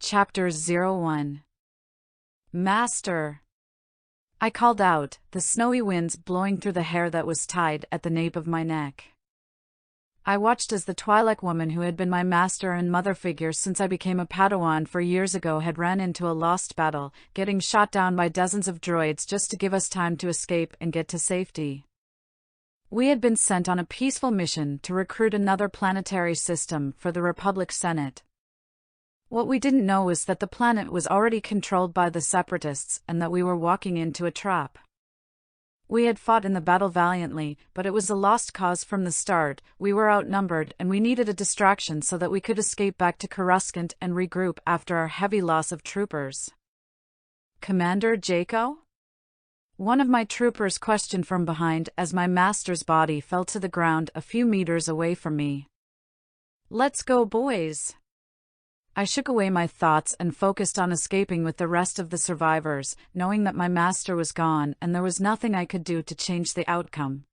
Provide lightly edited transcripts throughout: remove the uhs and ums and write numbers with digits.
Chapter 01. Master! I called out, the snowy winds blowing through the hair that was tied at the nape of my neck. I watched as the Twi'lek woman who had been my master and mother figure since I became a Padawan 4 years ago had ran into a lost battle, getting shot down by dozens of droids just to give us time to escape and get to safety. We had been sent on a peaceful mission to recruit another planetary system for the Republic Senate. What we didn't know was that the planet was already controlled by the Separatists and that we were walking into a trap. We had fought in the battle valiantly, but it was a lost cause from the start. We were outnumbered and we needed a distraction so that we could escape back to Coruscant and regroup after our heavy loss of troopers. Commander Jayko? One of my troopers questioned from behind as my master's body fell to the ground a few meters away from me. Let's go, boys! I shook away my thoughts and focused on escaping with the rest of the survivors, knowing that my master was gone and there was nothing I could do to change the outcome.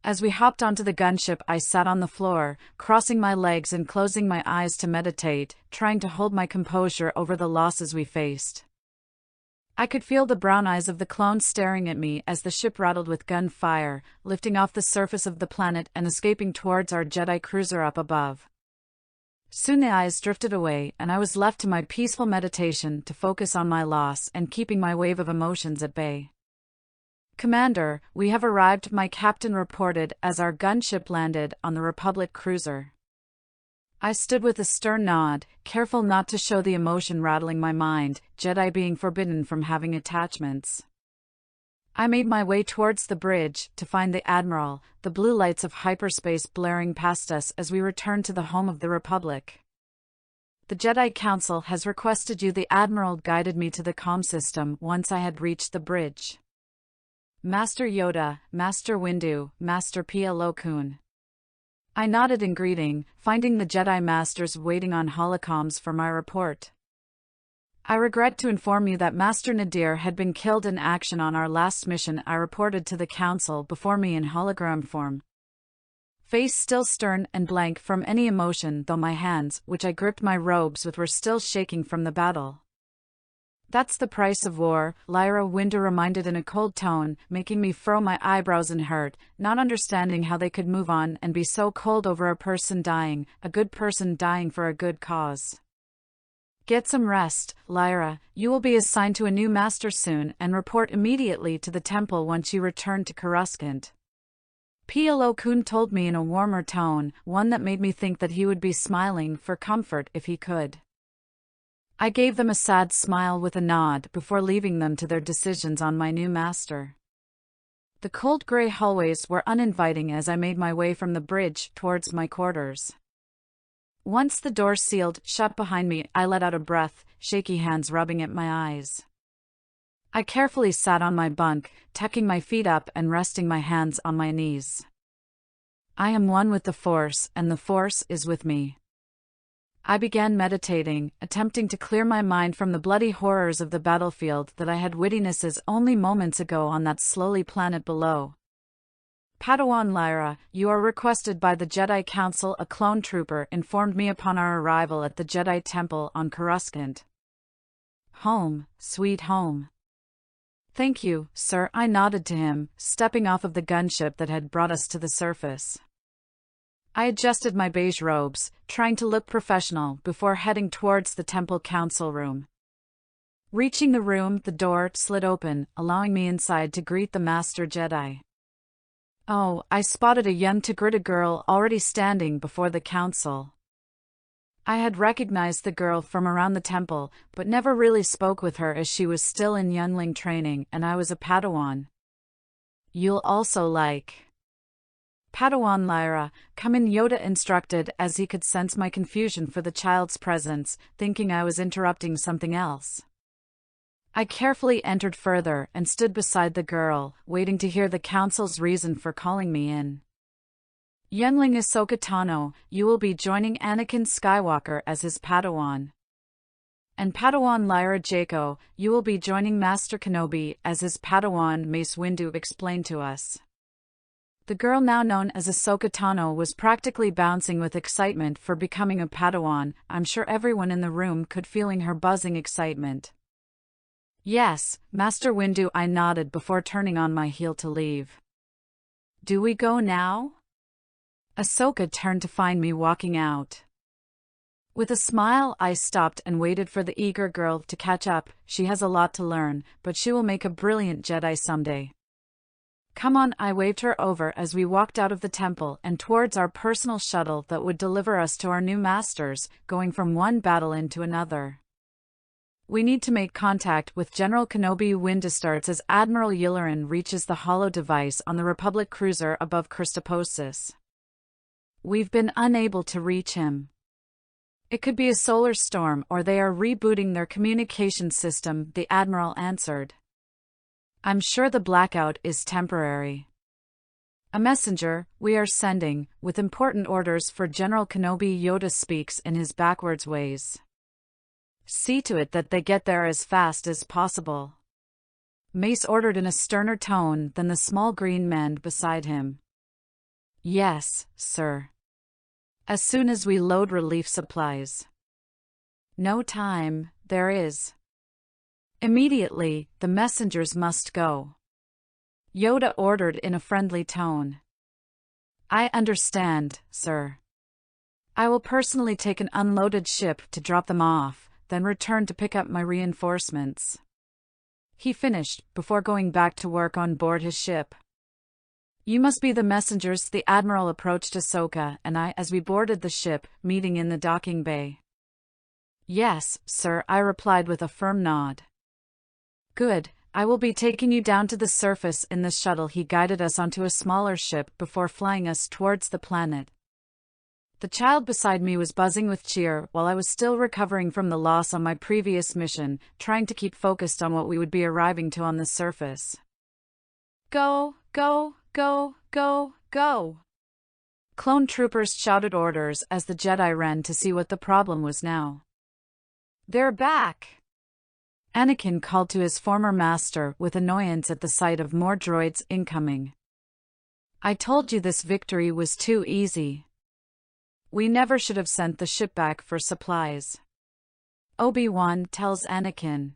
As we hopped onto the gunship, I sat on the floor, crossing my legs and closing my eyes to meditate, trying to hold my composure over the losses we faced. I could feel the brown eyes of the clones staring at me as the ship rattled with gunfire, lifting off the surface of the planet and escaping towards our Jedi cruiser up above. Soon the eyes drifted away and I was left to my peaceful meditation to focus on my loss and keeping my wave of emotions at bay. Commander, we have arrived, my captain reported as our gunship landed on the Republic cruiser. I stood with a stern nod, careful not to show the emotion rattling my mind, Jedi being forbidden from having attachments. I made my way towards the bridge to find the Admiral, the blue lights of hyperspace blaring past us as we returned to the home of the Republic. The Jedi Council has requested you. The Admiral guided me to the comm system once I had reached the bridge. Master Yoda, Master Windu, Master Plo Koon. I nodded in greeting, finding the Jedi Masters waiting on holocomms for my report. I regret to inform you that Master Nadir had been killed in action on our last mission, I reported to the Council before me in hologram form. Face still stern and blank from any emotion, though my hands, which I gripped my robes with, were still shaking from the battle. That's the price of war, Lyra Windu reminded in a cold tone, making me furrow my eyebrows in hurt, not understanding how they could move on and be so cold over a person dying, a good person dying for a good cause. Get some rest, Lyra. You will be assigned to a new master soon and report immediately to the temple once you return to Coruscant. Plo Koon told me in a warmer tone, one that made me think that he would be smiling for comfort if he could. I gave them a sad smile with a nod before leaving them to their decisions on my new master. The cold gray hallways were uninviting as I made my way from the bridge towards my quarters. Once the door sealed shut behind me, I let out a breath, shaky hands rubbing at my eyes. I carefully sat on my bunk, tucking my feet up and resting my hands on my knees. I am one with the Force, and the Force is with me. I began meditating, attempting to clear my mind from the bloody horrors of the battlefield that I had witnesses only moments ago on that slowly planet below. Padawan Lyra, you are requested by the Jedi Council, a clone trooper informed me upon our arrival at the Jedi Temple on Coruscant. Home, sweet home. Thank you, sir, I nodded to him, stepping off of the gunship that had brought us to the surface. I adjusted my beige robes, trying to look professional before heading towards the temple council room. Reaching the room, the door slid open, allowing me inside to greet the Master Jedi. Oh, I spotted a young Tigrita girl already standing before the council. I had recognized the girl from around the temple, but never really spoke with her as she was still in youngling training and I was a Padawan. You'll also like Padawan Lyra, come in, Yoda instructed as he could sense my confusion for the child's presence, thinking I was interrupting something else. I carefully entered further and stood beside the girl, waiting to hear the council's reason for calling me in. Youngling Ahsoka Tano, you will be joining Anakin Skywalker as his Padawan. And Padawan Lyra Jayko, you will be joining Master Kenobi as his Padawan, Mace Windu explained to us. The girl now known as Ahsoka Tano was practically bouncing with excitement for becoming a Padawan. I'm sure everyone in the room could feeling her buzzing excitement. Yes, Master Windu, I nodded before turning on my heel to leave. Do we go now? Ahsoka turned to find me walking out. With a smile, I stopped and waited for the eager girl to catch up. She has a lot to learn, but she will make a brilliant Jedi someday. Come on, I waved her over as we walked out of the temple and towards our personal shuttle that would deliver us to our new masters, going from one battle into another. We need to make contact with General Kenobi. Windu starts as Admiral Yularen reaches the holo device on the Republic cruiser above Christoposis. We've been unable to reach him. It could be a solar storm or they are rebooting their communication system, the Admiral answered. I'm sure the blackout is temporary. A messenger we are sending, with important orders for General Kenobi. Yoda speaks in his backwards ways. See to it that they get there as fast as possible. Mace ordered in a sterner tone than the small green man beside him. Yes, sir. As soon as we load relief supplies. No time, there is. Immediately, the messengers must go. Yoda ordered in a friendly tone. I understand, sir. I will personally take an unloaded ship to drop them off, then return to pick up my reinforcements. He finished, before going back to work on board his ship. You must be the messengers. The Admiral approached Ahsoka and I as we boarded the ship, meeting in the docking bay. Yes, sir, I replied with a firm nod. Good, I will be taking you down to the surface in the shuttle. He guided us onto a smaller ship before flying us towards the planet. The child beside me was buzzing with cheer while I was still recovering from the loss on my previous mission, trying to keep focused on what we would be arriving to on the surface. Go, go, go, go, go. Clone troopers shouted orders as the Jedi ran to see what the problem was now. They're back! Anakin called to his former master with annoyance at the sight of more droids incoming. I told you this victory was too easy. We never should have sent the ship back for supplies. Obi Wan tells Anakin.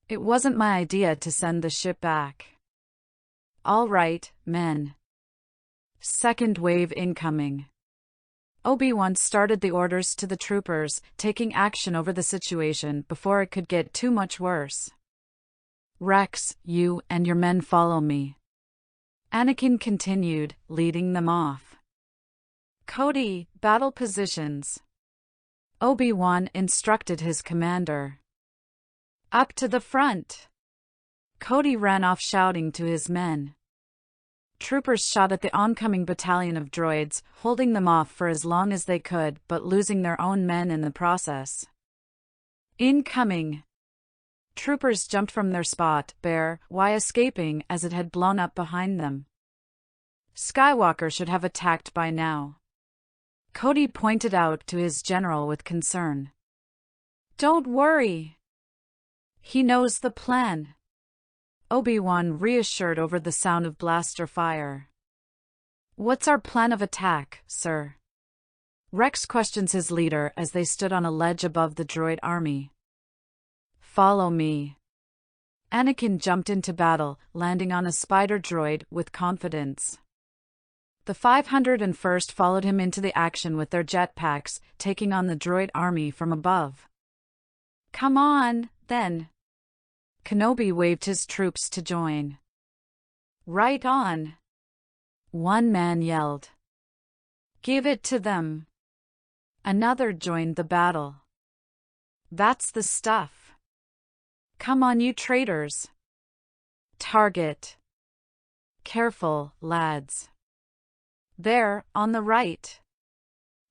It wasn't my idea to send the ship back. All right, men. Second wave incoming. Obi Wan started the orders to the troopers, taking action over the situation before it could get too much worse. Rex, you and your men follow me. Anakin continued, leading them off. Cody, battle positions. Obi Wan instructed his commander. Up to the front. Cody ran off shouting to his men. Troopers shot at the oncoming battalion of droids, holding them off for as long as they could, but losing their own men in the process. Incoming! Troopers jumped from their spot, why escaping as it had blown up behind them. Skywalker should have attacked by now. Cody pointed out to his general with concern. Don't worry. He knows the plan. Obi-Wan reassured over the sound of blaster fire. What's our plan of attack, sir? Rex questions his leader as they stood on a ledge above the droid army. Follow me. Anakin jumped into battle, landing on a spider droid with confidence. The 501st followed him into the action with their jetpacks, taking on the droid army from above. Come on, then. Kenobi waved his troops to join. Right on. One man yelled. Give it to them. Another joined the battle. That's the stuff. Come on, you traitors. Target. Careful, lads. There, on the right.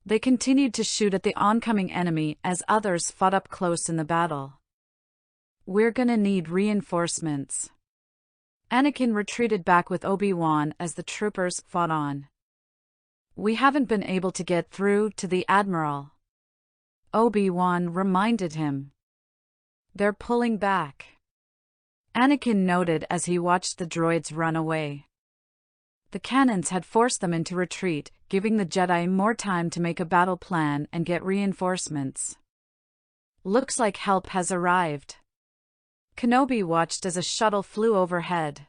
They continued to shoot at the oncoming enemy as others fought up close in the battle. We're gonna need reinforcements. Anakin retreated back with Obi-Wan as the troopers fought on. We haven't been able to get through to the Admiral. Obi-Wan reminded him. They're pulling back. Anakin noted as he watched the droids run away. The cannons had forced them into retreat, giving the Jedi more time to make a battle plan and get reinforcements. Looks like help has arrived. Kenobi watched as a shuttle flew overhead.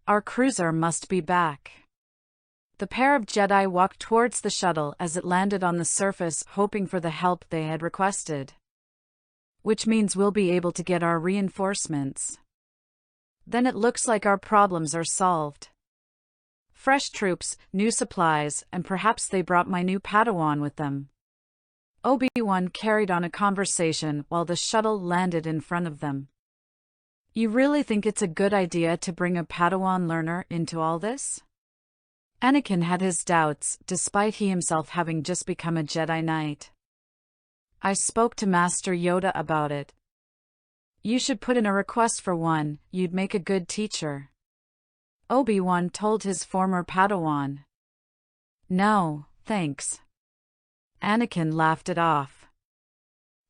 Our cruiser must be back. The pair of Jedi walked towards the shuttle as it landed on the surface, hoping for the help they had requested. Which means we'll be able to get our reinforcements. Then it looks like our problems are solved. Fresh troops, new supplies, and perhaps they brought my new Padawan with them. Obi Wan carried on a conversation while the shuttle landed in front of them. You really think it's a good idea to bring a Padawan learner into all this? Anakin had his doubts, despite he himself having just become a Jedi Knight. I spoke to Master Yoda about it. You should put in a request for one, you'd make a good teacher. Obi-Wan told his former Padawan. No, thanks. Anakin laughed it off.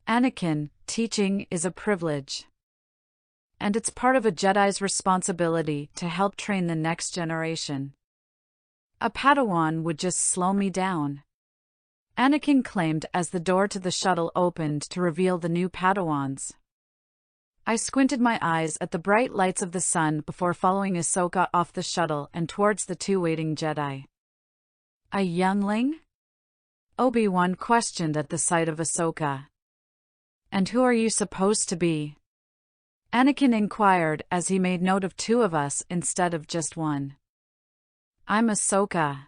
Anakin, teaching is a privilege. And it's part of a Jedi's responsibility to help train the next generation. A Padawan would just slow me down. Anakin claimed as the door to the shuttle opened to reveal the new Padawans. I squinted my eyes at the bright lights of the sun before following Ahsoka off the shuttle and towards the two waiting Jedi. A youngling? Obi-Wan questioned at the sight of Ahsoka. And who are you supposed to be? Anakin inquired as he made note of two of us instead of just one. I'm Ahsoka.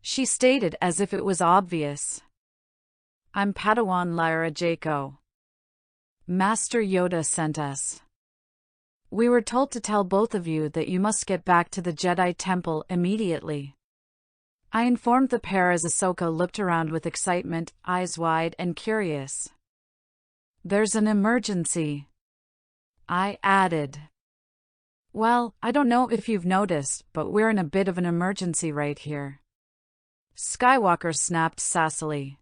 She stated as if it was obvious. I'm Padawan Lyra Jayko. Master Yoda sent us. We were told to tell both of you that you must get back to the Jedi Temple immediately. I informed the pair as Ahsoka looked around with excitement, eyes wide and curious. There's an emergency, I added. Well, I don't know if you've noticed, but we're in a bit of an emergency right here. Skywalker snapped sassily.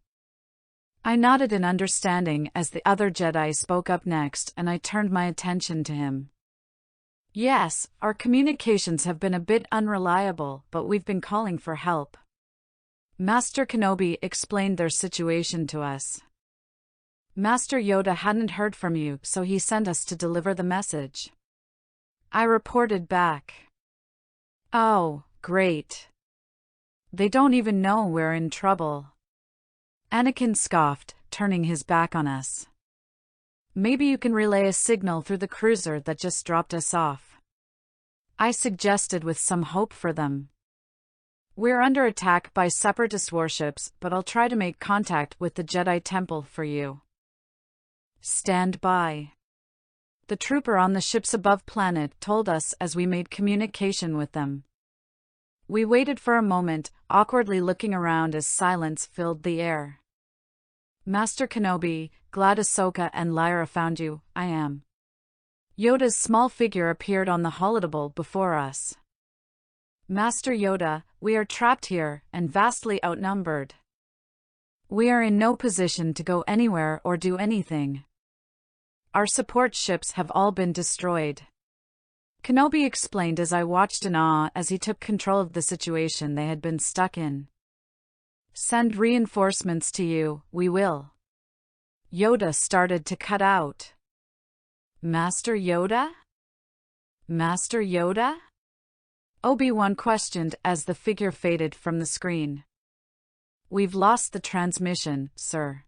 I nodded in understanding as the other Jedi spoke up next, and I turned my attention to him. Yes, our communications have been a bit unreliable, but we've been calling for help. Master Kenobi explained their situation to us. Master Yoda hadn't heard from you, so he sent us to deliver the message. I reported back. Oh, great. They don't even know we're in trouble. Anakin scoffed, turning his back on us. Maybe you can relay a signal through the cruiser that just dropped us off. I suggested with some hope for them. We're under attack by separatist warships, but I'll try to make contact with the Jedi Temple for you. Stand by. The trooper on the ship's above planet told us as we made communication with them. We waited for a moment, awkwardly looking around as silence filled the air. Master Kenobi, glad Ahsoka and Lyra found you, I am. Yoda's small figure appeared on the holodeck before us. Master Yoda, we are trapped here, and vastly outnumbered. We are in no position to go anywhere or do anything. Our support ships have all been destroyed. Kenobi explained as I watched in awe as he took control of the situation they had been stuck in. Send reinforcements to you, we will. Yoda started to cut out. Master Yoda? Master Yoda? Obi-Wan questioned as the figure faded from the screen. We've lost the transmission, sir.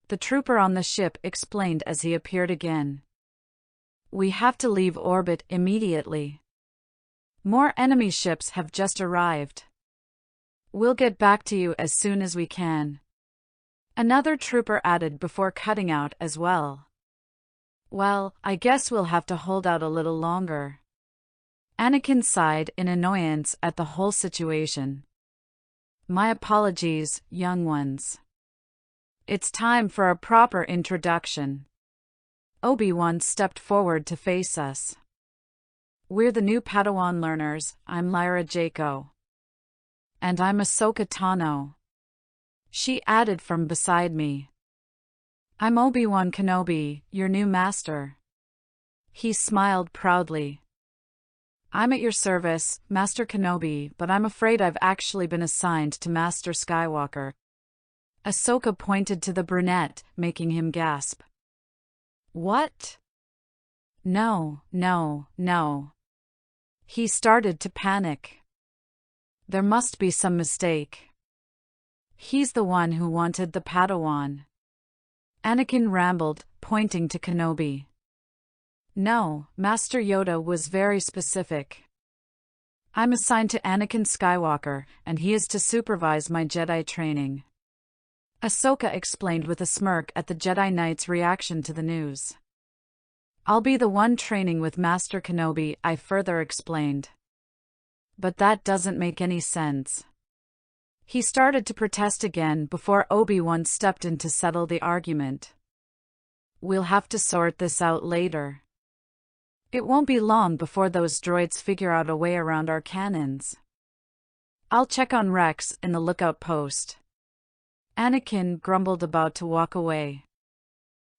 The trooper on the ship explained as he appeared again. We have to leave orbit immediately. More enemy ships have just arrived. We'll get back to you as soon as we can. Another trooper added before cutting out as well. Well, I guess we'll have to hold out a little longer. Anakin sighed in annoyance at the whole situation. My apologies, young ones. It's time for a proper introduction. Obi-Wan stepped forward to face us. We're the new Padawan learners, I'm Lyra Jayko. And I'm Ahsoka Tano. She added from beside me. I'm Obi Wan Kenobi, your new master. He smiled proudly. I'm at your service, Master Kenobi, but I'm afraid I've actually been assigned to Master Skywalker. Ahsoka pointed to the brunette, making him gasp. What? No, no, no. He started to panic. There must be some mistake. He's the one who wanted the Padawan. Anakin rambled, pointing to Kenobi. No, Master Yoda was very specific. I'm assigned to Anakin Skywalker, and he is to supervise my Jedi training. Ahsoka explained with a smirk at the Jedi Knight's reaction to the news. I'll be the one training with Master Kenobi, I further explained. But that doesn't make any sense. He started to protest again before Obi-Wan stepped in to settle the argument. We'll have to sort this out later. It won't be long before those droids figure out a way around our cannons. I'll check on Rex in the lookout post. Anakin grumbled, about to walk away.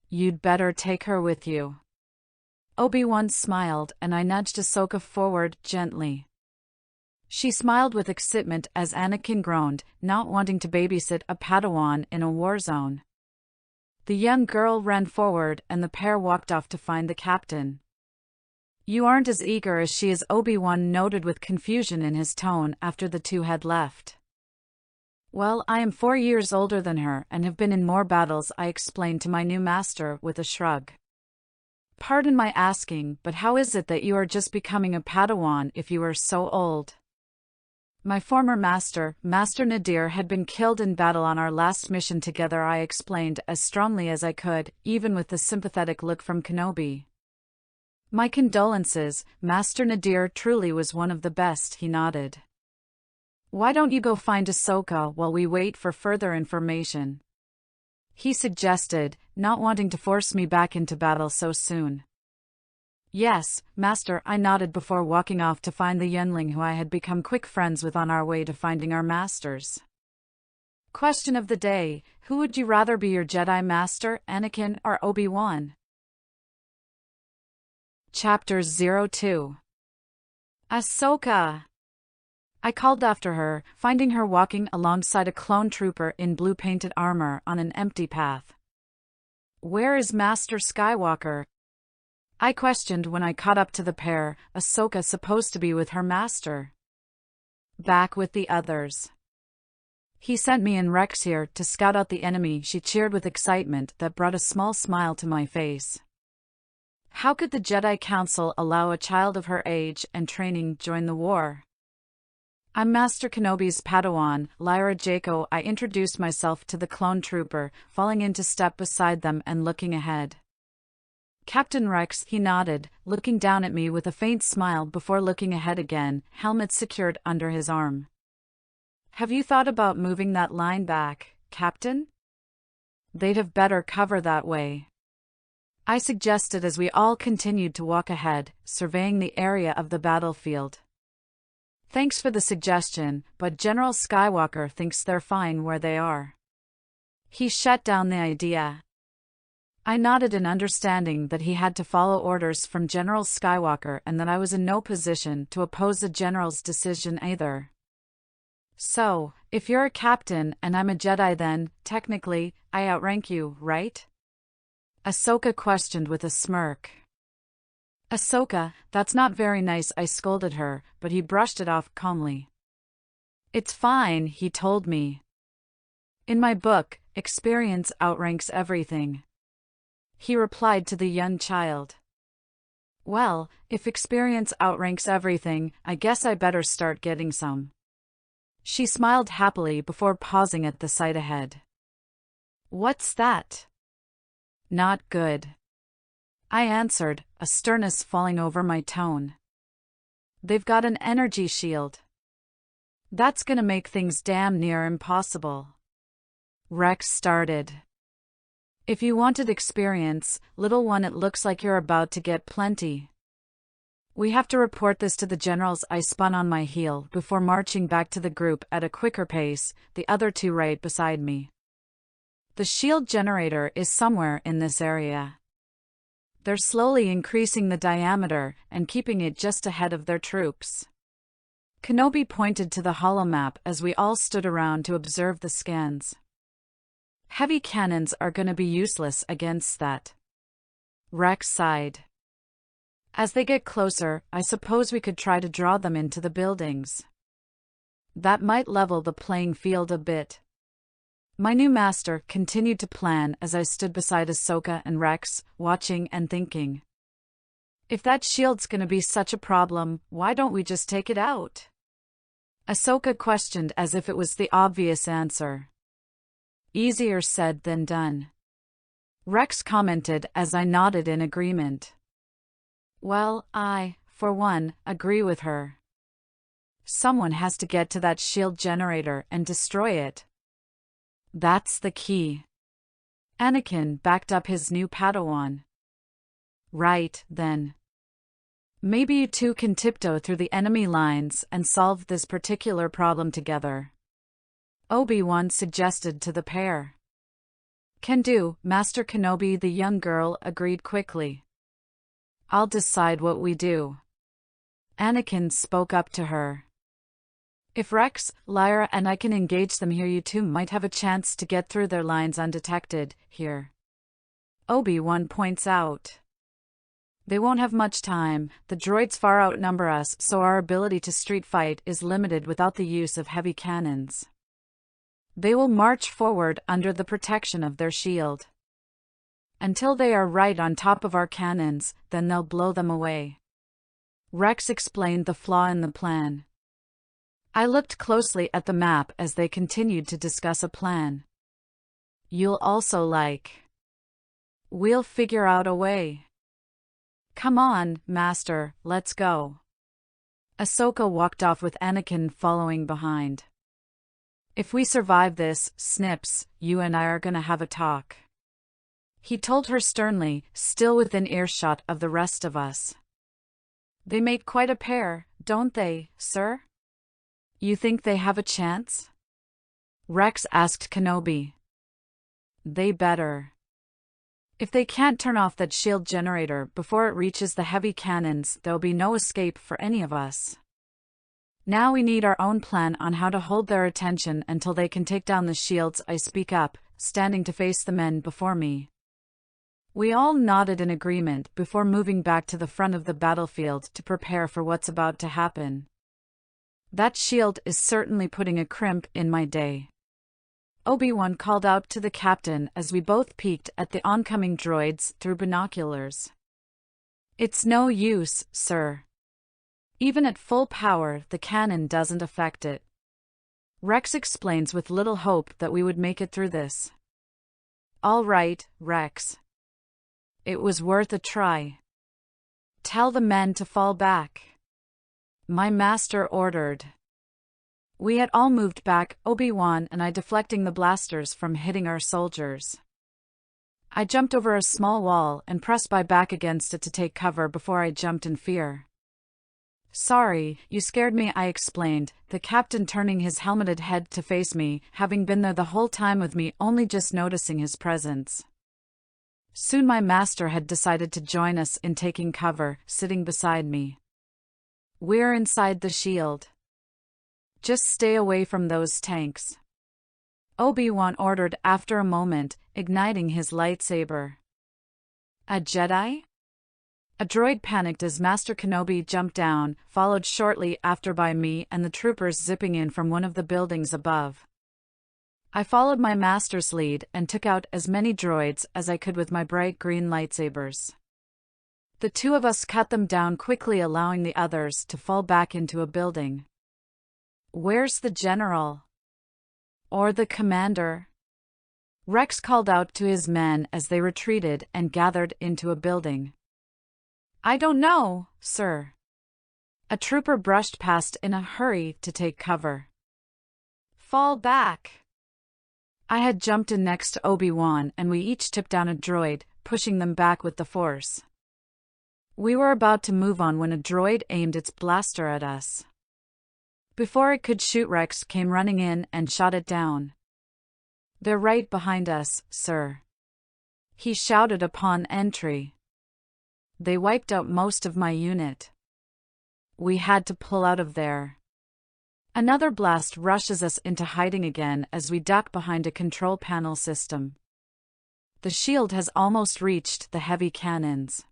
You'd better take her with you. Obi-Wan smiled, and I nudged Ahsoka forward gently. She smiled with excitement as Anakin groaned, not wanting to babysit a Padawan in a war zone. The young girl ran forward, and the pair walked off to find the captain. You aren't as eager as she is, Obi-Wan noted with confusion in his tone after the two had left. Well, I am 4 years older than her and have been in more battles, I explained to my new master with a shrug. Pardon my asking, but how is it that you are just becoming a Padawan if you are so old? My former master, Master Nadir, had been killed in battle on our last mission together, I explained as strongly as I could, even with the sympathetic look from Kenobi. My condolences, Master Nadir truly was one of the best, he nodded. Why don't you go find Ahsoka while we wait for further information? He suggested, not wanting to force me back into battle so soon. Yes, Master, I nodded before walking off to find the youngling who I had become quick friends with on our way to finding our masters. Question of the day, who would you rather be, your Jedi Master, Anakin, or Obi-Wan? Chapter 02. Ahsoka! I called after her, finding her walking alongside a clone trooper in blue painted armor on an empty path. Where is Master Skywalker? I questioned when I caught up to the pair, Ahsoka supposed to be with her master. Back with the others. He sent me and Rex here to scout out the enemy, she cheered with excitement that brought a small smile to my face. How could the Jedi Council allow a child of her age and training join the war? I'm Master Kenobi's Padawan, Lyra Jayko. I introduced myself to the clone trooper, falling into step beside them and looking ahead. Captain Rex, he nodded, looking down at me with a faint smile before looking ahead again, helmet secured under his arm. Have you thought about moving that line back, Captain? They'd have better cover that way. I suggested as we all continued to walk ahead, surveying the area of the battlefield. Thanks for the suggestion, but General Skywalker thinks they're fine where they are. He shut down the idea. I nodded in understanding that he had to follow orders from General Skywalker and that I was in no position to oppose the General's decision either. So, if you're a captain and I'm a Jedi, then, technically, I outrank you, right? Ahsoka questioned with a smirk. Ahsoka, that's not very nice, I scolded her, but he brushed it off calmly. It's fine, he told me. In my book, experience outranks everything. He replied to the young child. Well, if experience outranks everything, I guess I better start getting some. She smiled happily before pausing at the sight ahead. What's that? Not good. I answered, a sternness falling over my tone. They've got an energy shield. That's gonna make things damn near impossible. Rex started. If you wanted experience, little one, it looks like you're about to get plenty. We have to report this to the generals. I spun on my heel before marching back to the group at a quicker pace, the other two right beside me. The shield generator is somewhere in this area. They're slowly increasing the diameter and keeping it just ahead of their troops. Kenobi pointed to the holomap as we all stood around to observe the scans. Heavy cannons are gonna be useless against that. Rex sighed. As they get closer, I suppose we could try to draw them into the buildings. That might level the playing field a bit. My new master continued to plan as I stood beside Ahsoka and Rex, watching and thinking. If that shield's gonna be such a problem, why don't we just take it out? Ahsoka questioned as if it was the obvious answer. Easier said than done. Rex commented as I nodded in agreement. Well, I, for one, agree with her. Someone has to get to that shield generator and destroy it. That's the key. Anakin backed up his new Padawan. Right, then. Maybe you two can tiptoe through the enemy lines and solve this particular problem together. Obi Wan suggested to the pair. Can do, Master Kenobi. The young girl agreed quickly. I'll decide what we do. Anakin spoke up to her. If Rex, Lyra and I can engage them here, you two might have a chance to get through their lines undetected, here. Obi Wan points out. They won't have much time, the droids far outnumber us, so our ability to street fight is limited without the use of heavy cannons. They will march forward under the protection of their shield. Until they are right on top of our cannons, then they'll blow them away. Rex explained the flaw in the plan. I looked closely at the map as they continued to discuss a plan. You'll also like. We'll figure out a way. Come on, Master, let's go. Ahsoka walked off with Anakin following behind. If we survive this, Snips, you and I are gonna have a talk. He told her sternly, still within earshot of the rest of us. They make quite a pair, don't they, sir? You think they have a chance? Rex asked Kenobi. They better. If they can't turn off that shield generator before it reaches the heavy cannons, there'll be no escape for any of us. Now we need our own plan on how to hold their attention until they can take down the shields. I speak up, standing to face the men before me. We all nodded in agreement before moving back to the front of the battlefield to prepare for what's about to happen. That shield is certainly putting a crimp in my day. Obi-Wan called out to the captain as we both peeked at the oncoming droids through binoculars. It's no use, sir. Even at full power, the cannon doesn't affect it. Rex explains with little hope that we would make it through this. All right, Rex. It was worth a try. Tell the men to fall back. My master ordered. We had all moved back, Obi-Wan and I deflecting the blasters from hitting our soldiers. I jumped over a small wall and pressed my back against it to take cover before I jumped in fear. Sorry, you scared me, I explained, the captain turning his helmeted head to face me, having been there the whole time with me, only just noticing his presence. Soon my master had decided to join us in taking cover, sitting beside me. We're inside the shield. Just stay away from those tanks. Obi-Wan ordered after a moment, igniting his lightsaber. A Jedi? A droid panicked as Master Kenobi jumped down, followed shortly after by me and the troopers zipping in from one of the buildings above. I followed my master's lead and took out as many droids as I could with my bright green lightsabers. The two of us cut them down quickly, allowing the others to fall back into a building. Where's the general? Or the commander? Rex called out to his men as they retreated and gathered into a building. I don't know, sir. A trooper brushed past in a hurry to take cover. Fall back. I had jumped in next to Obi-Wan and we each tipped down a droid, pushing them back with the force. We were about to move on when a droid aimed its blaster at us. Before it could shoot, Rex came running in and shot it down. They're right behind us, sir. He shouted upon entry. They wiped out most of my unit. We had to pull out of there. Another blast rushes us into hiding again as we duck behind a control panel system. The shield has almost reached the heavy cannons.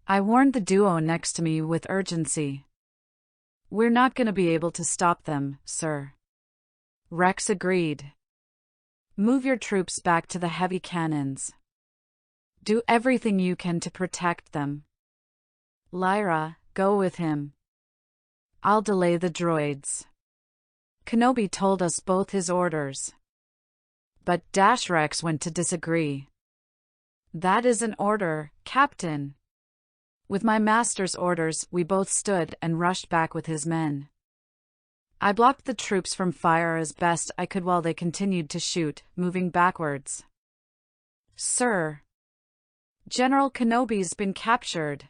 I warned the duo next to me with urgency. We're not going to be able to stop them, sir. Rex agreed. Move your troops back to the heavy cannons. Do everything you can to protect them. Lyra, go with him. I'll delay the droids. Kenobi told us both his orders. But Rex went to disagree. That is an order, Captain. With my master's orders, we both stood and rushed back with his men. I blocked the troops from fire as best I could while they continued to shoot, moving backwards. Sir, General Kenobi's been captured.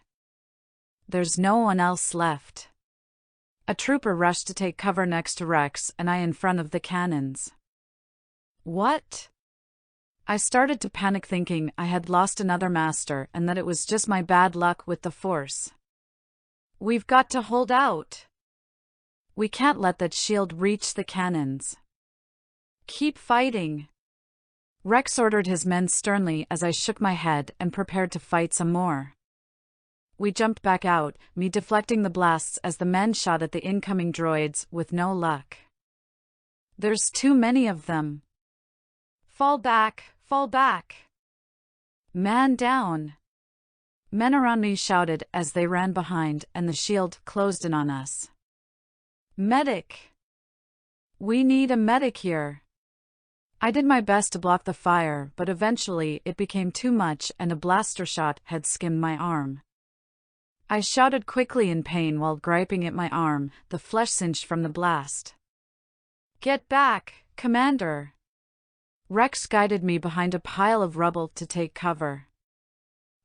There's no one else left. A trooper rushed to take cover next to Rex and I in front of the cannons. What? I started to panic thinking I had lost another master and that it was just my bad luck with the Force. We've got to hold out. We can't let that shield reach the cannons. Keep fighting. Rex ordered his men sternly as I shook my head and prepared to fight some more. We jumped back out, me deflecting the blasts as the men shot at the incoming droids with no luck. There's too many of them. Fall back, fall back. Man down. Men around me shouted as they ran behind and the shield closed in on us. Medic! We need a medic here. I did my best to block the fire, but eventually it became too much and a blaster shot had skimmed my arm. I shouted quickly in pain while griping at my arm, the flesh singed from the blast. Get back, Commander! Rex guided me behind a pile of rubble to take cover.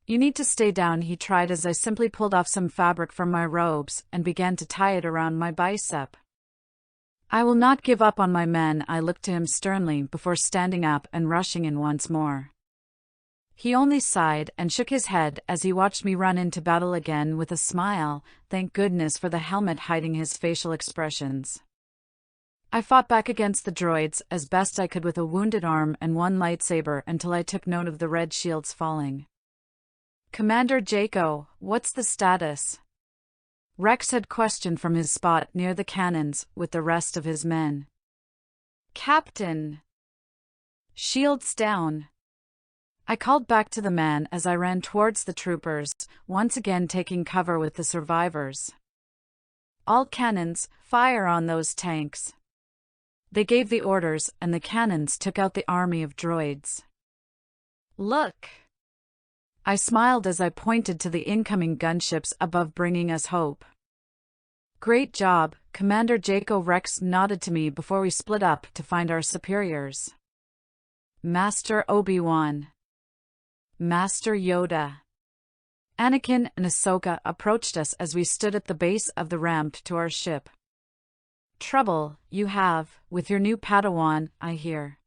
You need to stay down, he tried as I simply pulled off some fabric from my robes and began to tie it around my bicep. I will not give up on my men, I looked to him sternly before standing up and rushing in once more. He only sighed and shook his head as he watched me run into battle again with a smile, thank goodness for the helmet hiding his facial expressions. I fought back against the droids as best I could with a wounded arm and one lightsaber until I took note of the red shields falling. Commander Jayko, what's the status? Rex had questioned from his spot near the cannons with the rest of his men. Captain! Shields down. I called back to the man as I ran towards the troopers, once again taking cover with the survivors. All cannons, fire on those tanks. They gave the orders and the cannons took out the army of droids. Look! I smiled as I pointed to the incoming gunships above, bringing us hope. Great job, Commander Jayko. Rex nodded to me before we split up to find our superiors. Master Obi Wan. Master Yoda. Anakin and Ahsoka approached us as we stood at the base of the ramp to our ship. Trouble, you have, with your new Padawan, I hear.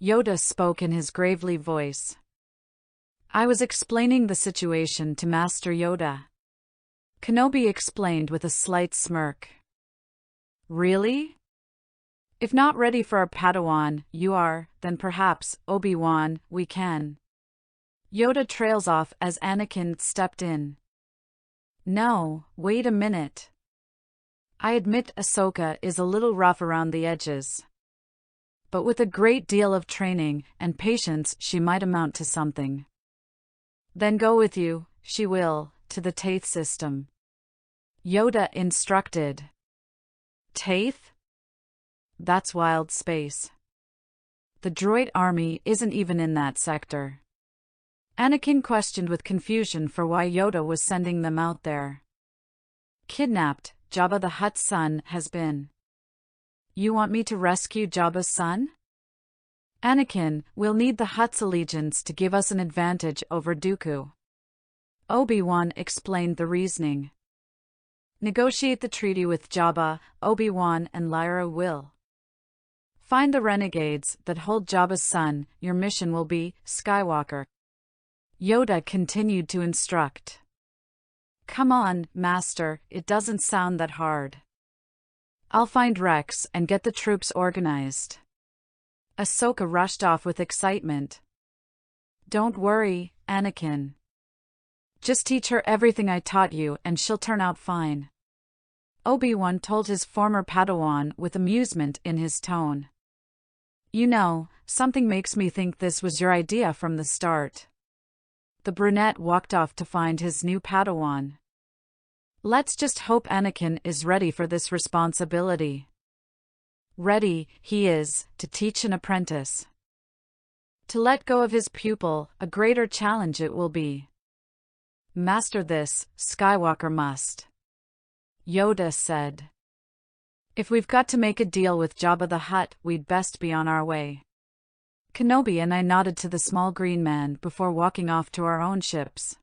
Yoda spoke in his gravely voice. I was explaining the situation to Master Yoda. Kenobi explained with a slight smirk. Really? If not ready for our Padawan, you are, then perhaps, Obi-Wan, we can. Yoda trails off as Anakin stepped in. No, wait a minute. I admit Ahsoka is a little rough around the edges. But with a great deal of training and patience she might amount to something. Then go with you, she will, to the Taith system. Yoda instructed. Taith? That's wild space. The droid army isn't even in that sector. Anakin questioned with confusion for why Yoda was sending them out there. Kidnapped, Jabba the Hutt's son has been. You want me to rescue Jabba's son? Anakin, we'll need the Hutt's allegiance to give us an advantage over Dooku. Obi-Wan explained the reasoning. Negotiate the treaty with Jabba, Obi-Wan and Lyra will. Find the renegades that hold Jabba's son, your mission will be, Skywalker. Yoda continued to instruct. Come on, Master, it doesn't sound that hard. I'll find Rex and get the troops organized. Ahsoka rushed off with excitement. Don't worry, Anakin. Just teach her everything I taught you and she'll turn out fine. Obi-Wan told his former Padawan with amusement in his tone. You know, something makes me think this was your idea from the start. The brunette walked off to find his new Padawan. Let's just hope Anakin is ready for this responsibility. Ready, he is, to teach an apprentice. To let go of his pupil, a greater challenge it will be. Master this, Skywalker must. Yoda said. If we've got to make a deal with Jabba the Hutt, we'd best be on our way. Kenobi and I nodded to the small green man before walking off to our own ships.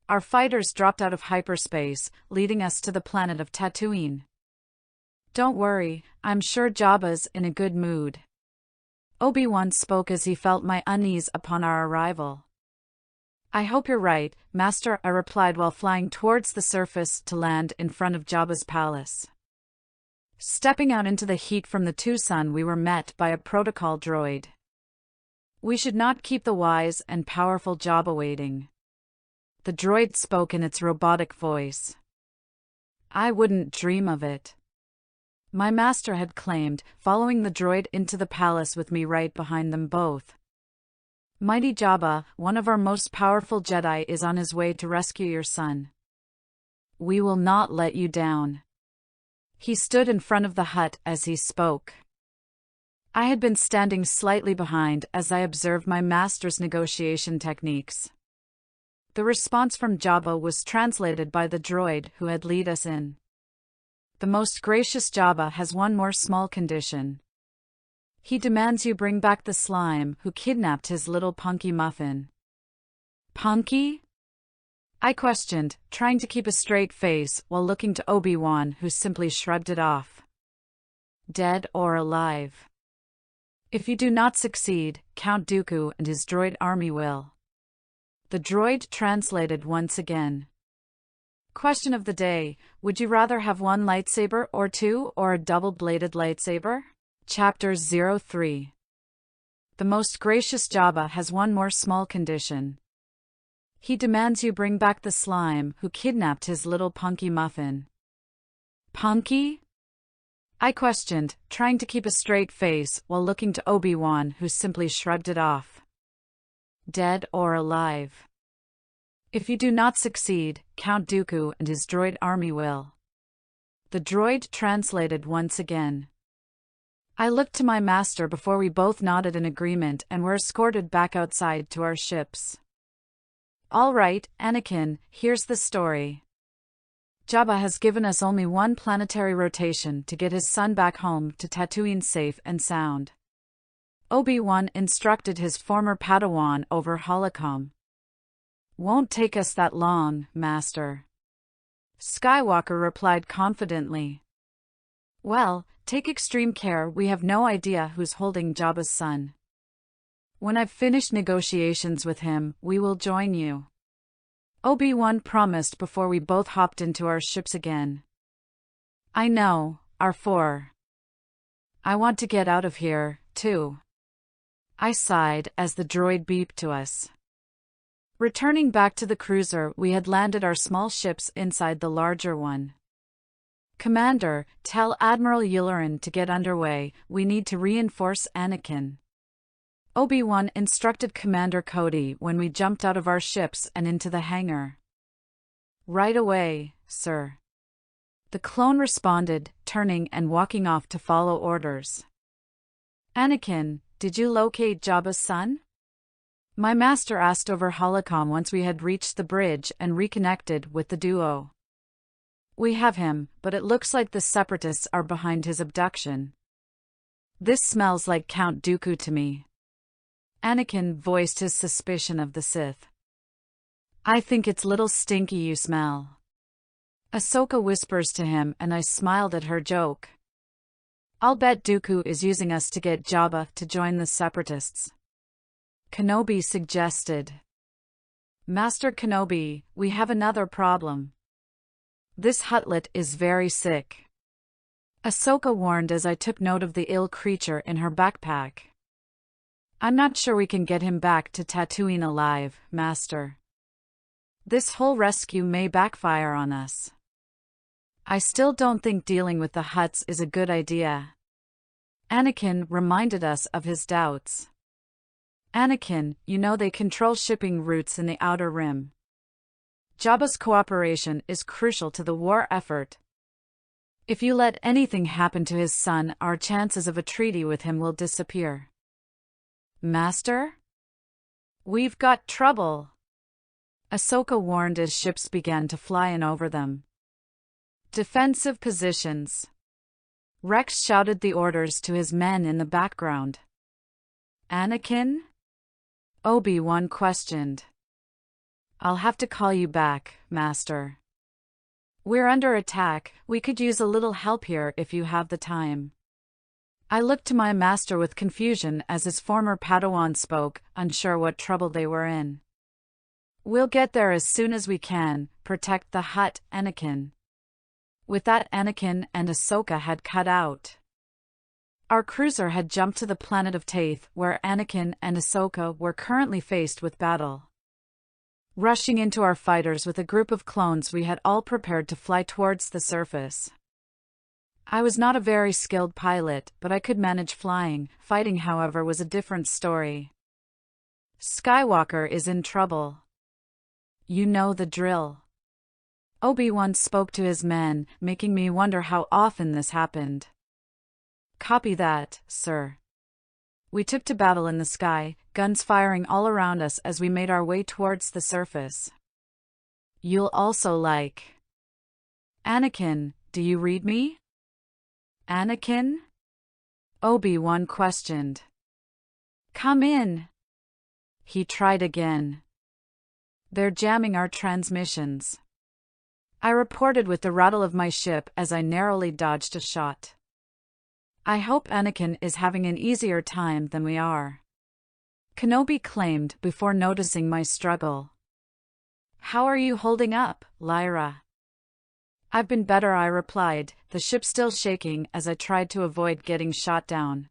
Our fighters dropped out of hyperspace, leading us to the planet of Tatooine. Don't worry, I'm sure Jabba's in a good mood. Obi-Wan spoke as he felt my unease upon our arrival. I hope you're right, Master, I replied while flying towards the surface to land in front of Jabba's palace. Stepping out into the heat from the Tucson, we were met by a protocol droid. We should not keep the wise and powerful Jabba waiting. The droid spoke in its robotic voice. I wouldn't dream of it. My master had claimed, following the droid into the palace with me right behind them both. Mighty Jabba, one of our most powerful Jedi, is on his way to rescue your son. We will not let you down. He stood in front of the hut as he spoke. I had been standing slightly behind as I observed my master's negotiation techniques. The response from Jabba was translated by the droid who had led us in. The most gracious Jabba has one more small condition. He demands you bring back the slime who kidnapped his little Punky muffin. Punky? I questioned, trying to keep a straight face while looking to Obi-Wan, who simply shrugged it off. Dead or alive? If you do not succeed, Count Dooku and his droid army will. The droid translated once again. Question of the day, would you rather have one lightsaber or two, or a double-bladed lightsaber? Chapter 03. The most gracious Jabba has one more small condition. He demands you bring back the slime who kidnapped his little Punky muffin. Punky? I questioned, trying to keep a straight face while looking to Obi-Wan, who simply shrugged it off. Dead or alive? If you do not succeed, Count Dooku and his droid army will. The droid translated once again. I looked to my master before we both nodded in agreement and were escorted back outside to our ships. All right, Anakin, here's the story. Jabba has given us only one planetary rotation to get his son back home to Tatooine safe and sound. Obi-Wan instructed his former Padawan over holocom. Won't take us that long, Master. Skywalker replied confidently. Well, take extreme care, we have no idea who's holding Jabba's son. When I've finished negotiations with him, we will join you. Obi-Wan promised before we both hopped into our ships again. I know, R4. I want to get out of here, too. I sighed as the droid beeped to us. Returning back to the cruiser, we had landed our small ships inside the larger one. Commander, tell Admiral Yularen to get underway, we need to reinforce Anakin. Obi-Wan instructed Commander Cody when we jumped out of our ships and into the hangar. Right away, sir. The clone responded, turning and walking off to follow orders. Anakin, did you locate Jabba's son? My master asked over holocom once we had reached the bridge and reconnected with the duo. We have him, but it looks like the Separatists are behind his abduction. This smells like Count Dooku to me. Anakin voiced his suspicion of the Sith. I think it's little stinky you smell. Ahsoka whispers to him and I smiled at her joke. I'll bet Dooku is using us to get Jabba to join the Separatists. Kenobi suggested. Master Kenobi, we have another problem. This Huttlet is very sick. Ahsoka warned as I took note of the ill creature in her backpack. I'm not sure we can get him back to Tatooine alive, Master. This whole rescue may backfire on us. I still don't think dealing with the Hutts is a good idea. Anakin reminded us of his doubts. Anakin, you know they control shipping routes in the Outer Rim. Jabba's cooperation is crucial to the war effort. If you let anything happen to his son, our chances of a treaty with him will disappear. Master? We've got trouble. Ahsoka warned as ships began to fly in over them. Defensive positions. Rex shouted the orders to his men in the background. Anakin? Obi Wan questioned. I'll have to call you back, Master. We're under attack, we could use a little help here if you have the time. I looked to my master with confusion as his former Padawan spoke, unsure what trouble they were in. We'll get there as soon as we can, protect the Hutt, Anakin. With that, Anakin and Ahsoka had cut out. Our cruiser had jumped to the planet of Taith, where Anakin and Ahsoka were currently faced with battle. Rushing into our fighters with a group of clones, we had all prepared to fly towards the surface. I was not a very skilled pilot, but I could manage flying. Fighting, however, was a different story. Skywalker is in trouble. You know the drill. Obi-Wan spoke to his men, making me wonder how often this happened. Copy that, sir. We took to battle in the sky, guns firing all around us as we made our way towards the surface. You'll also like. Anakin, do you read me? Anakin? Obi-Wan questioned. Come in. He tried again. They're jamming our transmissions. I reported with the rattle of my ship as I narrowly dodged a shot. I hope Anakin is having an easier time than we are. Kenobi claimed before noticing my struggle. How are you holding up, Lyra? I've been better, I replied, the ship still shaking as I tried to avoid getting shot down.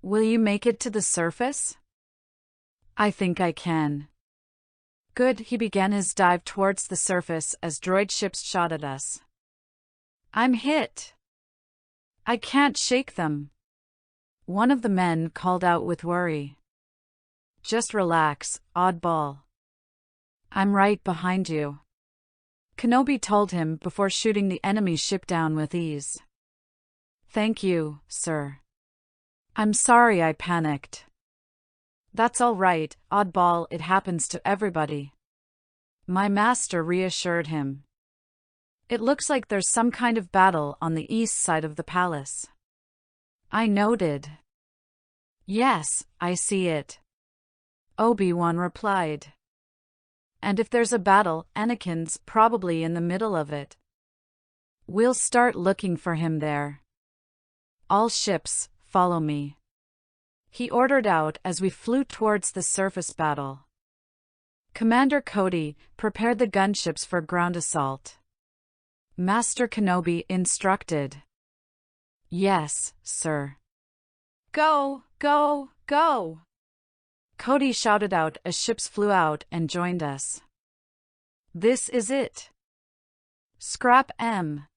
Will you make it to the surface? I think I can. Good, he began his dive towards the surface as droid ships shot at us. I'm hit. I can't shake them. One of the men called out with worry. Just relax, oddball. I'm right behind you. Kenobi told him before shooting the enemy ship down with ease. Thank you, sir. I'm sorry I panicked. That's all right, oddball, it happens to everybody. My master reassured him. It looks like there's some kind of battle on the east side of the palace. I noted. Yes, I see it. Obi-Wan replied. And if there's a battle, Anakin's probably in the middle of it. We'll start looking for him there. All ships, follow me. He ordered out as we flew towards the surface battle. Commander Cody prepared the gunships for ground assault. Master Kenobi instructed. Yes, sir. Go, go, go! Cody shouted out as ships flew out and joined us. This is it. Scrap M.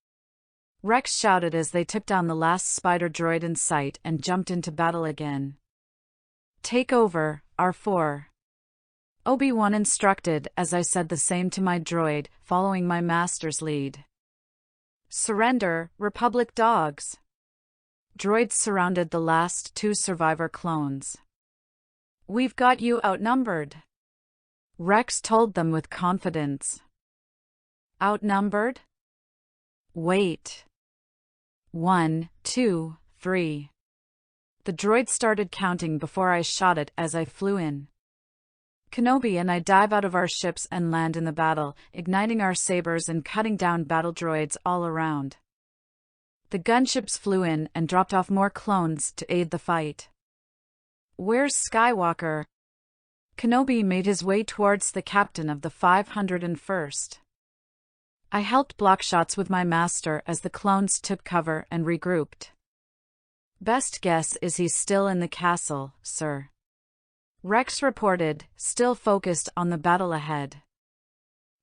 Rex shouted as they took down the last spider droid in sight and jumped into battle again. Take over, R4. Obi-Wan instructed as I said the same to my droid, following my master's lead. Surrender, Republic dogs. Droids surrounded the last two survivor clones. We've got you outnumbered. Rex told them with confidence. Outnumbered? Wait. 1, 2, 3. The droid started counting before I shot it as I flew in. Kenobi and I dive out of our ships and land in the battle, igniting our sabers and cutting down battle droids all around. The gunships flew in and dropped off more clones to aid the fight. Where's Skywalker? Kenobi made his way towards the captain of the 501st. I helped block shots with my master as the clones took cover and regrouped. Best guess is he's still in the castle, sir. Rex reported, still focused on the battle ahead.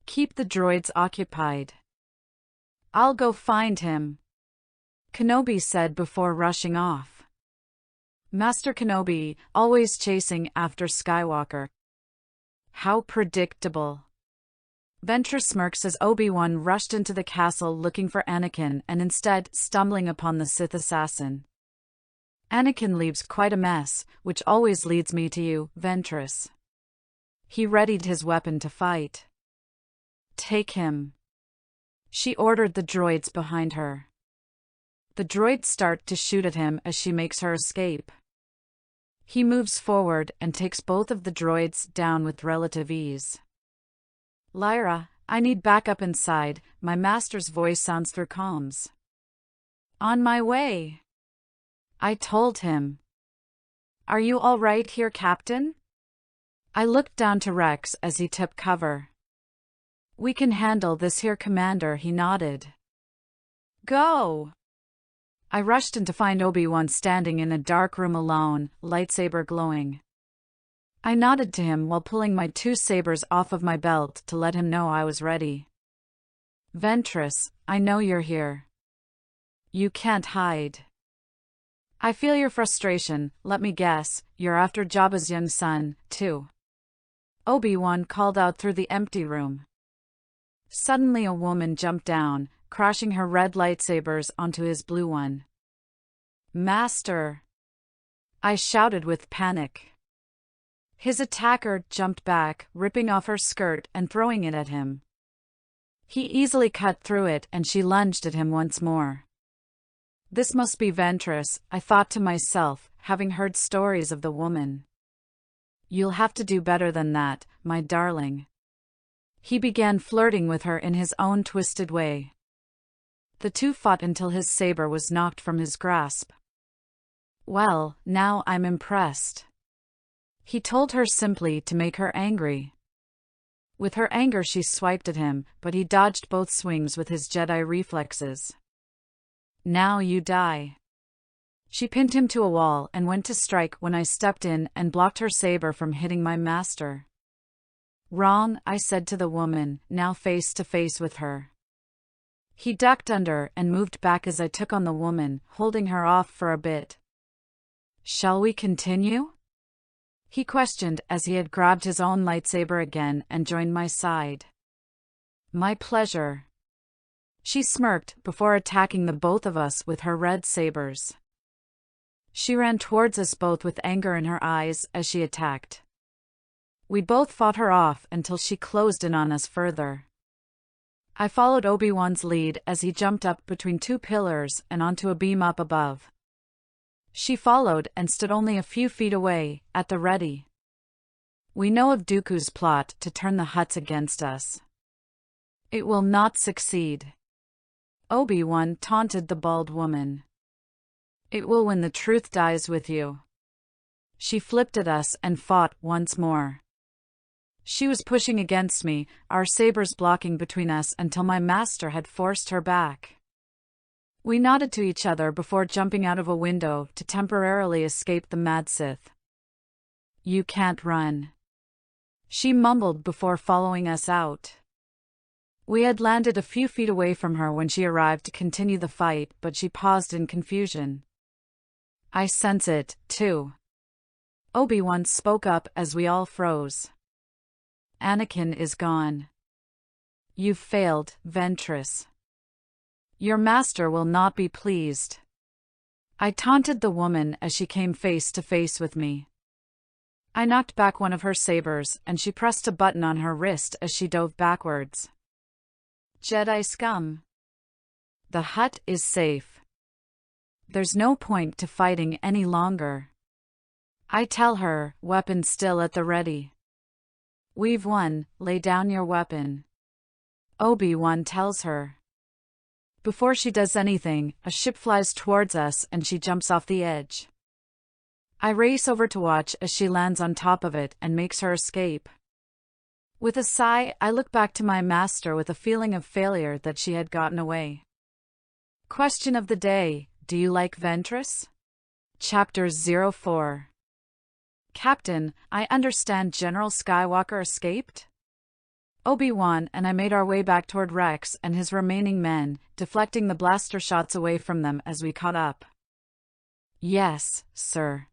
Keep the droids occupied. I'll go find him, Kenobi said before rushing off. Master Kenobi, always chasing after Skywalker. How predictable. Ventress smirks as Obi-Wan rushed into the castle looking for Anakin and instead stumbling upon the Sith assassin. Anakin leaves quite a mess, which always leads me to you, Ventress. He readied his weapon to fight. Take him. She ordered the droids behind her. The droids start to shoot at him as she makes her escape. He moves forward and takes both of the droids down with relative ease. Lyra, I need backup inside, my master's voice sounds through comms. On my way, I told him. Are you all right here, Captain? I looked down to Rex as he took cover. We can handle this here, Commander, he nodded. Go! I rushed in to find Obi-Wan standing in a dark room alone, lightsaber glowing. I nodded to him while pulling my 2 sabers off of my belt to let him know I was ready. Ventress, I know you're here. You can't hide. I feel your frustration, let me guess, you're after Jabba's young son, too. Obi-Wan called out through the empty room. Suddenly a woman jumped down, crashing her red lightsabers onto his blue one. Master! I shouted with panic. His attacker jumped back, ripping off her skirt and throwing it at him. He easily cut through it and she lunged at him once more. This must be Ventress, I thought to myself, having heard stories of the woman. You'll have to do better than that, my darling. He began flirting with her in his own twisted way. The two fought until his saber was knocked from his grasp. Well, now I'm impressed. He told her simply to make her angry. With her anger she swiped at him, but he dodged both swings with his Jedi reflexes. Now you die. She pinned him to a wall and went to strike when I stepped in and blocked her saber from hitting my master. Wrong, I said to the woman, now face to face with her. He ducked under and moved back as I took on the woman, holding her off for a bit. Shall we continue? He questioned as he had grabbed his own lightsaber again and joined my side. My pleasure. She smirked before attacking the both of us with her red sabers. She ran towards us both with anger in her eyes as she attacked. We both fought her off until she closed in on us further. I followed Obi-Wan's lead as he jumped up between 2 pillars and onto a beam up above. She followed and stood only a few feet away, at the ready. We know of Dooku's plot to turn the Hutts against us. It will not succeed. Obi-Wan taunted the bald woman. It will when the truth dies with you. She flipped at us and fought once more. She was pushing against me, our sabers blocking between us until my master had forced her back. We nodded to each other before jumping out of a window to temporarily escape the mad Sith. You can't run, she mumbled before following us out. We had landed a few feet away from her when she arrived to continue the fight, but she paused in confusion. I sense it, too. Obi-Wan spoke up as we all froze. Anakin is gone. You've failed, Ventress. Your master will not be pleased. I taunted the woman as she came face to face with me. I knocked back one of her sabers, and she pressed a button on her wrist as she dove backwards. Jedi scum. The Hutt is safe. There's no point to fighting any longer. I tell her, weapon still at the ready. We've won, lay down your weapon. Obi-Wan tells her. Before she does anything, a ship flies towards us and she jumps off the edge. I race over to watch as she lands on top of it and makes her escape. With a sigh, I look back to my master with a feeling of failure that she had gotten away. Question of the day: do you like Ventress? Chapter 04. Captain, I understand General Skywalker escaped? Obi-Wan and I made our way back toward Rex and his remaining men, deflecting the blaster shots away from them as we caught up. Yes, sir.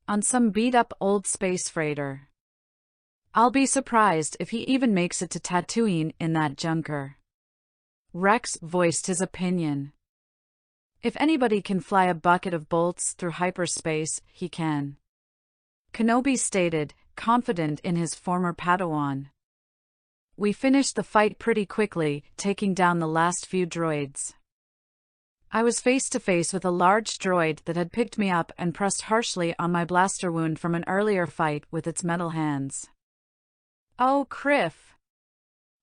On some beat-up old space freighter. I'll be surprised if he even makes it to Tatooine in that junker. Rex voiced his opinion. If anybody can fly a bucket of bolts through hyperspace, he can. Kenobi stated, confident in his former Padawan. We finished the fight pretty quickly, taking down the last few droids. I was face to face with a large droid that had picked me up and pressed harshly on my blaster wound from an earlier fight with its metal hands. Oh, Criff!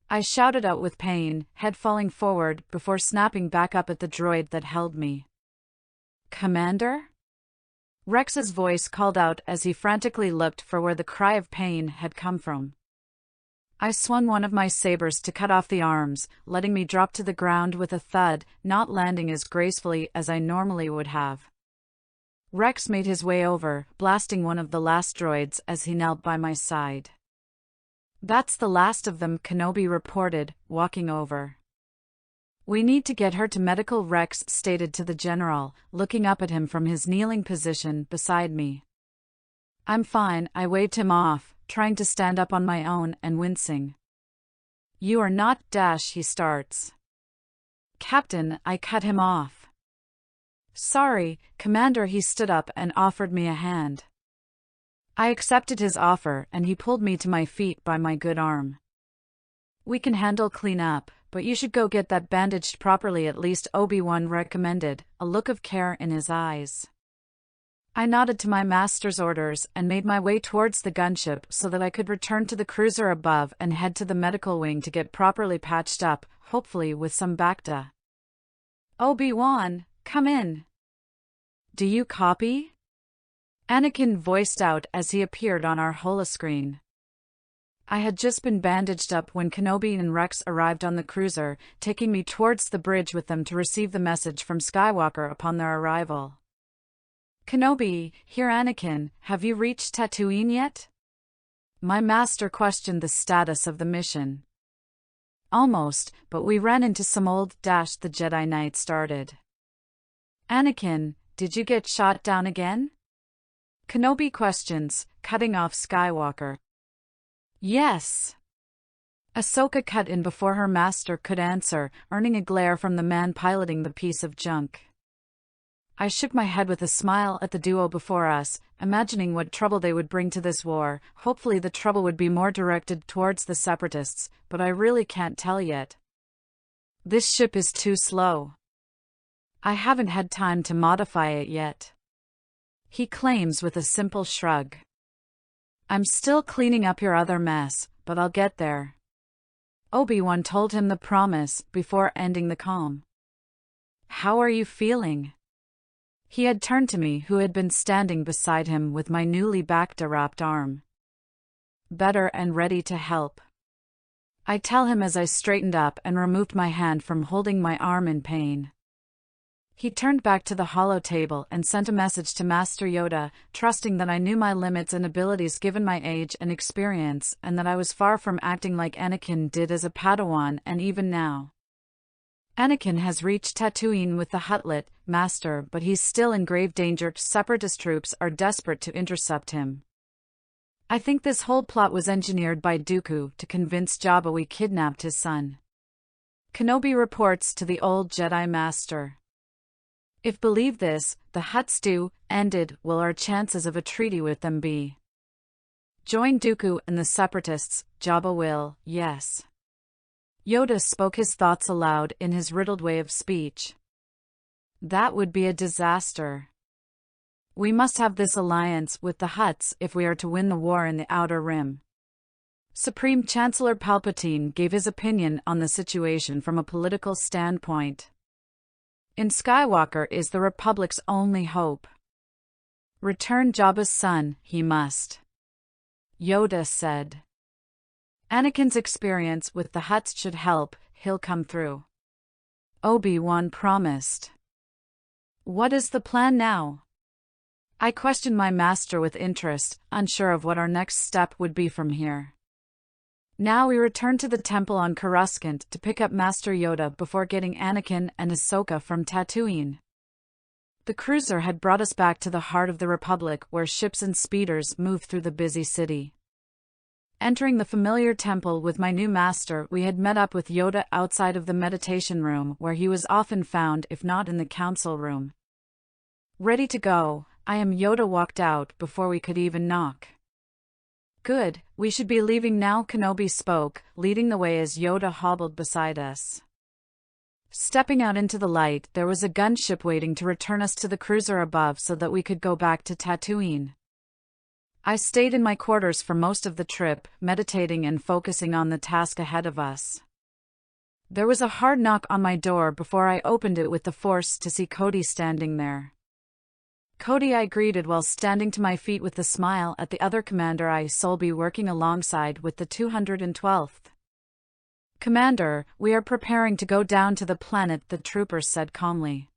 I shouted out with pain, head falling forward before snapping back up at the droid that held me. Commander? Rex's voice called out as he frantically looked for where the cry of pain had come from. I swung one of my sabers to cut off the arms, letting me drop to the ground with a thud, not landing as gracefully as I normally would have. Rex made his way over, blasting one of the last droids as he knelt by my side. That's the last of them, Kenobi reported, walking over. We need to get her to medical, Rex stated to the general, looking up at him from his kneeling position beside me. I'm fine, I waved him off, trying to stand up on my own and wincing. You are not, he starts. Captain, I cut him off. Sorry, Commander. He stood up and offered me a hand. I accepted his offer and he pulled me to my feet by my good arm. We can handle cleanup, but you should go get that bandaged properly, at least Obi-Wan recommended, a look of care in his eyes. I nodded to my master's orders and made my way towards the gunship so that I could return to the cruiser above and head to the medical wing to get properly patched up, hopefully with some Bacta. Obi-Wan, come in. Do you copy? Anakin voiced out as he appeared on our holoscreen. I had just been bandaged up when Kenobi and Rex arrived on the cruiser, taking me towards the bridge with them to receive the message from Skywalker upon their arrival. Kenobi, here Anakin, have you reached Tatooine yet? My master questioned the status of the mission. Almost, but we ran into some old the Jedi Knight started. Anakin, did you get shot down again? Kenobi questions, cutting off Skywalker. Yes. Ahsoka cut in before her master could answer, earning a glare from the man piloting the piece of junk. I shook my head with a smile at the duo before us, imagining what trouble they would bring to this war. Hopefully the trouble would be more directed towards the Separatists, but I really can't tell yet. This ship is too slow. I haven't had time to modify it yet. He claims with a simple shrug. I'm still cleaning up your other mess, but I'll get there. Obi-Wan told him the promise before ending the calm. How are you feeling? He had turned to me, who had been standing beside him with my newly Bacta-wrapped arm. Better and ready to help. I tell him as I straightened up and removed my hand from holding my arm in pain. He turned back to the holotable and sent a message to Master Yoda, trusting that I knew my limits and abilities given my age and experience, and that I was far from acting like Anakin did as a Padawan. And even now, Anakin has reached Tatooine with the Huttlet, Master, but he's still in grave danger. Separatist troops are desperate to intercept him. I think this whole plot was engineered by Dooku to convince Jabba we kidnapped his son. Kenobi reports to the old Jedi Master. If believe this, the Hutt stew ended, will our chances of a treaty with them be? Join Dooku and the Separatists, Jabba will, yes. Yoda spoke his thoughts aloud in his riddled way of speech. That would be a disaster. We must have this alliance with the Hutts if we are to win the war in the Outer Rim. Supreme Chancellor Palpatine gave his opinion on the situation from a political standpoint. In Skywalker is the Republic's only hope. Return Jabba's son, he must. Yoda said. Anakin's experience with the Hutts should help, he'll come through. Obi Wan promised. What is the plan now? I questioned my master with interest, unsure of what our next step would be from here. Now we returned to the temple on Coruscant to pick up Master Yoda before getting Anakin and Ahsoka from Tatooine. The cruiser had brought us back to the heart of the Republic where ships and speeders move through the busy city. Entering the familiar temple with my new master, we had met up with Yoda outside of the meditation room where he was often found if not in the council room. Ready to go, Yoda walked out before we could even knock. Good, we should be leaving now, Kenobi spoke, leading the way as Yoda hobbled beside us. Stepping out into the light, there was a gunship waiting to return us to the cruiser above so that we could go back to Tatooine. I stayed in my quarters for most of the trip, meditating and focusing on the task ahead of us. There was a hard knock on my door before I opened it with the force to see Cody standing there. Cody I greeted while standing to my feet with a smile at the other commander I will be working alongside with the 212th. Commander, we are preparing to go down to the planet, the trooper said calmly.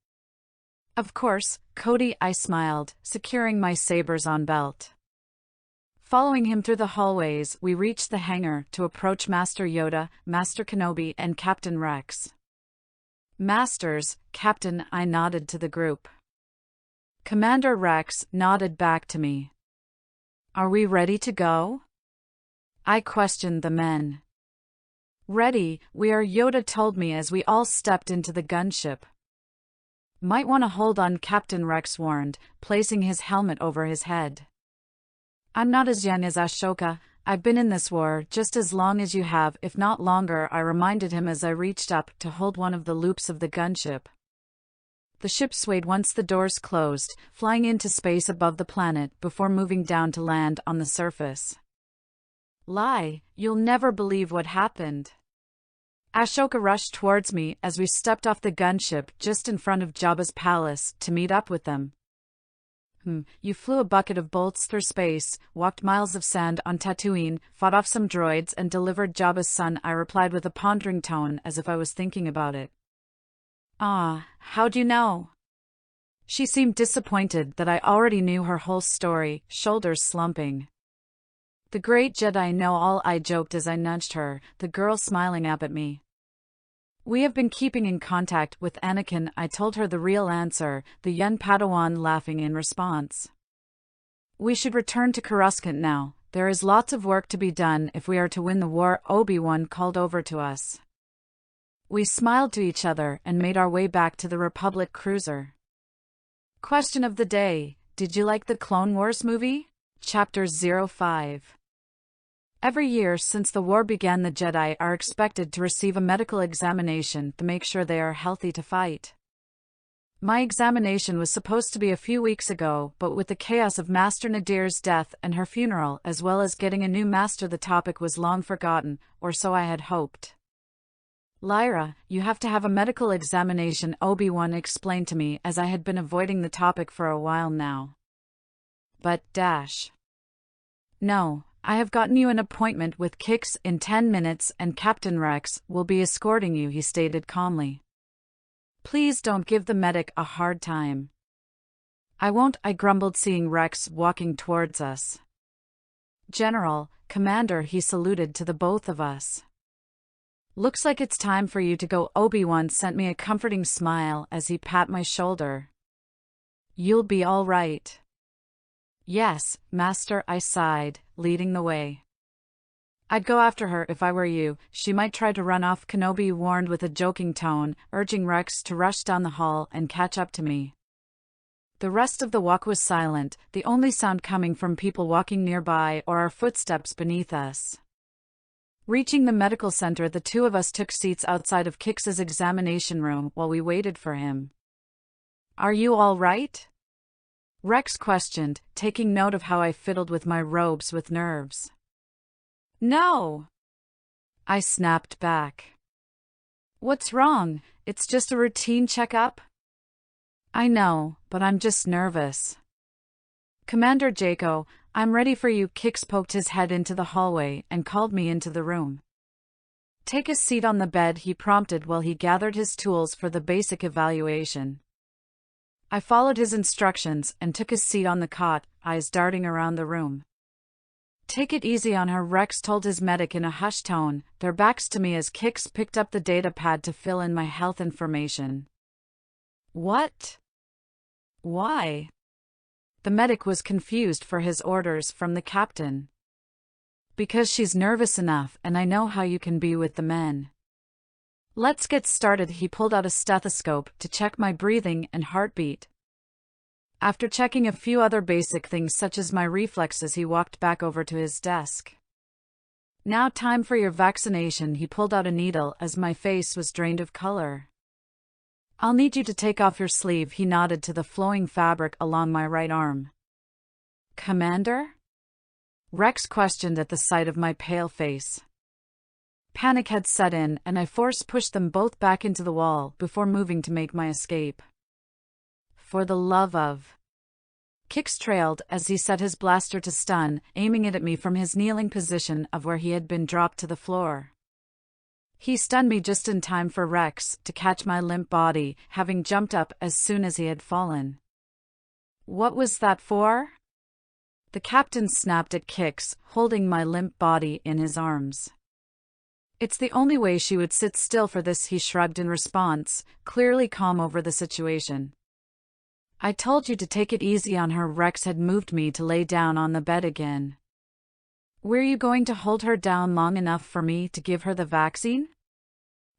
Of course, Cody, I smiled, securing my sabers on belt. Following him through the hallways, we reached the hangar to approach Master Yoda, Master Kenobi, and Captain Rex. Masters, Captain, I nodded to the group. Commander Rex nodded back to me. Are we ready to go? I questioned the men. Ready, we are, Yoda told me as we all stepped into the gunship. Might want to hold on, Captain Rex warned, placing his helmet over his head. I'm not as young as Ashoka, I've been in this war just as long as you have, if not longer, I reminded him as I reached up to hold one of the loops of the gunship. The ship swayed once the doors closed, flying into space above the planet before moving down to land on the surface. You'll never believe what happened. Ashoka rushed towards me as we stepped off the gunship just in front of Jabba's palace to meet up with them. You flew a bucket of bolts through space, walked miles of sand on Tatooine, fought off some droids and delivered Jabba's son, I replied with a pondering tone as if I was thinking about it. How'd you know? She seemed disappointed that I already knew her whole story, shoulders slumping. The great Jedi know all, I joked as I nudged her, the girl smiling up at me. We have been keeping in contact with Anakin, I told her the real answer, the young Padawan laughing in response. We should return to Coruscant now, there is lots of work to be done if we are to win the war, Obi-Wan called over to us. We smiled to each other and made our way back to the Republic cruiser. Question of the day, did you like the Clone Wars movie? Chapter 05. Every year since the war began, the Jedi are expected to receive a medical examination to make sure they are healthy to fight. My examination was supposed to be a few weeks ago, but with the chaos of Master Nadir's death and her funeral as well as getting a new master, the topic was long forgotten, or so I had hoped. Lyra, you have to have a medical examination, Obi-Wan explained to me as I had been avoiding the topic for a while now. But, No, I have gotten you an appointment with Kix in 10 minutes and Captain Rex will be escorting you, he stated calmly. Please don't give the medic a hard time. I won't, I grumbled, seeing Rex walking towards us. General, Commander, he saluted to the both of us. Looks like it's time for you to go, Obi-Wan sent me a comforting smile as he pat my shoulder. You'll be all right. Yes, Master, I sighed, leading the way. I'd go after her if I were you, she might try to run off, Kenobi warned with a joking tone, urging Rex to rush down the hall and catch up to me. The rest of the walk was silent, the only sound coming from people walking nearby or our footsteps beneath us. Reaching the medical center, the two of us took seats outside of Kix's examination room while we waited for him. Are you all right? Rex questioned, taking note of how I fiddled with my robes with nerves. No, I snapped back. What's wrong? It's just a routine checkup. I know, but I'm just nervous. Commander Jayko, I'm ready for you. Kix poked his head into the hallway and called me into the room. Take a seat on the bed, he prompted while he gathered his tools for the basic evaluation. I followed his instructions and took a seat on the cot, eyes darting around the room. Take it easy on her, Rex told his medic in a hushed tone, their backs to me as Kix picked up the data pad to fill in my health information. What? Why? The medic was confused for his orders from the captain. Because she's nervous enough, and I know how you can be with the men. Let's get started. He pulled out a stethoscope to check my breathing and heartbeat. After checking a few other basic things such as my reflexes, he walked back over to his desk. Now time for your vaccination. He pulled out a needle as my face was drained of color. I'll need you to take off your sleeve. He nodded to the flowing fabric along my right arm. Commander? Rex questioned at the sight of my pale face. Panic had set in, and I force-pushed them both back into the wall before moving to make my escape. For the love of... Kix trailed as he set his blaster to stun, aiming it at me from his kneeling position of where he had been dropped to the floor. He stunned me just in time for Rex to catch my limp body, having jumped up as soon as he had fallen. What was that for? The captain snapped at Kix, holding my limp body in his arms. It's the only way she would sit still for this, he shrugged in response, clearly calm over the situation. I told you to take it easy on her. Rex had moved me to lay down on the bed again. Were you going to hold her down long enough for me to give her the vaccine?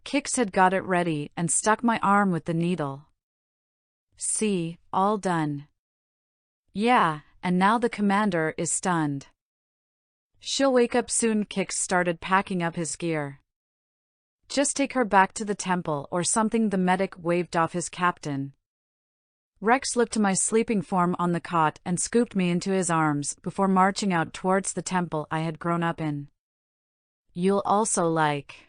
Kix had got it ready and stuck my arm with the needle. See, all done. Yeah, and now the commander is stunned. She'll wake up soon. Kix started packing up his gear. Just take her back to the temple or something. The medic waved off his captain. Rex looked to my sleeping form on the cot and scooped me into his arms before marching out towards the temple I had grown up in. You'll also like...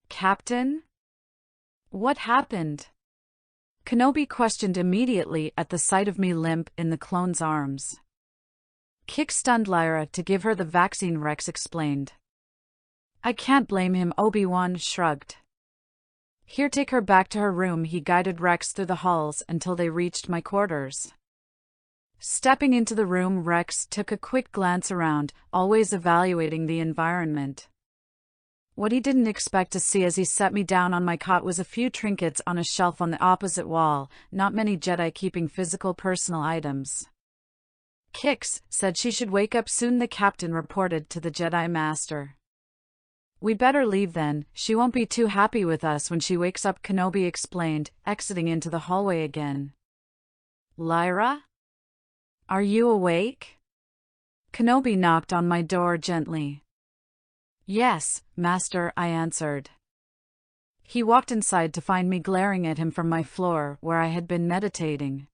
Captain? What happened? Kenobi questioned immediately at the sight of me limp in the clone's arms. Kix stunned Lyra to give her the vaccine, Rex explained. I can't blame him. Obi Wan shrugged. Here, take her back to her room. He guided Rex through the halls until they reached my quarters. Stepping into the room, Rex took a quick glance around, always evaluating the environment. What he didn't expect to see as he set me down on my cot was a few trinkets on a shelf on the opposite wall, not many Jedi keeping physical personal items. Kix said she should wake up soon, the captain reported to the Jedi Master. We better leave then, she won't be too happy with us when she wakes up, Kenobi explained, exiting into the hallway again. Lyra? Are you awake? Kenobi knocked on my door gently. Yes, Master, I answered. He walked inside to find me glaring at him from my floor where I had been meditating.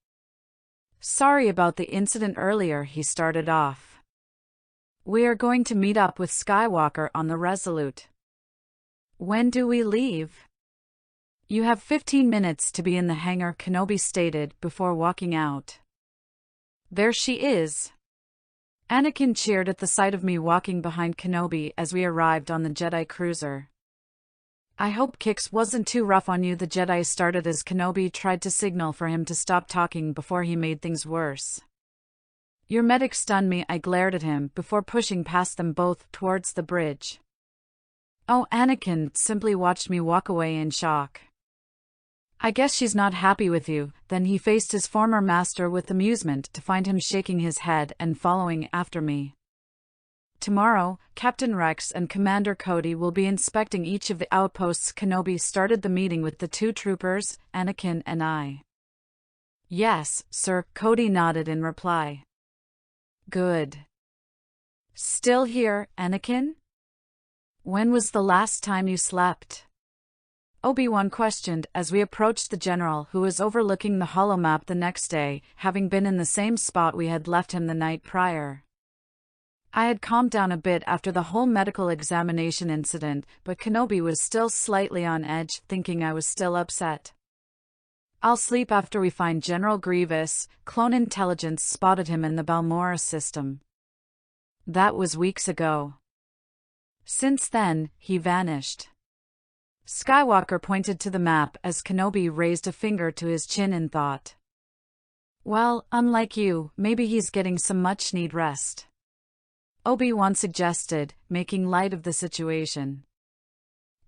Sorry about the incident earlier, he started off. We are going to meet up with Skywalker on the Resolute. When do we leave? You have 15 minutes to be in the hangar, Kenobi stated before walking out. There she is. Anakin cheered at the sight of me walking behind Kenobi as we arrived on the Jedi cruiser. I hope Kix wasn't too rough on you, the Jedi started as Kenobi tried to signal for him to stop talking before he made things worse. Your medic stunned me, I glared at him before pushing past them both towards the bridge. Oh, Anakin simply watched me walk away in shock. I guess she's not happy with you. Then he faced his former master with amusement to find him shaking his head and following after me. Tomorrow, Captain Rex and Commander Cody will be inspecting each of the outposts. Kenobi started the meeting with the two troopers, Anakin and I. Yes, sir, Cody nodded in reply. Good. Still here, Anakin? When was the last time you slept? Obi Wan questioned as we approached the general, who was overlooking the holomap the next day, having been in the same spot we had left him the night prior. I had calmed down a bit after the whole medical examination incident, but Kenobi was still slightly on edge, thinking I was still upset. I'll sleep after we find General Grievous. Clone intelligence spotted him in the Balmora system. That was weeks ago. Since then, he vanished. Skywalker pointed to the map as Kenobi raised a finger to his chin in thought. Well, unlike you, maybe he's getting some much-needed rest. Obi Wan suggested, making light of the situation.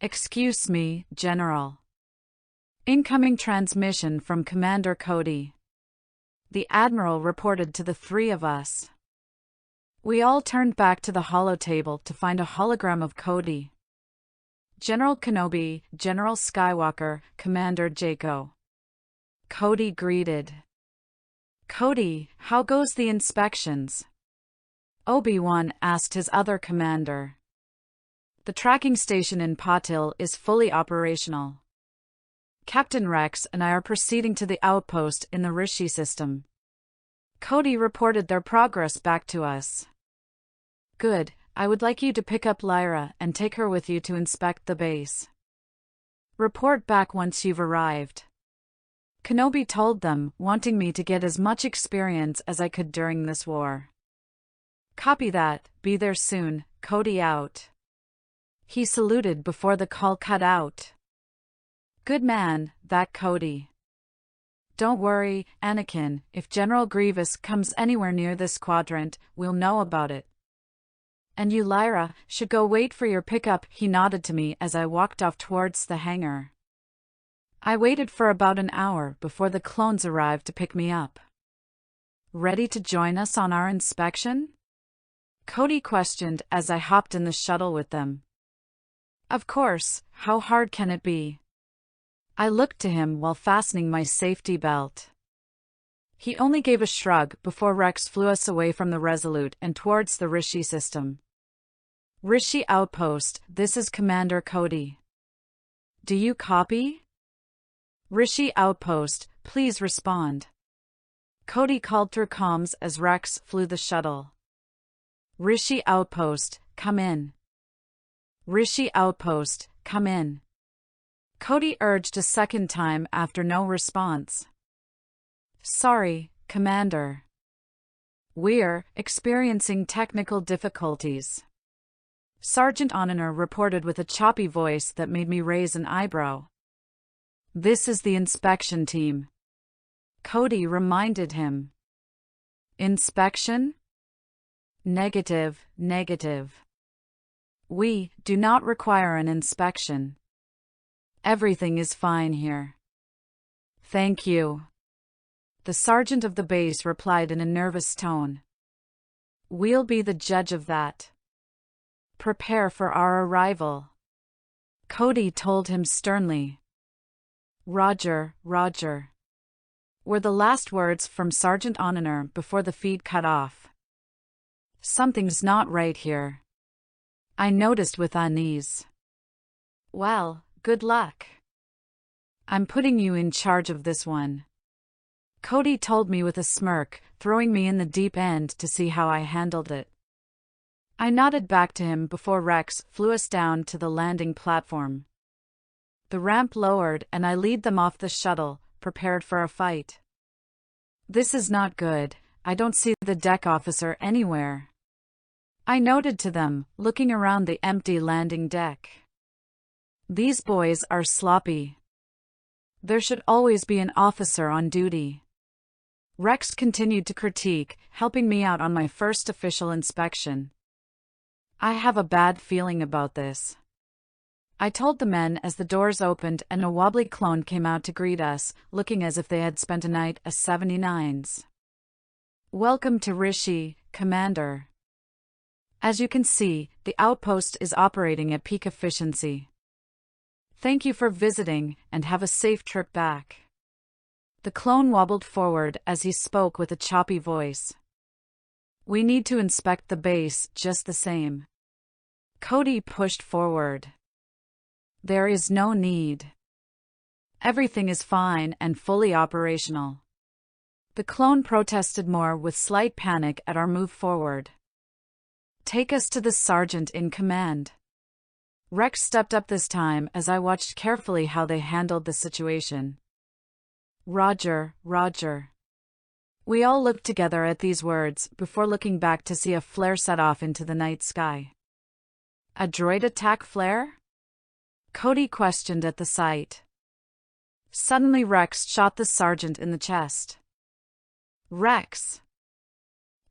Excuse me, General. Incoming transmission from Commander Cody. The Admiral reported to the three of us. We all turned back to the holotable to find a hologram of Cody. General Kenobi, General Skywalker, Commander Jayko. Cody greeted. Cody, how goes the inspections? Obi-Wan asked his other commander. The tracking station in Patil is fully operational. Captain Rex and I are proceeding to the outpost in the Rishi system. Cody reported their progress back to us. Good, I would like you to pick up Lyra and take her with you to inspect the base. Report back once you've arrived. Kenobi told them, wanting me to get as much experience as I could during this war. Copy that, be there soon, Cody out. He saluted before the call cut out. Good man, that Cody. Don't worry, Anakin, if General Grievous comes anywhere near this quadrant, we'll know about it. And you, Lyra, should go wait for your pickup, he nodded to me as I walked off towards the hangar. I waited for about an hour before the clones arrived to pick me up. Ready to join us on our inspection? Cody questioned as I hopped in the shuttle with them. Of course, how hard can it be? I looked to him while fastening my safety belt. He only gave a shrug before Rex flew us away from the Resolute and towards the Rishi system. Rishi Outpost, this is Commander Cody. Do you copy? Rishi Outpost, please respond. Cody called through comms as Rex flew the shuttle. Rishi Outpost, come in. Rishi Outpost, come in. Cody urged a second time after no response. Sorry, Commander. We're experiencing technical difficulties. Sergeant Oniner reported with a choppy voice that made me raise an eyebrow. This is the inspection team. Cody reminded him. Inspection? Negative, negative. We do not require an inspection. Everything is fine here. Thank you. The sergeant of the base replied in a nervous tone. We'll be the judge of that. Prepare for our arrival. Cody told him sternly. Roger, Roger. Were the last words from Sergeant Oniner before the feed cut off. Something's not right here. I noticed with unease. Well, good luck. I'm putting you in charge of this one. Cody told me with a smirk, throwing me in the deep end to see how I handled it. I nodded back to him before Rex flew us down to the landing platform. The ramp lowered and I lead them off the shuttle, prepared for a fight. This is not good, I don't see the deck officer anywhere. I noted to them, looking around the empty landing deck. These boys are sloppy. There should always be an officer on duty. Rex continued to critique, helping me out on my first official inspection. I have a bad feeling about this. I told the men as the doors opened and a wobbly clone came out to greet us, looking as if they had spent a night as 79s. Welcome to Rishi, Commander. As you can see, the outpost is operating at peak efficiency. Thank you for visiting, and have a safe trip back. The clone wobbled forward as he spoke with a choppy voice. We need to inspect the base just the same. Cody pushed forward. There is no need. Everything is fine and fully operational. The clone protested more with slight panic at our move forward. Take us to the sergeant in command. Rex stepped up this time as I watched carefully how they handled the situation. Roger, Roger. We all looked together at these words before looking back to see a flare set off into the night sky. A droid attack flare? Cody questioned at the sight. Suddenly Rex shot the sergeant in the chest. Rex!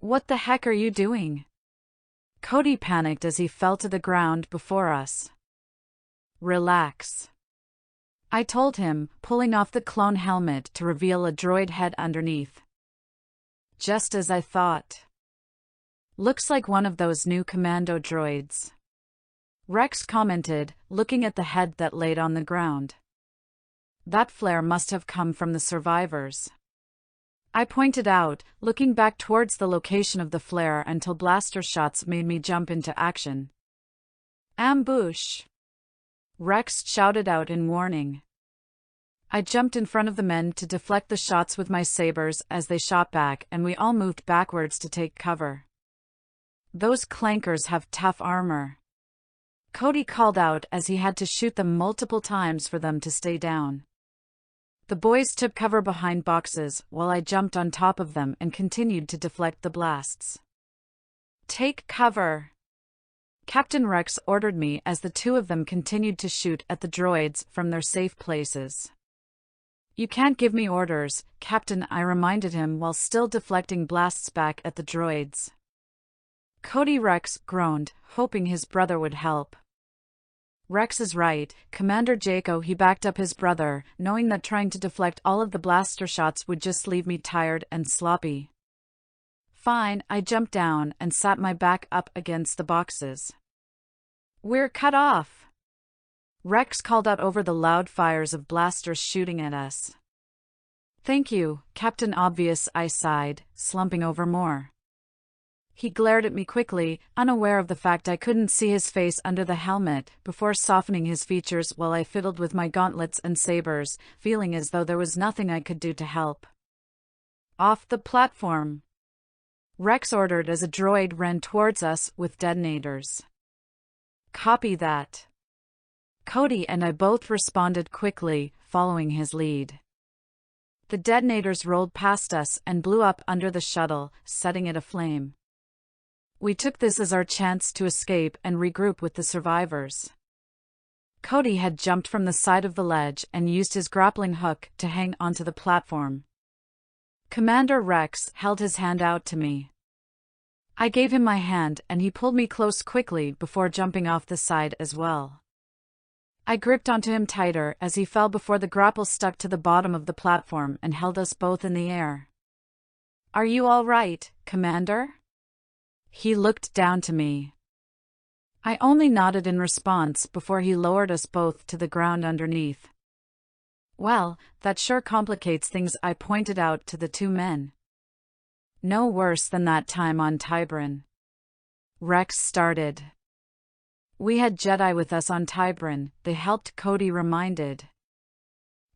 What the heck are you doing? Cody panicked as he fell to the ground before us. Relax. I told him, pulling off the clone helmet to reveal a droid head underneath. Just as I thought. Looks like one of those new commando droids. Rex commented, looking at the head that laid on the ground. That flare must have come from the survivors. I pointed out, looking back towards the location of the flare until blaster shots made me jump into action. Ambush! Rex shouted out in warning. I jumped in front of the men to deflect the shots with my sabers as they shot back, and we all moved backwards to take cover. Those clankers have tough armor. Cody called out as he had to shoot them multiple times for them to stay down. The boys took cover behind boxes while I jumped on top of them and continued to deflect the blasts. Take cover! Captain Rex ordered me as the two of them continued to shoot at the droids from their safe places. You can't give me orders, Captain, I reminded him while still deflecting blasts back at the droids. Cody Rex groaned, hoping his brother would help. Rex is right, Commander Jayko. He backed up his brother, knowing that trying to deflect all of the blaster shots would just leave me tired and sloppy. Fine, I jumped down and sat my back up against the boxes. We're cut off! Rex called out over the loud fires of blasters shooting at us. Thank you, Captain Obvious, I sighed, slumping over more. He glared at me quickly, unaware of the fact I couldn't see his face under the helmet, before softening his features while I fiddled with my gauntlets and sabers, feeling as though there was nothing I could do to help. Off the platform! Rex ordered as a droid ran towards us with detonators. Copy that. Cody and I both responded quickly, following his lead. The detonators rolled past us and blew up under the shuttle, setting it aflame. We took this as our chance to escape and regroup with the survivors. Cody had jumped from the side of the ledge and used his grappling hook to hang onto the platform. Commander Rex held his hand out to me. I gave him my hand and he pulled me close quickly before jumping off the side as well. I gripped onto him tighter as he fell before the grapple stuck to the bottom of the platform and held us both in the air. Are you all right, Commander? He looked down to me. I only nodded in response before he lowered us both to the ground underneath. Well, that sure complicates things, I pointed out to the two men. No worse than that time on Tiburon. Rex started. We had Jedi with us on Tiburon, they helped, Cody reminded.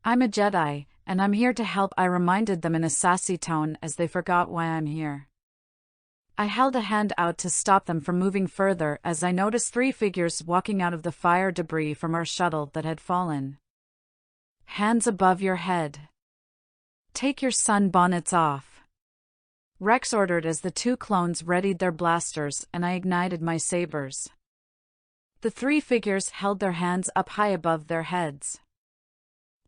I'm a Jedi, and I'm here to help, I reminded them in a sassy tone as they forgot why I'm here. I held a hand out to stop them from moving further as I noticed three figures walking out of the fire debris from our shuttle that had fallen. Hands above your head. Take your sunbonnets off. Rex ordered as the two clones readied their blasters and I ignited my sabers. The three figures held their hands up high above their heads.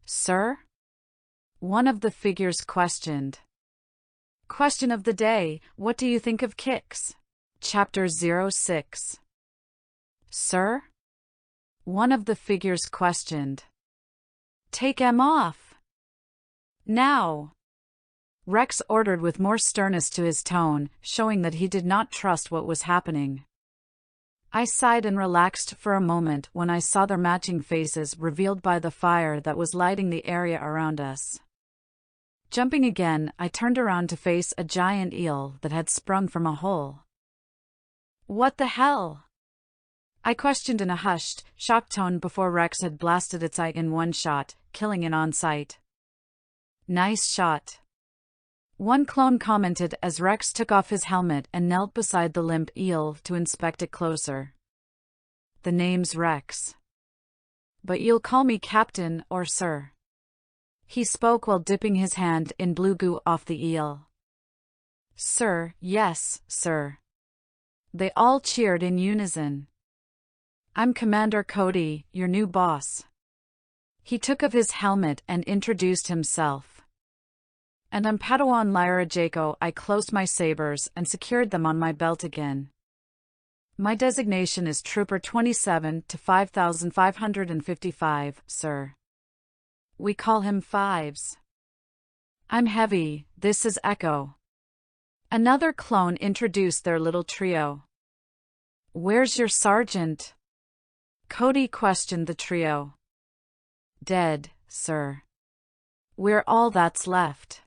Sir? One of the figures questioned. Question of the day, what do you think of kicks? Chapter 06. Sir? One of the figures questioned. Take 'em off. Now. Rex ordered with more sternness to his tone, showing that he did not trust what was happening. I sighed and relaxed for a moment when I saw their matching faces revealed by the fire that was lighting the area around us. Jumping again, I turned around to face a giant eel that had sprung from a hole. What the hell? I questioned in a hushed, shocked tone before Rex had blasted its eye in one shot, killing it on sight. Nice shot. One clone commented as Rex took off his helmet and knelt beside the limp eel to inspect it closer. The name's Rex. But you'll call me Captain or Sir. He spoke while dipping his hand in blue goo off the eel. Sir, yes, sir. They all cheered in unison. I'm Commander Cody, your new boss. He took off his helmet and introduced himself. And I'm Padawan Lyra Jayko. I closed my sabers and secured them on my belt again. My designation is Trooper 27 to 5555, sir. We call him Fives. I'm Heavy, this is Echo. Another clone introduced their little trio. Where's your sergeant? Cody questioned the trio. Dead, sir. We're all that's left.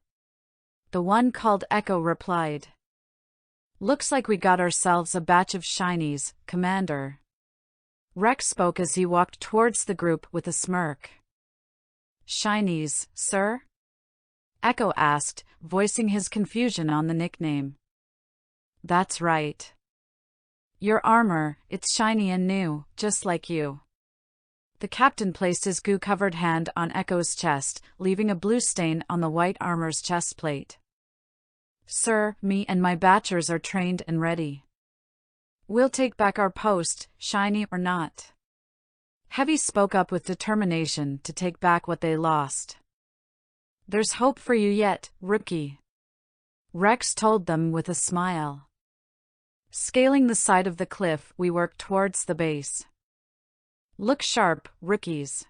The one called Echo replied. Looks like we got ourselves a batch of shinies, Commander. Rex spoke as he walked towards the group with a smirk. Shinies, sir? Echo asked, voicing his confusion on the nickname. That's right. Your armor, it's shiny and new, just like you. The captain placed his goo-covered hand on Echo's chest, leaving a blue stain on the white armor's chest plate. Sir, me and my batchers are trained and ready. We'll take back our post, shiny or not. Heavy spoke up with determination to take back what they lost. There's hope for you yet, rookie. Rex told them with a smile. Scaling the side of the cliff, we worked towards the base. Look sharp, rookies.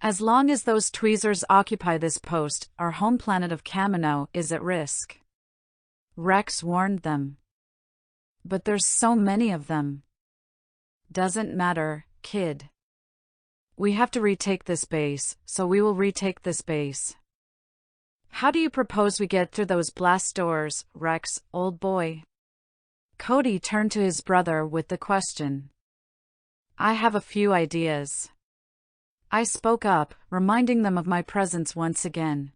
As long as those tweezers occupy this post, our home planet of Kamino is at risk. Rex warned them. But there's so many of them. Doesn't matter, kid. We have to retake this base, so we will retake this base. How do you propose we get through those blast doors, Rex, old boy? Cody turned to his brother with the question. I have a few ideas. I spoke up, reminding them of my presence once again.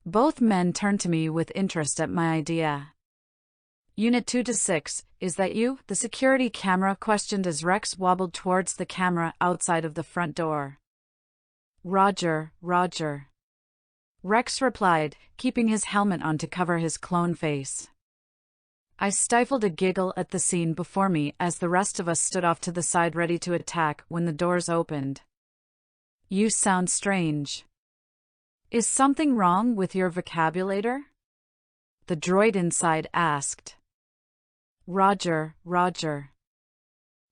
Both men turned to me with interest at my idea. Unit 2-6, is that you? The security camera questioned as Rex wobbled towards the camera outside of the front door. Roger, Roger. Rex replied, keeping his helmet on to cover his clone face. I stifled a giggle at the scene before me as the rest of us stood off to the side ready to attack when the doors opened. You sound strange. Is something wrong with your vocabulator? The droid inside asked. Roger, Roger.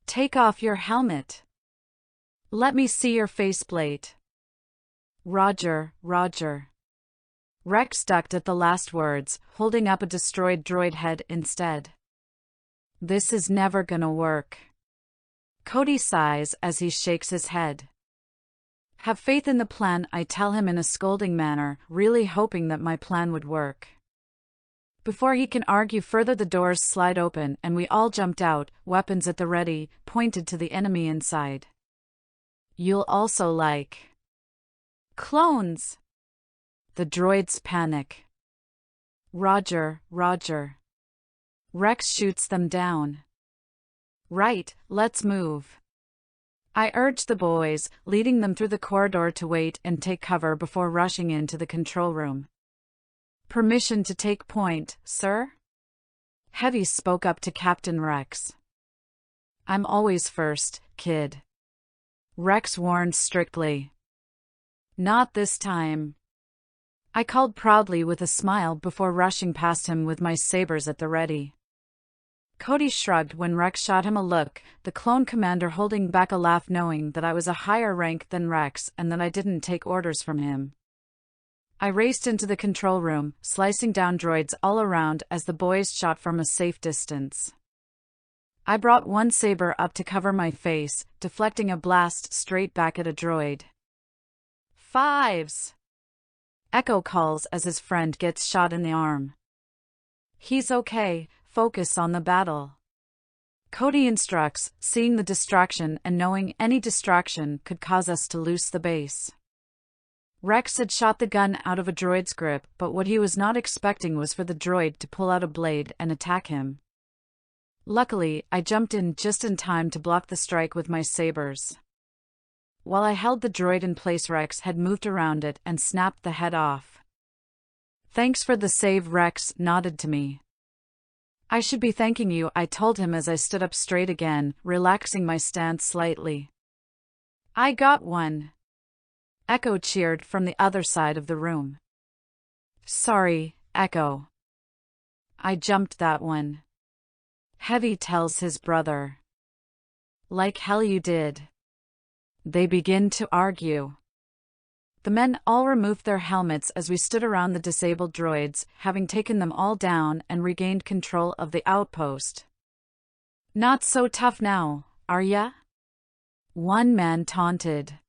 Take off your helmet. Let me see your faceplate. Roger, Roger. Rex ducked at the last words, holding up a destroyed droid head instead. This is never gonna work. Cody sighs as he shakes his head. Have faith in the plan, I tell him in a scolding manner, really hoping that my plan would work. Before he can argue further, the doors slide open and we all jumped out, weapons at the ready, pointed to the enemy inside. You'll also like clones. The droids panic. Roger, Roger. Rex shoots them down. Right, let's move. I urged the boys, leading them through the corridor to wait and take cover before rushing into the control room. Permission to take point, sir? Heavy spoke up to Captain Rex. I'm always first, kid. Rex warned strictly. Not this time. I called proudly with a smile before rushing past him with my sabers at the ready. Cody shrugged when Rex shot him a look, the clone commander holding back a laugh knowing that I was a higher rank than Rex and that I didn't take orders from him. I raced into the control room, slicing down droids all around as the boys shot from a safe distance. I brought one saber up to cover my face, deflecting a blast straight back at a droid. Fives! Echo calls as his friend gets shot in the arm. He's okay, focus on the battle. Cody instructs, seeing the distraction and knowing any distraction could cause us to lose the base. Rex had shot the gun out of a droid's grip, but what he was not expecting was for the droid to pull out a blade and attack him. Luckily, I jumped in just in time to block the strike with my sabers. while I held the droid in place. Rex had moved around it and snapped the head off. "Thanks for the save," Rex nodded to me. "I should be thanking you," I told him as I stood up straight again, relaxing my stance slightly. "I got one," Echo cheered from the other side of the room. "Sorry, Echo. I jumped that one," Heavy tells his brother. "Like hell you did." They begin to argue. The men all removed their helmets as we stood around the disabled droids, having taken them all down and regained control of the outpost. "Not so tough now, are ya?" one man taunted.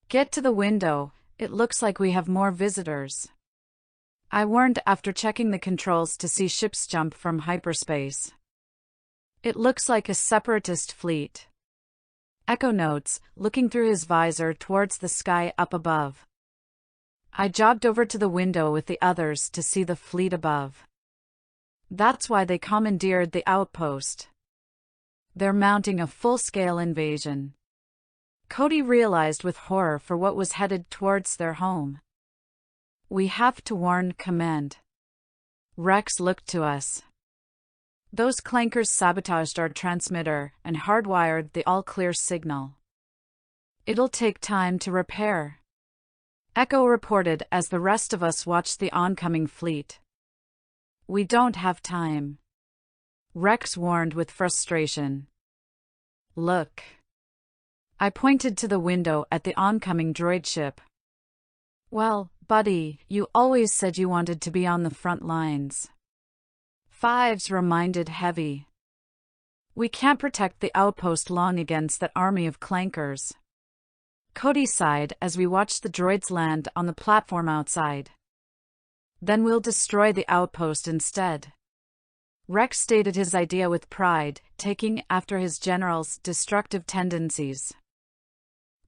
"Get to the window, it looks like we have more visitors," I warned after checking the controls to see ships jump from hyperspace. "It looks like a separatist fleet," Echo notes, looking through his visor towards the sky up above. I jogged over to the window with the others to see the fleet above. "That's why they commandeered the outpost. They're mounting a full-scale invasion." Cody realized with horror for what was headed towards their home. "We have to warn Command." Rex looked to us. "Those clankers sabotaged our transmitter and hardwired the all-clear signal. It'll take time to repair," Echo reported as the rest of us watched the oncoming fleet. "We don't have time," Rex warned with frustration. "Look." I pointed to the window at the oncoming droid ship. "Well, buddy, you always said you wanted to be on the front lines," Fives reminded Heavy. "We can't protect the outpost long against that army of clankers." Cody sighed as we watched the droids land on the platform outside. "Then we'll destroy the outpost instead." Rex stated his idea with pride, taking after his general's destructive tendencies.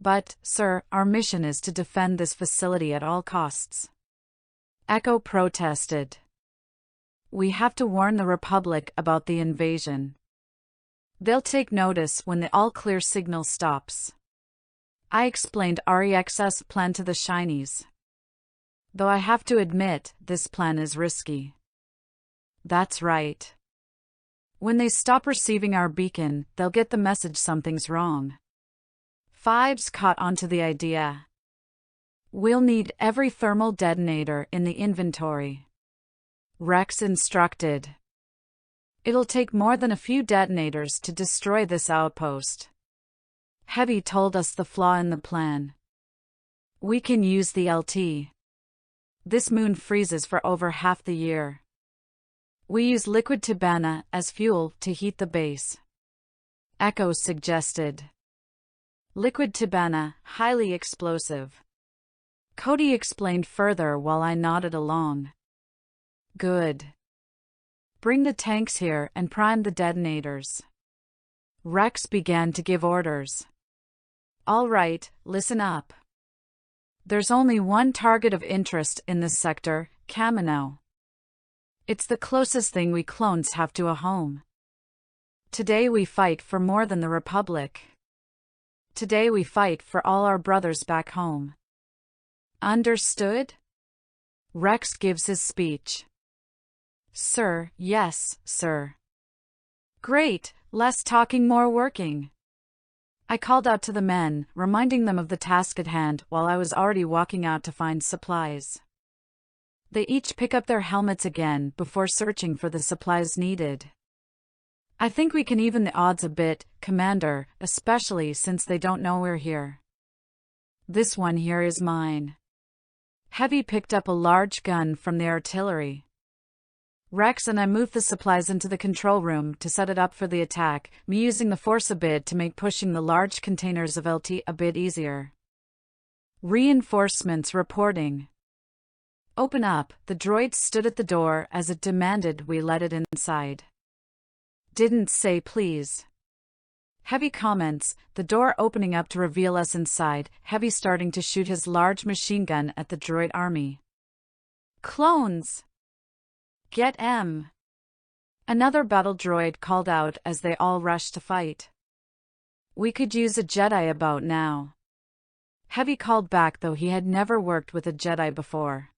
"But, sir, our mission is to defend this facility at all costs," Echo protested. "We have to warn the Republic about the invasion. They'll take notice when the all-clear signal stops." I explained REX's plan to the Shinies. "Though I have to admit, this plan is risky." "That's right. When they stop receiving our beacon, they'll get the message something's wrong." Fives caught onto the idea. "We'll need every thermal detonator in the inventory," Rex instructed. "It'll take more than a few detonators to destroy this outpost." Heavy told us the flaw in the plan. "We can use the LT. This moon freezes for over half the year. We use liquid Tibanna as fuel to heat the base," Echo suggested. "Liquid Tibanna, highly explosive," Cody explained further while I nodded along. "Good. Bring the tanks here and prime the detonators." Rex began to give orders. "All right, listen up. There's only one target of interest in this sector, Kamino. It's the closest thing we clones have to a home. Today we fight for more than the Republic. Today we fight for all our brothers back home. Understood?" Rex gives his speech. "Sir, yes, sir." "Great, less talking, more working," I called out to the men, reminding them of the task at hand while I was already walking out to find supplies. They each pick up their helmets again before searching for the supplies needed. "I think we can even the odds a bit, Commander, especially since they don't know we're here. This one here is mine." Heavy picked up a large gun from the artillery. Rex and I moved the supplies into the control room to set it up for the attack, me using the Force a bit to make pushing the large containers of LT a bit easier. Reinforcements reporting. "Open up," the droid stood at the door as it demanded we let it inside. "Didn't say please." Heavy comments, the door opening up to reveal us inside, Heavy starting to shoot his large machine gun at the droid army. "Clones! Get 'em!" Another battle droid called out as they all rushed to fight. "We could use a Jedi about now," Heavy called back, though he had never worked with a Jedi before.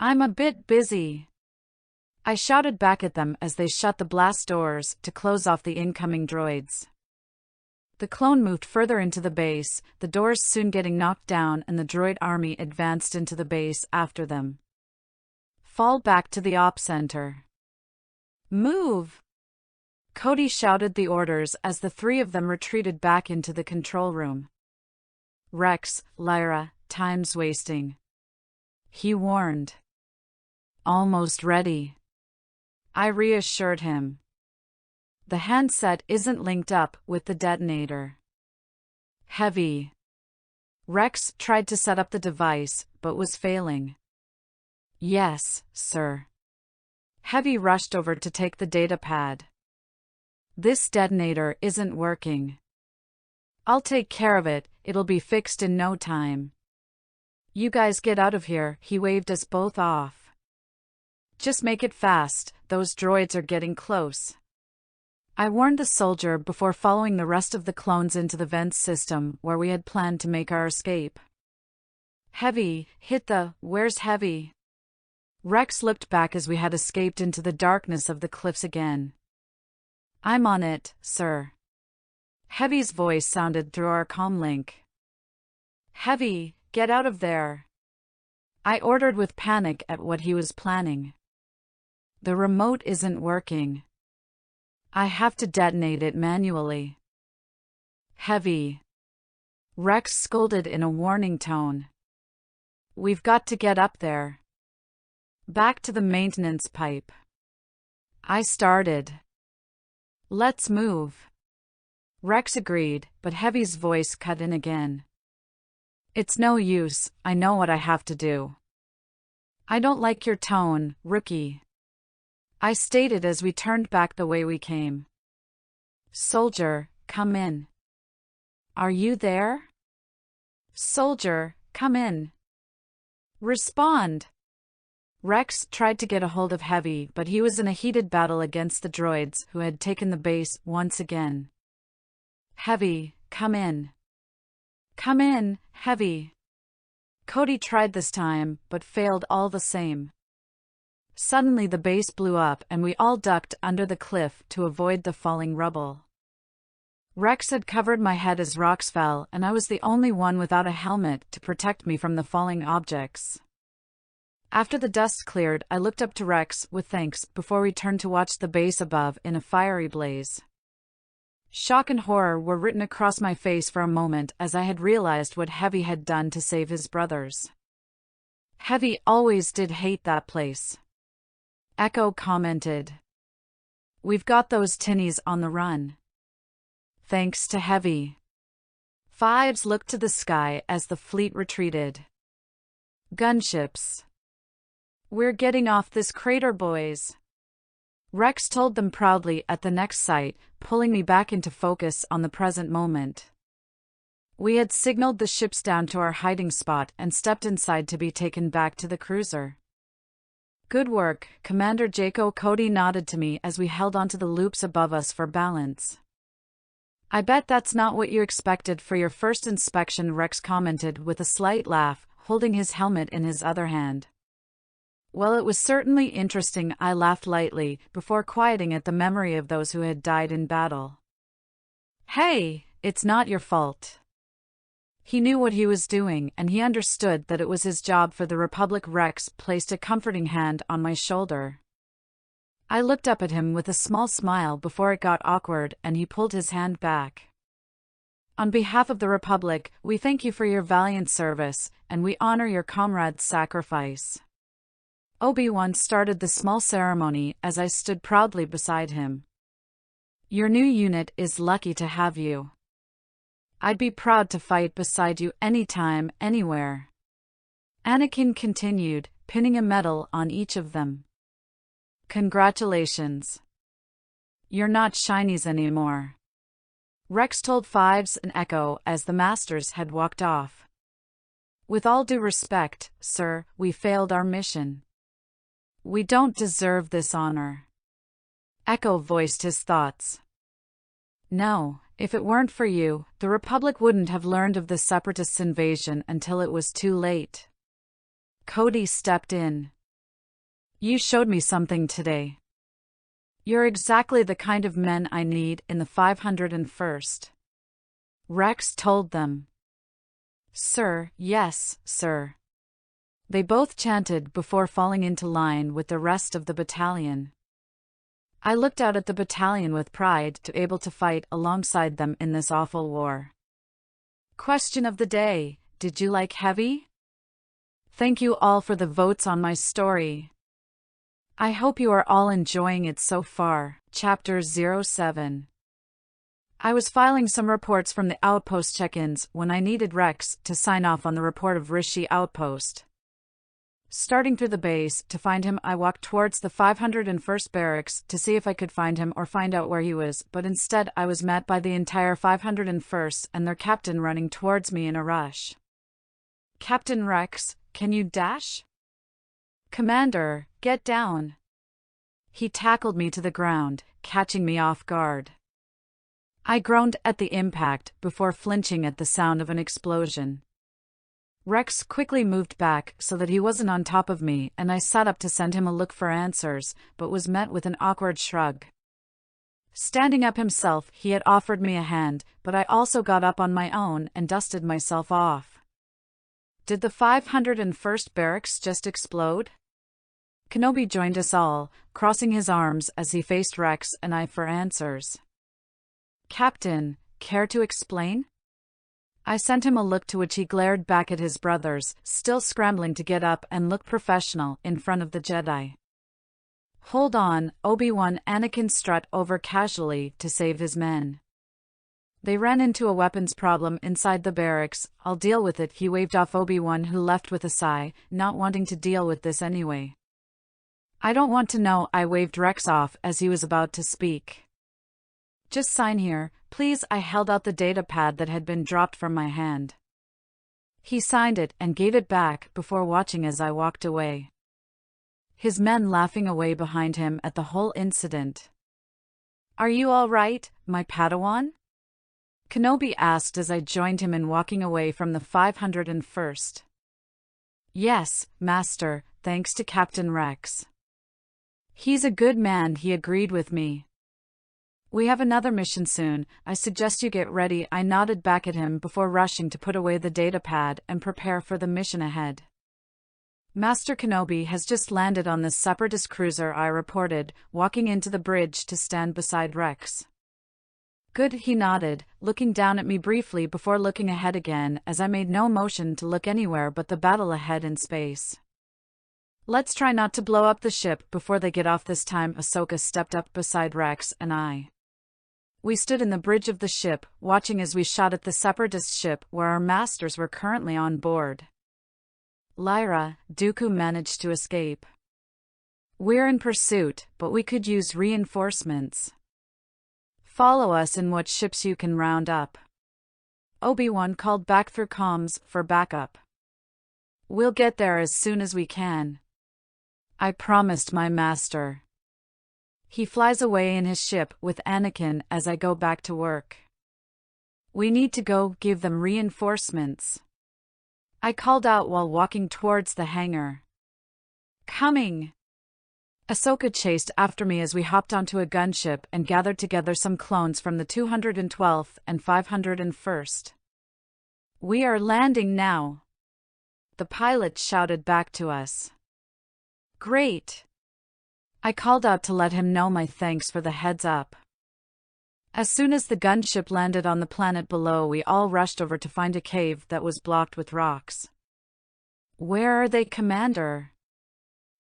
"I'm a bit busy," I shouted back at them as they shut the blast doors to close off the incoming droids. The clone moved further into the base, the doors soon getting knocked down, and the droid army advanced into the base after them. "Fall back to the op center." "Move!" Cody shouted the orders as the three of them retreated back into the control room. "Rex, Lyra, time's wasting," he warned. "Almost ready," I reassured him. "The handset isn't linked up with the detonator." "Heavy." Rex tried to set up the device, but was failing. "Yes, sir." Heavy rushed over to take the data pad. "This detonator isn't working." "I'll take care of it, it'll be fixed in no time." "You guys get out of here," he waved us both off. "Just make it fast, those droids are getting close," I warned the soldier before following the rest of the clones into the vents system where we had planned to make our escape. "Heavy, hit the, where's Heavy?" Rex looked back as we had escaped into the darkness of the cliffs again. "I'm on it, sir." Heavy's voice sounded through our comlink. "Heavy, get out of there," I ordered with panic at what he was planning. "The remote isn't working. I have to detonate it manually." "Heavy," Rex scolded in a warning tone. "We've got to get up there. Back to the maintenance pipe." I started. "Let's move." Rex agreed, but Heavy's voice cut in again. "It's no use, I know what I have to do." "I don't like your tone, rookie," I stated as we turned back the way we came. "Soldier, come in." "Are you there?" "Soldier, come in. Respond." Rex tried to get a hold of Heavy, but he was in a heated battle against the droids who had taken the base once again. "Heavy, come in." "Come in, Heavy." Cody tried this time, but failed all the same. Suddenly the base blew up and we all ducked under the cliff to avoid the falling rubble. Rex had covered my head as rocks fell, and I was the only one without a helmet to protect me from the falling objects. After the dust cleared, I looked up to Rex with thanks before we turned to watch the base above in a fiery blaze. Shock and horror were written across my face for a moment as I had realized what Heavy had done to save his brothers. "Heavy always did hate that place," Echo commented. "We've got those tinnies on the run. Thanks to Heavy." Fives looked to the sky as the fleet retreated. "Gunships. We're getting off this crater, boys," Rex told them proudly at the next sight, pulling me back into focus on the present moment. We had signaled the ships down to our hiding spot and stepped inside to be taken back to the cruiser. "Good work, Commander Jayko," Cody nodded to me as we held onto the loops above us for balance. "I bet that's not what you expected for your first inspection," Rex commented with a slight laugh, holding his helmet in his other hand. "Well, it was certainly interesting," I laughed lightly, before quieting at the memory of those who had died in battle. "Hey, it's not your fault." He knew what he was doing, and he understood that it was his job for the Republic. Rex placed a comforting hand on my shoulder. I looked up at him with a small smile before it got awkward, and he pulled his hand back. "On behalf of the Republic, we thank you for your valiant service, and we honor your comrade's sacrifice." Obi Wan started the small ceremony as I stood proudly beside him. "Your new unit is lucky to have you. I'd be proud to fight beside you anytime, anywhere." Anakin continued, pinning a medal on each of them. "Congratulations. You're not shinies anymore," Rex told Fives and Echo as the masters had walked off. "With all due respect, sir, we failed our mission. We don't deserve this honor." Echo voiced his thoughts. "No, If it weren't for you, the Republic wouldn't have learned of the Separatists' invasion until it was too late. Cody stepped in. You showed me something today. You're exactly the kind of men I need in the 501st. Rex told them. Sir, yes, sir. They both chanted before falling into line with the rest of the battalion. I looked out at the battalion with pride to be able to fight alongside them in this awful war. Question of the day, did you like Heavy? Thank you all for the votes on my story. I hope you are all enjoying it so far. Chapter 07. I was filing some reports from the outpost check-ins when I needed Rex to sign off on the report of Rishi Outpost. Starting through the base to find him, I walked towards the 501st barracks to see if I could find him or find out where he was, but instead I was met by the entire 501st and their captain running towards me in a rush. Captain Rex, can you dash? Commander, get down. He tackled me to the ground, catching me off guard. I groaned at the impact before flinching at the sound of an explosion. Rex quickly moved back so that he wasn't on top of me, and I sat up to send him a look for answers, but was met with an awkward shrug. Standing up himself, he had offered me a hand, but I also got up on my own and dusted myself off. Did the 501st barracks just explode? Kenobi joined us all, crossing his arms as he faced Rex and I for answers. Captain, care to explain? I sent him a look to which he glared back at his brothers, still scrambling to get up and look professional in front of the Jedi. Hold on, Obi Wan Anakin strut over casually to save his men. They ran into a weapons problem inside the barracks. I'll deal with it, he waved off Obi-Wan, who left with a sigh, not wanting to deal with this anyway. I don't want to know, I waved Rex off as he was about to speak. Just sign here, please. I held out the data pad that had been dropped from my hand. He signed it and gave it back before watching as I walked away. His men laughing away behind him at the whole incident. Are you all right, my Padawan? Kenobi asked as I joined him in walking away from the 501st. Yes, Master, thanks to Captain Rex. He's a good man, he agreed with me. We have another mission soon, I suggest you get ready. I nodded back at him before rushing to put away the datapad and prepare for the mission ahead. Master Kenobi has just landed on this Separatist cruiser, I reported, walking into the bridge to stand beside Rex. Good, he nodded, looking down at me briefly before looking ahead again as I made no motion to look anywhere but the battle ahead in space. Let's try not to blow up the ship before they get off this time. Ahsoka stepped up beside Rex and I. We stood in the bridge of the ship, watching as we shot at the Separatist ship where our masters were currently on board. Lyra, Dooku managed to escape. We're in pursuit, but we could use reinforcements. Follow us in what ships you can round up. Obi-Wan called back through comms for backup. We'll get there as soon as we can. I promised my master. He flies away in his ship with Anakin as I go back to work. We need to go give them reinforcements. I called out while walking towards the hangar. Coming! Ahsoka chased after me as we hopped onto a gunship and gathered together some clones from the 212th and 501st. We are landing now. The pilot shouted back to us. Great! I called out to let him know my thanks for the heads up. As soon as the gunship landed on the planet below, we all rushed over to find a cave that was blocked with rocks. Where are they, Commander?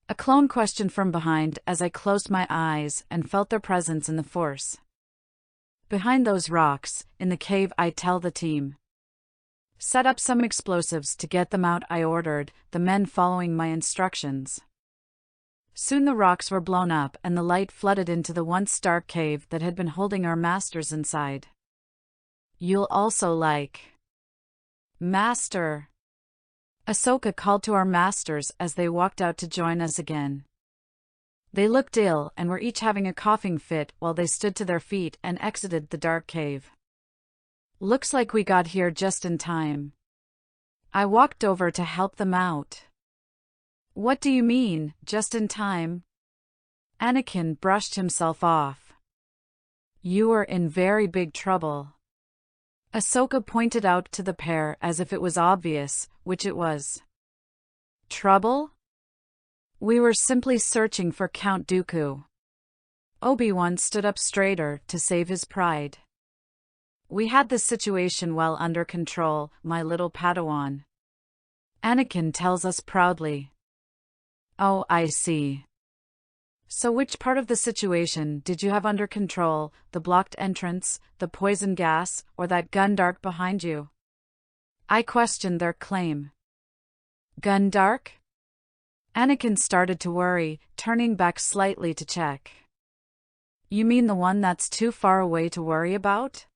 A clone questioned from behind as I closed my eyes and felt their presence in the Force. Behind those rocks, in the cave, I tell the team. Set up some explosives to get them out, I ordered, the men following my instructions. Soon the rocks were blown up and the light flooded into the once dark cave that had been holding our masters inside. You'll also like. Master. Ahsoka called to our masters as they walked out to join us again. They looked ill and were each having a coughing fit while they stood to their feet and exited the dark cave. Looks like we got here just in time. I walked over to help them out. What do you mean, just in time? Anakin brushed himself off. You were in very big trouble. Ahsoka pointed out to the pair as if it was obvious, which it was. Trouble? We were simply searching for Count Dooku. Obi-Wan stood up straighter to save his pride. We had this situation well under control, my little Padawan. Anakin tells us proudly. Oh, I see. So which part of the situation did you have under control, the blocked entrance, the poison gas, or that Gundark behind you? I questioned their claim. Gundark? Anakin started to worry, turning back slightly to check. You mean the one that's too far away to worry about?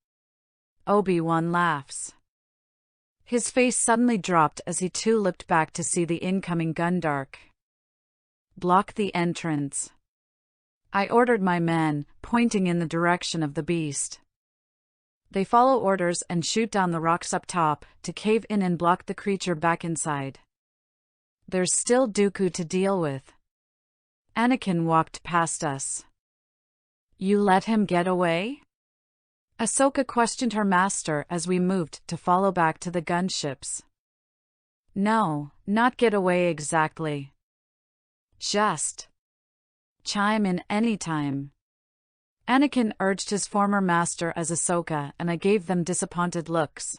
Obi-Wan laughs. His face suddenly dropped as he too looked back to see the incoming Gundark. Block the entrance. I ordered my men, pointing in the direction of the beast. They follow orders and shoot down the rocks up top, to cave in and block the creature back inside. There's still Dooku to deal with. Anakin walked past us. You let him get away? Ahsoka questioned her master as we moved to follow back to the gunships. No, not get away exactly. Just chime in anytime. Anakin urged his former master as Ahsoka, and I gave them disappointed looks.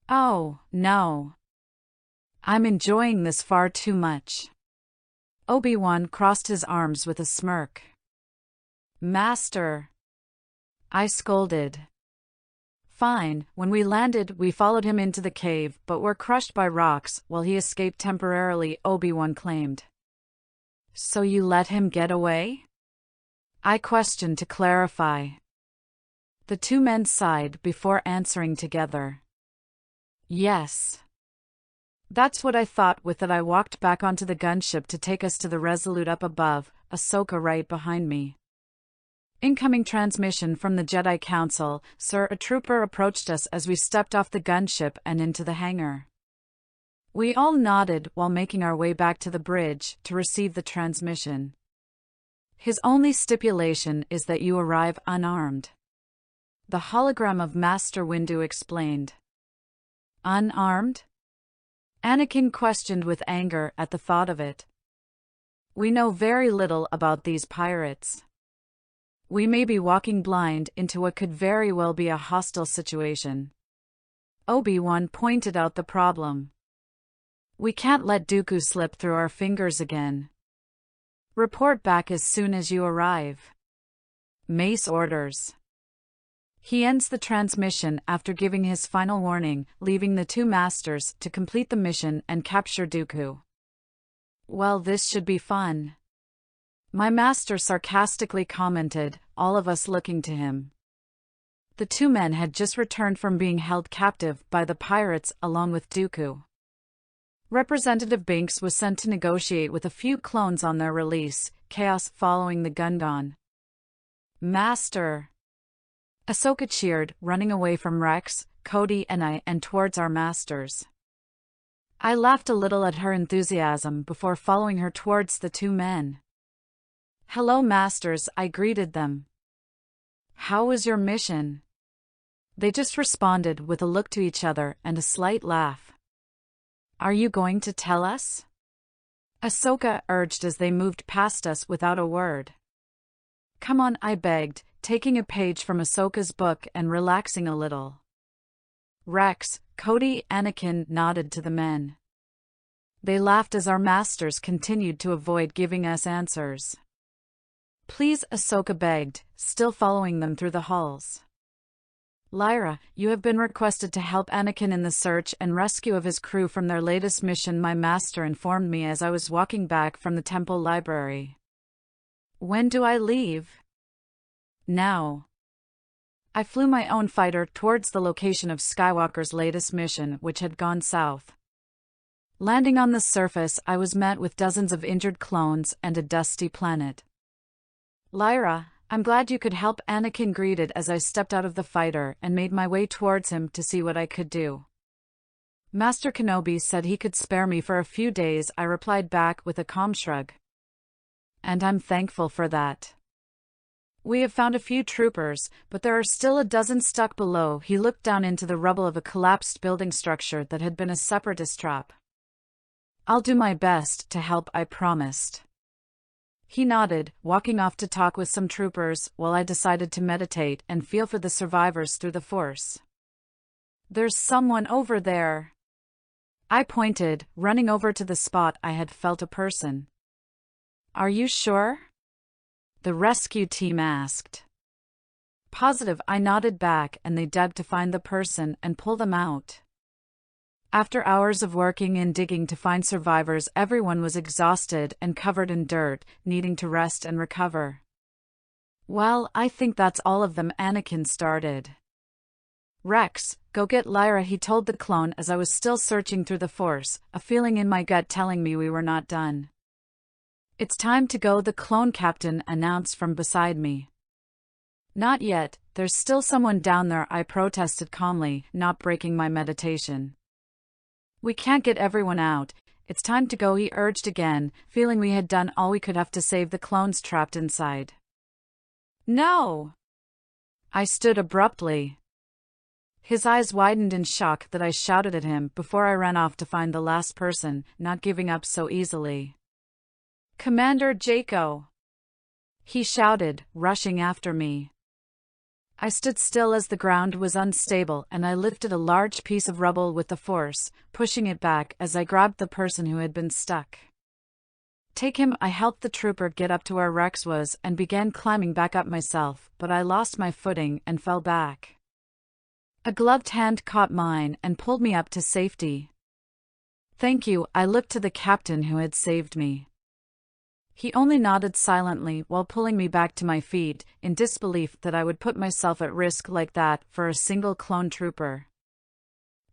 Oh, no. I'm enjoying this far too much. Obi-Wan crossed his arms with a smirk. Master. I scolded. Fine, when we landed, we followed him into the cave, but were crushed by rocks while he escaped temporarily, Obi-Wan claimed. So you let him get away? I questioned to clarify. The two men sighed before answering together. Yes. That's what I thought. With it, I walked back onto the gunship to take us to the Resolute up above, Ahsoka right behind me. Incoming transmission from the Jedi Council, sir. A trooper approached us as we stepped off the gunship and into the hangar. We all nodded while making our way back to the bridge to receive the transmission. His only stipulation is that you arrive unarmed. The hologram of Master Windu explained. Unarmed? Anakin questioned with anger at the thought of it. We know very little about these pirates. We may be walking blind into what could very well be a hostile situation. Obi-Wan pointed out the problem. We can't let Dooku slip through our fingers again. Report back as soon as you arrive. Mace orders. He ends the transmission after giving his final warning, leaving the two masters to complete the mission and capture Dooku. Well, this should be fun. My master sarcastically commented, all of us looking to him. The two men had just returned from being held captive by the pirates along with Dooku. Representative Binks was sent to negotiate with a few clones on their release, chaos following the gun. Master! Ahsoka cheered, running away from Rex, Cody and I and towards our masters. I laughed a little at her enthusiasm before following her towards the two men. Hello, masters, I greeted them. How was your mission? They just responded with a look to each other and a slight laugh. Are you going to tell us? Ahsoka urged as they moved past us without a word. Come on, I begged, taking a page from Ahsoka's book and relaxing a little. Rex, Cody, Anakin nodded to the men. They laughed as our masters continued to avoid giving us answers. Please, Ahsoka begged, still following them through the halls. Lyra, you have been requested to help Anakin in the search and rescue of his crew from their latest mission, my master informed me as I was walking back from the temple library. When do I leave? Now. I flew my own fighter towards the location of Skywalker's latest mission, which had gone south. Landing on the surface, I was met with dozens of injured clones and a dusty planet. Lyra, I'm glad you could help, Anakin greeted as I stepped out of the fighter and made my way towards him to see what I could do. Master Kenobi said he could spare me for a few days, I replied back with a calm shrug. And I'm thankful for that. We have found a few troopers, but there are still a dozen stuck below. He looked down into the rubble of a collapsed building structure that had been a separatist trap. I'll do my best to help, I promised. He nodded, walking off to talk with some troopers, while I decided to meditate and feel for the survivors through the Force. There's someone over there. I pointed, running over to the spot I had felt a person. Are you sure? The rescue team asked. Positive, I nodded back, and they dug to find the person and pull them out. After hours of working and digging to find survivors, everyone was exhausted and covered in dirt, needing to rest and recover. Well, I think that's all of them, Anakin started. Rex, go get Lyra, he told the clone as I was still searching through the Force, a feeling in my gut telling me we were not done. It's time to go, the clone captain announced from beside me. Not yet, there's still someone down there, I protested calmly, not breaking my meditation. We can't get everyone out. It's time to go, he urged again, feeling we had done all we could have to save the clones trapped inside. No! I stood abruptly. His eyes widened in shock that I shouted at him before I ran off to find the last person, not giving up so easily. Commander Jayko! He shouted, rushing after me. I stood still as the ground was unstable and I lifted a large piece of rubble with the Force, pushing it back as I grabbed the person who had been stuck. Take him, I helped the trooper get up to where Rex was and began climbing back up myself, but I lost my footing and fell back. A gloved hand caught mine and pulled me up to safety. Thank you, I looked to the captain who had saved me. He only nodded silently while pulling me back to my feet, in disbelief that I would put myself at risk like that for a single clone trooper.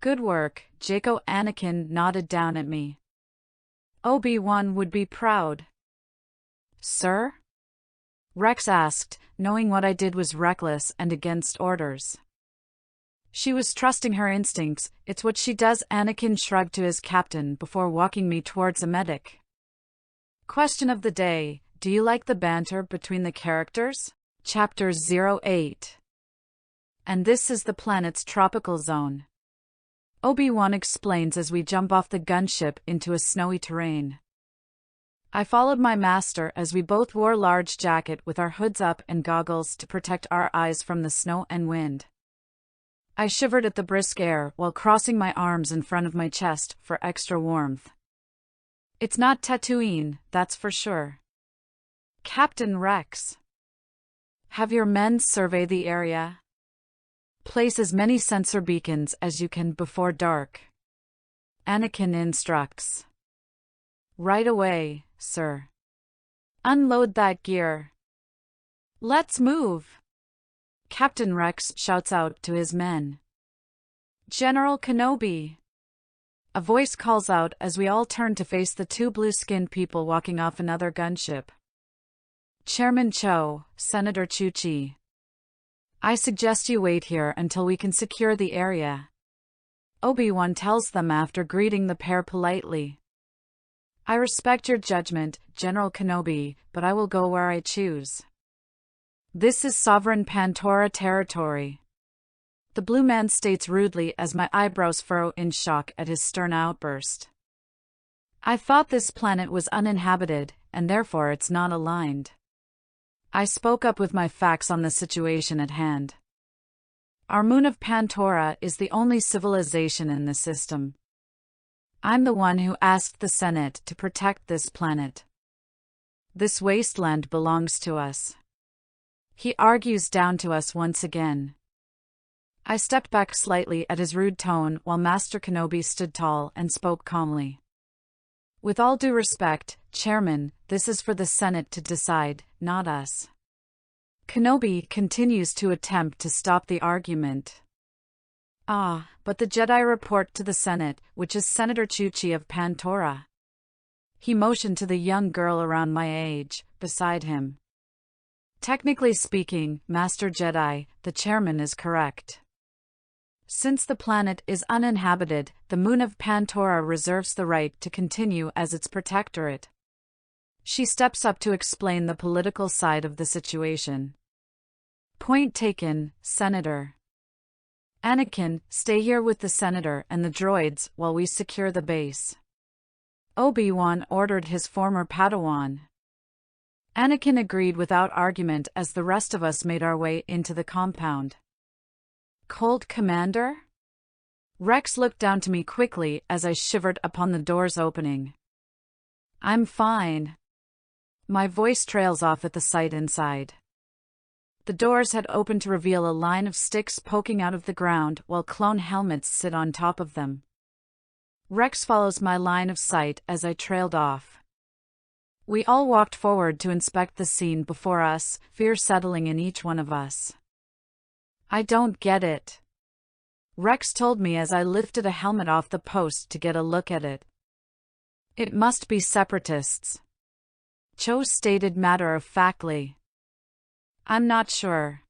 Good work, Jayko. Anakin nodded down at me. Obi Wan would be proud. Sir? Rex asked, knowing what I did was reckless and against orders. She was trusting her instincts, it's what she does, Anakin shrugged to his captain before walking me towards a medic. Question of the day, do you like the banter between the characters? Chapter 08. And this is the planet's tropical zone. Obi Wan explains as we jump off the gunship into a snowy terrain. I followed my master as we both wore large jacket with our hoods up and goggles to protect our eyes from the snow and wind. I shivered at the brisk air while crossing my arms in front of my chest for extra warmth. It's not Tatooine, that's for sure. Captain Rex. Have your men survey the area. Place as many sensor beacons as you can before dark. Anakin instructs. Right away, sir. Unload that gear. Let's move. Captain Rex shouts out to his men. General Kenobi. A voice calls out as we all turn to face the two blue-skinned people walking off another gunship. Chairman Cho, Senator Chuchi. I suggest you wait here until we can secure the area. Obi-Wan tells them after greeting the pair politely. I respect your judgment, General Kenobi, but I will go where I choose. This is sovereign Pantora territory. The blue man states rudely as my eyebrows furrow in shock at his stern outburst. I thought this planet was uninhabited, and therefore it's not aligned. I spoke up with my facts on the situation at hand. Our moon of Pantora is the only civilization in the system. I'm the one who asked the Senate to protect this planet. This wasteland belongs to us. He argues down to us once again. I stepped back slightly at his rude tone while Master Kenobi stood tall and spoke calmly. With all due respect, Chairman, this is for the Senate to decide, not us. Kenobi continues to attempt to stop the argument. But the Jedi report to the Senate, which is Senator Chuchi of Pantora. He motioned to the young girl around my age, beside him. Technically speaking, Master Jedi, the chairman is correct. Since the planet is uninhabited, the moon of Pantora reserves the right to continue as its protectorate. She steps up to explain the political side of the situation. Point taken, Senator. Anakin, stay here with the Senator and the droids while we secure the base. Obi Wan ordered his former Padawan. Anakin agreed without argument as the rest of us made our way into the compound. Cold Commander? Rex looked down to me quickly as I shivered upon the doors opening. I'm fine. My voice trails off at the sight inside. The doors had opened to reveal a line of sticks poking out of the ground while clone helmets sit on top of them. Rex follows my line of sight as I trailed off. We all walked forward to inspect the scene before us, fear settling in each one of us. I don't get it. Rex told me as I lifted a helmet off the post to get a look at it. It must be separatists. Cho stated matter-of-factly. I'm not sure.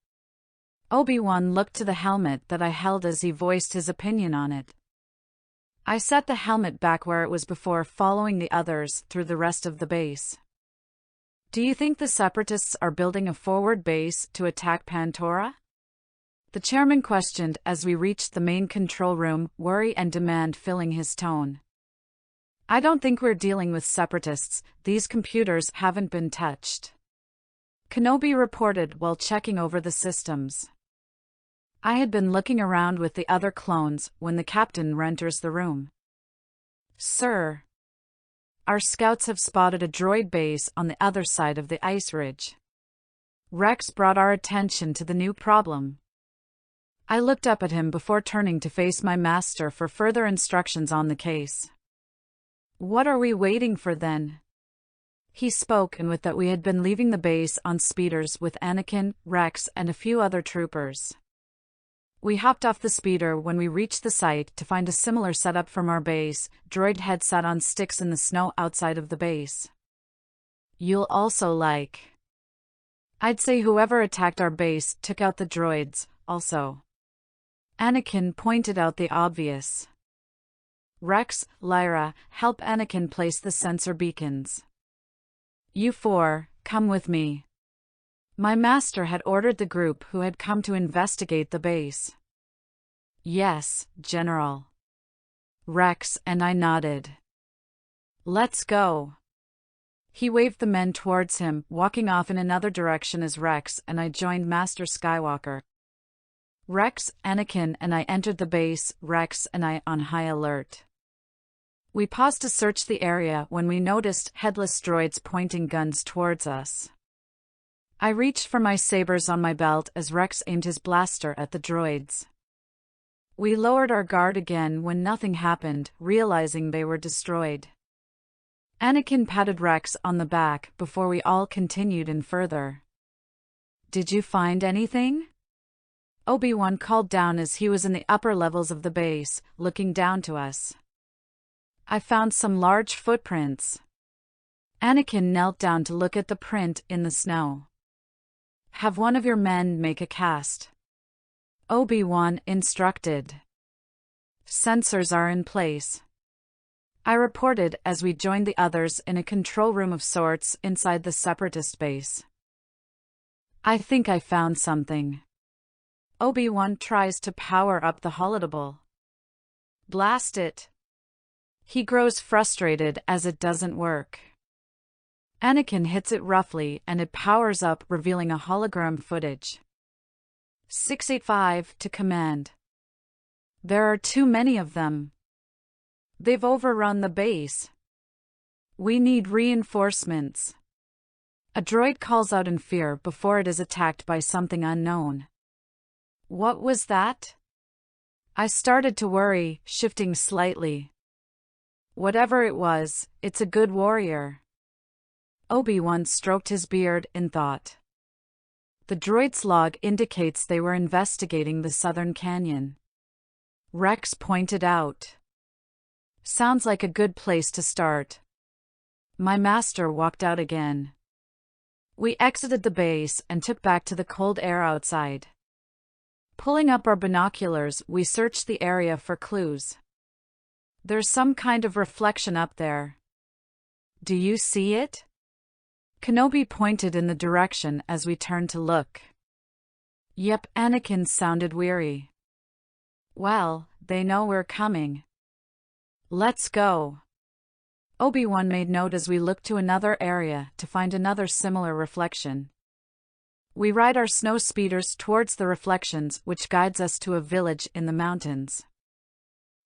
Obi-Wan looked to the helmet that I held as he voiced his opinion on it. I set the helmet back where it was before following the others through the rest of the base. Do you think the separatists are building a forward base to attack Pantora? The chairman questioned as we reached the main control room, worry and demand filling his tone. I don't think we're dealing with separatists, these computers haven't been touched. Kenobi reported while checking over the systems. I had been looking around with the other clones when the captain enters the room. Sir. Our scouts have spotted a droid base on the other side of the ice ridge. Rex brought our attention to the new problem. I looked up at him before turning to face my master for further instructions on the case. What are we waiting for then? He spoke, and with that we had been leaving the base on speeders with Anakin, Rex, and a few other troopers. We hopped off the speeder when we reached the site to find a similar setup from our base, droid heads sat on sticks in the snow outside of the base. You'll also like. I'd say whoever attacked our base took out the droids, also. Anakin pointed out the obvious. Rex, Lyra, help Anakin place the sensor beacons. You four, come with me. My master had ordered the group who had come to investigate the base. Yes, General. Rex and I nodded. Let's go. He waved the men towards him, walking off in another direction as Rex and I joined Master Skywalker. Rex, Anakin and I entered the base, Rex and I on high alert. We paused to search the area when we noticed headless droids pointing guns towards us. I reached for my sabers on my belt as Rex aimed his blaster at the droids. We lowered our guard again when nothing happened, realizing they were destroyed. Anakin patted Rex on the back before we all continued in further. Did you find anything? Obi-Wan called down as he was in the upper levels of the base, looking down to us. I found some large footprints. Anakin knelt down to look at the print in the snow. Have one of your men make a cast. Obi-Wan instructed. Sensors are in place. I reported as we joined the others in a control room of sorts inside the separatist base. I think I found something. Obi-Wan tries to power up the holodeble. Blast it. He grows frustrated as it doesn't work. Anakin hits it roughly and it powers up, revealing a hologram footage. 685 to command. There are too many of them. They've overrun the base. We need reinforcements. A droid calls out in fear before it is attacked by something unknown. What was that? I started to worry, shifting slightly. Whatever it was, it's a good warrior. Obi-Wan stroked his beard in thought. The droid's log indicates they were investigating the southern canyon. Rex pointed out. Sounds like a good place to start. My master walked out again. We exited the base and took back to the cold air outside. Pulling up our binoculars, we searched the area for clues. There's some kind of reflection up there. Do you see it? Kenobi pointed in the direction as we turned to look. Yep, Anakin sounded weary. Well, they know we're coming. Let's go. Obi-Wan made note as we looked to another area to find another similar reflection. We ride our snow speeders towards the reflections, which guides us to a village in the mountains.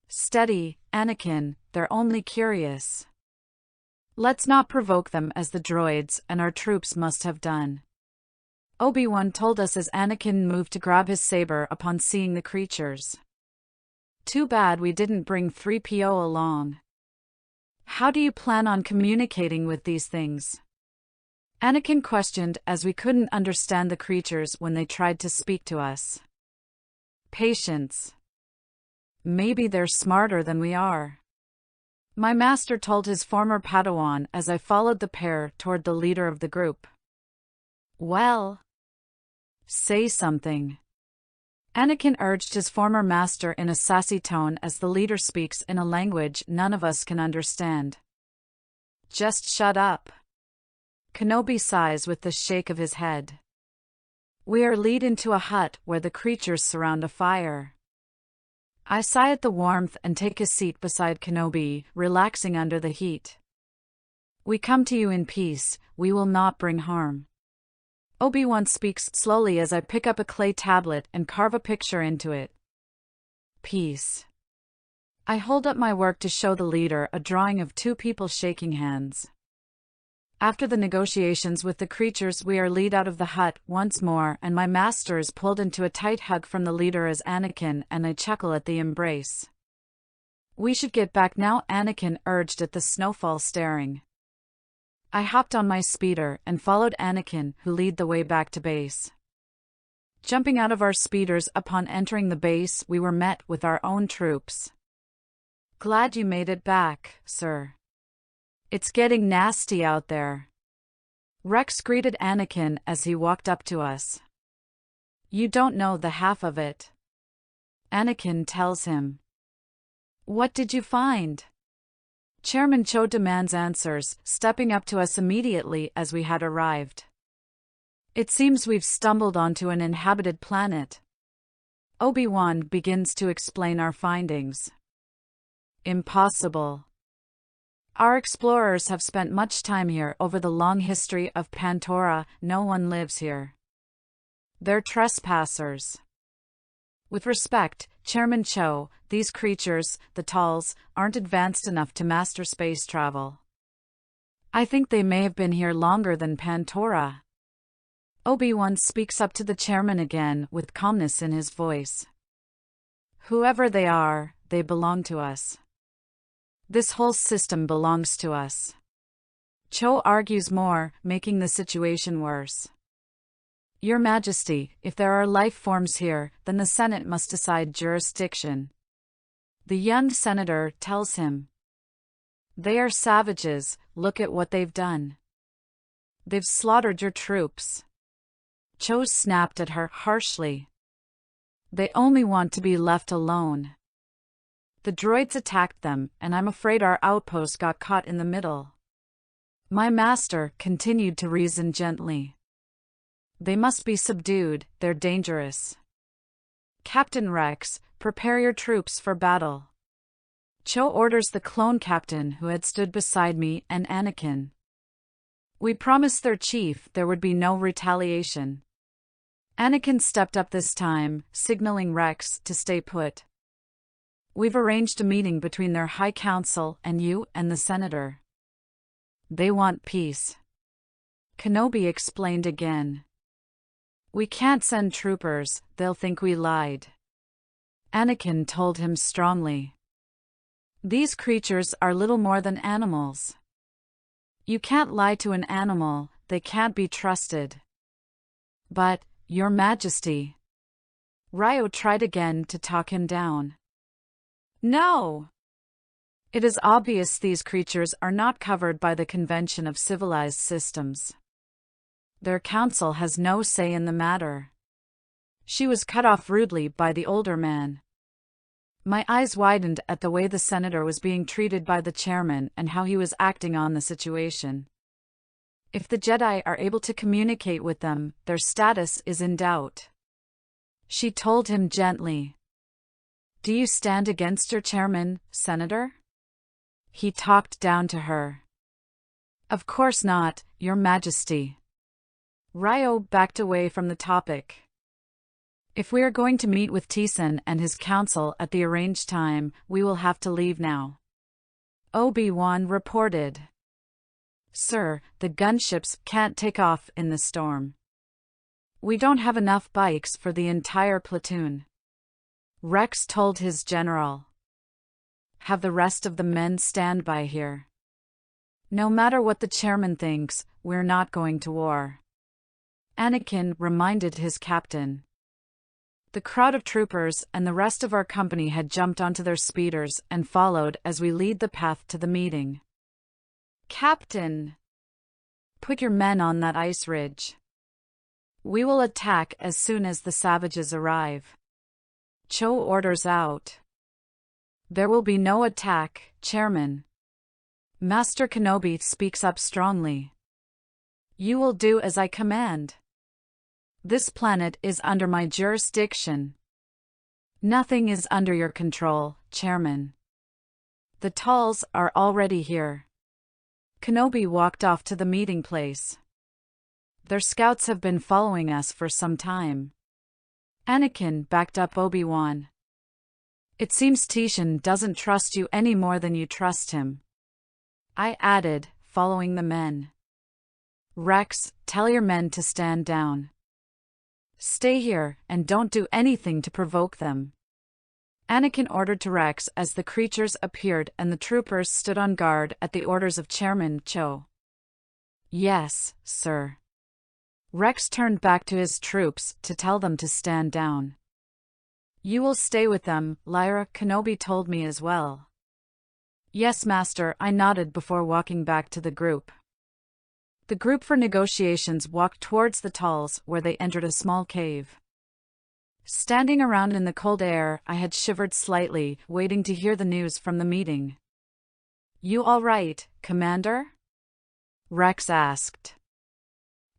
Steady, Anakin, they're only curious. Let's not provoke them as the droids and our troops must have done. Obi-Wan told us as Anakin moved to grab his saber upon seeing the creatures. Too bad we didn't bring 3PO along. How do you plan on communicating with these things? Anakin questioned as we couldn't understand the creatures when they tried to speak to us. Patience. Maybe they're smarter than we are. My master told his former Padawan as I followed the pair toward the leader of the group. Well, say something. Anakin urged his former master in a sassy tone as the leader speaks in a language none of us can understand. Just shut up. Kenobi sighs with the shake of his head. We are lead into a hut where the creatures surround a fire. I sigh at the warmth and take a seat beside Kenobi, relaxing under the heat. We come to you in peace, we will not bring harm. Obi-Wan speaks slowly as I pick up a clay tablet and carve a picture into it. Peace. I hold up my work to show the leader a drawing of two people shaking hands. After the negotiations with the creatures, we are lead out of the hut once more, and my master is pulled into a tight hug from the leader as Anakin and I chuckle at the embrace. We should get back now, Anakin urged at the snowfall staring. I hopped on my speeder and followed Anakin, who lead the way back to base. Jumping out of our speeders upon entering the base, we were met with our own troops. Glad you made it back, sir. It's getting nasty out there. Rex greeted Anakin as he walked up to us. You don't know the half of it. Anakin tells him. What did you find? Chairman Cho demands answers, stepping up to us immediately as we had arrived. It seems we've stumbled onto an inhabited planet. Obi-Wan begins to explain our findings. Impossible. Our explorers have spent much time here over the long history of Pantora. No one lives here. They're trespassers. With respect, Chairman Cho, these creatures, the Talls, aren't advanced enough to master space travel. I think they may have been here longer than Pantora. Obi-Wan speaks up to the chairman again with calmness in his voice. Whoever they are, they belong to us. This whole system belongs to us. Cho argues more, making the situation worse. Your Majesty, if there are life forms here, then the Senate must decide jurisdiction. The young senator tells him. They are savages, look at what they've done. They've slaughtered your troops. Cho snapped at her harshly. They only want to be left alone. The droids attacked them, and I'm afraid our outpost got caught in the middle. My master continued to reason gently. They must be subdued, they're dangerous. Captain Rex, prepare your troops for battle. Cho orders the clone captain who had stood beside me and Anakin. We promised their chief there would be no retaliation. Anakin stepped up this time, signaling Rex to stay put. We've arranged a meeting between their High Council and you and the Senator. They want peace. Kenobi explained again. We can't send troopers, they'll think we lied. Anakin told him strongly. These creatures are little more than animals. You can't lie to an animal, they can't be trusted. But, Your Majesty. Ryo tried again to talk him down. No! It is obvious these creatures are not covered by the convention of civilized systems. Their council has no say in the matter. She was cut off rudely by the older man. My eyes widened at the way the senator was being treated by the chairman and how he was acting on the situation. If the Jedi are able to communicate with them, their status is in doubt. She told him gently. Do you stand against your chairman, Senator? He talked down to her. Of course not, Your Majesty. Ryo backed away from the topic. If we are going to meet with Tieson and his council at the arranged time, we will have to leave now. Obi Wan reported. Sir, the gunships can't take off in the storm. We don't have enough bikes for the entire platoon. Rex told his general. Have the rest of the men stand by here. No matter what the chairman thinks, we're not going to war. Anakin reminded his captain. The crowd of troopers and the rest of our company had jumped onto their speeders and followed as we lead the path to the meeting. Captain! Put your men on that ice ridge. We will attack as soon as the savages arrive. Cho orders out. There will be no attack, Chairman. Master Kenobi speaks up strongly. You will do as I command. This planet is under my jurisdiction. Nothing is under your control, Chairman. The Talls are already here. Kenobi walked off to the meeting place. Their scouts have been following us for some time. Anakin backed up Obi-Wan. It seems Tieson doesn't trust you any more than you trust him. I added, following the men. Rex, tell your men to stand down. Stay here, and don't do anything to provoke them. Anakin ordered to Rex as the creatures appeared and the troopers stood on guard at the orders of Chairman Cho. Yes, sir. Rex turned back to his troops to tell them to stand down. You will stay with them, Lyra Kenobi told me as well. Yes, Master, I nodded before walking back to the group. The group for negotiations walked towards the Talls where they entered a small cave. Standing around in the cold air, I had shivered slightly, waiting to hear the news from the meeting. You all right, Commander? Rex asked.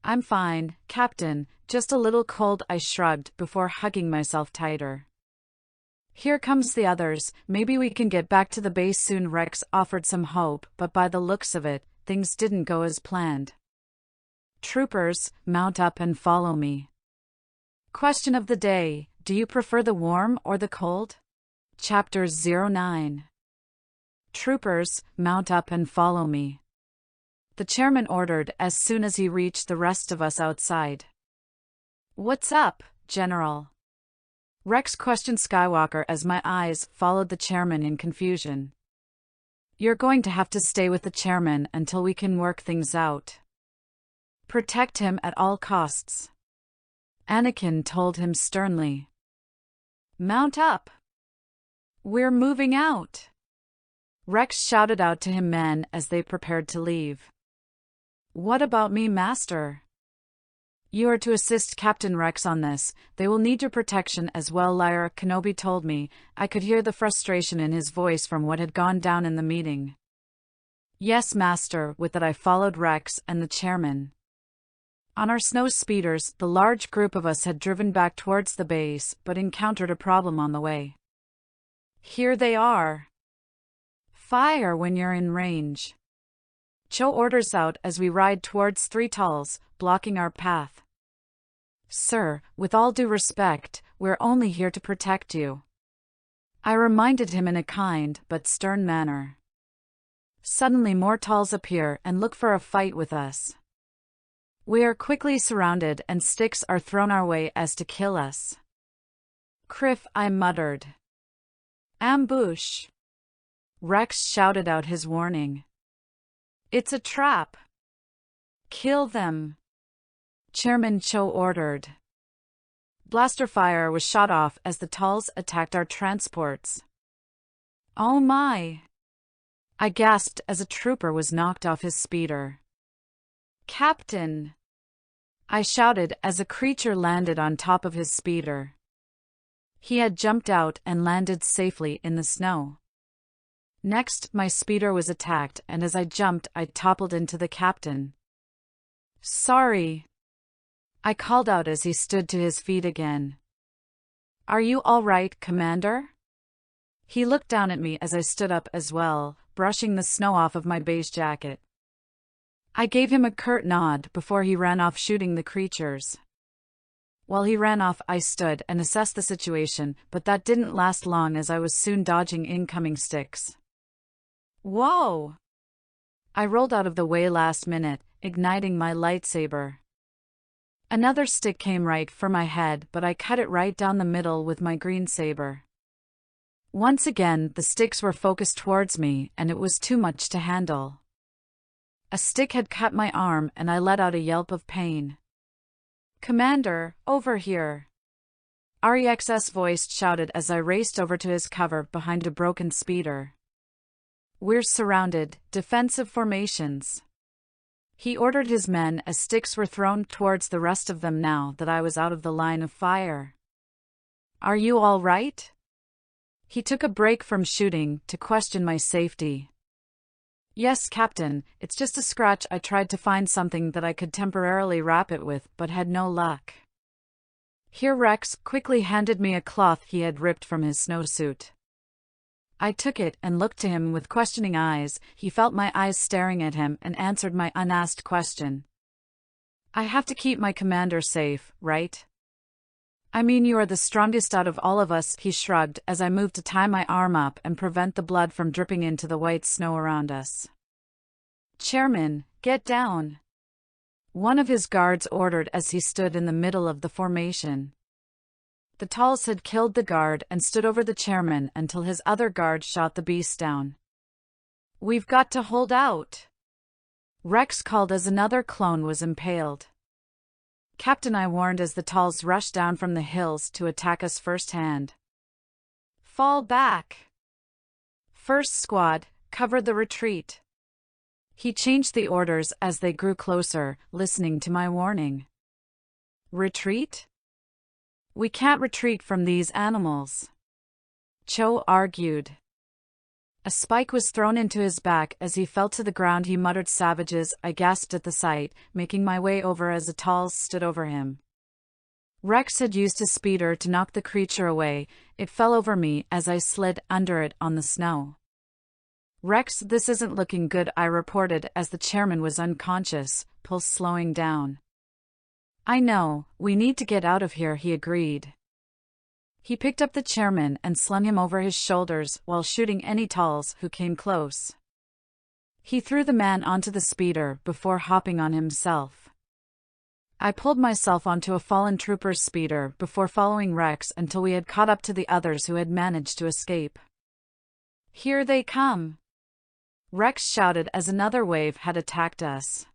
I'm fine, Captain, just a little cold, I shrugged before hugging myself tighter. Here comes the others, maybe we can get back to the base soon. Rex offered some hope, but by the looks of it, things didn't go as planned. Troopers, mount up and follow me. Question of the day, do you prefer the warm or the cold? Chapter 09. Troopers, mount up and follow me. The chairman ordered as soon as he reached the rest of us outside. What's up, General? Rex questioned Skywalker as my eyes followed the chairman in confusion. You're going to have to stay with the chairman until we can work things out. Protect him at all costs. Anakin told him sternly. Mount up. We're moving out. Rex shouted out to him men as they prepared to leave. What about me, Master? You are to assist Captain Rex on this. They will need your protection as well, Lyra Kenobi told me. I could hear the frustration in his voice from what had gone down in the meeting. Yes, Master. With that I followed Rex and the chairman. On our snow speeders, the large group of us had driven back towards the base, but encountered a problem on the way. Here they are. Fire when you're in range. Cho orders out as we ride towards 3 Talls, blocking our path. Sir, with all due respect, we're only here to protect you. I reminded him in a kind but stern manner. Suddenly more Talls appear and look for a fight with us. We are quickly surrounded and sticks are thrown our way as to kill us. Criff, I muttered. Ambush! Rex shouted out his warning. It's a trap. Kill them. Chairman Cho ordered. Blaster fire was shot off as the Talls attacked our transports. Oh my! I gasped as a trooper was knocked off his speeder. Captain! I shouted as a creature landed on top of his speeder. He had jumped out and landed safely in the snow. Next, my speeder was attacked, and as I jumped, I toppled into the captain. "Sorry," I called out as he stood to his feet again. "Are you all right, Commander?" He looked down at me as I stood up as well, brushing the snow off of my beige jacket. I gave him a curt nod before he ran off shooting the creatures. While he ran off, I stood and assessed the situation, but that didn't last long as I was soon dodging incoming sticks. Whoa! I rolled out of the way last minute, igniting my lightsaber. Another stick came right for my head, but I cut it right down the middle with my green saber. Once again, the sticks were focused towards me, and it was too much to handle. A stick had cut my arm, and I let out a yelp of pain. "Commander, over here!" Rex's voice shouted as I raced over to his cover behind a broken speeder. "We're surrounded, defensive formations," he ordered his men as sticks were thrown towards the rest of them now that I was out of the line of fire. "Are you all right?" He took a break from shooting to question my safety. "Yes, Captain, it's just a scratch. I tried to find something that I could temporarily wrap it with, but had no luck." Here Rex quickly handed me a cloth he had ripped from his snowsuit. I took it and looked to him with questioning eyes. He felt my eyes staring at him and answered my unasked question. "I have to keep my commander safe, right?" "I mean, you are the strongest out of all of us," he shrugged as I moved to tie my arm up and prevent the blood from dripping into the white snow around us. "Chairman, get down," one of his guards ordered as he stood in the middle of the formation. The Talls had killed the guard and stood over the chairman until his other guard shot the beast down. "We've got to hold out," Rex called as another clone was impaled. "Captain," I warned as the Talls rushed down from the hills to attack us firsthand. "Fall back. First squad, cover the retreat." He changed the orders as they grew closer, listening to my warning. "Retreat? We can't retreat from these animals," Cho argued. A spike was thrown into his back as he fell to the ground. He muttered, "Savages," I gasped at the sight, making my way over as the Talls stood over him. Rex had used his speeder to knock the creature away. It fell over me as I slid under it on the snow. "Rex, this isn't looking good," I reported as the chairman was unconscious, pulse slowing down. "I know, we need to get out of here," he agreed. He picked up the chairman and slung him over his shoulders while shooting any Talls who came close. He threw the man onto the speeder before hopping on himself. I pulled myself onto a fallen trooper's speeder before following Rex until we had caught up to the others who had managed to escape. "Here they come," Rex shouted as another wave had attacked us.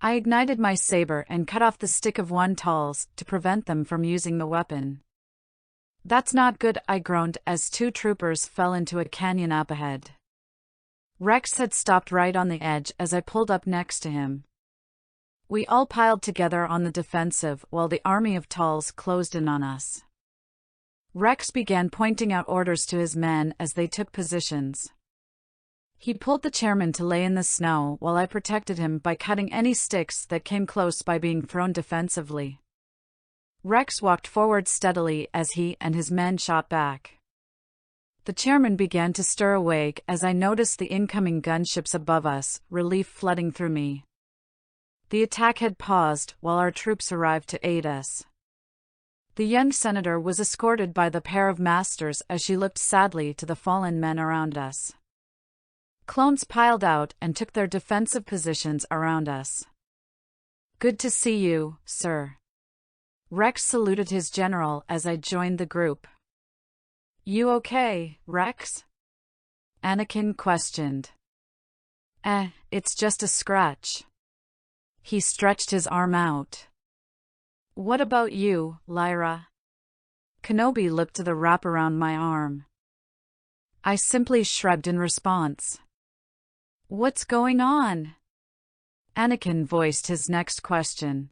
I ignited my saber and cut off the stick of one Talls to prevent them from using the weapon. "That's not good," I groaned as two troopers fell into a canyon up ahead. Rex had stopped right on the edge as I pulled up next to him. We all piled together on the defensive while the army of Talls closed in on us. Rex began pointing out orders to his men as they took positions. He pulled the chairman to lay in the snow while I protected him by cutting any sticks that came close by being thrown defensively. Rex walked forward steadily as he and his men shot back. The chairman began to stir awake as I noticed the incoming gunships above us, relief flooding through me. The attack had paused while our troops arrived to aid us. The young senator was escorted by the pair of masters as she looked sadly to the fallen men around us. Clones piled out and took their defensive positions around us. "Good to see you, sir." Rex saluted his general as I joined the group. "You okay, Rex?" Anakin questioned. It's just a scratch." He stretched his arm out. "What about you, Lyra?" Kenobi looked to the wrap around my arm. I simply shrugged in response. "What's going on?" Anakin voiced his next question.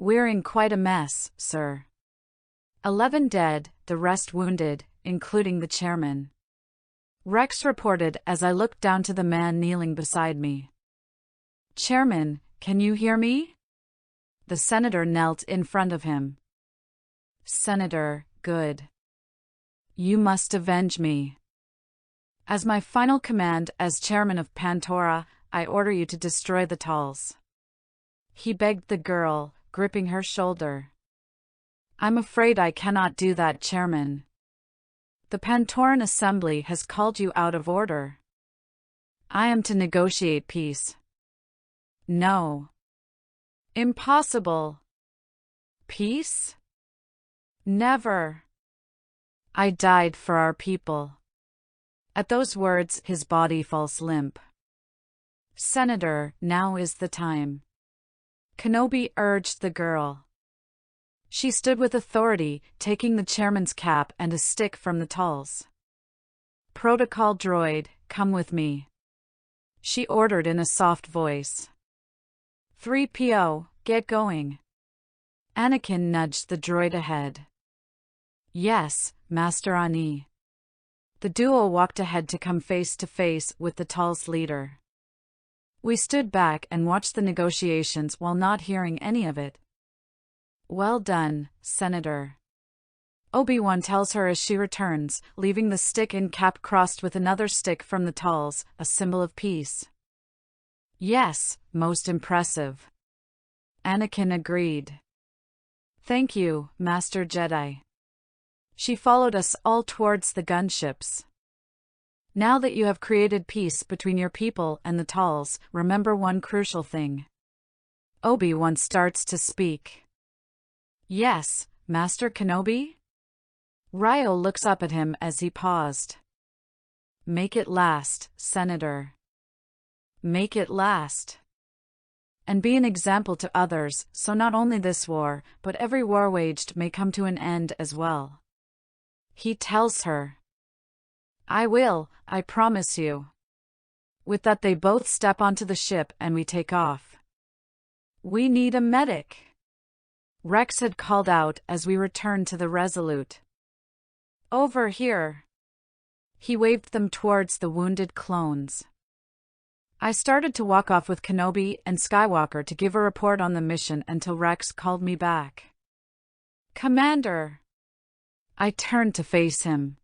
We're in quite a mess, sir. 11 dead, the rest wounded, including the chairman. Rex reported as I looked down to the man kneeling beside me. Chairman, can you hear me? The senator knelt in front of him. Senator, good. You must avenge me. As my final command as chairman of Pantora, I order you to destroy the Talls. He begged the girl, gripping her shoulder. I'm afraid I cannot do that, Chairman. The Pantoran Assembly has called you out of order. I am to negotiate peace. No. Impossible. Peace? Never. I died for our people. At those words, his body falls limp. Senator, now is the time. Kenobi urged the girl. She stood with authority, taking the chairman's cap and a stick from the Talls. Protocol droid, come with me. She ordered in a soft voice. 3PO, get going. Anakin nudged the droid ahead. Yes, Master Ani. The duo walked ahead to come face to face with the Talls leader. We stood back and watched the negotiations while not hearing any of it. Well done, Senator. Obi-Wan tells her as she returns, leaving the stick and cap crossed with another stick from the Talls, a symbol of peace. Yes, most impressive. Anakin agreed. Thank you, Master Jedi. She followed us all towards the gunships. Now that you have created peace between your people and the Talls, remember one crucial thing. Obi-Wan starts to speak. Yes, Master Kenobi? Ryo looks up at him as he paused. Make it last, Senator. Make it last. And be an example to others, so not only this war, but every war waged may come to an end as well. He tells her. I will, I promise you. With that they both step onto the ship and we take off. We need a medic. Rex had called out as we returned to the Resolute. Over here. He waved them towards the wounded clones. I started to walk off with Kenobi and Skywalker to give a report on the mission until Rex called me back. Commander. I turned to face him.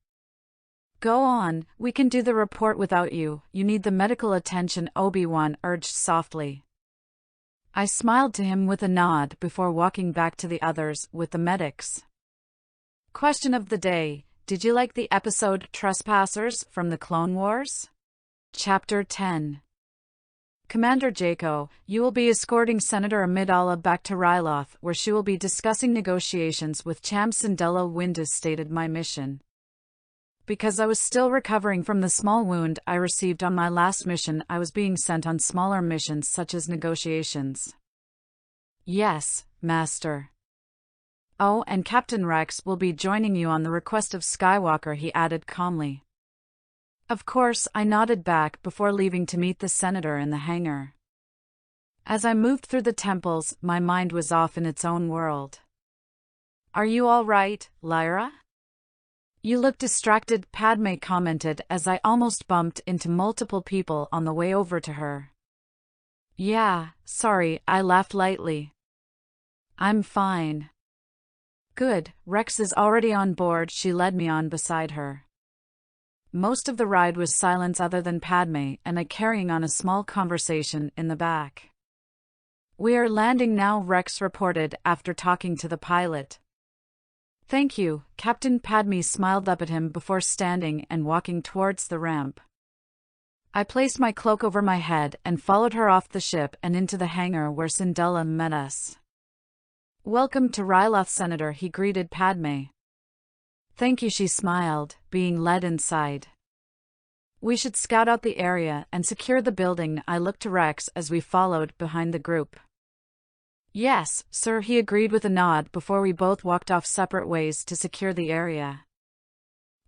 Go on, we can do the report without you. You need the medical attention, Obi-Wan urged softly. I smiled to him with a nod before walking back to the others with the medics. Question of the day, did you like the episode Trespassers from the Clone Wars? Chapter 10. Commander Jayko, you will be escorting Senator Amidala back to Ryloth, where she will be discussing negotiations with Cham Syndulla Windus, stated my mission. Because I was still recovering from the small wound I received on my last mission, I was being sent on smaller missions such as negotiations. Yes, Master. Oh, and Captain Rex will be joining you on the request of Skywalker, he added calmly. Of course, I nodded back before leaving to meet the Senator in the hangar. As I moved through the temples, my mind was off in its own world. Are you all right, Lyra? You look distracted, Padme commented as I almost bumped into multiple people on the way over to her. Yeah, sorry, I laughed lightly. I'm fine. Good, Rex is already on board, she led me on beside her. Most of the ride was silence other than Padme and I carrying on a small conversation in the back. We are landing now, Rex reported after talking to the pilot. Thank you, Captain. Padme smiled up at him before standing and walking towards the ramp. I placed my cloak over my head and followed her off the ship and into the hangar where Syndulla met us. Welcome to Ryloth, Senator, he greeted Padme. Thank you, she smiled, being led inside. We should scout out the area and secure the building, I looked to Rex as we followed behind the group. Yes, sir, he agreed with a nod before we both walked off separate ways to secure the area.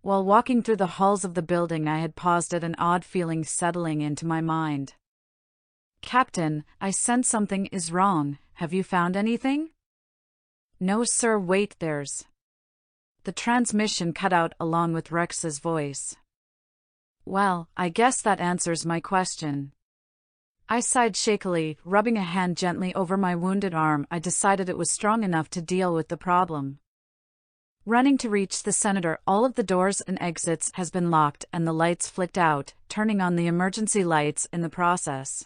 While walking through the halls of the building, I had paused at an odd feeling settling into my mind. Captain, I sense something is wrong. Have you found anything? No sir, wait, there's... The transmission cut out along with Rex's voice. Well, I guess that answers my question. I sighed shakily, rubbing a hand gently over my wounded arm. I decided it was strong enough to deal with the problem. Running to reach the senator, all of the doors and exits has been locked and the lights flicked out, turning on the emergency lights in the process.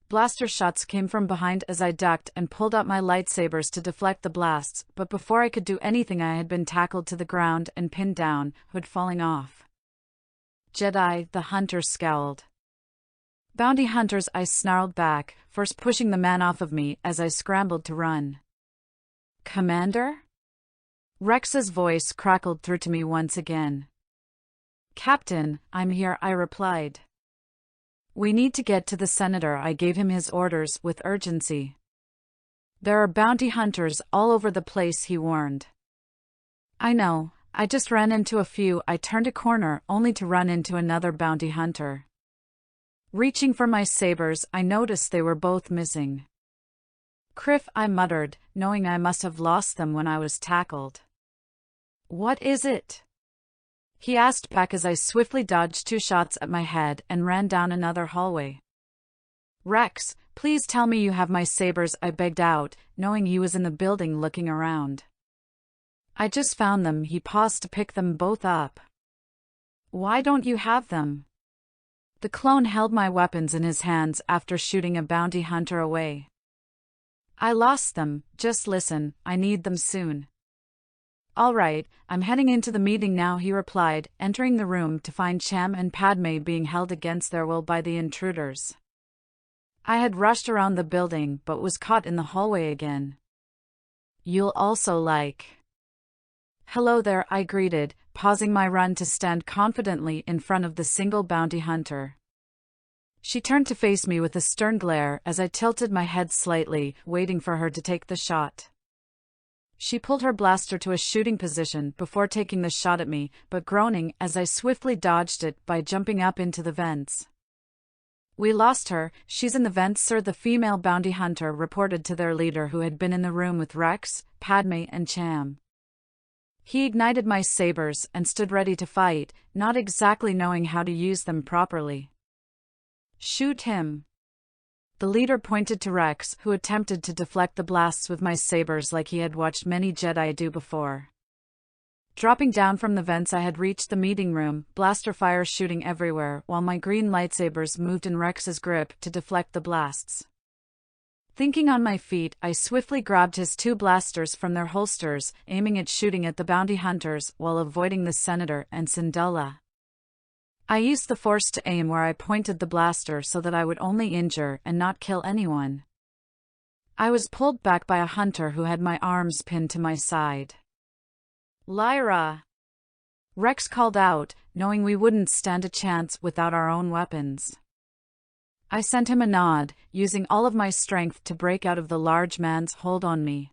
Blaster shots came from behind as I ducked and pulled out my lightsabers to deflect the blasts, but before I could do anything I had been tackled to the ground and pinned down, hood falling off. Jedi, the hunter scowled. Bounty hunters, I snarled back, first pushing the man off of me as I scrambled to run. Commander? Rex's voice crackled through to me once again. Captain, I'm here, I replied. We need to get to the senator. I gave him his orders with urgency. There are bounty hunters all over the place, he warned. I know, I just ran into a few. I turned a corner only to run into another bounty hunter. Reaching for my sabers, I noticed they were both missing. Criff, I muttered, knowing I must have lost them when I was tackled. What is it? He asked back as I swiftly dodged 2 shots at my head and ran down another hallway. Rex, please tell me you have my sabers, I begged out, knowing he was in the building looking around. I just found them. He paused to pick them both up. Why don't you have them? The clone held my weapons in his hands after shooting a bounty hunter away. I lost them. Just listen, I need them soon. All right, I'm heading into the meeting now, he replied, entering the room to find Cham and Padme being held against their will by the intruders. I had rushed around the building but was caught in the hallway again. You'll also like... Hello there, I greeted, pausing my run to stand confidently in front of the single bounty hunter. She turned to face me with a stern glare as I tilted my head slightly, waiting for her to take the shot. She pulled her blaster to a shooting position before taking the shot at me, but groaning as I swiftly dodged it by jumping up into the vents. We lost her. She's in the vents, sir, the female bounty hunter reported to their leader, who had been in the room with Rex, Padme, and Cham. He ignited my sabers and stood ready to fight, not exactly knowing how to use them properly. Shoot him. The leader pointed to Rex, who attempted to deflect the blasts with my sabers like he had watched many Jedi do before. Dropping down from the vents, I had reached the meeting room, blaster fire shooting everywhere, while my green lightsabers moved in Rex's grip to deflect the blasts. Thinking on my feet, I swiftly grabbed his 2 blasters from their holsters, aiming at shooting at the bounty hunters while avoiding the senator and Syndulla. I used the Force to aim where I pointed the blaster so that I would only injure and not kill anyone. I was pulled back by a hunter who had my arms pinned to my side. Lyra! Rex called out, knowing we wouldn't stand a chance without our own weapons. I sent him a nod, using all of my strength to break out of the large man's hold on me.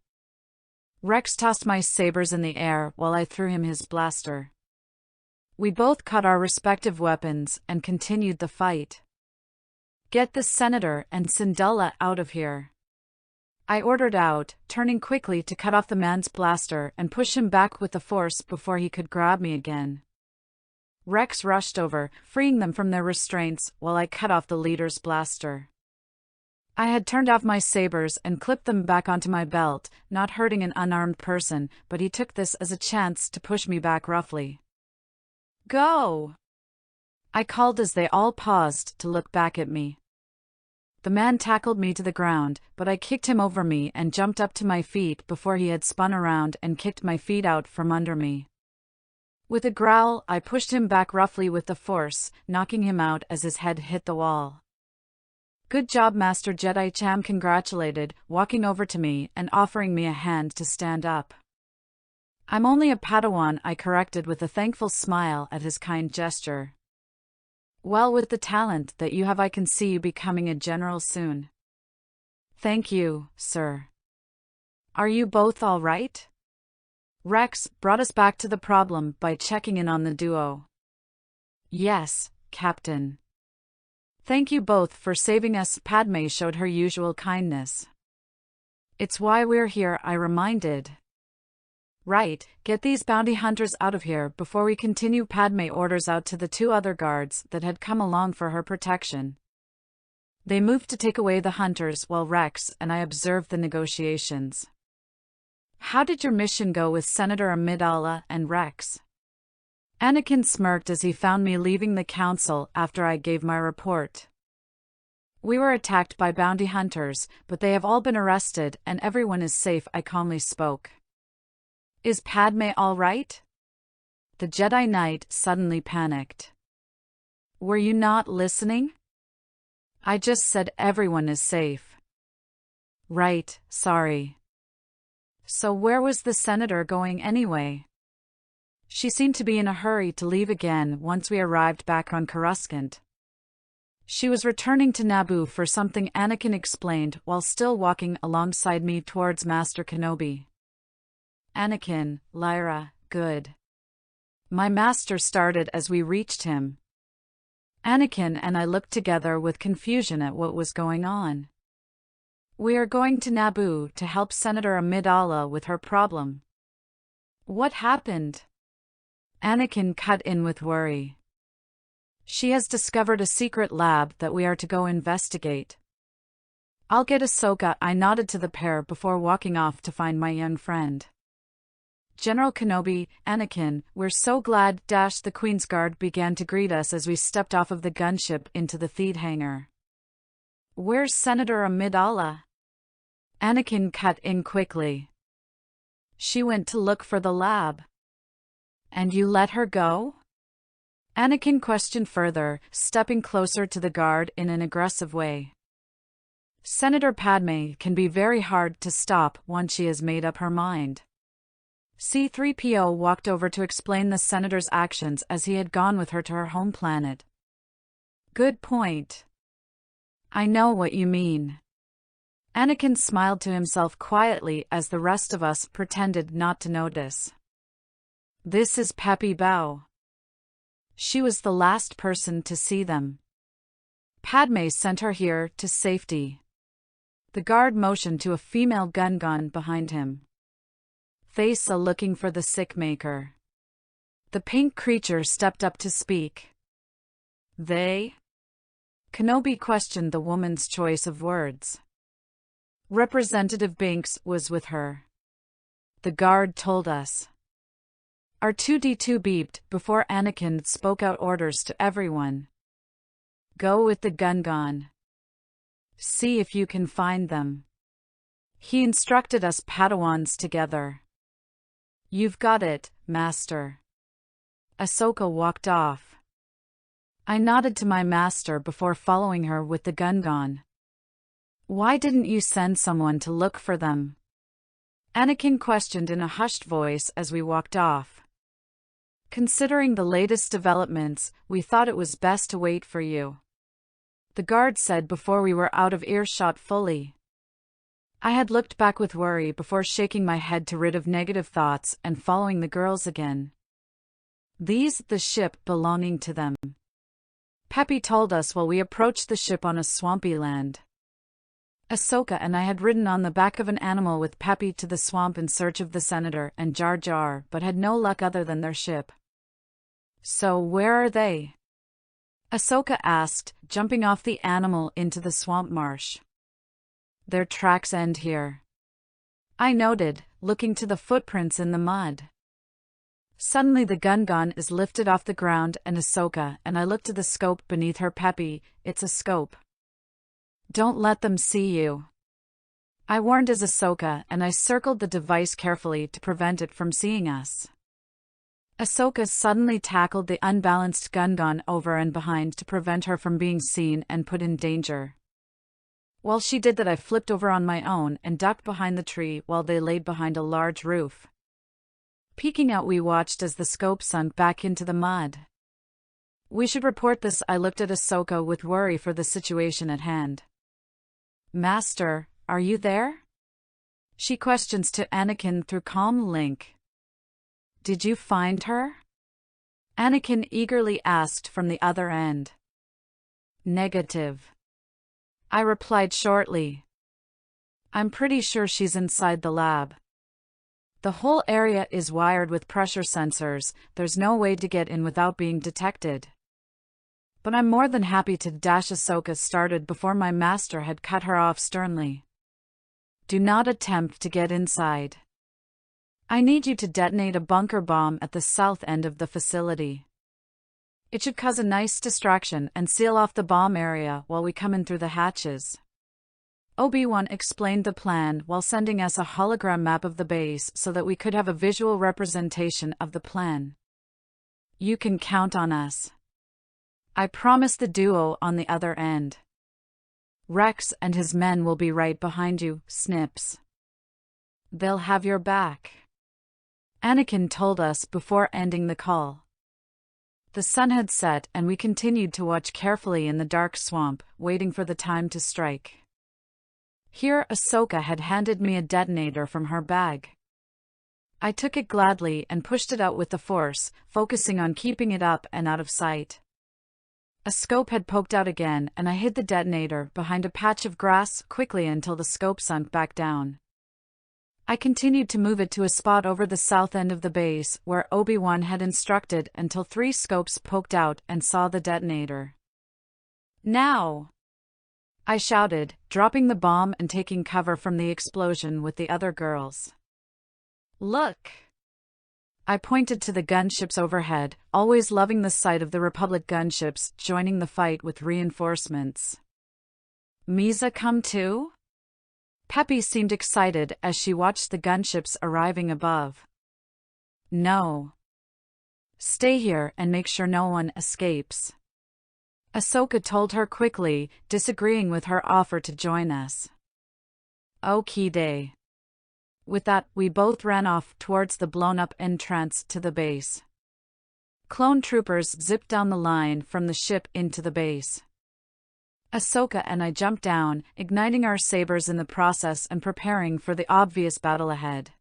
Rex tossed my sabers in the air while I threw him his blaster. We both caught our respective weapons and continued the fight. Get the senator and Syndulla out of here. I ordered out, turning quickly to cut off the man's blaster and push him back with the Force before he could grab me again. Rex rushed over, freeing them from their restraints while I cut off the leader's blaster. I had turned off my sabers and clipped them back onto my belt, not hurting an unarmed person, but he took this as a chance to push me back roughly. Go! I called as they all paused to look back at me. The man tackled me to the ground, but I kicked him over me and jumped up to my feet before he had spun around and kicked my feet out from under me. With a growl, I pushed him back roughly with the Force, knocking him out as his head hit the wall. Good job, Master Jedi, Cham congratulated, walking over to me and offering me a hand to stand up. I'm only a Padawan, I corrected with a thankful smile at his kind gesture. Well, with the talent that you have, I can see you becoming a general soon. Thank you, sir. Are you both all right? Rex brought us back to the problem by checking in on the duo. Yes, Captain. Thank you both for saving us. Padme showed her usual kindness. It's why we're here, I reminded. Right, get these bounty hunters out of here before we continue. Padme orders out to the two other guards that had come along for her protection. They moved to take away the hunters while Rex and I observed the negotiations. How did your mission go with Senator Amidala and Rex? Anakin smirked as he found me leaving the council after I gave my report. We were attacked by bounty hunters, but they have all been arrested and everyone is safe, I calmly spoke. Is Padme all right? The Jedi Knight suddenly panicked. Were you not listening? I just said everyone is safe. Right, sorry. So where was the senator going anyway? She seemed to be in a hurry to leave again once we arrived back on Coruscant. She was returning to Naboo for something, Anakin explained while still walking alongside me towards Master Kenobi. Anakin, Lyra, good. My master started as we reached him. Anakin and I looked together with confusion at what was going on. We are going to Naboo to help Senator Amidala with her problem. What happened? Anakin cut in with worry. She has discovered a secret lab that we are to go investigate. I'll get Ahsoka, I nodded to the pair before walking off to find my young friend. General Kenobi, Anakin, we're so glad. The Queen's Guard began to greet us as we stepped off of the gunship into the feed hangar. Where's Senator Amidala? Anakin cut in quickly. She went to look for the lab. And you let her go? Anakin questioned further, stepping closer to the guard in an aggressive way. Senator Padme can be very hard to stop once she has made up her mind. C-3PO walked over to explain the senator's actions as he had gone with her to her home planet. Good point. I know what you mean. Anakin smiled to himself quietly as the rest of us pretended not to notice. This is Peppy Bao. She was the last person to see them. Padme sent her here to safety. The guard motioned to a female gun behind him. Thesa looking for the sick maker. The pink creature stepped up to speak. They? Kenobi questioned the woman's choice of words. Representative Binks was with her. The guard told us. R2-D2 beeped before Anakin spoke out orders to everyone. Go with the gun. See if you can find them. He instructed us Padawans together. You've got it, Master. Ahsoka walked off. I nodded to my master before following her with the gun. Why didn't you send someone to look for them? Anakin questioned in a hushed voice as we walked off. Considering the latest developments, we thought it was best to wait for you. The guard said before we were out of earshot fully. I had looked back with worry before shaking my head to rid of negative thoughts and following the girls again. The ship belonging to them. Peppy told us while we approached the ship on a swampy land. Ahsoka and I had ridden on the back of an animal with Peppy to the swamp in search of the Senator and Jar Jar, but had no luck other than their ship. So where are they? Ahsoka asked, jumping off the animal into the swamp marsh. Their tracks end here. I noted, looking to the footprints in the mud. Suddenly the gun is lifted off the ground and Ahsoka and I looked to the scope beneath her. Peppy, it's a scope. Don't let them see you. I warned as Ahsoka and I circled the device carefully to prevent it from seeing us. Ahsoka suddenly tackled the unbalanced gun over and behind to prevent her from being seen and put in danger. While she did that, I flipped over on my own and ducked behind the tree while they laid behind a large roof. Peeking out, we watched as the scope sunk back into the mud. We should report this. I looked at Ahsoka with worry for the situation at hand. Master, are you there? She questions to Anakin through comm link. Did you find her? Anakin eagerly asked from the other end. Negative. I replied shortly. I'm pretty sure she's inside the lab. The whole area is wired with pressure sensors, there's no way to get in without being detected. But I'm more than happy to dash. Ahsoka started before my master had cut her off sternly. Do not attempt to get inside. I need you to detonate a bunker bomb at the south end of the facility. It should cause a nice distraction and seal off the bomb area while we come in through the hatches. Obi-Wan explained the plan while sending us a hologram map of the base so that we could have a visual representation of the plan. You can count on us. I promise. The duo on the other end. Rex and his men will be right behind you, Snips. They'll have your back. Anakin told us before ending the call. The sun had set and we continued to watch carefully in the dark swamp, waiting for the time to strike. Here Ahsoka had handed me a detonator from her bag. I took it gladly and pushed it out with the Force, focusing on keeping it up and out of sight. A scope had poked out again and I hid the detonator behind a patch of grass quickly until the scope sunk back down. I continued to move it to a spot over the south end of the base where Obi-Wan had instructed until 3 scopes poked out and saw the detonator. Now! I shouted, dropping the bomb and taking cover from the explosion with the other girls. Look! I pointed to the gunships overhead, always loving the sight of the Republic gunships joining the fight with reinforcements. Misa come too? Peppy seemed excited as she watched the gunships arriving above. No. Stay here and make sure no one escapes. Ahsoka told her quickly, disagreeing with her offer to join us. Okay. With that, we both ran off towards the blown-up entrance to the base. Clone troopers zipped down the line from the ship into the base. Ahsoka and I jumped down, igniting our sabers in the process and preparing for the obvious battle ahead.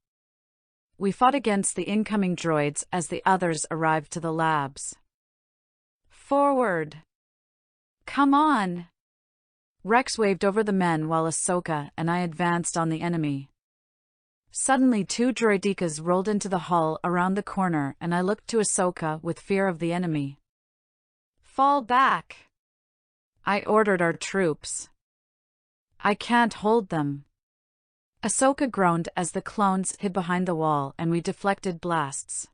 We fought against the incoming droids as the others arrived to the labs. Forward! Come on! Rex waved over the men while Ahsoka and I advanced on the enemy. Suddenly 2 droidekas rolled into the hall around the corner and I looked to Ahsoka with fear of the enemy. Fall back! I ordered our troops. I can't hold them. Ahsoka groaned as the clones hid behind the wall and we deflected blasts.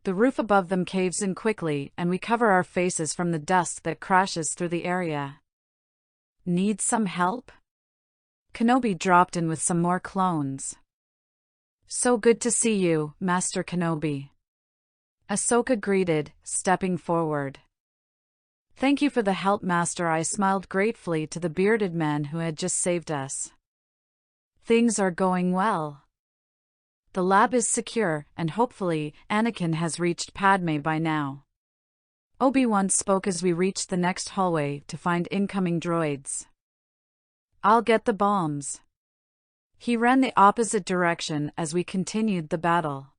The roof above them caves in quickly and we cover our faces from the dust that crashes through the area. Need some help? Kenobi dropped in with some more clones. So good to see you, Master Kenobi. Ahsoka greeted, stepping forward. Thank you for the help, Master. I smiled gratefully to the bearded man who had just saved us. Things are going well. The lab is secure, and hopefully, Anakin has reached Padme by now. Obi-Wan spoke as we reached the next hallway to find incoming droids. I'll get the bombs. He ran the opposite direction as we continued the battle.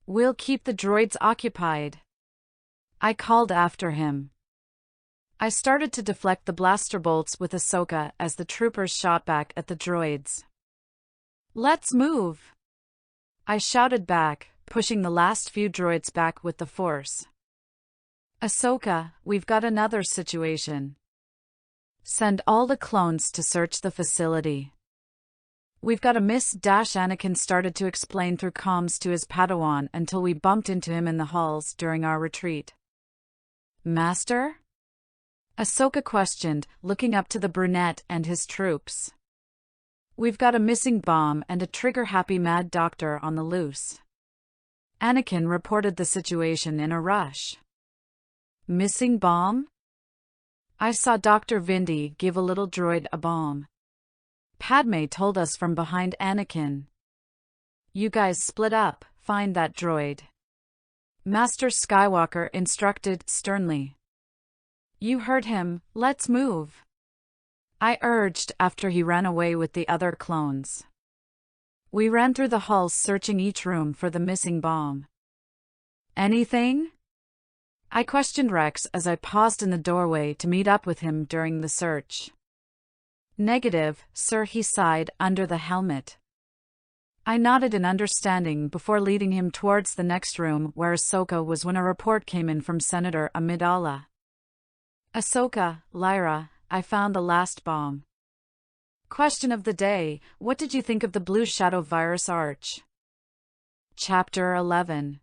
We'll keep the droids occupied. I called after him. I started to deflect the blaster bolts with Ahsoka as the troopers shot back at the droids. Let's move! I shouted back, pushing the last few droids back with the Force. Ahsoka, we've got another situation. Send all the clones to search the facility. We've got a miss. Anakin started to explain through comms to his Padawan until we bumped into him in the halls during our retreat. Master? Ahsoka questioned, looking up to the brunette and his troops. We've got a missing bomb and a trigger-happy mad doctor on the loose. Anakin reported the situation in a rush. Missing bomb? I saw Dr. Vindy give a little droid a bomb. Padme told us from behind Anakin. You guys split up, find that droid. Master Skywalker instructed sternly. You heard him, let's move. I urged after he ran away with the other clones. We ran through the halls searching each room for the missing bomb. Anything? I questioned Rex as I paused in the doorway to meet up with him during the search. Negative, sir, he sighed under the helmet. I nodded in understanding before leading him towards the next room where Ahsoka was when a report came in from Senator Amidala. Ahsoka, Lyra, I found the last bomb. Question of the day, what did you think of the Blue Shadow Virus Arch? Chapter 11.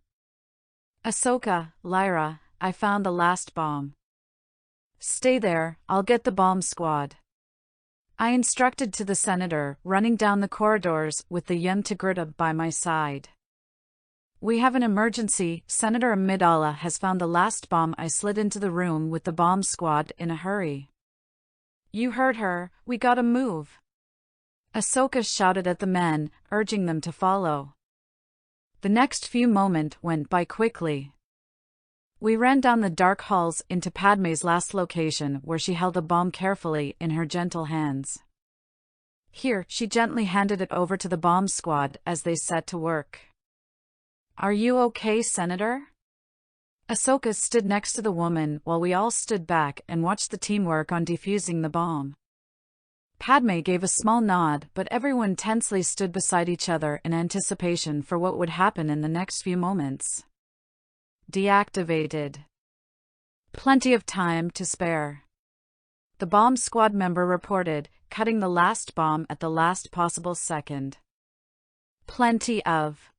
Ahsoka, Lyra, I found the last bomb. Stay there, I'll get the bomb squad. I instructed to the senator, running down the corridors with the young Tigrita by my side. We have an emergency, Senator Amidala has found the last bomb. I slid into the room with the bomb squad in a hurry. You heard her, we gotta move. Ahsoka shouted at the men, urging them to follow. The next few moments went by quickly. We ran down the dark halls into Padme's last location where she held a bomb carefully in her gentle hands. Here, she gently handed it over to the bomb squad as they set to work. Are you okay, Senator? Ahsoka stood next to the woman while we all stood back and watched the team work on defusing the bomb. Padme gave a small nod, but everyone tensely stood beside each other in anticipation for what would happen in the next few moments. Deactivated. Plenty of time to spare. The bomb squad member reported, cutting the last bomb at the last possible second. Plenty of.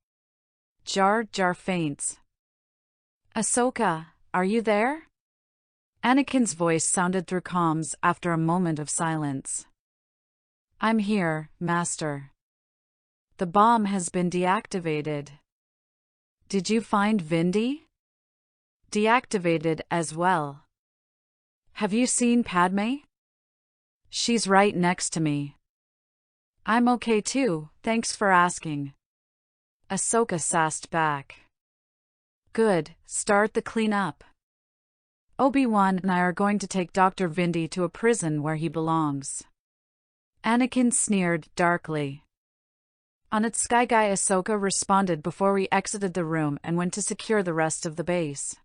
Jar Jar faints. Ahsoka, are you there? Anakin's voice sounded through comms after a moment of silence. I'm here, Master. The bomb has been deactivated. Did you find Vindy? Deactivated as well. Have you seen Padme? She's right next to me. I'm okay too, thanks for asking. Ahsoka sassed back. Good, start the cleanup. Obi-Wan and I are going to take Dr. Vindy to a prison where he belongs. Anakin sneered darkly. On its Sky Guy, Ahsoka responded before we exited the room and went to secure the rest of the base.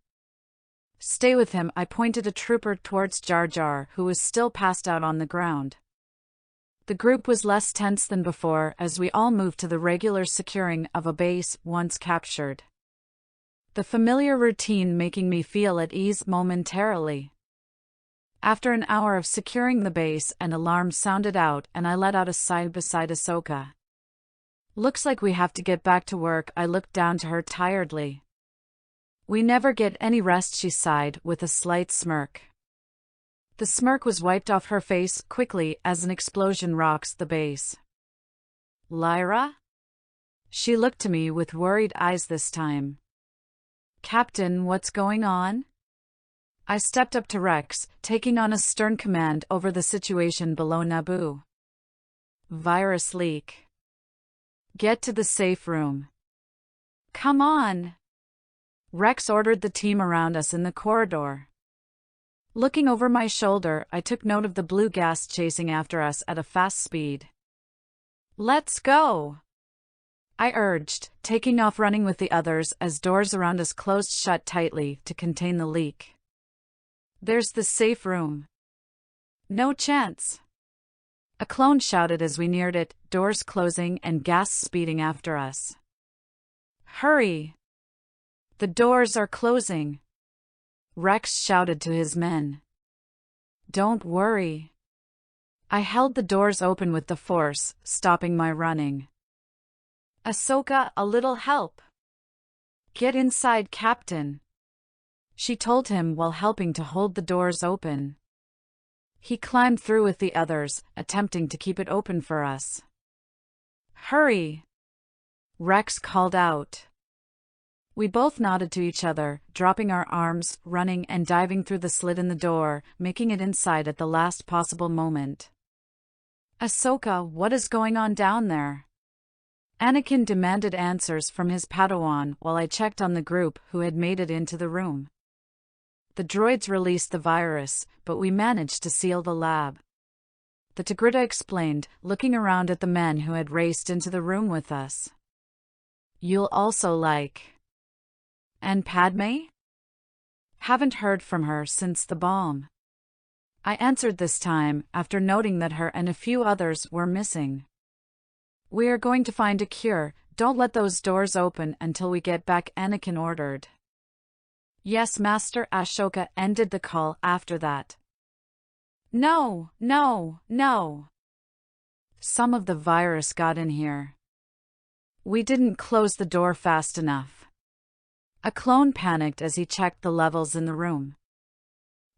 Stay with him, I pointed a trooper towards Jar Jar, who was still passed out on the ground. The group was less tense than before as we all moved to the regular securing of a base once captured. The familiar routine making me feel at ease momentarily. After an hour of securing the base, an alarm sounded out and I let out a sigh beside Ahsoka. Looks like we have to get back to work, I looked down to her tiredly. We never get any rest, she sighed with a slight smirk. The smirk was wiped off her face quickly as an explosion rocks the base. Lyra? She looked to me with worried eyes this time. Captain, what's going on? I stepped up to Rex, taking on a stern command over the situation below Naboo. Virus leak. Get to the safe room. Come on. Rex ordered the team around us in the corridor. Looking over my shoulder, I took note of the blue gas chasing after us at a fast speed. Let's go! I urged, taking off running with the others as doors around us closed shut tightly to contain the leak. There's the safe room. No chance. A clone shouted as we neared it, doors closing and gas speeding after us. Hurry! The doors are closing. Rex shouted to his men. Don't worry. I held the doors open with the force, stopping my running. Ahsoka, a little help. Get inside, Captain. She told him while helping to hold the doors open. He climbed through with the others, attempting to keep it open for us. Hurry! Rex called out. We both nodded to each other, dropping our arms, running and diving through the slit in the door, making it inside at the last possible moment. Ahsoka, what is going on down there? Anakin demanded answers from his Padawan while I checked on the group who had made it into the room. The droids released the virus, but we managed to seal the lab. The Tigrita explained, looking around at the men who had raced into the room with us. You'll also like... And Padme? Haven't heard from her since the bomb. I answered this time, after noting that her and a few others were missing. We are going to find a cure. Don't let those doors open until we get back, Anakin ordered. Yes, Master. Ashoka ended the call after that. No, no, no. Some of the virus got in here. We didn't close the door fast enough. A clone panicked as he checked the levels in the room.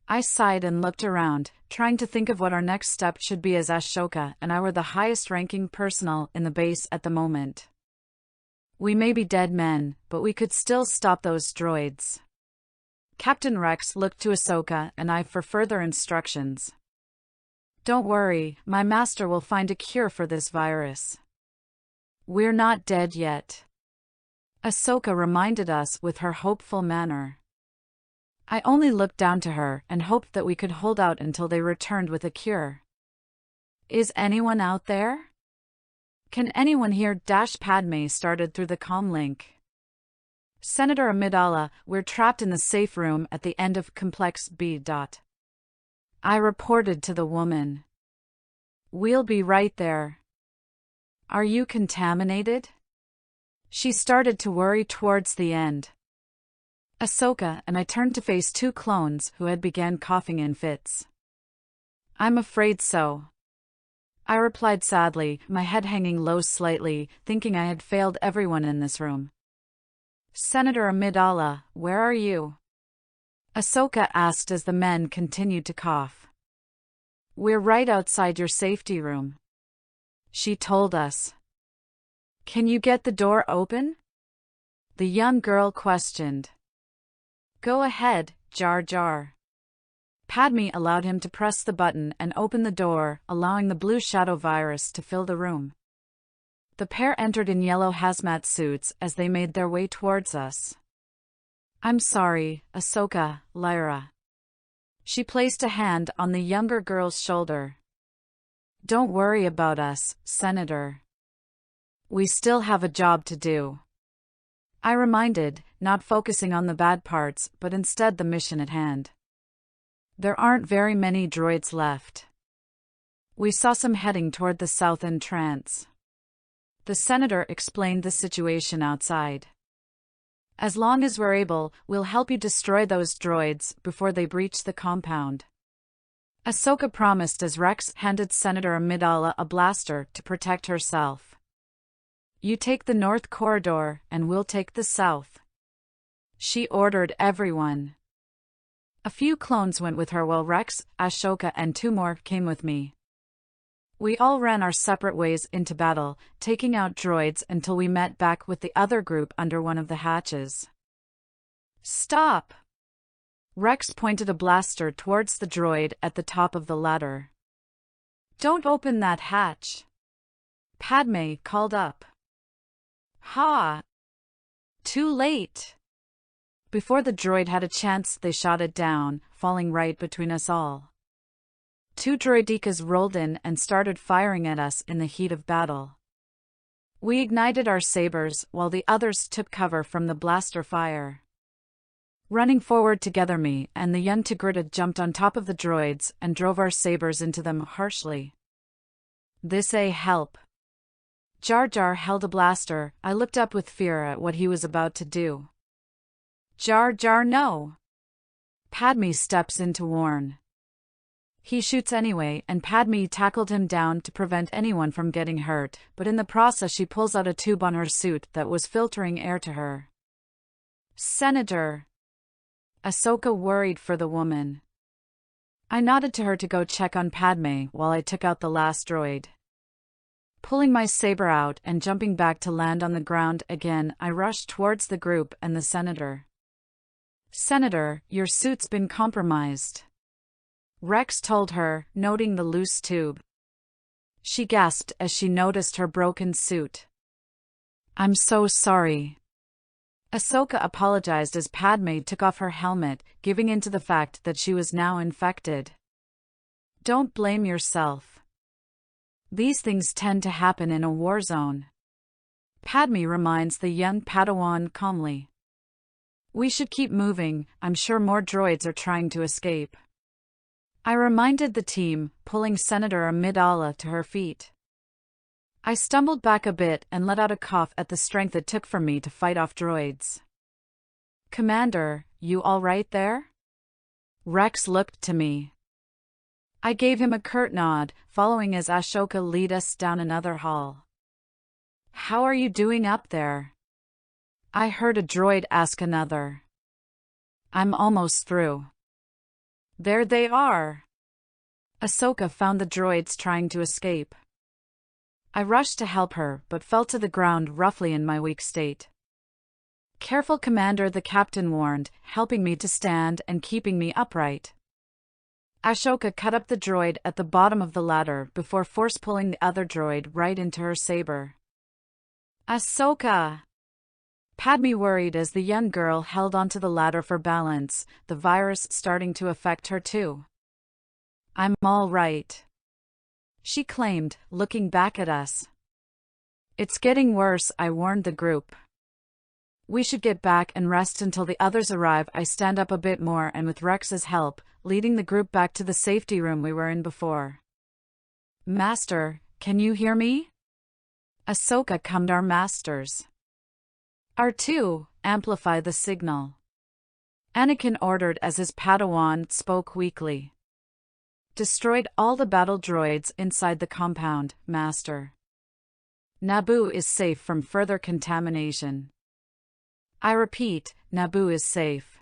I sighed and looked around, trying to think of what our next step should be, as Ashoka and I were the highest-ranking personnel in the base at the moment. We may be dead men, but we could still stop those droids. Captain Rex looked to Ahsoka and I for further instructions. Don't worry, my master will find a cure for this virus. We're not dead yet, Ahsoka reminded us with her hopeful manner. I only looked down to her and hoped that we could hold out until they returned with a cure. Is anyone out there? Can anyone hear? Padme started through the comm link. Senator Amidala, we're trapped in the safe room at the end of Complex B. I reported to the woman. We'll be right there. Are you contaminated? She started to worry towards the end. Ahsoka and I turned to face two clones who had begun coughing in fits. I'm afraid so, I replied sadly, my head hanging low slightly, thinking I had failed everyone in this room. Senator Amidala, where are you? Ahsoka asked as the men continued to cough. We're right outside your safety room, she told us. Can you get the door open? The young girl questioned. Go ahead, Jar Jar. Padme allowed him to press the button and open the door, allowing the blue shadow virus to fill the room. The pair entered in yellow hazmat suits as they made their way towards us. I'm sorry, Ahsoka, Lyra. She placed a hand on the younger girl's shoulder. Don't worry about us, Senator. We still have a job to do, I reminded, not focusing on the bad parts but instead the mission at hand. There aren't very many droids left. We saw some heading toward the south entrance. The senator explained the situation outside. As long as we're able, we'll help you destroy those droids before they breach the compound, Ahsoka promised as Rex handed Senator Amidala a blaster to protect herself. You take the north corridor, and we'll take the south, she ordered everyone. A few clones went with her while Rex, Ashoka and two more came with me. We all ran our separate ways into battle, taking out droids until we met back with the other group under one of the hatches. Stop! Rex pointed a blaster towards the droid at the top of the ladder. Don't open that hatch, Padme called up. Ha! Too late! Before the droid had a chance, they shot it down, falling right between us all. Two droidekas rolled in and started firing at us in the heat of battle. We ignited our sabers while the others took cover from the blaster fire. Running forward together, me and the young Tigrita jumped on top of the droids and drove our sabers into them harshly. This help. Jar Jar held a blaster. I looked up with fear at what he was about to do. Jar Jar, no! Padme steps in to warn. He shoots anyway, and Padme tackled him down to prevent anyone from getting hurt, but in the process she pulls out a tube on her suit that was filtering air to her. Senator! Ahsoka worried for the woman. I nodded to her to go check on Padme while I took out the last droid. Pulling my saber out and jumping back to land on the ground again, I rushed towards the group and the senator. Senator, your suit's been compromised, Rex told her, noting the loose tube. She gasped as she noticed her broken suit. I'm so sorry. Ahsoka apologized as Padme took off her helmet, giving in to the fact that she was now infected. Don't blame yourself. These things tend to happen in a war zone, Padme reminds the young Padawan calmly. We should keep moving, I'm sure more droids are trying to escape. I reminded the team, pulling Senator Amidala to her feet. I stumbled back a bit and let out a cough at the strength it took for me to fight off droids. Commander, you all right there? Rex looked to me. I gave him a curt nod, following as Ashoka led us down another hall. How are you doing up there? I heard a droid ask another. I'm almost through. There they are. Ahsoka found the droids trying to escape. I rushed to help her, but fell to the ground roughly in my weak state. Careful, Commander, the captain warned, helping me to stand and keeping me upright. Ashoka cut up the droid at the bottom of the ladder before force-pulling the other droid right into her saber. Ahsoka! Padme worried as the young girl held onto the ladder for balance, the virus starting to affect her too. I'm all right, she claimed, looking back at us. It's getting worse, I warned the group. We should get back and rest until the others arrive. I stand up a bit more and with Rex's help, leading the group back to the safety room we were in before. Master, can you hear me? Ahsoka calmed our masters. R2, amplify the signal. Anakin ordered as his Padawan spoke weakly. Destroyed all the battle droids inside the compound, Master. Naboo is safe from further contamination. I repeat, Naboo is safe.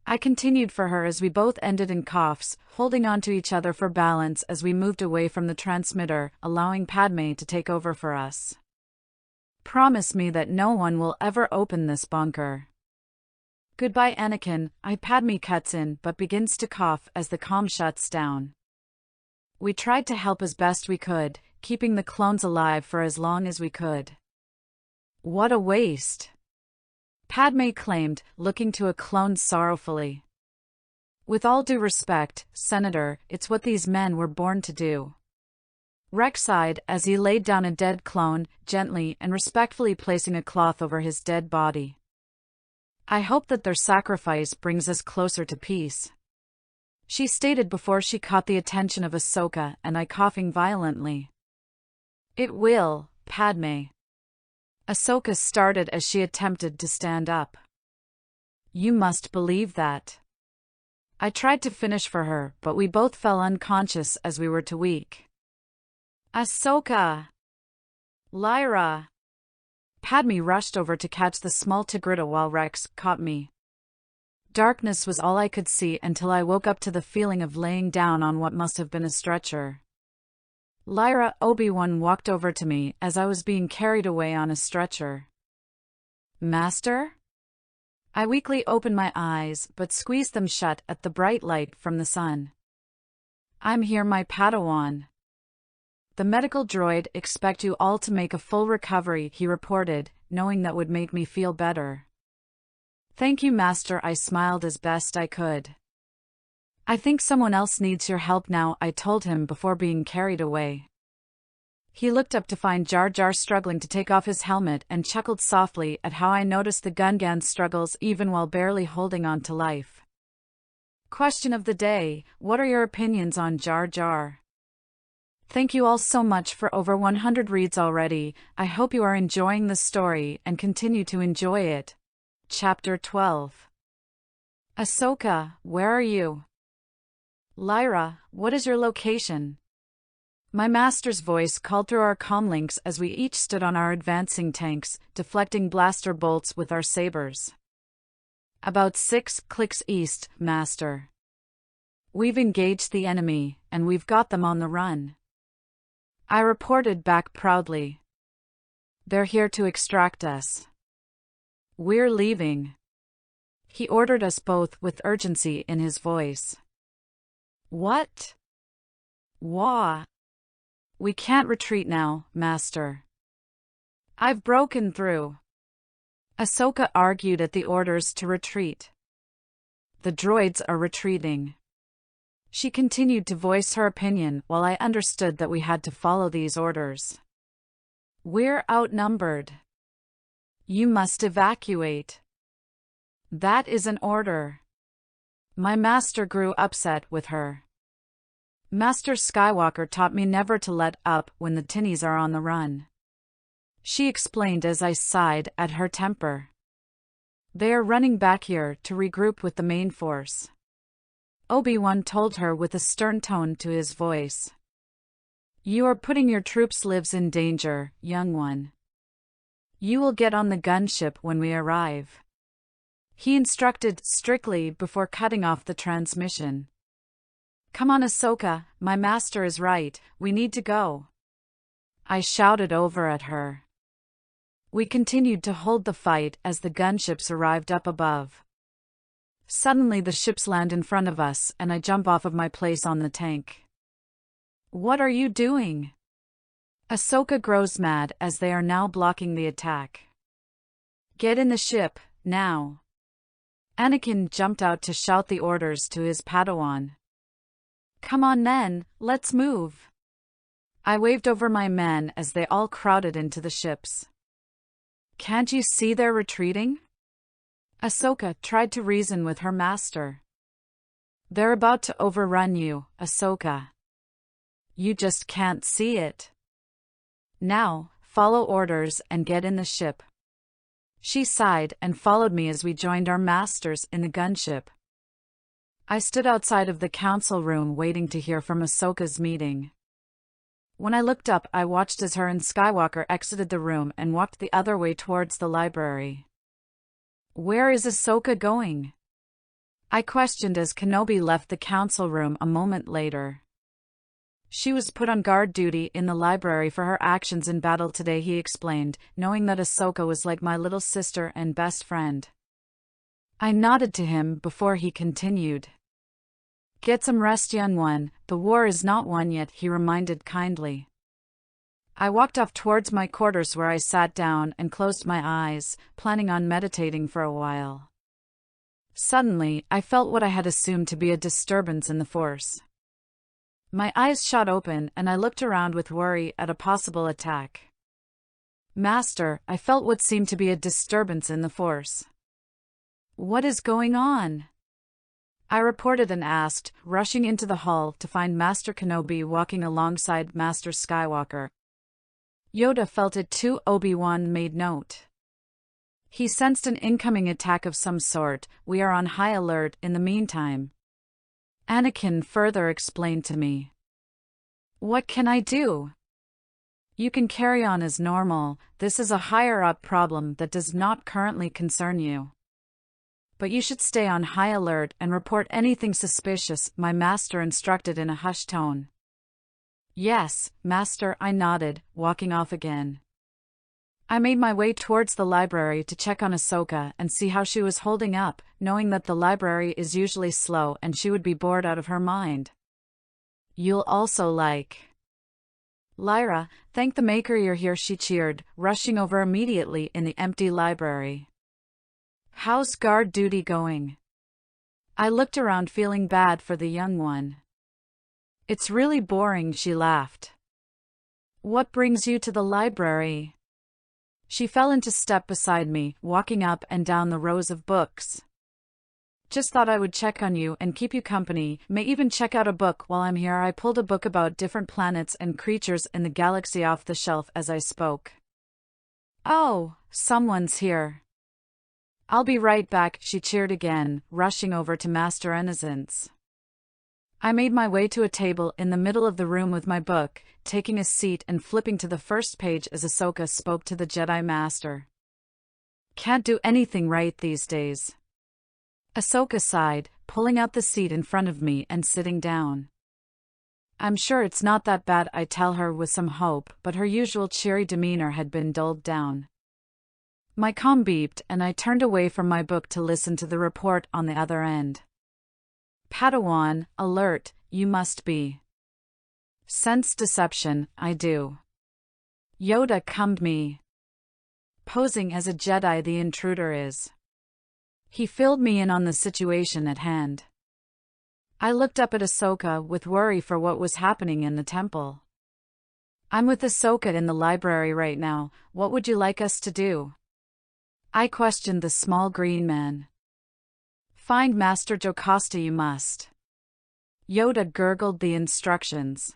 I continued for her as we both ended in coughs, holding on to each other for balance as we moved away from the transmitter, allowing Padme to take over for us. Promise me that no one will ever open this bunker. Goodbye, Anakin. Padme cuts in but begins to cough as the comm shuts down. We tried to help as best we could, keeping the clones alive for as long as we could. What a waste, Padme claimed, looking to a clone sorrowfully. With all due respect, Senator, it's what these men were born to do. Rex sighed as he laid down a dead clone, gently and respectfully placing a cloth over his dead body. I hope that their sacrifice brings us closer to peace, she stated before she caught the attention of Ahsoka and I coughing violently. It will, Padme. Ahsoka started as she attempted to stand up. You must believe that. I tried to finish for her, but we both fell unconscious as we were too weak. Ahsoka! Lyra! Padme rushed over to catch the small Tigrita while Rex caught me. Darkness was all I could see until I woke up to the feeling of laying down on what must have been a stretcher. Lyra, Obi-Wan walked over to me as I was being carried away on a stretcher. Master? I weakly opened my eyes but squeezed them shut at the bright light from the sun. I'm here, my Padawan. The medical droid expect you all to make a full recovery, he reported, knowing that would make me feel better. Thank you, Master, I smiled as best I could. I think someone else needs your help now, I told him before being carried away. He looked up to find Jar Jar struggling to take off his helmet and chuckled softly at how I noticed the Gungan's struggles even while barely holding on to life. Question of the day, what are your opinions on Jar Jar? Thank you all so much for over 100 reads already. I hope you are enjoying the story and continue to enjoy it. Chapter 12. Ahsoka, where are you? Lyra, what is your location? My master's voice called through our comlinks as we each stood on our advancing tanks, deflecting blaster bolts with our sabers. About 6 clicks east, Master. We've engaged the enemy, and we've got them on the run. I reported back proudly. They're here to extract us. We're leaving. He ordered us both with urgency in his voice. What? Wah. We can't retreat now, Master. I've broken through. Ahsoka argued at the orders to retreat. The droids are retreating. She continued to voice her opinion while I understood that we had to follow these orders. We're outnumbered. You must evacuate. That is an order. My master grew upset with her. Master Skywalker taught me never to let up when the tinnies are on the run. She explained as I sighed at her temper. They are running back here to regroup with the main force. Obi-Wan told her with a stern tone to his voice. You are putting your troops' lives in danger, young one. You will get on the gunship when we arrive. He instructed strictly before cutting off the transmission. Come on, Ahsoka, my master is right, we need to go. I shouted over at her. We continued to hold the fight as the gunships arrived up above. Suddenly the ships land in front of us and I jump off of my place on the tank. What are you doing? Ahsoka grows mad as they are now blocking the attack. Get in the ship, now. Anakin jumped out to shout the orders to his Padawan. Come on then, let's move. I waved over my men as they all crowded into the ships. Can't you see they're retreating? Ahsoka tried to reason with her master. They're about to overrun you, Ahsoka. You just can't see it. Now, follow orders and get in the ship. She sighed and followed me as we joined our masters in the gunship. I stood outside of the council room waiting to hear from Ahsoka's meeting. When I looked up, I watched as her and Skywalker exited the room and walked the other way towards the library. Where is Ahsoka going? I questioned as Kenobi left the council room a moment later. She was put on guard duty in the library for her actions in battle today, he explained, knowing that Ahsoka was like my little sister and best friend. I nodded to him before he continued. Get some rest, young one, the war is not won yet, he reminded kindly. I walked off towards my quarters where I sat down and closed my eyes, planning on meditating for a while. Suddenly, I felt what I had assumed to be a disturbance in the Force. My eyes shot open and I looked around with worry at a possible attack. Master, I felt what seemed to be a disturbance in the Force. What is going on? I reported and asked, rushing into the hall to find Master Kenobi walking alongside Master Skywalker. Yoda felt it too, Obi-Wan made note. He sensed an incoming attack of some sort, we are on high alert in the meantime. Anakin further explained to me. What can I do? You can carry on as normal, this is a higher-up problem that does not currently concern you. But you should stay on high alert and report anything suspicious, my master instructed in a hushed tone. Yes, master, I nodded, walking off again. I made my way towards the library to check on Ahsoka and see how she was holding up, knowing that the library is usually slow and she would be bored out of her mind. You'll also like Lyra, thank the Maker you're here, she cheered, rushing over immediately in the empty library. How's guard duty going? I looked around feeling bad for the young one. It's really boring, she laughed. What brings you to the library? She fell into step beside me, walking up and down the rows of books. Just thought I would check on you and keep you company, may even check out a book while I'm here. I pulled a book about different planets and creatures in the galaxy off the shelf as I spoke. Oh, someone's here. I'll be right back, she cheered again, rushing over to Master Innocence. I made my way to a table in the middle of the room with my book, taking a seat and flipping to the first page as Ahsoka spoke to the Jedi Master. Can't do anything right these days. Ahsoka sighed, pulling out the seat in front of me and sitting down. I'm sure it's not that bad, I tell her with some hope, but her usual cheery demeanor had been dulled down. My comm beeped and I turned away from my book to listen to the report on the other end. Padawan, alert, you must be. Sense deception, I do. Yoda cummed me. Posing as a Jedi the intruder is. He filled me in on the situation at hand. I looked up at Ahsoka with worry for what was happening in the temple. I'm with Ahsoka in the library right now, what would you like us to do? I questioned the small green man. Find Master Jocasta, you must. Yoda gurgled the instructions.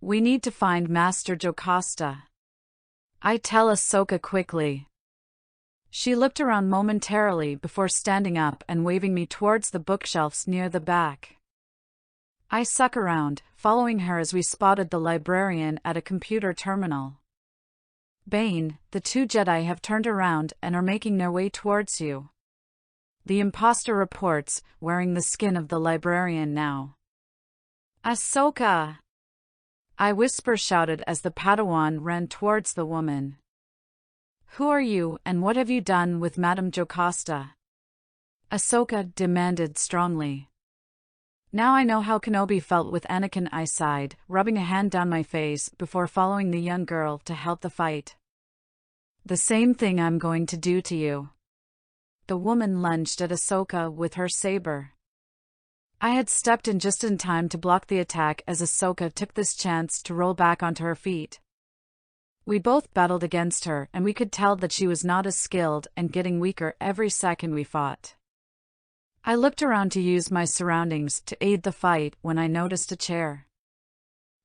We need to find Master Jocasta. I tell Ahsoka quickly. She looked around momentarily before standing up and waving me towards the bookshelves near the back. I suck around, following her as we spotted the librarian at a computer terminal. Bane, the two Jedi have turned around and are making their way towards you. The imposter reports, wearing the skin of the librarian now. Ahsoka! I whisper-shouted as the Padawan ran towards the woman. Who are you, and what have you done with Madame Jocasta? Ahsoka demanded strongly. Now I know how Kenobi felt with Anakin, I sighed, rubbing a hand down my face before following the young girl to help the fight. The same thing I'm going to do to you. The woman lunged at Ahsoka with her saber. I had stepped in just in time to block the attack as Ahsoka took this chance to roll back onto her feet. We both battled against her, and we could tell that she was not as skilled and getting weaker every second we fought. I looked around to use my surroundings to aid the fight when I noticed a chair.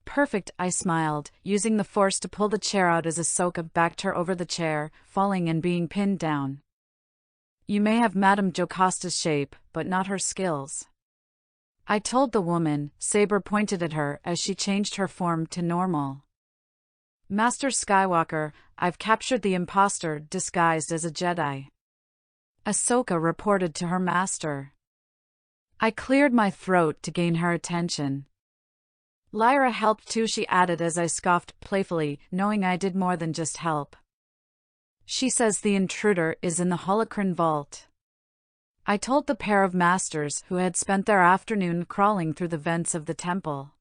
Perfect, I smiled, using the force to pull the chair out as Ahsoka backed her over the chair, falling and being pinned down. You may have Madame Jocasta's shape, but not her skills. I told the woman, saber pointed at her as she changed her form to normal. Master Skywalker, I've captured the imposter disguised as a Jedi. Ahsoka reported to her master. I cleared my throat to gain her attention. Lyra helped too, she added as I scoffed playfully, knowing I did more than just help. She says the intruder is in the holocron vault. I told the pair of masters who had spent their afternoon crawling through the vents of the temple.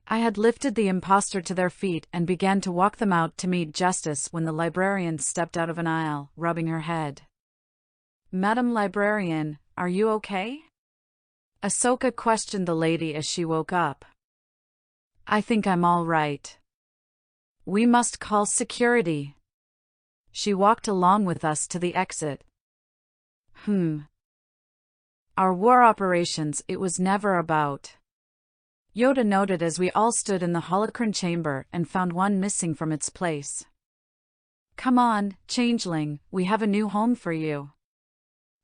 I had lifted the imposter to their feet and began to walk them out to meet justice when the librarian stepped out of an aisle, rubbing her head. Madam Librarian, are you okay? Ahsoka questioned the lady as she woke up. I think I'm all right. We must call security. She walked along with us to the exit. Our war operations it was never about. Yoda noted as we all stood in the holocron chamber and found one missing from its place. Come on, changeling, we have a new home for you.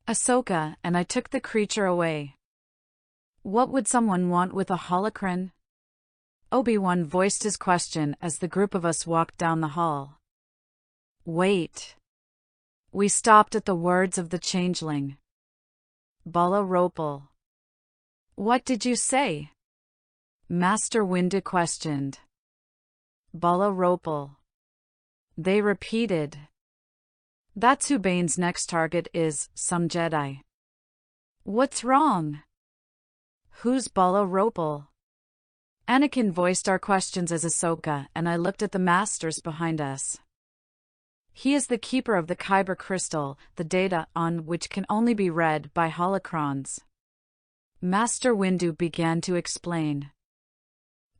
Ahsoka and I took the creature away. What would someone want with a holocron? Obi Wan voiced his question as the group of us walked down the hall. Wait. We stopped at the words of the changeling. Bala Ropal. What did you say? Master Windu questioned. Bala Ropal. They repeated. That's who Bane's next target is, some Jedi. What's wrong? Who's Bala Ropal? Anakin voiced our questions as Ahsoka and I looked at the masters behind us. He is the keeper of the Kyber crystal, the data on which can only be read by holocrons. Master Windu began to explain.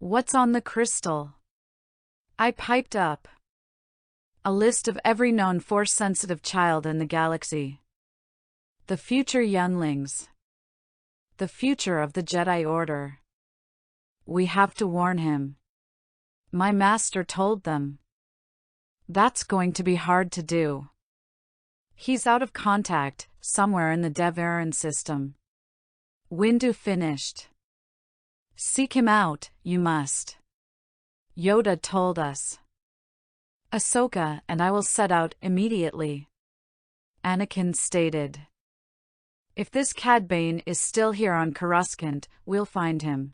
What's on the crystal? I piped up. A list of every known Force-sensitive child in the galaxy. The future younglings. The future of the Jedi Order. We have to warn him. My master told them. That's going to be hard to do. He's out of contact, somewhere in the Devaran system. Windu finished. Seek him out, you must. Yoda told us. Ahsoka and I will set out immediately. Anakin stated. If this Cad Bane is still here on Coruscant, we'll find him.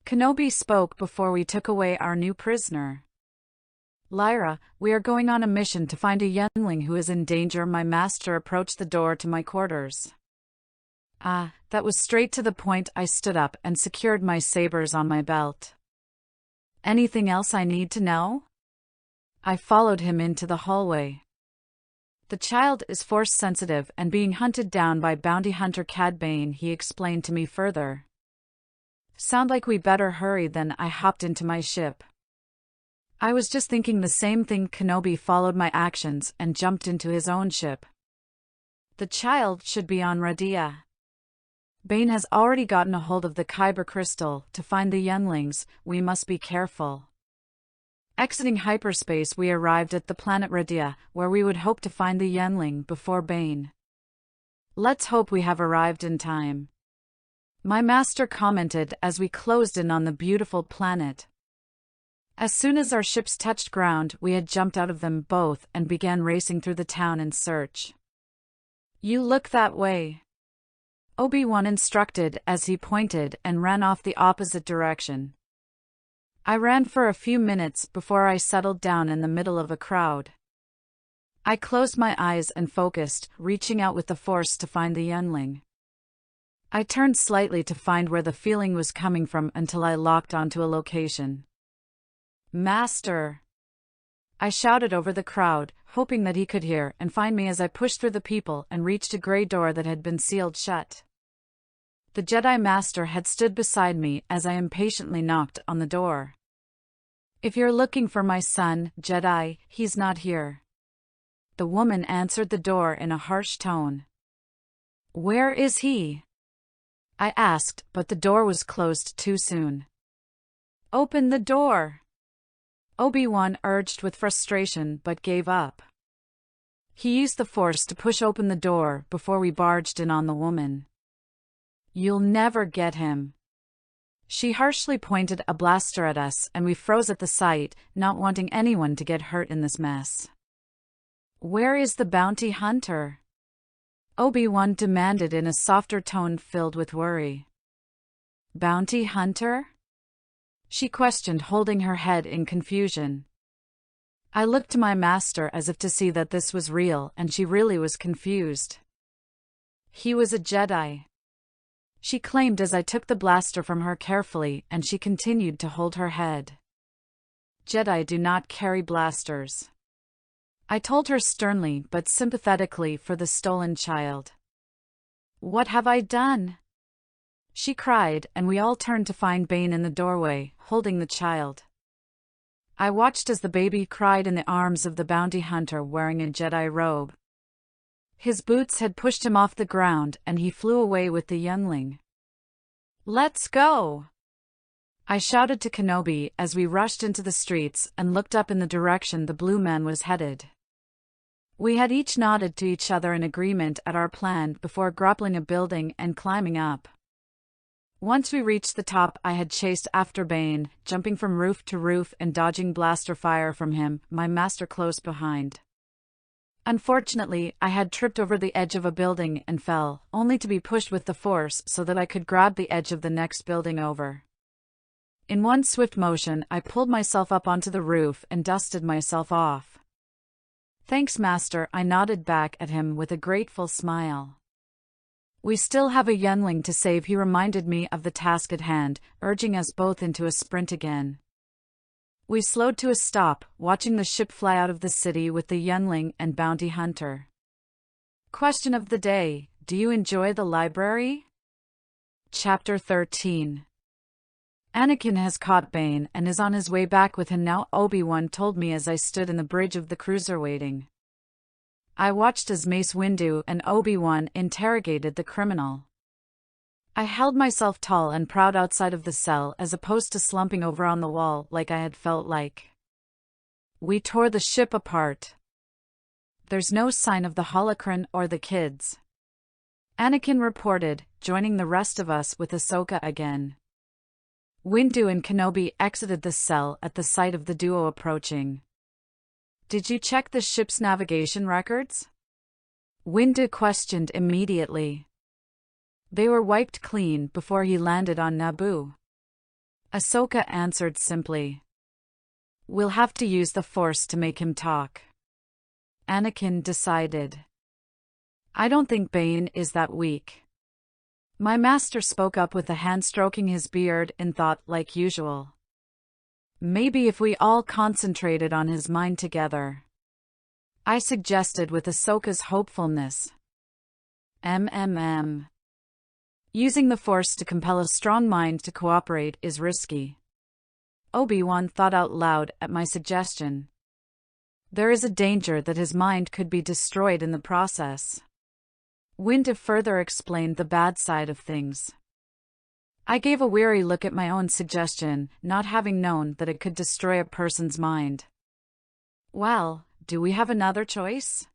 Kenobi spoke before we took away our new prisoner. Lyra, we are going on a mission to find a youngling who is in danger. My master approached the door to my quarters. That was straight to the point. I stood up and secured my sabers on my belt. Anything else I need to know? I followed him into the hallway. The child is Force-sensitive and being hunted down by bounty hunter Cad Bane, he explained to me further. Sound like we better hurry. Then I hopped into my ship. I was just thinking the same thing. Kenobi followed my actions and jumped into his own ship. The child should be on Radia. Bane has already gotten a hold of the Kyber crystal. To find the younglings, we must be careful. Exiting hyperspace, we arrived at the planet Radia, where we would hope to find the youngling before Bane. Let's hope we have arrived in time, my master commented as we closed in on the beautiful planet. As soon as our ships touched ground, we had jumped out of them both and began racing through the town in search. You look that way, Obi Wan instructed as he pointed and ran off the opposite direction. I ran for a few minutes before I settled down in the middle of a crowd. I closed my eyes and focused, reaching out with the Force to find the youngling. I turned slightly to find where the feeling was coming from until I locked onto a location. Master! I shouted over the crowd, hoping that he could hear and find me as I pushed through the people and reached a gray door that had been sealed shut. The Jedi Master had stood beside me as I impatiently knocked on the door. If you're looking for my son, Jedi, he's not here. The woman answered the door in a harsh tone. Where is he? I asked, but the door was closed too soon. Open the door! Obi Wan urged with frustration but gave up. He used the Force to push open the door before we barged in on the woman. You'll never get him. She harshly pointed a blaster at us and we froze at the sight, not wanting anyone to get hurt in this mess. Where is the bounty hunter? Obi Wan demanded in a softer tone filled with worry. Bounty hunter? She questioned, holding her head in confusion. I looked to my master as if to see that this was real, and she really was confused. He was a Jedi, she claimed as I took the blaster from her carefully, and she continued to hold her head. Jedi do not carry blasters, I told her sternly but sympathetically for the stolen child. What have I done? She cried, and we all turned to find Bane in the doorway, holding the child. I watched as the baby cried in the arms of the bounty hunter wearing a Jedi robe. His boots had pushed him off the ground, and he flew away with the youngling. Let's go! I shouted to Kenobi as we rushed into the streets and looked up in the direction the blue man was headed. We had each nodded to each other in agreement at our plan before grappling a building and climbing up. Once we reached the top, I had chased after Bane, jumping from roof to roof and dodging blaster fire from him, my master close behind. Unfortunately, I had tripped over the edge of a building and fell, only to be pushed with the Force so that I could grab the edge of the next building over. In one swift motion, I pulled myself up onto the roof and dusted myself off. Thanks, Master, I nodded back at him with a grateful smile. We still have a youngling to save, he reminded me of the task at hand, urging us both into a sprint again. We slowed to a stop, watching the ship fly out of the city with the youngling and bounty hunter. Question of the day: do you enjoy the library? Chapter 13. Anakin has caught Bane and is on his way back with him now, Obi-Wan told me as I stood in the bridge of the cruiser waiting. I watched as Mace Windu and Obi-Wan interrogated the criminal. I held myself tall and proud outside of the cell as opposed to slumping over on the wall like I had felt like. We tore the ship apart. There's no sign of the holocron or the kids, Anakin reported, joining the rest of us with Ahsoka again. Windu and Kenobi exited the cell at the sight of the duo approaching. Did you check the ship's navigation records? Windu questioned immediately. They were wiped clean before he landed on Naboo. Ahsoka answered simply. We'll have to use the Force to make him talk, Anakin decided. I don't think Bane is that weak. My master spoke up with a hand stroking his beard in thought like usual. Maybe if we all concentrated on his mind together, I suggested with Ahsoka's hopefulness. Using the Force to compel a strong mind to cooperate is risky. Obi-Wan thought out loud at my suggestion. There is a danger that his mind could be destroyed in the process. Windu further explained the bad side of things. I gave a weary look at my own suggestion, not having known that it could destroy a person's mind. Well, do we have another choice?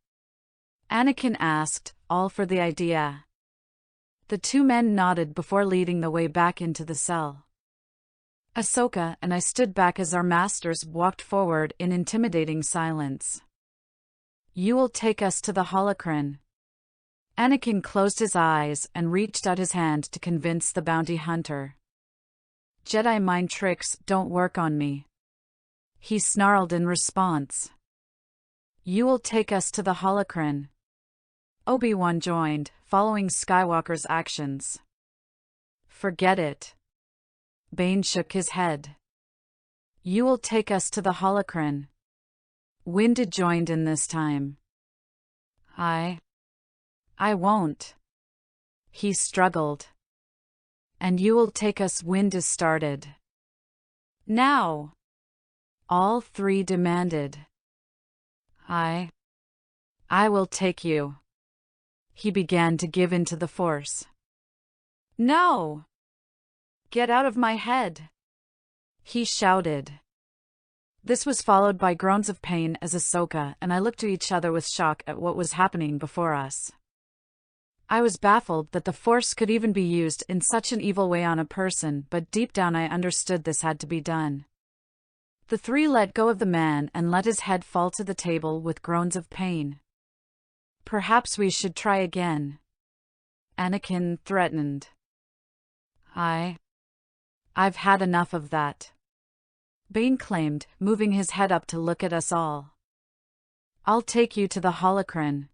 Anakin asked, all for the idea. The two men nodded before leading the way back into the cell. Ahsoka and I stood back as our masters walked forward in intimidating silence. You will take us to the holocron. Anakin closed his eyes and reached out his hand to convince the bounty hunter. Jedi mind tricks don't work on me. He snarled in response. You will take us to the holocron. Obi-Wan joined, following Skywalker's actions. Forget it. Bane shook his head. You will take us to the holocron. Windu joined in this time. I won't. He struggled. And you will take us, Windu started. Now. All three demanded. I will take you. He began to give in to the Force. No! Get out of my head! He shouted. This was followed by groans of pain as Ahsoka and I looked to each other with shock at what was happening before us. I was baffled that the Force could even be used in such an evil way on a person, but deep down I understood this had to be done. The three let go of the man and let his head fall to the table with groans of pain. Perhaps we should try again. Anakin threatened. I've had enough of that. Bane claimed, moving his head up to look at us all. I'll take you to the holocron.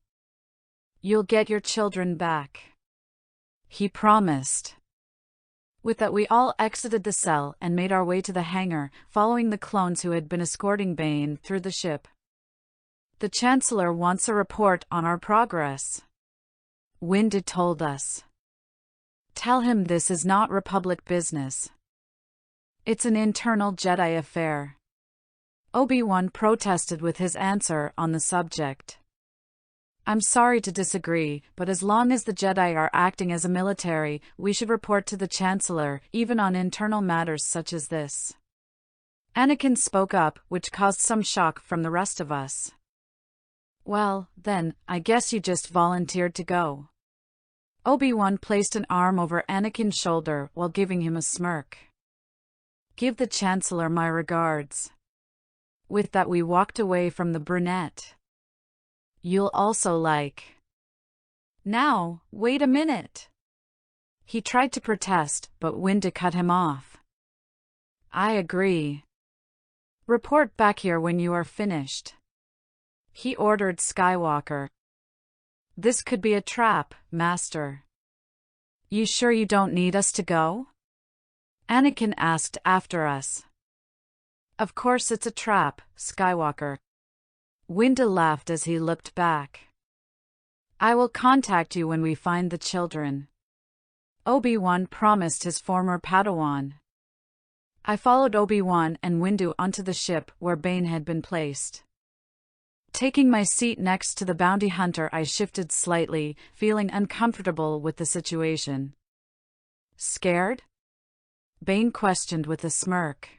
You'll get your children back. He promised. With that we all exited the cell and made our way to the hangar, following the clones who had been escorting Bane through the ship. The Chancellor wants a report on our progress. Windu told us. Tell him this is not Republic business. It's an internal Jedi affair. Obi-Wan protested with his answer on the subject. I'm sorry to disagree, but as long as the Jedi are acting as a military, we should report to the Chancellor, even on internal matters such as this. Anakin spoke up, which caused some shock from the rest of us. Well, then, I guess you just volunteered to go. Obi-Wan placed an arm over Anakin's shoulder while giving him a smirk. Give the Chancellor my regards. With that we walked away from the brunette. You'll also like. Now, wait a minute. He tried to protest, but Windu cut him off. I agree. Report back here when you are finished. He ordered Skywalker. This could be a trap, Master. You sure you don't need us to go? Anakin asked after us. Of course it's a trap, Skywalker. Windu laughed as he looked back. I will contact you when we find the children. Obi-Wan promised his former Padawan. I followed Obi-Wan and Windu onto the ship where Bane had been placed. Taking my seat next to the bounty hunter, I shifted slightly, feeling uncomfortable with the situation. Scared? Bane questioned with a smirk.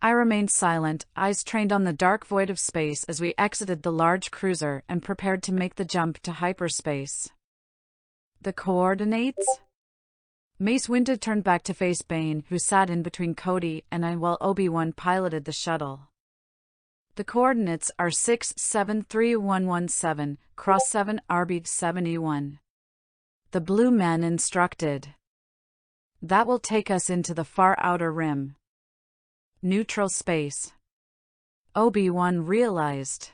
I remained silent, eyes trained on the dark void of space as we exited the large cruiser and prepared to make the jump to hyperspace. The coordinates? Mace Windu turned back to face Bane, who sat in between Cody and I while Obi-Wan piloted the shuttle. The coordinates are 673117, cross 7 Arbit 71. The blue man instructed. That will take us into the far outer rim. Neutral space. Obi-Wan realized.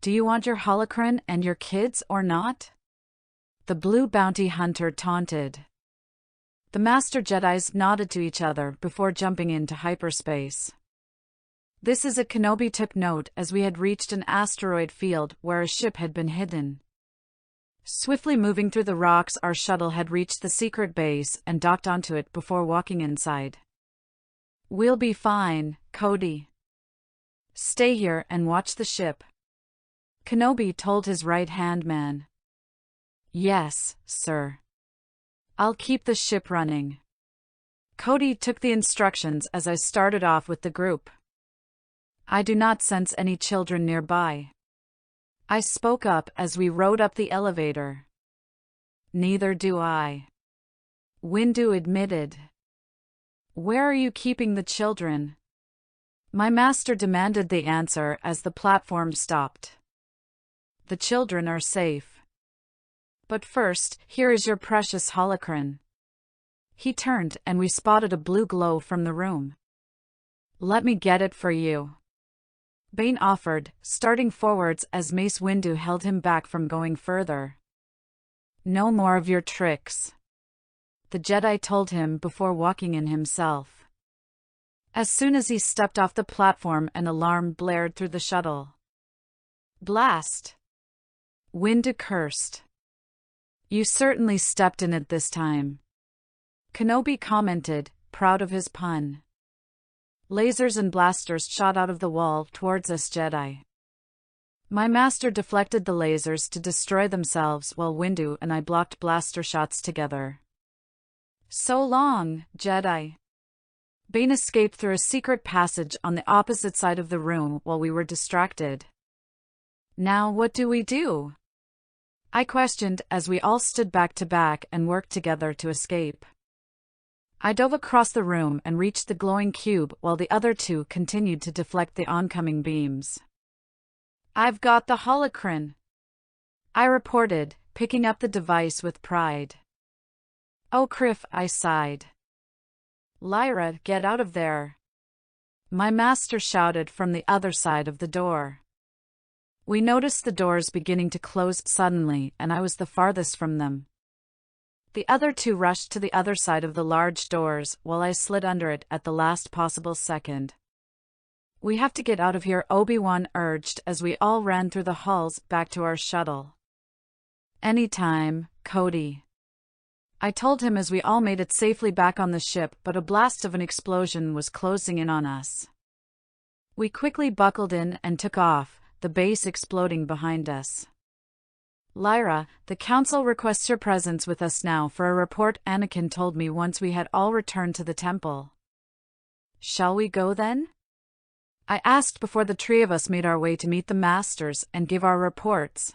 Do you want your holocron and your kids or not? The blue bounty hunter taunted. The Master Jedis nodded to each other before jumping into hyperspace. This is a Kenobi took note as we had reached an asteroid field where a ship had been hidden. Swiftly moving through the rocks, our shuttle had reached the secret base and docked onto it before walking inside. We'll be fine, Cody. Stay here and watch the ship. Kenobi told his right-hand man. Yes, sir. I'll keep the ship running. Cody took the instructions as I started off with the group. I do not sense any children nearby. I spoke up as we rode up the elevator. Neither do I. Windu admitted. Where are you keeping the children? My master demanded the answer as the platform stopped. The children are safe. But first, here is your precious holocron. He turned and we spotted a blue glow from the room. Let me get it for you. Bane offered, starting forwards as Mace Windu held him back from going further. No more of your tricks, the Jedi told him before walking in himself. As soon as he stepped off the platform, an alarm blared through the shuttle. Blast! Windu cursed. You certainly stepped in it this time, Kenobi commented, proud of his pun. Lasers and blasters shot out of the wall towards us Jedi. My master deflected the lasers to destroy themselves while Windu and I blocked blaster shots together. So long, Jedi. Bane escaped through a secret passage on the opposite side of the room while we were distracted. Now what do we do? I questioned as we all stood back to back and worked together to escape. I dove across the room and reached the glowing cube while the other two continued to deflect the oncoming beams. I've got the holocron, I reported, picking up the device with pride. Oh Criff, I sighed. Lyra, get out of there, my master shouted from the other side of the door. We noticed the doors beginning to close suddenly and I was the farthest from them. The other two rushed to the other side of the large doors while I slid under it at the last possible second. We have to get out of here, Obi-Wan urged as we all ran through the halls back to our shuttle. Anytime, Cody, I told him as we all made it safely back on the ship, but a blast of an explosion was closing in on us. We quickly buckled in and took off, the base exploding behind us. Lyra, the council requests your presence with us now for a report, Anakin told me once we had all returned to the temple. Shall we go then? I asked before the three of us made our way to meet the masters and give our reports.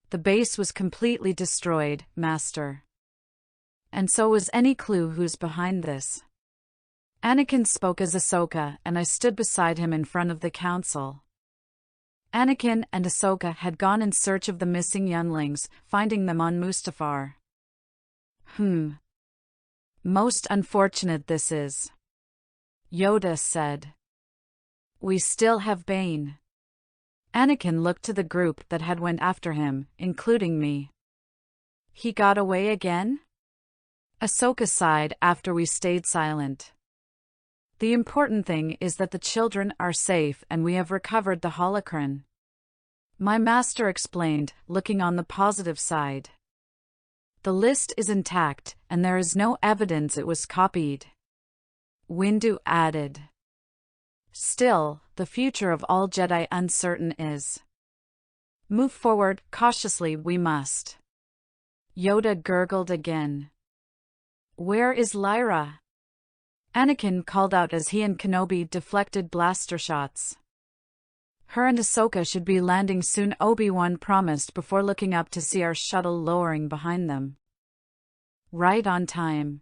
The base was completely destroyed, Master. And so was any clue who's behind this. Anakin spoke as Ahsoka and I stood beside him in front of the council. Anakin and Ahsoka had gone in search of the missing younglings, finding them on Mustafar. Most unfortunate this is, Yoda said. We still have Bane. Anakin looked to the group that had went after him, including me. He got away again? Ahsoka sighed after we stayed silent. The important thing is that the children are safe and we have recovered the holocron, my master explained, looking on the positive side. The list is intact, and there is no evidence it was copied, Windu added. Still, the future of all Jedi uncertain is. Move forward, cautiously we must. Yoda gurgled again. Where is Lyra? Anakin called out as he and Kenobi deflected blaster shots. Her and Ahsoka should be landing soon, Obi-Wan promised before looking up to see our shuttle lowering behind them. Right on time.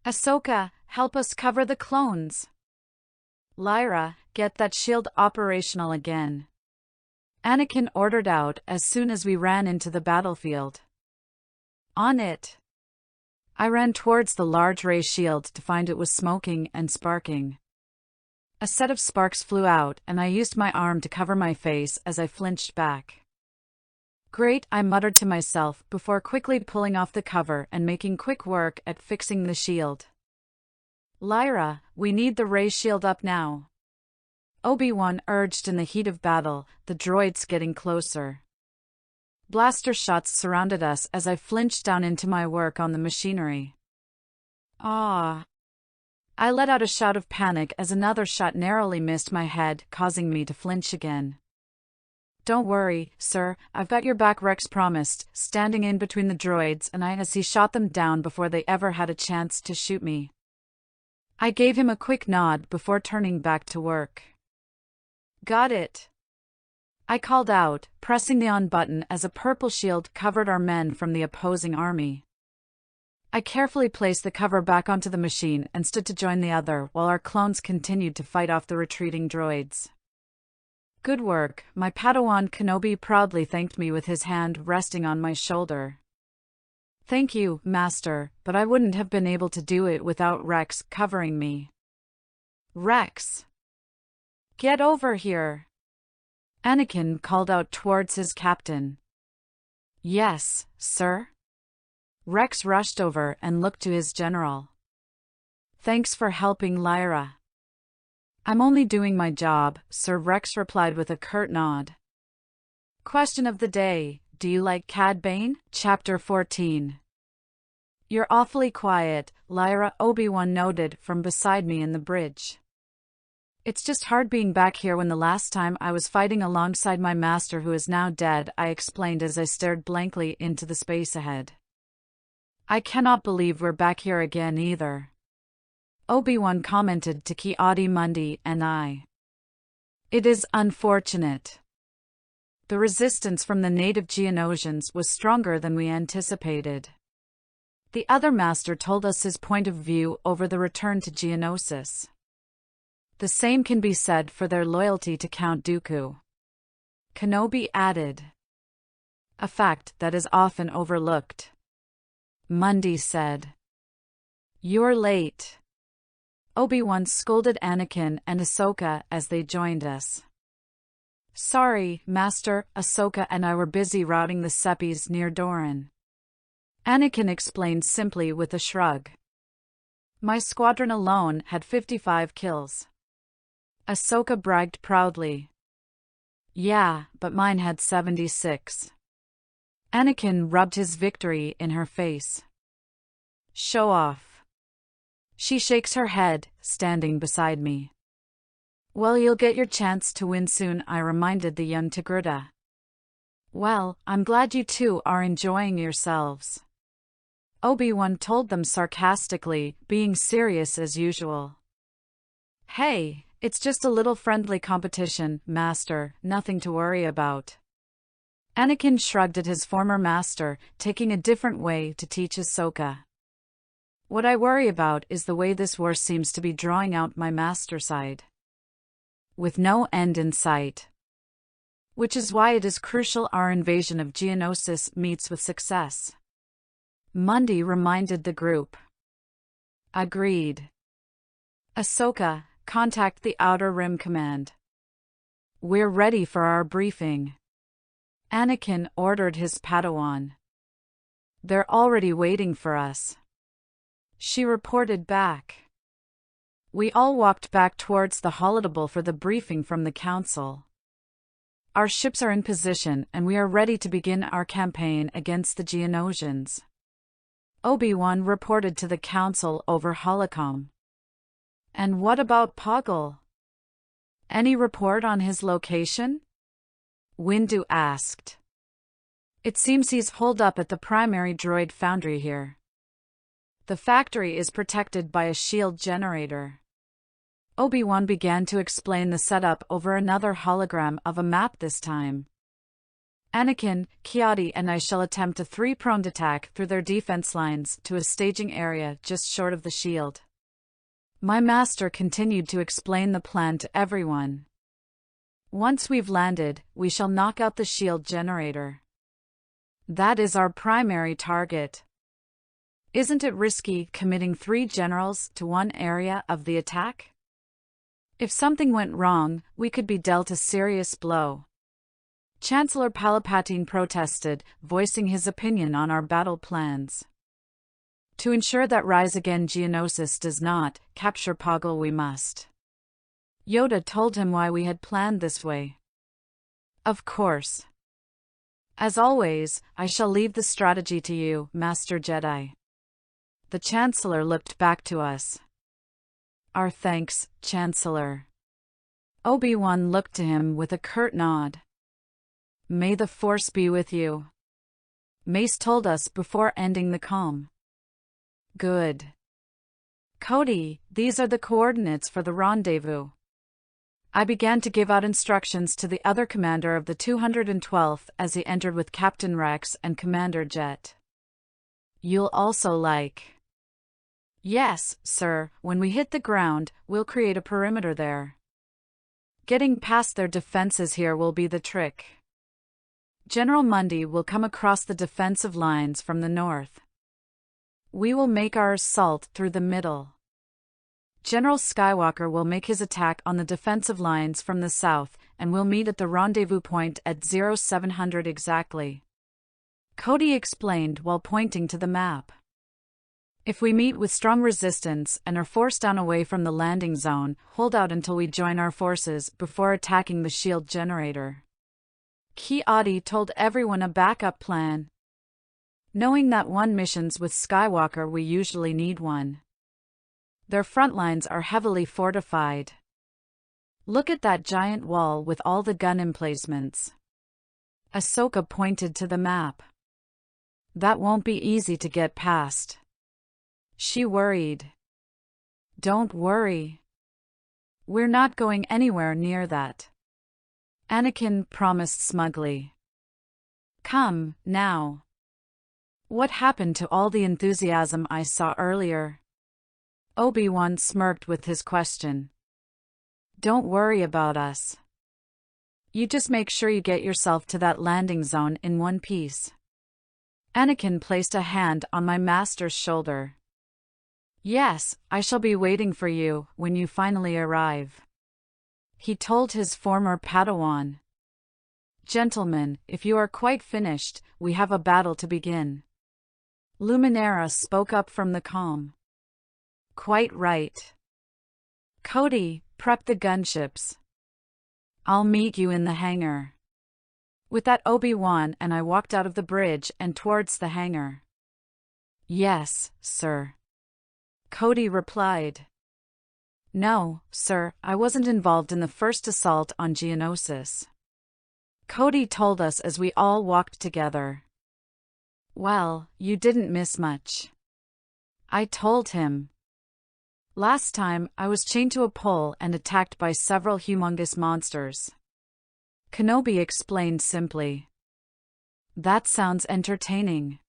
Ahsoka, help us cover the clones. Lyra, get that shield operational again, Anakin ordered out as soon as we ran into the battlefield. On it. I ran towards the large ray shield to find it was smoking and sparking. A set of sparks flew out and I used my arm to cover my face as I flinched back. Great, I muttered to myself before quickly pulling off the cover and making quick work at fixing the shield. Lyra, we need the ray shield up now, Obi-Wan urged in the heat of battle, the droids getting closer. Blaster shots surrounded us as I flinched down into my work on the machinery. Ah! I let out a shout of panic as another shot narrowly missed my head, causing me to flinch again. Don't worry, sir, I've got your back, Rex promised, standing in between the droids and I as he shot them down before they ever had a chance to shoot me. I gave him a quick nod before turning back to work. Got it, I called out, pressing the on button as a purple shield covered our men from the opposing army. I carefully placed the cover back onto the machine and stood to join the other while our clones continued to fight off the retreating droids. Good work, my Padawan Kenobi proudly thanked me with his hand resting on my shoulder. Thank you, Master, but I wouldn't have been able to do it without Rex covering me. Rex! Get over here! Anakin called out towards his captain. Yes, sir? Rex rushed over and looked to his general. Thanks for helping Lyra. I'm only doing my job, Sir. Rex replied with a curt nod. Question of the day, do you like Cad Bane? Chapter 14. You're awfully quiet, Lyra, Obi Wan noted from beside me in the bridge. It's just hard being back here when the last time I was fighting alongside my master who is now dead, I explained as I stared blankly into the space ahead. I cannot believe we're back here again either. Obi-Wan commented to Ki-Adi-Mundi and I. It is unfortunate. The resistance from the native Geonosians was stronger than we anticipated. The other master told us his point of view over the return to Geonosis. The same can be said for their loyalty to Count Dooku. Kenobi added. A fact that is often overlooked. Mundi said. You're late. Obi-Wan scolded Anakin and Ahsoka as they joined us. Sorry, Master, Ahsoka and I were busy routing the Seppies near Doran. Anakin explained simply with a shrug. My squadron alone had 55 kills. Ahsoka bragged proudly. Yeah, but mine had 76. Anakin rubbed his victory in her face. Show off. She shakes her head, standing beside me. Well, you'll get your chance to win soon, I reminded the young Togruta. Well, I'm glad you two are enjoying yourselves. Obi-Wan told them sarcastically, being serious as usual. Hey, it's just a little friendly competition, Master, nothing to worry about. Anakin shrugged at his former master, taking a different way to teach Ahsoka. What I worry about is the way this war seems to be drawing out my master side. With no end in sight. Which is why it is crucial our invasion of Geonosis meets with success. Mundi reminded the group. Agreed. Ahsoka, contact the Outer Rim Command. We're ready for our briefing. Anakin ordered his Padawan. They're already waiting for us. She reported back. We all walked back towards the holodable for the briefing from the Council. Our ships are in position and we are ready to begin our campaign against the Geonosians. Obi-Wan reported to the Council over holocom. And what about Poggle? Any report on his location? Windu asked. It seems he's holed up at the primary droid foundry here. The factory is protected by a shield generator. Obi-Wan began to explain the setup over another hologram of a map this time. Anakin, Ki-Adi and I shall attempt a three-pronged attack through their defense lines to a staging area just short of the shield. My master continued to explain the plan to everyone. Once we've landed, we shall knock out the shield generator. That is our primary target. Isn't it risky committing 3 generals to one area of the attack? If something went wrong, we could be dealt a serious blow. Chancellor Palpatine protested, voicing his opinion on our battle plans. To ensure that Rise Again Geonosis does not capture Poggle, we must. Yoda told him why we had planned this way. Of course. As always, I shall leave the strategy to you, Master Jedi. The Chancellor looked back to us. Our thanks, Chancellor. Obi-Wan looked to him with a curt nod. May the Force be with you, Mace told us before ending the comm. Good. Cody, these are the coordinates for the rendezvous. I began to give out instructions to the other commander of the 212th as he entered with Captain Rex and Commander Jet. You'll also like. Yes, sir, when we hit the ground, we'll create a perimeter there. Getting past their defenses here will be the trick. General Mundy will come across the defensive lines from the north. We will make our assault through the middle. General Skywalker will make his attack on the defensive lines from the south, and we'll meet at the rendezvous point at 0700 exactly. Cody explained while pointing to the map. If we meet with strong resistance and are forced down away from the landing zone, hold out until we join our forces before attacking the shield generator. Ki-Adi told everyone a backup plan. Knowing that one missions with Skywalker we usually need one. Their front lines are heavily fortified. Look at that giant wall with all the gun emplacements. Ahsoka pointed to the map. That won't be easy to get past. She worried. Don't worry. We're not going anywhere near that. Anakin promised smugly. Come, now. What happened to all the enthusiasm I saw earlier? Obi-Wan smirked with his question. Don't worry about us. You just make sure you get yourself to that landing zone in one piece. Anakin placed a hand on my master's shoulder. Yes, I shall be waiting for you when you finally arrive. He told his former Padawan. Gentlemen, if you are quite finished, we have a battle to begin. Luminara spoke up from the comm. Quite right. Cody, prep the gunships. I'll meet you in the hangar. With that, Obi-Wan and I walked out of the bridge and towards the hangar. Yes, sir. Cody replied. No, sir, I wasn't involved in the first assault on Geonosis. Cody told us as we all walked together. Well, you didn't miss much. I told him. Last time, I was chained to a pole and attacked by several humongous monsters. Kenobi explained simply. That sounds entertaining.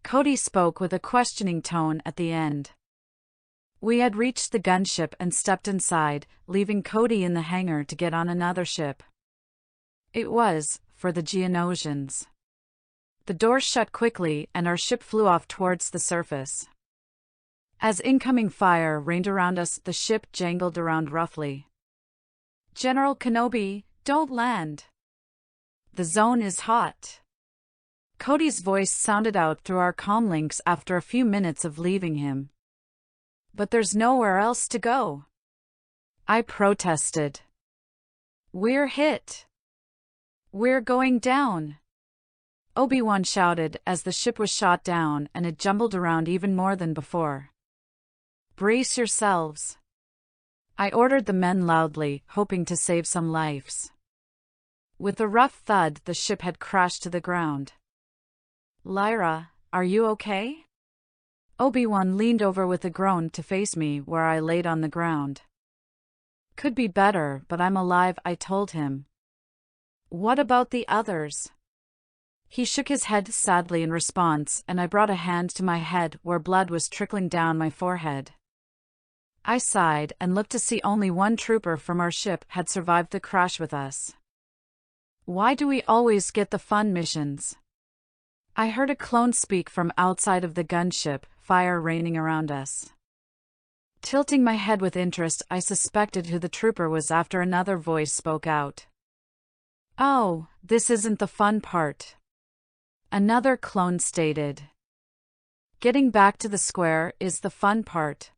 Cody spoke with a questioning tone at the end. We had reached the gunship and stepped inside, leaving Cody in the hangar to get on another ship. It was, for the Geonosians. The door shut quickly and our ship flew off towards the surface. As incoming fire rained around us, the ship jangled around roughly. General Kenobi, don't land. The zone is hot. Cody's voice sounded out through our comm links after a few minutes of leaving him. But there's nowhere else to go. I protested. We're hit. We're going down. Obi-Wan shouted as the ship was shot down and it jumbled around even more than before. Brace yourselves. I ordered the men loudly, hoping to save some lives. With a rough thud, the ship had crashed to the ground. Lyra, are you okay? Obi-Wan leaned over with a groan to face me where I laid on the ground. Could be better, but I'm alive, I told him. What about the others? He shook his head sadly in response, and I brought a hand to my head where blood was trickling down my forehead. I sighed and looked to see only one trooper from our ship had survived the crash with us. Why do we always get the fun missions? I heard a clone speak from outside of the gunship, fire raining around us. Tilting my head with interest, I suspected who the trooper was after another voice spoke out. Oh, this isn't the fun part. Another clone stated. Getting back to the square is the fun part.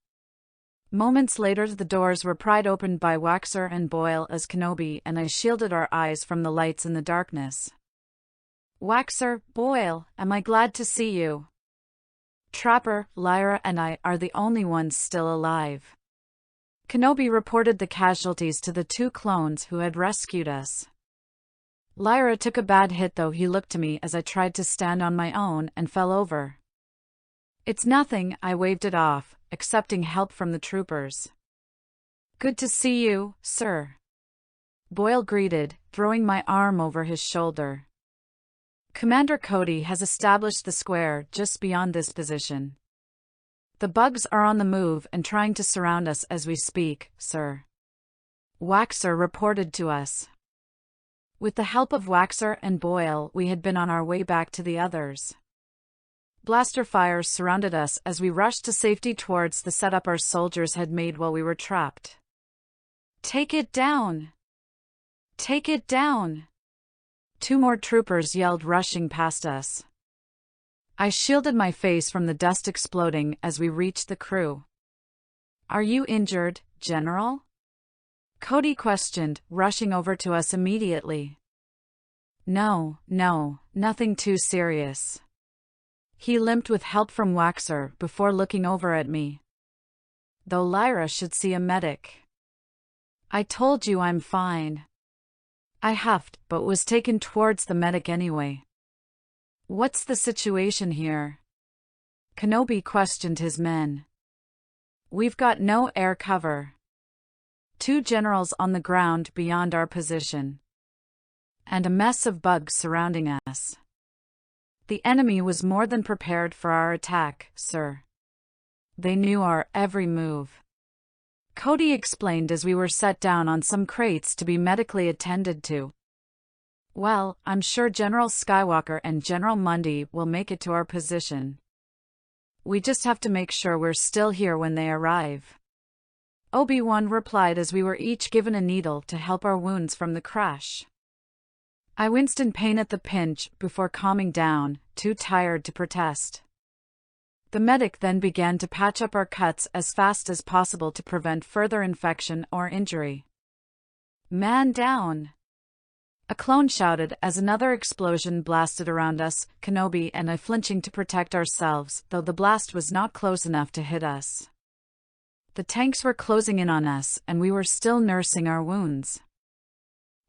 Moments later, the doors were pried open by Waxer and Boyle as Kenobi and I shielded our eyes from the lights in the darkness. Waxer, Boyle, am I glad to see you. Trapper, Lyra and I are the only ones still alive. Kenobi reported the casualties to the two clones who had rescued us. Lyra took a bad hit though. He looked to me as I tried to stand on my own and fell over. It's nothing, I waved it off, accepting help from the troopers. Good to see you, sir. Boyle greeted, throwing my arm over his shoulder. Commander Cody has established the square just beyond this position. The bugs are on the move and trying to surround us as we speak, sir. Waxer reported to us. With the help of Waxer and Boyle, we had been on our way back to the others. Blaster fires surrounded us as we rushed to safety towards the setup our soldiers had made while we were trapped. Take it down! Take it down! 2 more troopers yelled, rushing past us. I shielded my face from the dust exploding as we reached the crew. Are you injured, General? Cody questioned, rushing over to us immediately. No, nothing too serious. He limped with help from Waxer before looking over at me. Though Lyra should see a medic. I told you I'm fine. I huffed, but was taken towards the medic anyway. What's the situation here? Kenobi questioned his men. We've got no air cover. 2 generals on the ground beyond our position. And a mess of bugs surrounding us. The enemy was more than prepared for our attack, sir. They knew our every move. Cody explained as we were set down on some crates to be medically attended to. Well, I'm sure General Skywalker and General Mundy will make it to our position. We just have to make sure we're still here when they arrive. Obi Wan replied as we were each given a needle to help our wounds from the crush. I winced in pain at the pinch before calming down, too tired to protest. The medic then began to patch up our cuts as fast as possible to prevent further infection or injury. Man down! A clone shouted as another explosion blasted around us, Kenobi and I flinching to protect ourselves, though the blast was not close enough to hit us. The tanks were closing in on us and we were still nursing our wounds.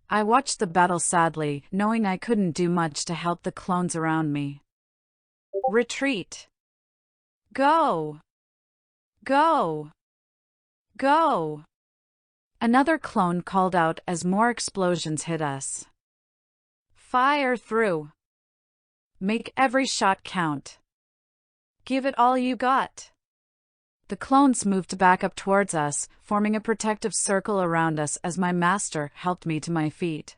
I watched the battle sadly, knowing I couldn't do much to help the clones around me. Retreat! Go! Go! Go! Another clone called out as more explosions hit us. Fire through! Make every shot count. Give it all you got. The clones moved back up towards us, forming a protective circle around us as my master helped me to my feet.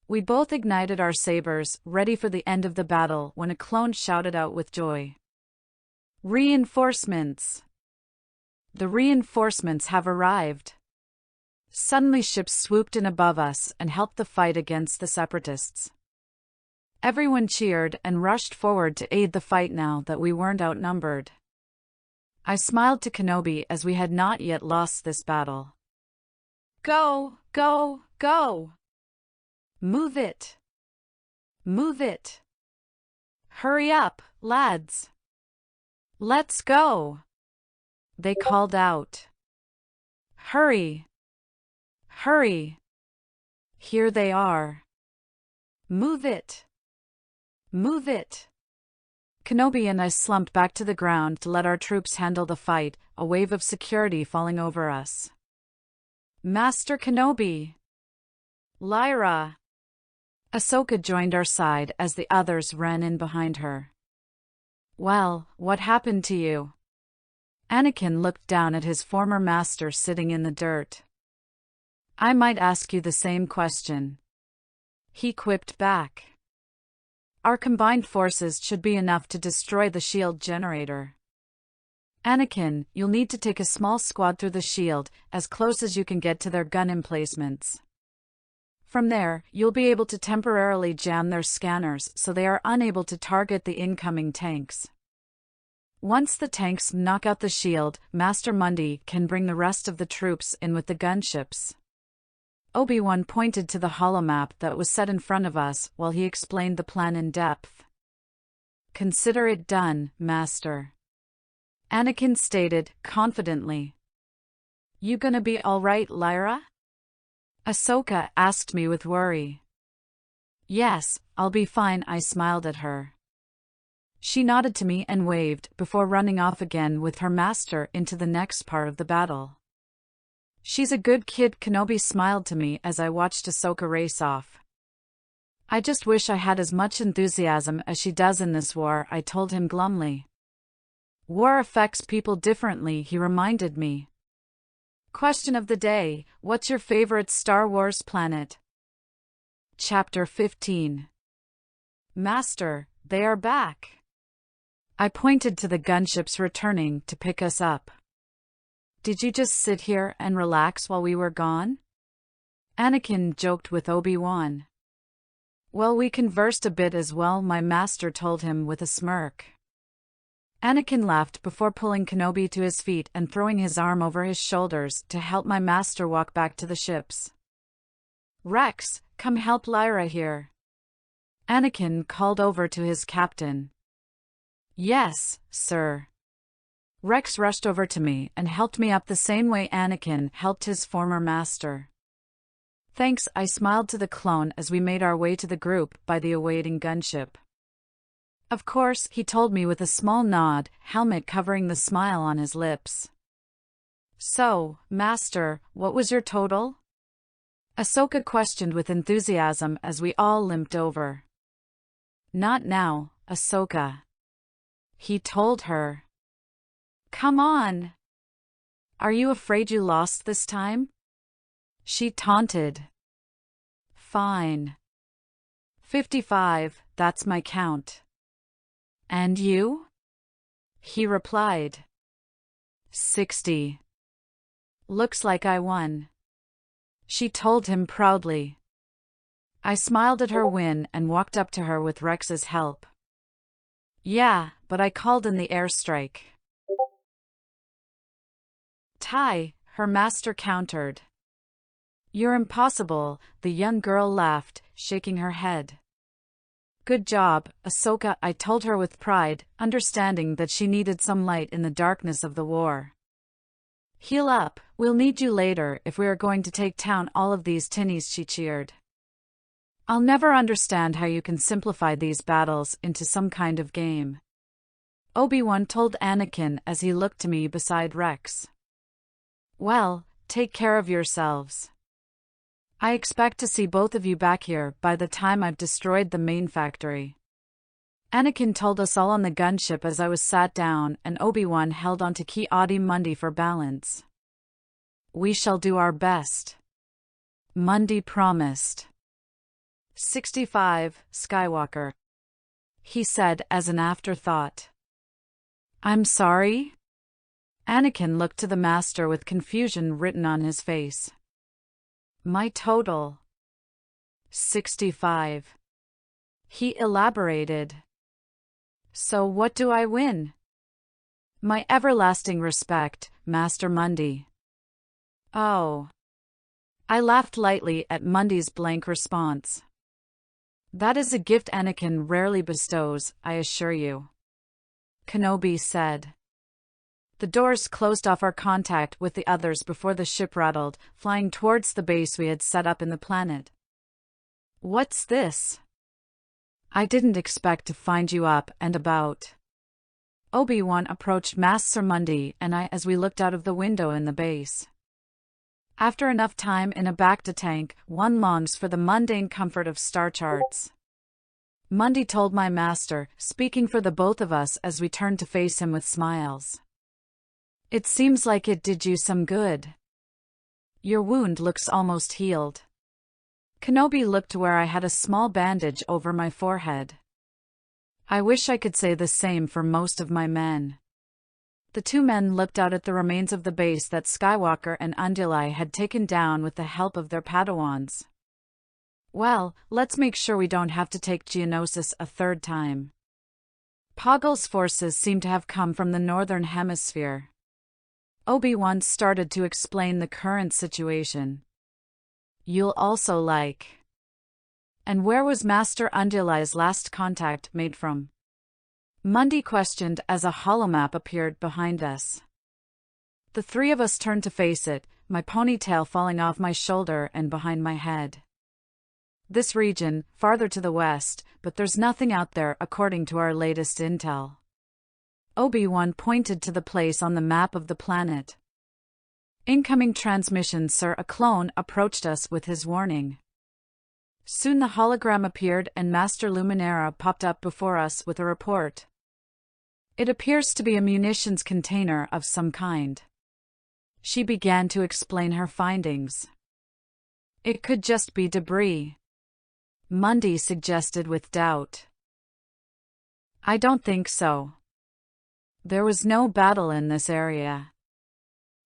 We both ignited our sabers, ready for the end of the battle, when a clone shouted out with joy. Reinforcements! The reinforcements have arrived. Suddenly ships swooped in above us and helped the fight against the separatists. Everyone cheered and rushed forward to aid the fight now that we weren't outnumbered. I smiled to Kenobi as we had not yet lost this battle. Go, go, go! Move it! Move it! Hurry up, lads! Let's go! They called out. Hurry! Hurry! Here they are. Move it! Move it! Kenobi and I slumped back to the ground to let our troops handle the fight, a wave of security falling over us. Master Kenobi! Lyra! Ahsoka joined our side as the others ran in behind her. Well, what happened to you? Anakin looked down at his former master sitting in the dirt. I might ask you the same question. He quipped back. Our combined forces should be enough to destroy the shield generator. Anakin, you'll need to take a small squad through the shield, as close as you can get to their gun emplacements. From there, you'll be able to temporarily jam their scanners so they are unable to target the incoming tanks. Once the tanks knock out the shield, Master Mundy can bring the rest of the troops in with the gunships. Obi-Wan pointed to the holomap that was set in front of us while he explained the plan in depth. Consider it done, Master. Anakin stated, confidently. You gonna be all right, Lyra? Ahsoka asked me with worry. Yes, I'll be fine, I smiled at her. She nodded to me and waved before running off again with her master into the next part of the battle. She's a good kid, Kenobi smiled to me as I watched Ahsoka race off. I just wish I had as much enthusiasm as she does in this war, I told him glumly. War affects people differently, he reminded me. Question of the day, what's your favorite Star Wars planet? Chapter 15. Master, they are back. I pointed to the gunships returning to pick us up. Did you just sit here and relax while we were gone? Anakin joked with Obi-Wan. Well, we conversed a bit as well, my master told him with a smirk. Anakin laughed before pulling Kenobi to his feet and throwing his arm over his shoulders to help my master walk back to the ships. Rex, come help Lyra here. Anakin called over to his captain. Yes, sir. Rex rushed over to me and helped me up the same way Anakin helped his former master. Thanks, I smiled to the clone as we made our way to the group by the awaiting gunship. Of course, he told me with a small nod, helmet covering the smile on his lips. So, Master, what was your total? Ahsoka questioned with enthusiasm as we all limped over. Not now, Ahsoka. He told her. Come on. Are you afraid you lost this time? She taunted. Fine. 55, that's my count. And you? He replied. 60. Looks like I won. She told him proudly. I smiled at her win and walked up to her with Rex's help. Yeah, but I called in the airstrike. Ty, her master countered. You're impossible, the young girl laughed, shaking her head. Good job, Ahsoka, I told her with pride, understanding that she needed some light in the darkness of the war. Heal up, we'll need you later if we are going to take down all of these tinnies, she cheered. I'll never understand how you can simplify these battles into some kind of game. Obi-Wan told Anakin as he looked to me beside Rex. Well, take care of yourselves. I expect to see both of you back here by the time I've destroyed the main factory. Anakin told us all on the gunship as I was sat down and Obi-Wan held onto Ki-Adi-Mundi for balance. We shall do our best. Mundi promised. 65, Skywalker. He said as an afterthought. I'm sorry? Anakin looked to the master with confusion written on his face. My total. 65. He elaborated. So what do I win? My everlasting respect, Master Mundi. Oh. I laughed lightly at Mundi's blank response. That is a gift Anakin rarely bestows, I assure you. Kenobi said. The doors closed off our contact with the others before the ship rattled, flying towards the base we had set up in the planet. What's this? I didn't expect to find you up and about. Obi-Wan approached Master Mundi and I as we looked out of the window in the base. After enough time in a Bacta tank, one longs for the mundane comfort of star charts. Mundi told my master, speaking for the both of us as we turned to face him with smiles. It seems like it did you some good. Your wound looks almost healed. Kenobi looked to where I had a small bandage over my forehead. I wish I could say the same for most of my men. The two men looked out at the remains of the base that Skywalker and Unduli had taken down with the help of their Padawans. Well, let's make sure we don't have to take Geonosis a third time. Poggle's forces seem to have come from the northern hemisphere. Obi-Wan started to explain the current situation. You'll also like. And where was Master Unduli's last contact made from? Mundi questioned as a holomap appeared behind us. The three of us turned to face it, my ponytail falling off my shoulder and behind my head. This region, farther to the west, but there's nothing out there according to our latest intel. Obi-Wan pointed to the place on the map of the planet. Incoming transmission, sir. A clone approached us with his warning. Soon the hologram appeared and Master Luminara popped up before us with a report. It appears to be a munitions container of some kind. She began to explain her findings. It could just be debris, Mundi suggested with doubt. I don't think so. There was no battle in this area.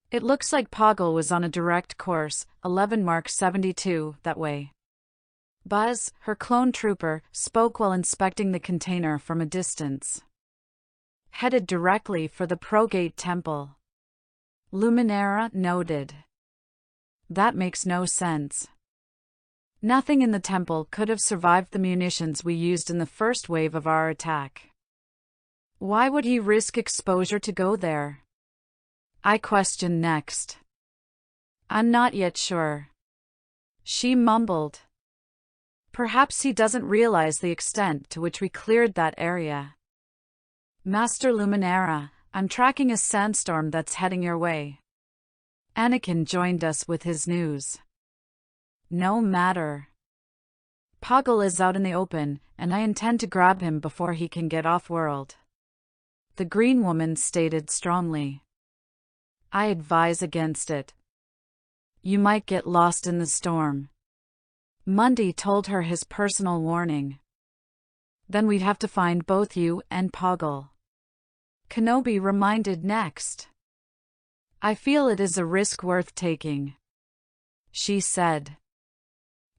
It looks like Poggle was on a direct course, 11 Mark 72, that way. Buzz, her clone trooper, spoke while inspecting the container from a distance. Headed directly for the Progate Temple. Luminara noted. That makes no sense. Nothing in the temple could have survived the munitions we used in the first wave of our attack. Why would he risk exposure to go there? I questioned next. I'm not yet sure. She mumbled. Perhaps he doesn't realize the extent to which we cleared that area. Master Luminara, I'm tracking a sandstorm that's heading your way. Anakin joined us with his news. No matter. Poggle is out in the open, and I intend to grab him before he can get off-world. The green woman stated strongly. I advise against it. You might get lost in the storm. Mundi told her his personal warning. Then we'd have to find both you and Poggle. Kenobi reminded next. I feel it is a risk worth taking, she said.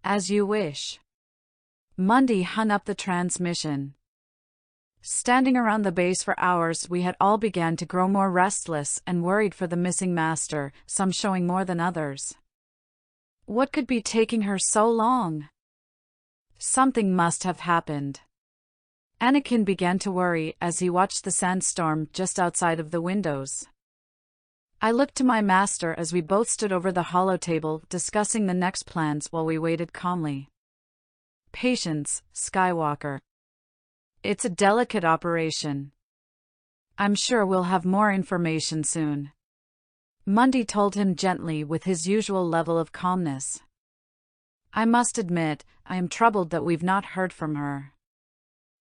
As you wish. Mundi hung up the transmission. Standing around the base for hours, we had all begun to grow more restless and worried for the missing master, some showing more than others. What could be taking her so long? Something must have happened. Anakin began to worry as he watched the sandstorm just outside of the windows. I looked to my master as we both stood over the holotable discussing the next plans while we waited calmly. Patience, Skywalker. It's a delicate operation. I'm sure we'll have more information soon. Mundi told him gently with his usual level of calmness. I must admit, I am troubled that we've not heard from her.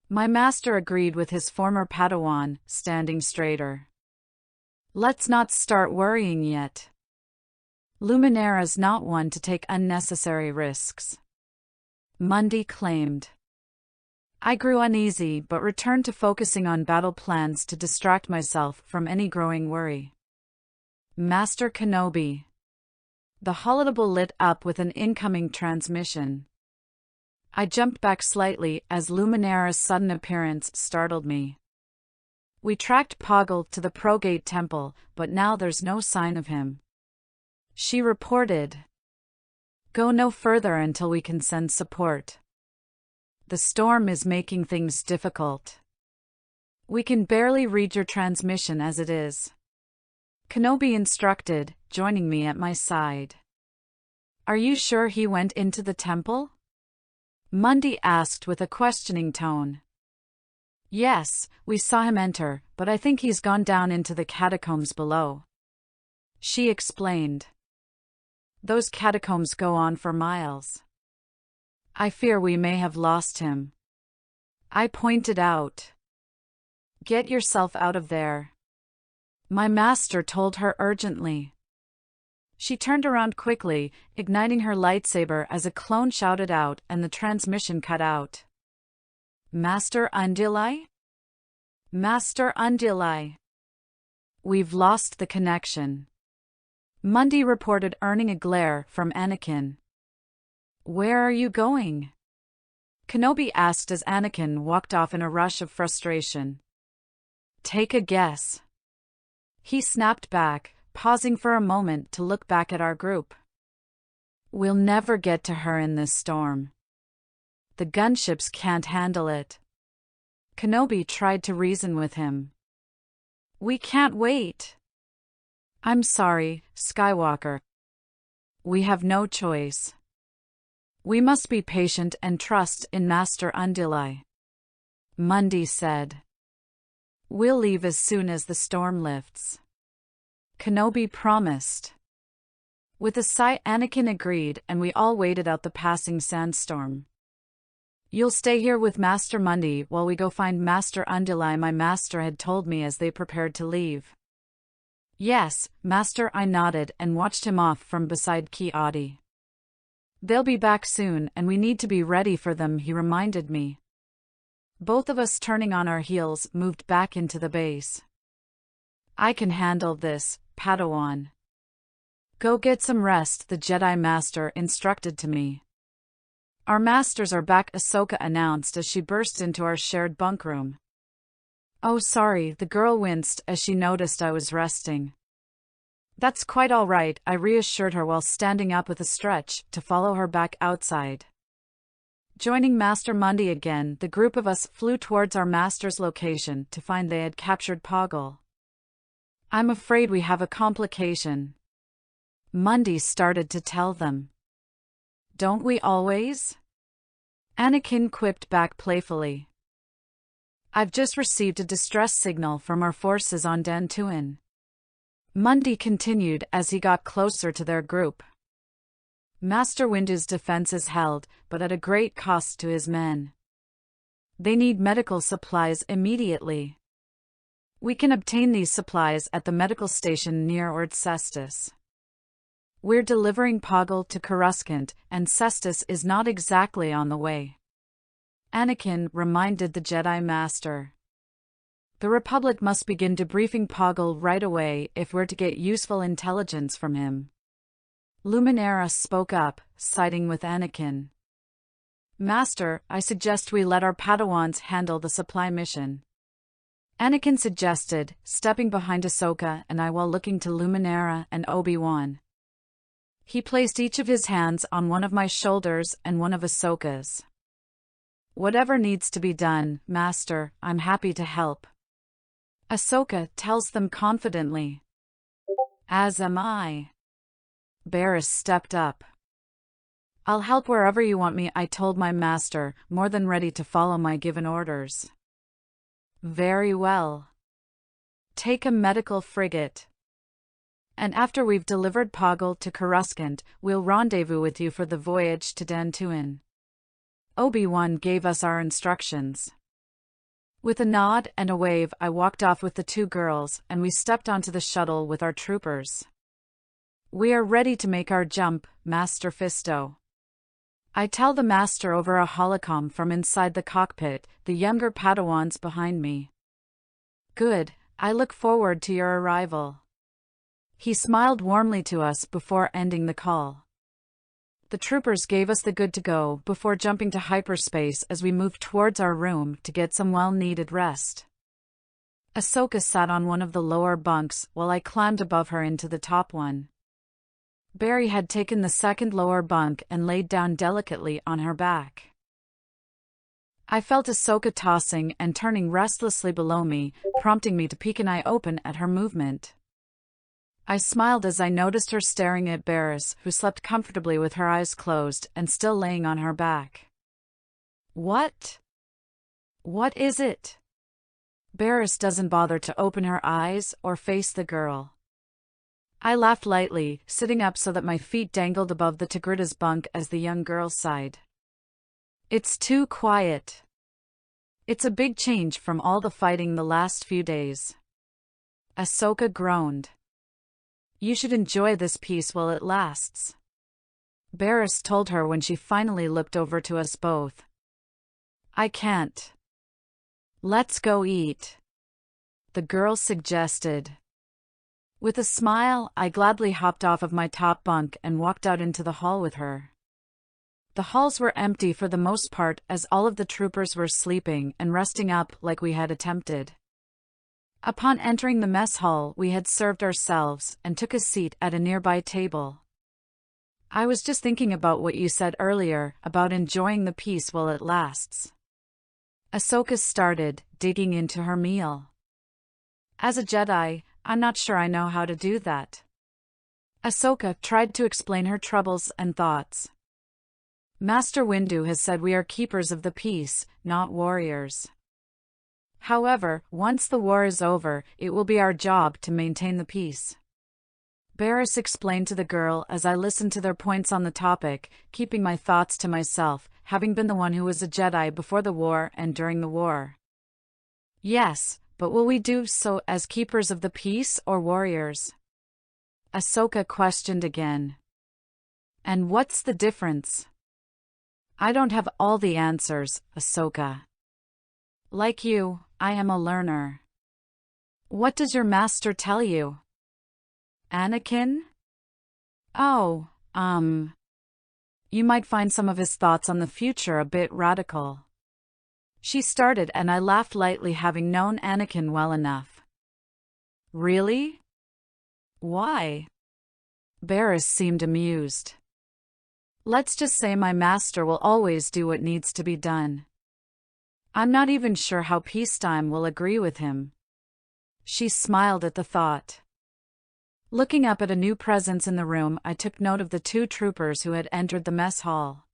My master agreed with his former Padawan, standing straighter. Let's not start worrying yet. Luminara's not one to take unnecessary risks, Mundi claimed. I grew uneasy but returned to focusing on battle plans to distract myself from any growing worry. Master Kenobi. The holotable lit up with an incoming transmission. I jumped back slightly as Luminara's sudden appearance startled me. We tracked Poggle to the Progate Temple, but now there's no sign of him. She reported. Go no further until we can send support. The storm is making things difficult. We can barely read your transmission as it is. Kenobi instructed, joining me at my side. Are you sure he went into the temple? Mundi asked with a questioning tone. Yes, we saw him enter, but I think he's gone down into the catacombs below. She explained. Those catacombs go on for miles. I fear we may have lost him. I pointed out. Get yourself out of there. My master told her urgently. She turned around quickly, igniting her lightsaber as a clone shouted out and the transmission cut out. Master Unduli? Master Unduli. We've lost the connection. Mundi reported, earning a glare from Anakin. Where are you going? Kenobi asked as Anakin walked off in a rush of frustration. Take a guess. He snapped back, pausing for a moment to look back at our group. We'll never get to her in this storm. The gunships can't handle it. Kenobi tried to reason with him. We can't wait. I'm sorry, Skywalker. We have no choice. We must be patient and trust in Master Unduli, Mundi said. We'll leave as soon as the storm lifts, Kenobi promised. With a sigh, Anakin agreed, and we all waited out the passing sandstorm. You'll stay here with Master Mundi while we go find Master Unduli, my master had told me as they prepared to leave. Yes, Master, I nodded and watched him off from beside Ki-Adi. They'll be back soon and we need to be ready for them, he reminded me. Both of us, turning on our heels, moved back into the base. I can handle this, Padawan. Go get some rest, the Jedi Master instructed to me. Our masters are back, Ahsoka announced as she burst into our shared bunk room. Oh, sorry, the girl winced as she noticed I was resting. That's quite all right, I reassured her while standing up with a stretch to follow her back outside. Joining Master Mundi again, the group of us flew towards our master's location to find they had captured Poggle. I'm afraid we have a complication, Mundi started to tell them. Don't we always? Anakin quipped back playfully. I've just received a distress signal from our forces on Dantooine, Mundi continued as he got closer to their group. Master Windu's defense is held, but at a great cost to his men. They need medical supplies immediately. We can obtain these supplies at the medical station near Ord Cestus. We're delivering Poggle to Coruscant, and Cestus is not exactly on the way, Anakin reminded the Jedi Master. The Republic must begin debriefing Poggle right away if we're to get useful intelligence from him. Luminara spoke up, siding with Anakin. Master, I suggest we let our Padawans handle the supply mission, Anakin suggested, stepping behind Ahsoka and I while looking to Luminara and Obi-Wan. He placed each of his hands on one of my shoulders and one of Ahsoka's. Whatever needs to be done, Master, I'm happy to help, Ahsoka tells them confidently. As am I. Barriss stepped up. I'll help wherever you want me, I told my master, more than ready to follow my given orders. Very well. Take a medical frigate. And after we've delivered Poggle to Coruscant, we'll rendezvous with you for the voyage to Dantooine. Obi-Wan gave us our instructions. With a nod and a wave, I walked off with the two girls, and we stepped onto the shuttle with our troopers. We are ready to make our jump, Master Fisto, I tell the master over a holocom from inside the cockpit, the younger Padawans behind me. Good, I look forward to your arrival. He smiled warmly to us before ending the call. The troopers gave us the good to go before jumping to hyperspace as we moved towards our room to get some well-needed rest. Ahsoka sat on one of the lower bunks while I climbed above her into the top one. Barry had taken the second lower bunk and laid down delicately on her back. I felt Ahsoka tossing and turning restlessly below me, prompting me to peek an eye open at her movement. I smiled as I noticed her staring at Barriss, who slept comfortably with her eyes closed and still laying on her back. What? What is it? Barriss doesn't bother to open her eyes or face the girl. I laughed lightly, sitting up so that my feet dangled above the Tigrida's bunk as the young girl sighed. It's too quiet. It's a big change from all the fighting the last few days. Ahsoka groaned. You should enjoy this peace while it lasts, Barriss told her when she finally looked over to us both. I can't. Let's go eat, the girl suggested. With a smile, I gladly hopped off of my top bunk and walked out into the hall with her. The halls were empty for the most part as all of the troopers were sleeping and resting up like we had attempted. Upon entering the mess hall, we had served ourselves and took a seat at a nearby table. I was just thinking about what you said earlier, about enjoying the peace while it lasts. Ahsoka started, digging into her meal. As a Jedi, I'm not sure I know how to do that. Ahsoka tried to explain her troubles and thoughts. Master Windu has said we are keepers of the peace, not warriors. However, once the war is over, it will be our job to maintain the peace. Barriss explained to the girl as I listened to their points on the topic, keeping my thoughts to myself, having been the one who was a Jedi before the war and during the war. Yes, but will we do so as keepers of the peace or warriors? Ahsoka questioned again. And what's the difference? I don't have all the answers, Ahsoka. Like you, I am a learner. What does your master tell you? Anakin? Oh, you might find some of his thoughts on the future a bit radical. She started and I laughed lightly, having known Anakin well enough. Really? Why? Barriss seemed amused. Let's just say my master will always do what needs to be done. I'm not even sure how peacetime will agree with him. She smiled at the thought. Looking up at a new presence in the room, I took note of the two troopers who had entered the mess hall.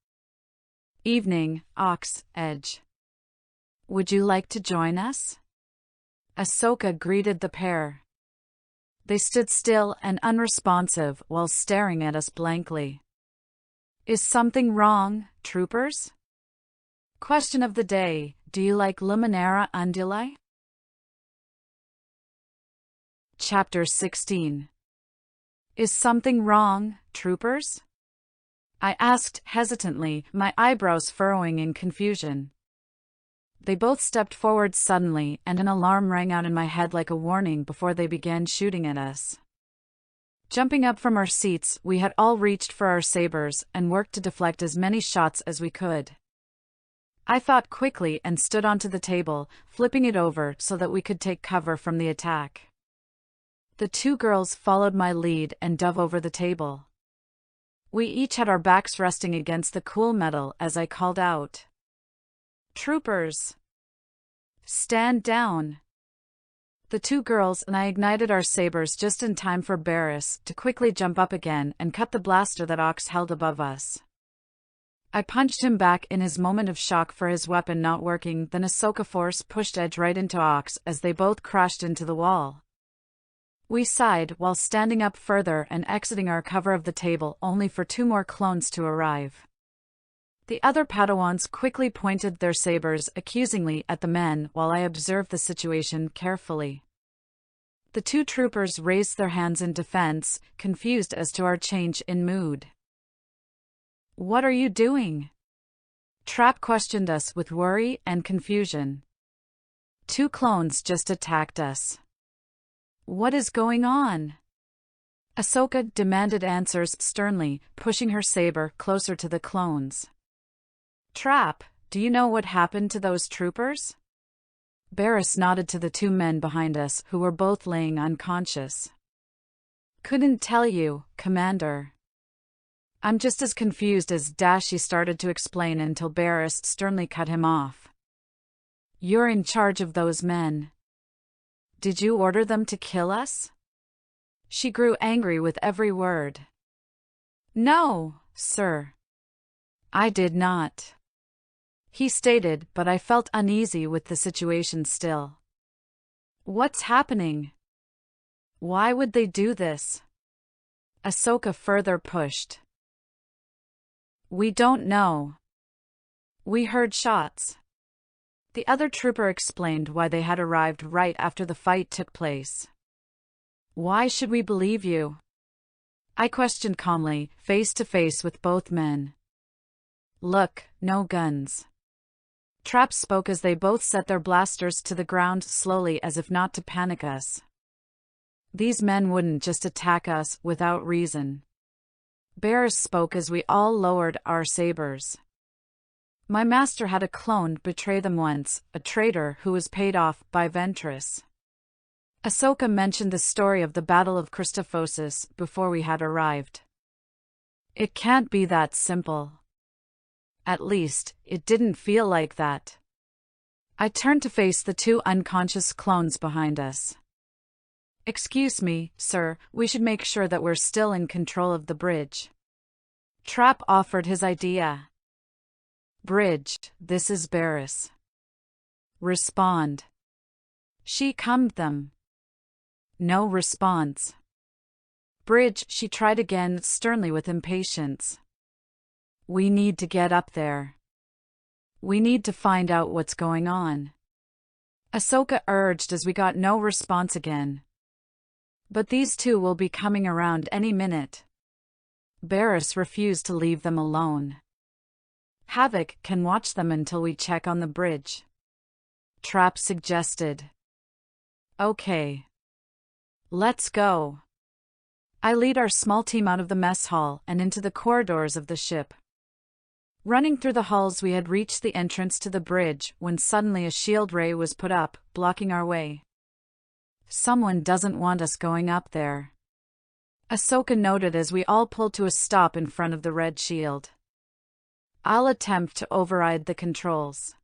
Evening, Ox, Edge. Would you like to join us? Ahsoka greeted the pair. They stood still and unresponsive while staring at us blankly. Is something wrong, troopers? Question of the day, do you like Luminara Unduli? Chapter 16. Is something wrong, troopers? I asked hesitantly, my eyebrows furrowing in confusion. They both stepped forward suddenly, and an alarm rang out in my head like a warning before they began shooting at us. Jumping up from our seats, we had all reached for our sabers and worked to deflect as many shots as we could. I thought quickly and stood onto the table, flipping it over so that we could take cover from the attack. The two girls followed my lead and dove over the table. We each had our backs resting against the cool metal as I called out. Troopers! Stand down! The two girls and I ignited our sabers just in time for Barriss to quickly jump up again and cut the blaster that Ox held above us. I punched him back in his moment of shock for his weapon not working, then Ahsoka Force pushed Edge right into Ox as they both crashed into the wall. We sighed while standing up further and exiting our cover of the table, only for two more clones to arrive. The other Padawans quickly pointed their sabers accusingly at the men while I observed the situation carefully. The two troopers raised their hands in defense, confused as to our change in mood. What are you doing? Trap questioned us with worry and confusion. Two clones just attacked us. What is going on? Ahsoka demanded answers sternly, pushing her saber closer to the clones. Trap, do you know what happened to those troopers? Barriss nodded to the two men behind us who were both laying unconscious. Couldn't tell you, Commander. I'm just as confused as Dashi started to explain until Barriss sternly cut him off. You're in charge of those men. Did you order them to kill us? She grew angry with every word. No, sir. I did not. He stated, but I felt uneasy with the situation still. What's happening? Why would they do this? Ahsoka further pushed. We don't know. We heard shots. The other trooper explained why they had arrived right after the fight took place. Why should we believe you? I questioned calmly, face to face with both men. Look, no guns. Trap spoke as they both set their blasters to the ground slowly as if not to panic us. These men wouldn't just attack us without reason. Barriss spoke as we all lowered our sabers. My master had a clone betray them once, a traitor who was paid off by Ventress. Ahsoka mentioned the story of the Battle of Christophosis before we had arrived. It can't be that simple. At least, it didn't feel like that. I turned to face the two unconscious clones behind us. Excuse me, sir, we should make sure that we're still in control of the bridge. Trap offered his idea. Bridge, this is Barriss. Respond. She calmed them. No response. Bridge, she tried again, sternly with impatience. We need to get up there. We need to find out what's going on. Ahsoka urged as we got no response again. But these two will be coming around any minute. Barriss refused to leave them alone. Havoc can watch them until we check on the bridge. Trap suggested. Okay. Let's go. I lead our small team out of the mess hall and into the corridors of the ship. Running through the halls, we had reached the entrance to the bridge when suddenly a shield ray was put up, blocking our way. Someone doesn't want us going up there. Ahsoka noted as we all pulled to a stop in front of the red shield. I'll attempt to override the controls.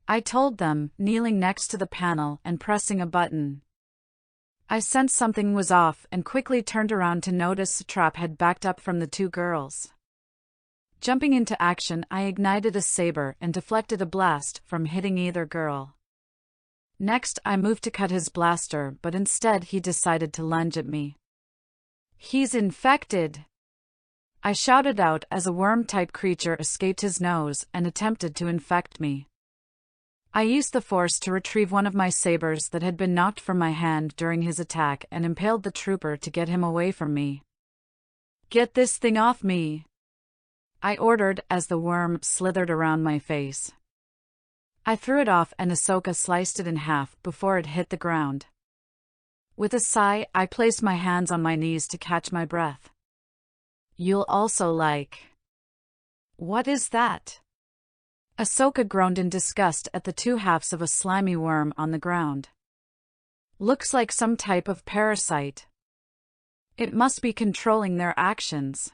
I told them, kneeling next to the panel and pressing a button. I sensed something was off and quickly turned around to notice the trap had backed up from the two girls. Jumping into action, I ignited a saber and deflected a blast from hitting either girl. Next, I moved to cut his blaster, but instead he decided to lunge at me. He's infected! I shouted out as a worm-type creature escaped his nose and attempted to infect me. I used the Force to retrieve one of my sabers that had been knocked from my hand during his attack and impaled the trooper to get him away from me. Get this thing off me! I ordered as the worm slithered around my face. I threw it off and Ahsoka sliced it in half before it hit the ground. With a sigh, I placed my hands on my knees to catch my breath. You'll also like... What is that? Ahsoka groaned in disgust at the two halves of a slimy worm on the ground. Looks like some type of parasite. It must be controlling their actions.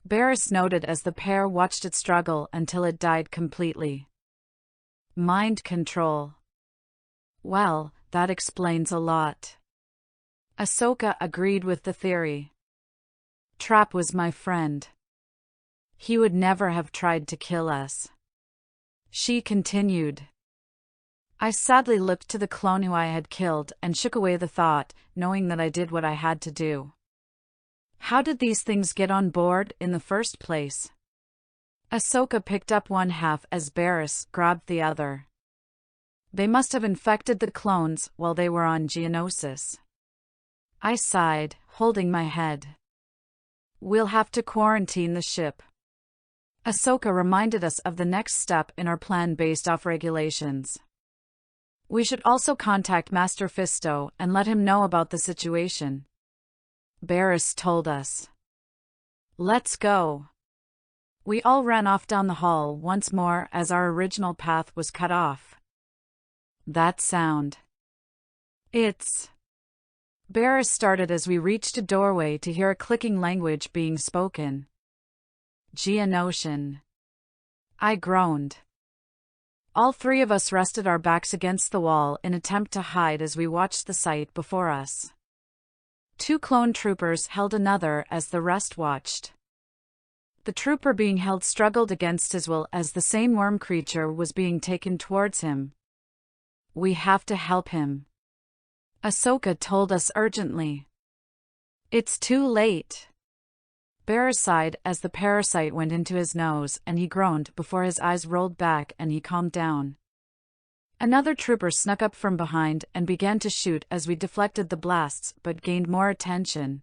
Barriss noted as the pair watched it struggle until it died completely. Mind control. Well, that explains a lot. Ahsoka agreed with the theory. Trap was my friend. He would never have tried to kill us. She continued. I sadly looked to the clone who I had killed and shook away the thought, knowing that I did what I had to do. How did these things get on board in the first place? Ahsoka picked up one half as Barriss grabbed the other. They must have infected the clones while they were on Geonosis. I sighed, holding my head. We'll have to quarantine the ship. Ahsoka reminded us of the next step in our plan based off regulations. We should also contact Master Fisto and let him know about the situation. Barriss told us. Let's go. We all ran off down the hall once more as our original path was cut off. That sound. It's... Barriss started as we reached a doorway to hear a clicking language being spoken. Geonosian. I groaned. All three of us rested our backs against the wall in attempt to hide as we watched the sight before us. Two clone troopers held another as the rest watched. The trooper being held struggled against his will as the same worm creature was being taken towards him. We have to help him. Ahsoka told us urgently. It's too late. Barriss sighed as the parasite went into his nose and he groaned before his eyes rolled back and he calmed down. Another trooper snuck up from behind and began to shoot as we deflected the blasts but gained more attention.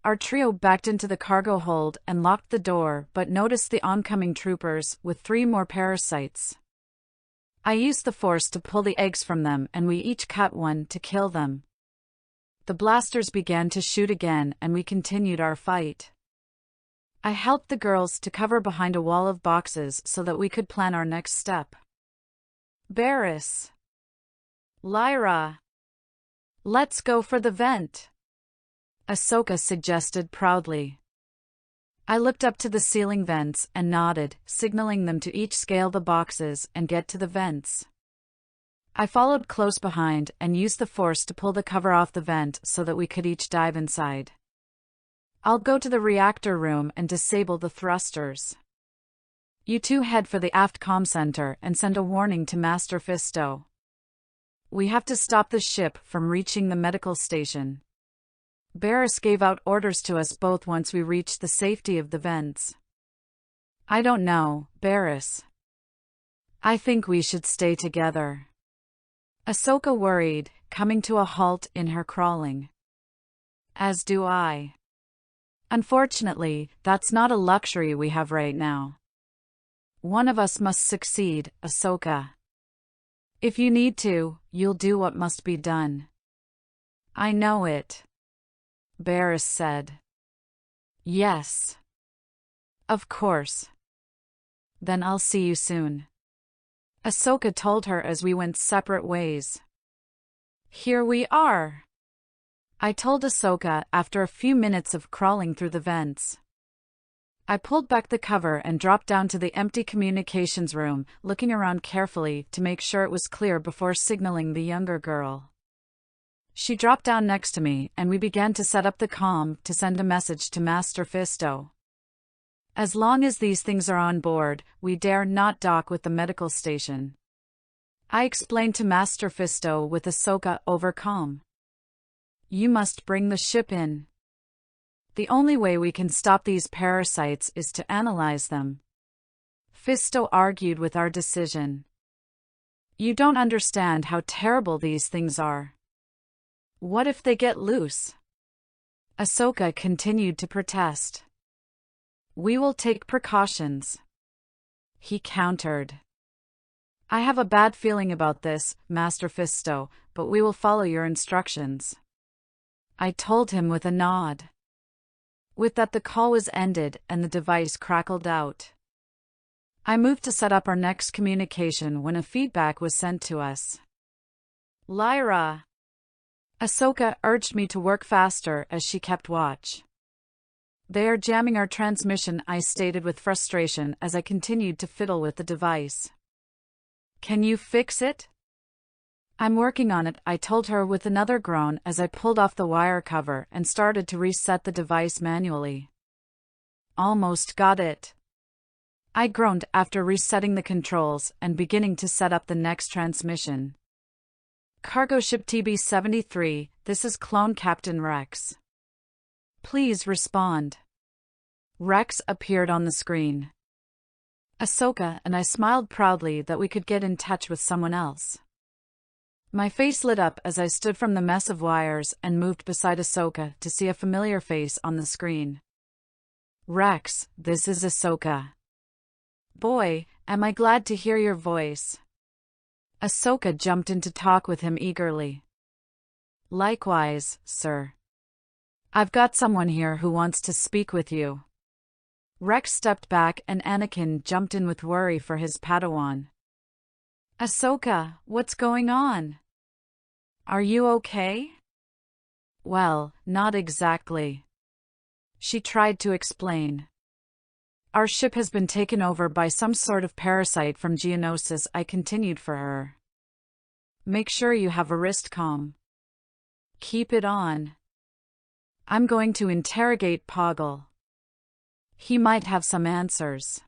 Our trio backed into the cargo hold and locked the door but noticed the oncoming troopers with 3 more parasites. I used the Force to pull the eggs from them and we each cut one to kill them. The blasters began to shoot again and we continued our fight. I helped the girls to cover behind a wall of boxes so that we could plan our next step. Barriss. Lyra. Let's go for the vent. Ahsoka suggested proudly. I looked up to the ceiling vents and nodded, signaling them to each scale the boxes and get to the vents. I followed close behind and used the Force to pull the cover off the vent so that we could each dive inside. I'll go to the reactor room and disable the thrusters. You two head for the aft comm center and send a warning to Master Fisto. We have to stop the ship from reaching the medical station. Barriss gave out orders to us both once we reached the safety of the vents. I don't know, Barriss. I think we should stay together. Ahsoka worried, coming to a halt in her crawling. As do I. Unfortunately, that's not a luxury we have right now. One of us must succeed, Ahsoka. If you need to, you'll do what must be done. I know it. Barriss said. Yes. Of course. Then I'll see you soon. Ahsoka told her as we went separate ways. Here we are. I told Ahsoka after a few minutes of crawling through the vents. I pulled back the cover and dropped down to the empty communications room, looking around carefully to make sure it was clear before signaling the younger girl. She dropped down next to me, and we began to set up the comm to send a message to Master Fisto. As long as these things are on board, we dare not dock with the medical station. I explained to Master Fisto with Ahsoka over comm. You must bring the ship in. The only way we can stop these parasites is to analyze them. Fisto argued with our decision. You don't understand how terrible these things are. What if they get loose? Ahsoka continued to protest. We will take precautions. He countered. I have a bad feeling about this, Master Fisto, but we will follow your instructions. I told him with a nod. With that, the call was ended and the device crackled out. I moved to set up our next communication when a feedback was sent to us. Lyra! Ahsoka urged me to work faster as she kept watch. They are jamming our transmission, I stated with frustration as I continued to fiddle with the device. Can you fix it? I'm working on it, I told her with another groan as I pulled off the wire cover and started to reset the device manually. Almost got it. I groaned after resetting the controls and beginning to set up the next transmission. Cargo ship TB-73, this is Clone Captain Rex. Please respond. Rex appeared on the screen. Ahsoka and I smiled proudly that we could get in touch with someone else. My face lit up as I stood from the mess of wires and moved beside Ahsoka to see a familiar face on the screen. Rex, this is Ahsoka. Boy, am I glad to hear your voice. Ahsoka jumped in to talk with him eagerly. Likewise, sir. I've got someone here who wants to speak with you. Rex stepped back and Anakin jumped in with worry for his Padawan. Ahsoka, what's going on? Are you okay? Well, not exactly. She tried to explain. Our ship has been taken over by some sort of parasite from Geonosis, I continued for her. Make sure you have a wrist comm. Keep it on. I'm going to interrogate Poggle. He might have some answers.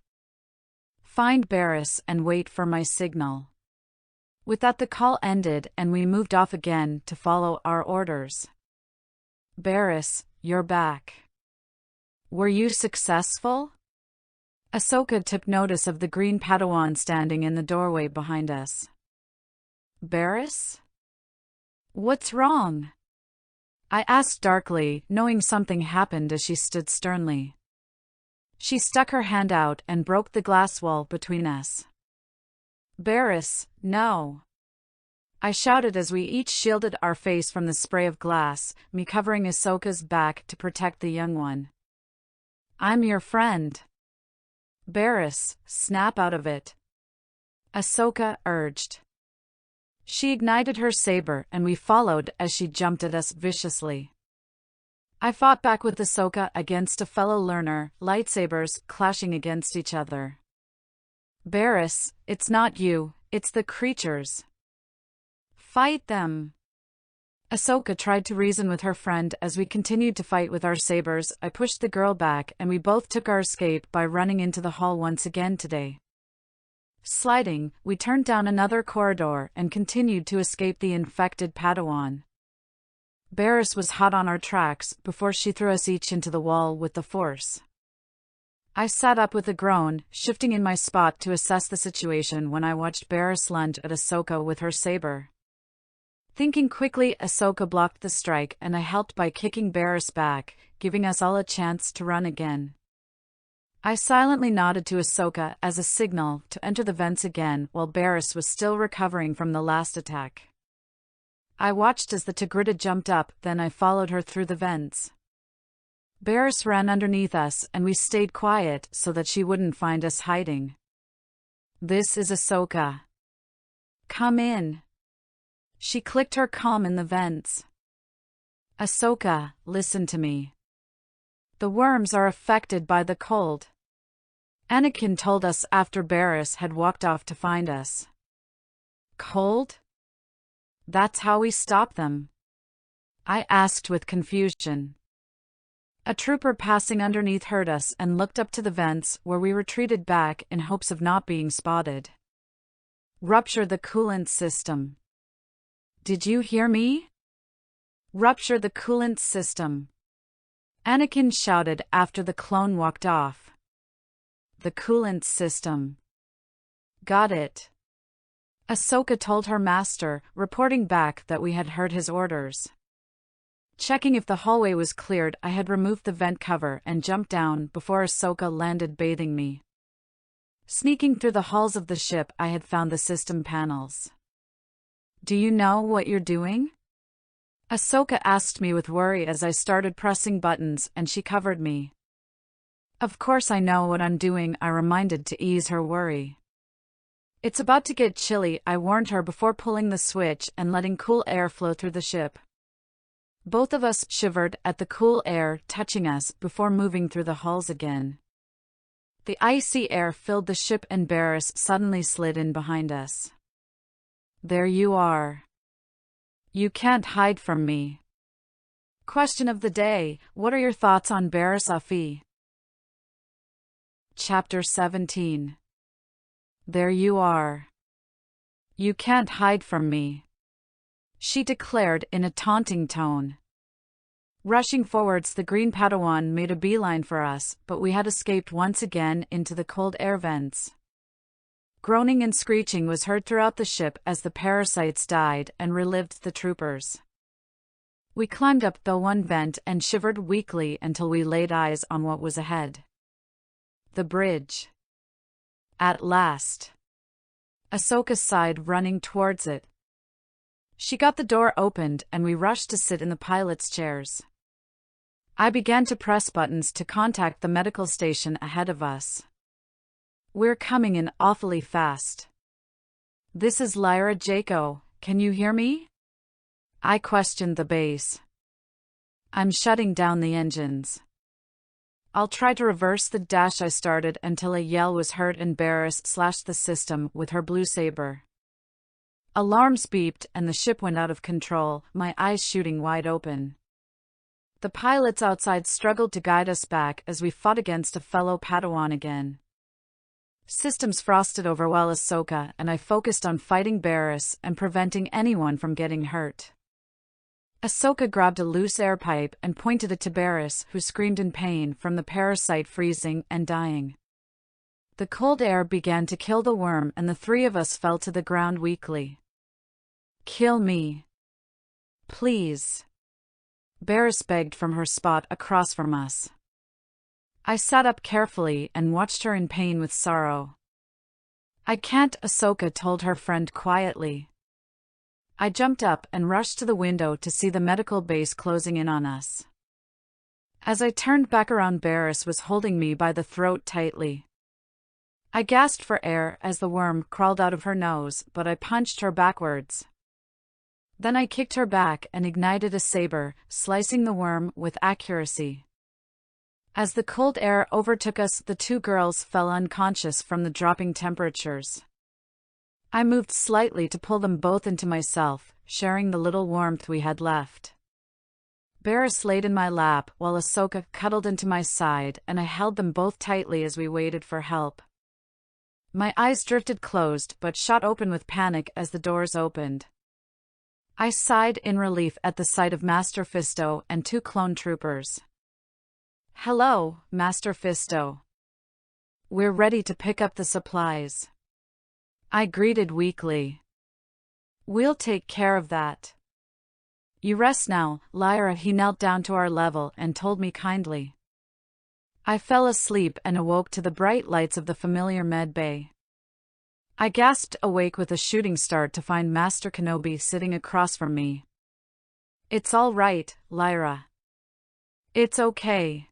Find Barriss and wait for my signal. With that, the call ended and we moved off again to follow our orders. Barriss, you're back. Were you successful? Ahsoka took notice of the green Padawan standing in the doorway behind us. Barriss? What's wrong? I asked darkly, knowing something happened as she stood sternly. She stuck her hand out and broke the glass wall between us. Barriss, no. I shouted as we each shielded our face from the spray of glass, me covering Ahsoka's back to protect the young one. I'm your friend. Barriss, snap out of it. Ahsoka urged. She ignited her saber and we followed as she jumped at us viciously. I fought back with Ahsoka against a fellow learner, lightsabers clashing against each other. Barriss, it's not you, it's the creatures. Fight them. Ahsoka tried to reason with her friend as we continued to fight with our sabers. I pushed the girl back and we both took our escape by running into the hall once again today. Sliding, we turned down another corridor and continued to escape the infected Padawan. Barriss was hot on our tracks before she threw us each into the wall with the Force. I sat up with a groan, shifting in my spot to assess the situation when I watched Barriss lunge at Ahsoka with her saber. Thinking quickly, Ahsoka blocked the strike and I helped by kicking Barriss back, giving us all a chance to run again. I silently nodded to Ahsoka as a signal to enter the vents again while Barriss was still recovering from the last attack. I watched as the Tigrita jumped up, then I followed her through the vents. Barriss ran underneath us and we stayed quiet so that she wouldn't find us hiding. "This is Ahsoka. Come in." She clicked her comm in the vents. "Ahsoka, listen to me. The worms are affected by the cold. Anakin told us after Barriss had walked off to find us." "Cold? That's how we stop them?" I asked with confusion. A trooper passing underneath heard us and looked up to the vents where we retreated back in hopes of not being spotted. "Rupture the coolant system." "Did you hear me? Rupture the coolant system," Anakin shouted after the clone walked off. "The coolant system. Got it," Ahsoka told her master, reporting back that we had heard his orders. Checking if the hallway was cleared, I had removed the vent cover and jumped down before Ahsoka landed bathing me. Sneaking through the halls of the ship, I had found the system panels. "Do you know what you're doing?" Ahsoka asked me with worry as I started pressing buttons and she covered me. "Of course I know what I'm doing," I reminded to ease her worry. "It's about to get chilly," I warned her before pulling the switch and letting cool air flow through the ship. Both of us shivered at the cool air touching us before moving through the halls again. The icy air filled the ship and Barriss suddenly slid in behind us. "There you are. You can't hide from me." Question of the day: what are your thoughts on Barriss Offee? Chapter 17. "There you are. You can't hide from me," she declared in a taunting tone. Rushing forwards, the green Padawan made a beeline for us, but we had escaped once again into the cold air vents. Groaning and screeching was heard throughout the ship as the parasites died and relived the troopers. We climbed up the one vent and shivered weakly until we laid eyes on what was ahead. The bridge. At last. Ahsoka sighed, running towards it. She got the door opened and we rushed to sit in the pilot's chairs. I began to press buttons to contact the medical station ahead of us. "We're coming in awfully fast. This is Lyra Jayko, can you hear me?" I questioned the base. "I'm shutting down the engines. I'll try to reverse the dash I started," until a yell was heard and Barriss slashed the system with her blue saber. Alarms beeped and the ship went out of control, my eyes shooting wide open. The pilots outside struggled to guide us back as we fought against a fellow Padawan again. Systems frosted over while Ahsoka and I focused on fighting Barriss and preventing anyone from getting hurt. Ahsoka grabbed a loose air pipe and pointed it to Barriss, who screamed in pain from the parasite freezing and dying. The cold air began to kill the worm and the three of us fell to the ground weakly. "Kill me. Please," Barriss begged from her spot across from us. I sat up carefully and watched her in pain with sorrow. "I can't," Ahsoka told her friend quietly. I jumped up and rushed to the window to see the medical base closing in on us. As I turned back around, Barriss was holding me by the throat tightly. I gasped for air as the worm crawled out of her nose, but I punched her backwards. Then I kicked her back and ignited a saber, slicing the worm with accuracy. As the cold air overtook us, the two girls fell unconscious from the dropping temperatures. I moved slightly to pull them both into myself, sharing the little warmth we had left. Barriss laid in my lap while Ahsoka cuddled into my side, and I held them both tightly as we waited for help. My eyes drifted closed but shot open with panic as the doors opened. I sighed in relief at the sight of Master Fisto and 2 clone troopers. "Hello, Master Fisto. We're ready to pick up the supplies," I greeted weakly. "We'll take care of that. You rest now, Lyra." He knelt down to our level and told me kindly. I fell asleep and awoke to the bright lights of the familiar med bay. I gasped awake with a shooting start to find Master Kenobi sitting across from me. "It's all right, Lyra. It's okay.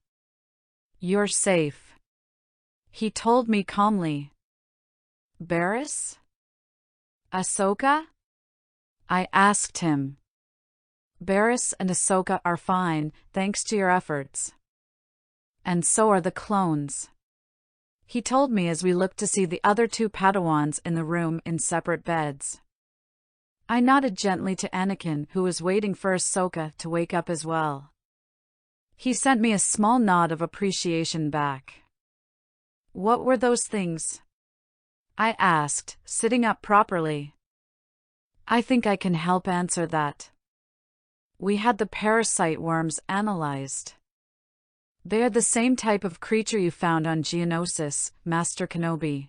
You're safe," he told me calmly. "Barriss? Ahsoka?" I asked him. "Barriss and Ahsoka are fine, thanks to your efforts. And so are the clones," he told me as we looked to see the other 2 Padawans in the room in separate beds. I nodded gently to Anakin, who was waiting for Ahsoka to wake up as well. He sent me a small nod of appreciation back. "What were those things?" I asked, sitting up properly. "I think I can help answer that. We had the parasite worms analyzed. They are the same type of creature you found on Geonosis, Master Kenobi."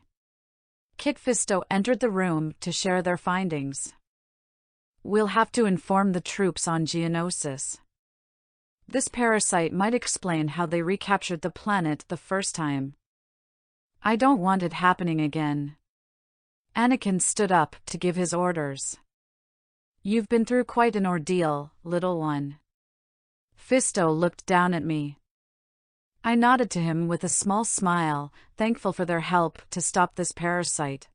Kit Fisto entered the room to share their findings. "We'll have to inform the troops on Geonosis. This parasite might explain how they recaptured the planet the first time. I don't want it happening again." Anakin stood up to give his orders. "You've been through quite an ordeal, little one." Fisto looked down at me. I nodded to him with a small smile, thankful for their help to stop this parasite.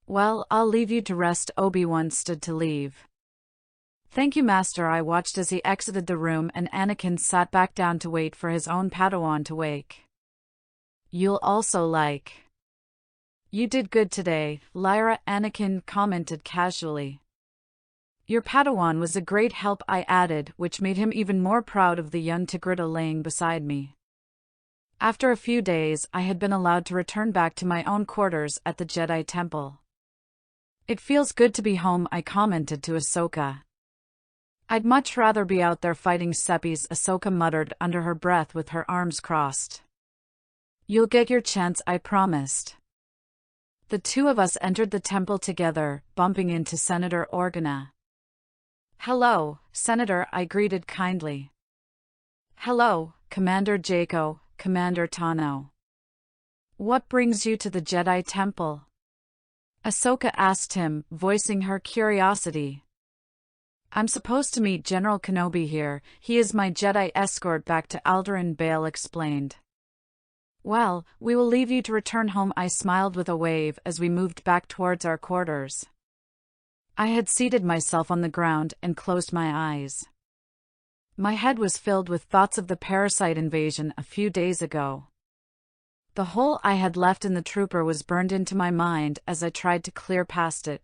"Well, I'll leave you to rest." Obi-Wan stood to leave. "Thank you, Master." I watched as he exited the room and Anakin sat back down to wait for his own Padawan to wake. "You'll also like. You did good today, Lyra," Anakin commented casually. "Your Padawan was a great help," I added, which made him even more proud of the young Tigrita laying beside me. After a few days, I had been allowed to return back to my own quarters at the Jedi Temple. "It feels good to be home," I commented to Ahsoka. "I'd much rather be out there fighting seppies," Ahsoka muttered under her breath with her arms crossed. "You'll get your chance," I promised. The 2 of us entered the temple together, bumping into Senator Organa. "Hello, Senator," I greeted kindly. "Hello, Commander Jayko, Commander Tano. What brings you to the Jedi Temple?" Ahsoka asked him, voicing her curiosity. "I'm supposed to meet General Kenobi here. He is my Jedi escort back to Alderaan," Bail explained. "Well, we will leave you to return home," I smiled with a wave as we moved back towards our quarters. I had seated myself on the ground and closed my eyes. My head was filled with thoughts of the parasite invasion a few days ago. The hole I had left in the trooper was burned into my mind as I tried to clear past it.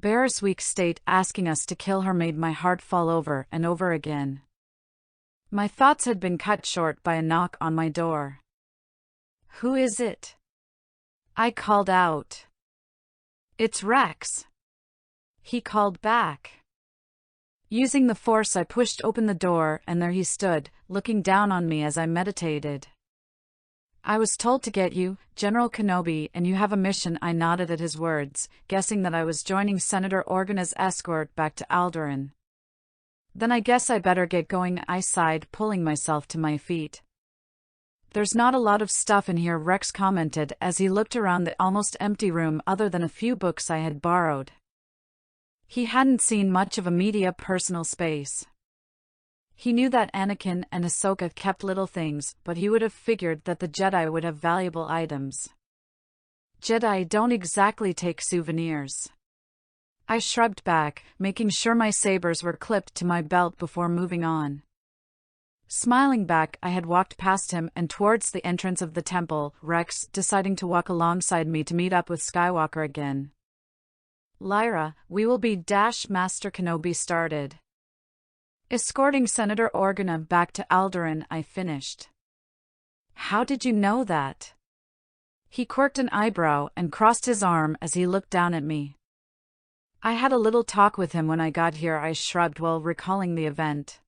Barriss' weak state asking us to kill her made my heart fall over and over again. My thoughts had been cut short by a knock on my door. "Who is it?" I called out. "It's Rex," he called back. Using the force, I pushed open the door, and there he stood, looking down on me as I meditated. "I was told to get you, General Kenobi, and you have a mission." I nodded at his words, guessing that I was joining Senator Organa's escort back to Alderaan. "Then I guess I better get going," I sighed, pulling myself to my feet. "There's not a lot of stuff in here," Rex commented as he looked around the almost empty room other than a few books I had borrowed. He hadn't seen much of a media personal space. He knew that Anakin and Ahsoka kept little things, but he would have figured that the Jedi would have valuable items. Jedi don't exactly take souvenirs. I shrugged back, making sure my sabers were clipped to my belt before moving on. Smiling back, I had walked past him and towards the entrance of the temple, Rex deciding to walk alongside me to meet up with Skywalker again. Lyra, we will be Master Kenobi started. Escorting Senator Organa back to Alderaan, I finished. How did you know that? He quirked an eyebrow and crossed his arm as he looked down at me. I had a little talk with him when I got here, I shrugged while recalling the event.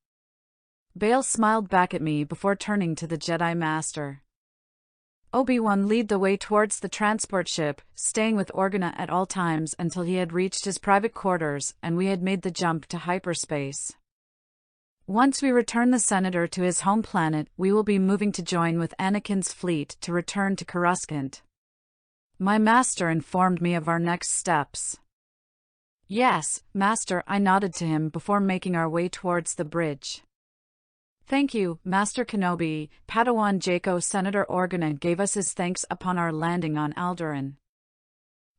Bail smiled back at me before turning to the Jedi Master. Obi-Wan lead the way towards the transport ship, staying with Organa at all times until he had reached his private quarters and we had made the jump to hyperspace. Once we return the Senator to his home planet, we will be moving to join with Anakin's fleet to return to Coruscant. My master informed me of our next steps. Yes, Master, I nodded to him before making our way towards the bridge. Thank you, Master Kenobi. Padawan Jayko Senator Organa gave us his thanks upon our landing on Alderaan.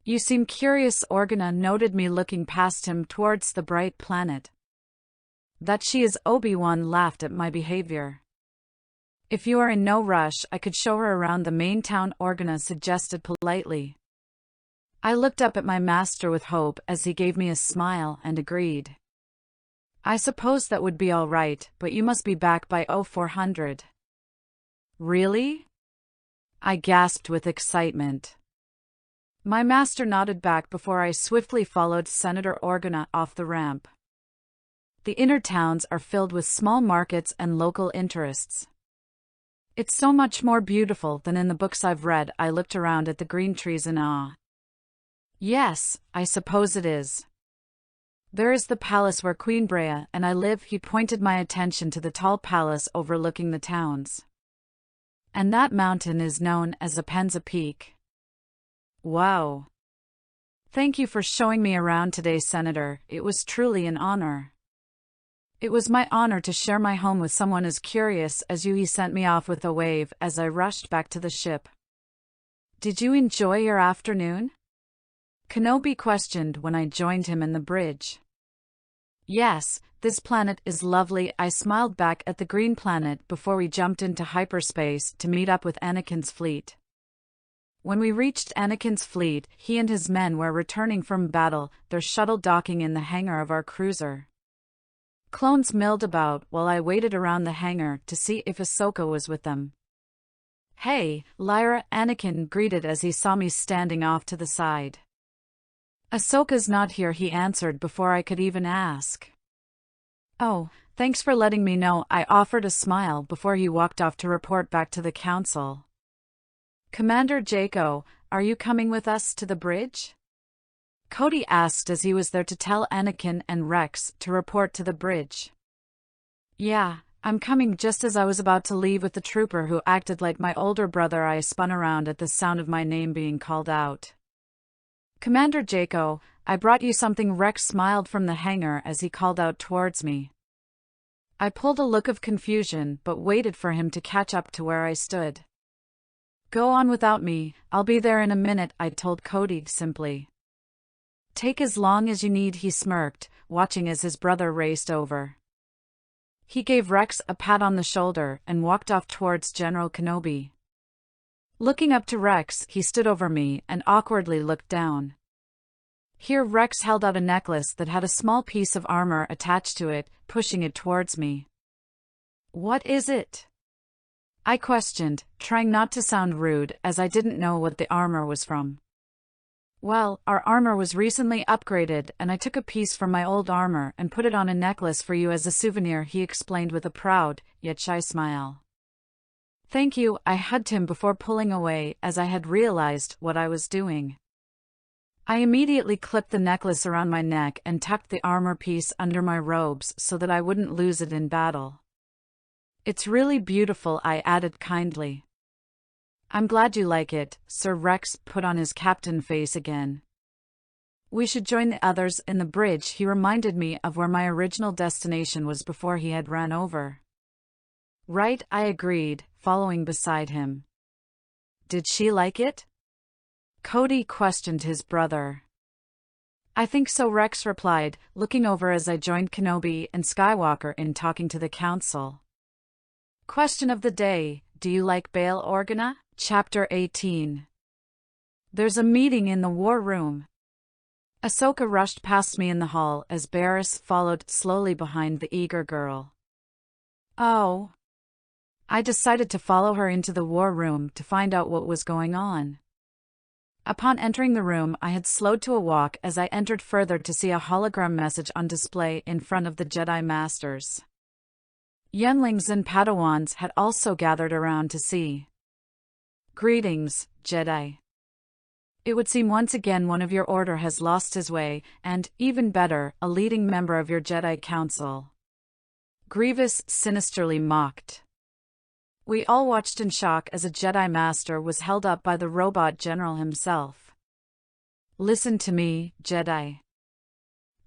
You seem curious, Organa noted me looking past him towards the bright planet. That she is Obi-Wan laughed at my behavior. If you are in no rush, I could show her around the main town, Organa suggested politely. I looked up at my master with hope as he gave me a smile and agreed. I suppose that would be all right, but you must be back by 0400. Really? I gasped with excitement. My master nodded back before I swiftly followed Senator Organa off the ramp. The inner towns are filled with small markets and local interests. It's so much more beautiful than in the books I've read. I looked around at the green trees in awe. Yes, I suppose it is. There is the palace where Queen Breya and I live. He pointed my attention to the tall palace overlooking the towns. And that mountain is known as Apenza Peak. Wow. Thank you for showing me around today, Senator. It was truly an honor. It was my honor to share my home with someone as curious as you. He sent me off with a wave as I rushed back to the ship. Did you enjoy your afternoon? Kenobi questioned when I joined him in the bridge. Yes, this planet is lovely. I smiled back at the green planet before we jumped into hyperspace to meet up with Anakin's fleet. When we reached Anakin's fleet, he and his men were returning from battle, their shuttle docking in the hangar of our cruiser. Clones milled about while I waited around the hangar to see if Ahsoka was with them. Hey, Lyra, Anakin greeted as he saw me standing off to the side. Ahsoka's not here, he answered before I could even ask. Oh, thanks for letting me know, I offered a smile before he walked off to report back to the council. Commander Jayko, are you coming with us to the bridge? Cody asked as he was there to tell Anakin and Rex to report to the bridge. Yeah, I'm coming. Just as I was about to leave with the trooper who acted like my older brother, I spun around at the sound of my name being called out. Commander Jayko, I brought you something. Rex smiled from the hangar as he called out towards me. I pulled a look of confusion but waited for him to catch up to where I stood. Go on without me, I'll be there in a minute, I told Cody simply. Take as long as you need, he smirked, watching as his brother raced over. He gave Rex a pat on the shoulder and walked off towards General Kenobi. Looking up to Rex, he stood over me and awkwardly looked down. Here Rex held out a necklace that had a small piece of armor attached to it, pushing it towards me. What is it? I questioned, trying not to sound rude as I didn't know what the armor was from. Well, our armor was recently upgraded and I took a piece from my old armor and put it on a necklace for you as a souvenir, he explained with a proud, yet shy smile. Thank you, I hugged him before pulling away as I had realized what I was doing. I immediately clipped the necklace around my neck and tucked the armor piece under my robes so that I wouldn't lose it in battle. It's really beautiful, I added kindly. I'm glad you like it, Sir. Rex put on his captain face again. We should join the others in the bridge, he reminded me of where my original destination was before he had ran over. Right, I agreed, following beside him. Did she like it? Cody questioned his brother. I think so, Rex replied, looking over as I joined Kenobi and Skywalker in talking to the council. Question of the day, do you like Bail Organa? Chapter 18. There's a meeting in the war room. Ahsoka rushed past me in the hall as Barriss followed slowly behind the eager girl. Oh. I decided to follow her into the war room to find out what was going on. Upon entering the room, I had slowed to a walk as I entered further to see a hologram message on display in front of the Jedi Masters. Younglings and Padawans had also gathered around to see. Greetings, Jedi. It would seem once again one of your order has lost his way, and, even better, a leading member of your Jedi Council. Grievous sinisterly mocked. We all watched in shock as a Jedi Master was held up by the robot general himself. Listen to me, Jedi.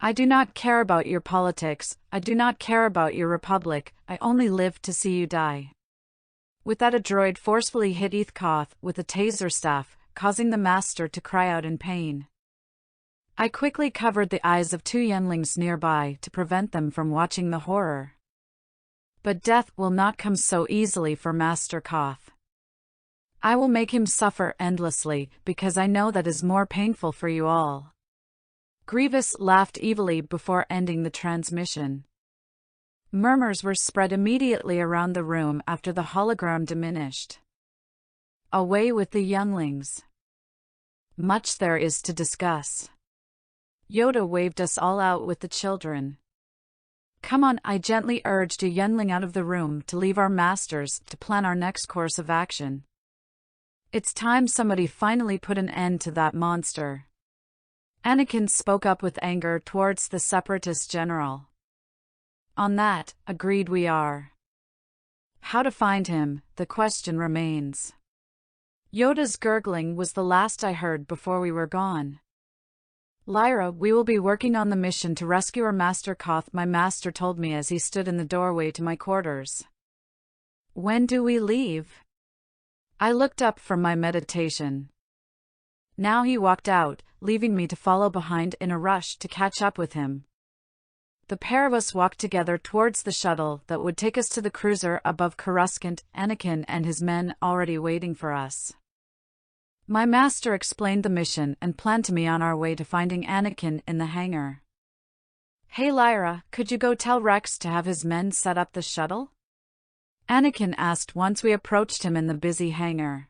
I do not care about your politics, I do not care about your republic, I only live to see you die. With that, a droid forcefully hit Koth with a taser staff, causing the Master to cry out in pain. I quickly covered the eyes of two younglings nearby to prevent them from watching the horror. But death will not come so easily for Master Koth. I will make him suffer endlessly, because I know that is more painful for you all. Grievous laughed evilly before ending the transmission. Murmurs were spread immediately around the room after the hologram diminished. Away with the younglings. Much there is to discuss. Yoda waved us all out with the children. Come on, I gently urged a youngling out of the room to leave our masters to plan our next course of action. It's time somebody finally put an end to that monster. Anakin spoke up with anger towards the Separatist general. On that, agreed we are. How to find him, the question remains. Yoda's gurgling was the last I heard before we were gone. Lyra, we will be working on the mission to rescue our Master Koth, my master told me as he stood in the doorway to my quarters. When do we leave? I looked up from my meditation. Now he walked out, leaving me to follow behind in a rush to catch up with him. The pair of us walked together towards the shuttle that would take us to the cruiser above Coruscant, Anakin and his men already waiting for us. My master explained the mission and planned to me on our way to finding Anakin in the hangar. Hey Lyra, could you go tell Rex to have his men set up the shuttle? Anakin asked once we approached him in the busy hangar.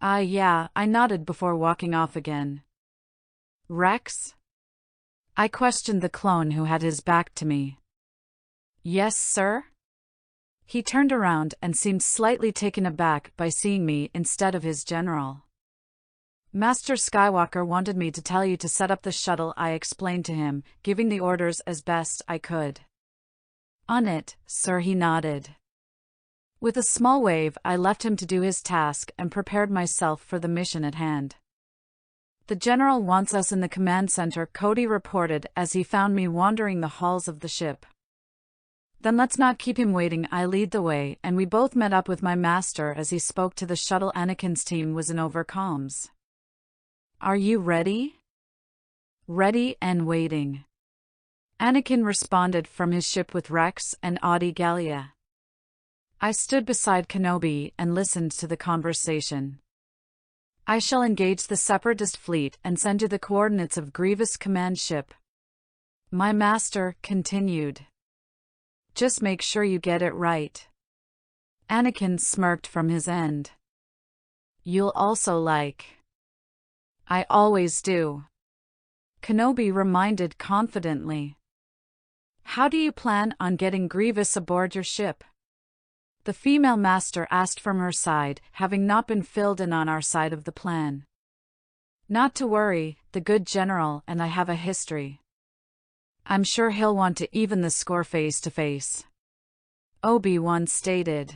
Yeah, I nodded before walking off again. Rex? I questioned the clone who had his back to me. Yes, sir? He turned around and seemed slightly taken aback by seeing me instead of his general. Master Skywalker wanted me to tell you to set up the shuttle, I explained to him, giving the orders as best I could. On it, sir, he nodded. With a small wave, I left him to do his task and prepared myself for the mission at hand. The general wants us in the command center, Cody reported as he found me wandering the halls of the ship. Then let's not keep him waiting, I lead the way, and we both met up with my master as he spoke to the shuttle. Anakin's team was in overcoms. Are you ready? Ready and waiting. Anakin responded from his ship with Rex and Adi Gallia. I stood beside Kenobi and listened to the conversation. I shall engage the Separatist fleet and send you the coordinates of Grievous' command ship. My master continued. Just make sure you get it right. Anakin smirked from his end. You'll also like. I always do. Kenobi reminded confidently. How do you plan on getting Grievous aboard your ship? The female master asked from her side, having not been filled in on our side of the plan. Not to worry, the good general and I have a history. I'm sure he'll want to even the score face to face. Obi Wan stated.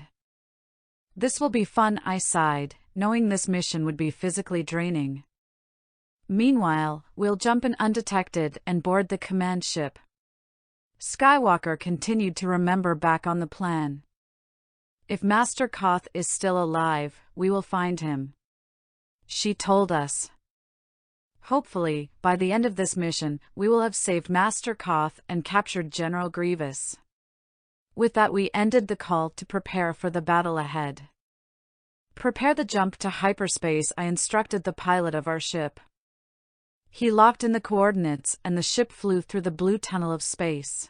This will be fun, I sighed, knowing this mission would be physically draining. Meanwhile, we'll jump in undetected and board the command ship. Skywalker continued to remember back on the plan. If Master Koth is still alive, we will find him. She told us. Hopefully, by the end of this mission, we will have saved Master Koth and captured General Grievous. With that, we ended the call to prepare for the battle ahead. Prepare the jump to hyperspace, I instructed the pilot of our ship. He locked in the coordinates, and the ship flew through the blue tunnel of space.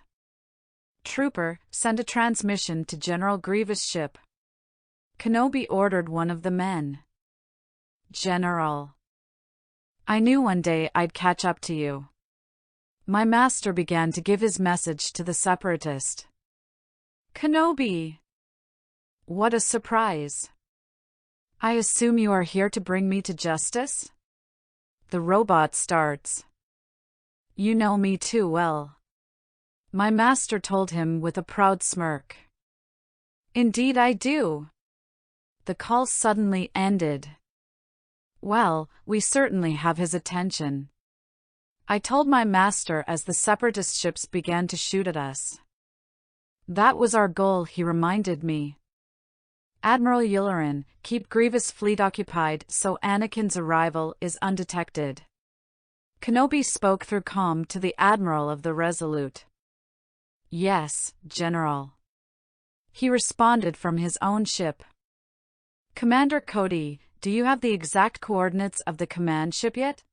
Trooper, send a transmission to General Grievous' ship. Kenobi ordered one of the men. General. I knew one day I'd catch up to you. My master began to give his message to the separatist. Kenobi. What a surprise. I assume you are here to bring me to justice? The robot starts. You know me too well. My master told him with a proud smirk. Indeed I do. The call suddenly ended. Well, we certainly have his attention. I told my master as the separatist ships began to shoot at us. That was our goal, he reminded me. Admiral Yularen, keep Grievous' fleet occupied so Anakin's arrival is undetected. Kenobi spoke through comm to the Admiral of the Resolute. Yes, General. He responded from his own ship. Commander Cody, do you have the exact coordinates of the command ship yet?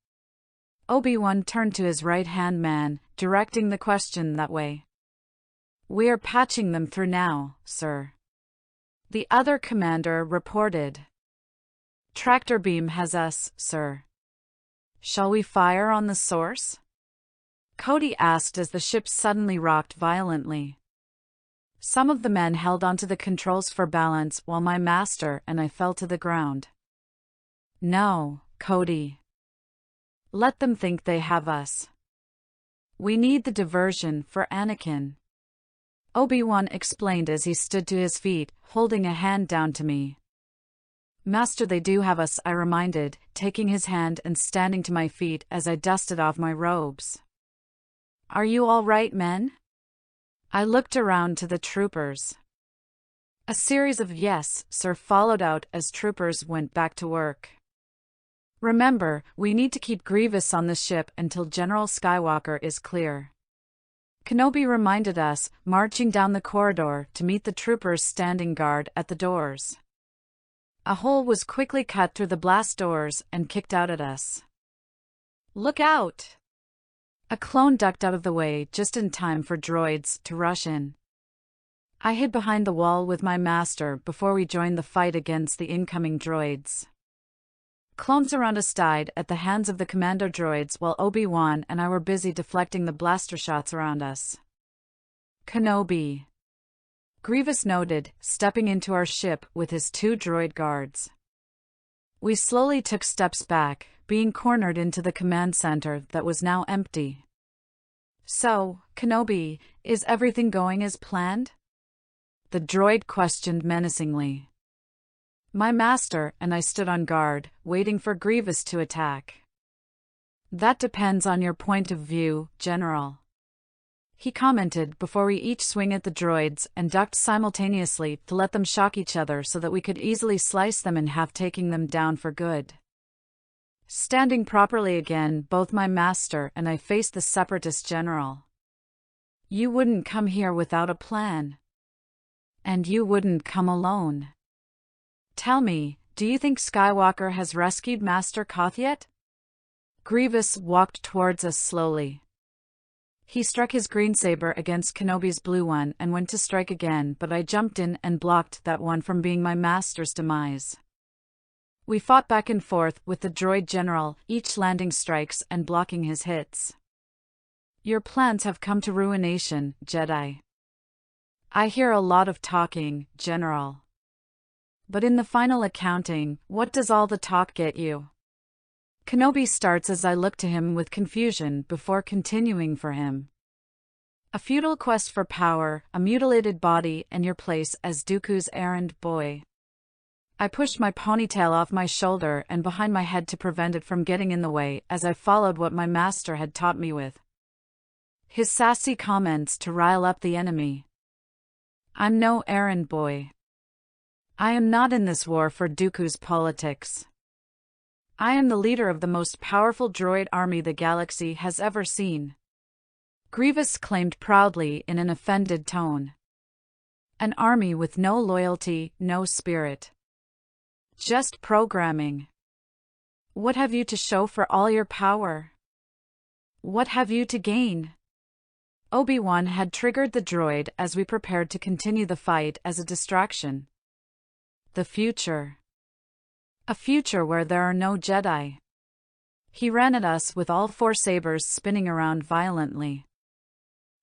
Obi-Wan turned to his right-hand man, directing the question that way. We are patching them through now, sir. The other commander reported. Tractor beam has us, sir. Shall we fire on the source? Cody asked as the ship suddenly rocked violently. Some of the men held onto the controls for balance while my master and I fell to the ground. No, Cody. Let them think they have us. We need the diversion for Anakin. Obi-Wan explained as he stood to his feet, holding a hand down to me. Master, they do have us, I reminded, taking his hand and standing to my feet as I dusted off my robes. Are you all right, men? I looked around to the troopers. A series of yes, sir followed out as troopers went back to work. Remember, we need to keep Grievous on the ship until General Skywalker is clear. Kenobi reminded us, marching down the corridor to meet the troopers standing guard at the doors. A hole was quickly cut through the blast doors and kicked out at us. Look out! A clone ducked out of the way just in time for droids to rush in. I hid behind the wall with my master before we joined the fight against the incoming droids. Clones around us died at the hands of the commando droids while Obi-Wan and I were busy deflecting the blaster shots around us. Kenobi. Grievous noted, stepping into our ship with his 2 droid guards. We slowly took steps back, being cornered into the command center that was now empty. So, Kenobi, is everything going as planned? The droid questioned menacingly. My master and I stood on guard, waiting for Grievous to attack. That depends on your point of view, General. He commented before we each swung at the droids and ducked simultaneously to let them shock each other so that we could easily slice them in half, taking them down for good. Standing properly again, both my master and I faced the separatist general. You wouldn't come here without a plan. And you wouldn't come alone. Tell me, do you think Skywalker has rescued Master Koth yet? Grievous walked towards us slowly. He struck his green saber against Kenobi's blue one and went to strike again, but I jumped in and blocked that one from being my master's demise. We fought back and forth with the droid general, each landing strikes and blocking his hits. Your plans have come to ruination, Jedi. I hear a lot of talking, General. But in the final accounting, what does all the talk get you? Kenobi starts as I look to him with confusion before continuing for him. A futile quest for power, a mutilated body, and your place as Dooku's errand boy. I pushed my ponytail off my shoulder and behind my head to prevent it from getting in the way as I followed what my master had taught me with his sassy comments to rile up the enemy. I'm no errand boy. I am not in this war for Dooku's politics. I am the leader of the most powerful droid army the galaxy has ever seen. Grievous claimed proudly in an offended tone. An army with no loyalty, no spirit. Just programming. What have you to show for all your power? What have you to gain? Obi-Wan had triggered the droid as we prepared to continue the fight as a distraction. The future. A future where there are no Jedi. He ran at us with all 4 sabers spinning around violently.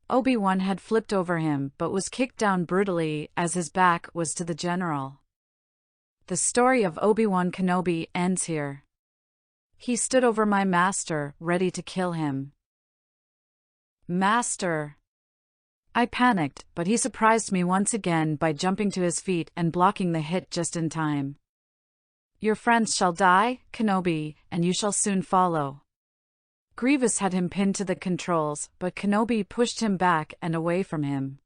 Obi-Wan had flipped over him but was kicked down brutally as his back was to the general. The story of Obi Wan Kenobi ends here. He stood over my master, ready to kill him. Master! I panicked, but he surprised me once again by jumping to his feet and blocking the hit just in time. Your friends shall die, Kenobi, and you shall soon follow. Grievous had him pinned to the controls, but Kenobi pushed him back and away from him.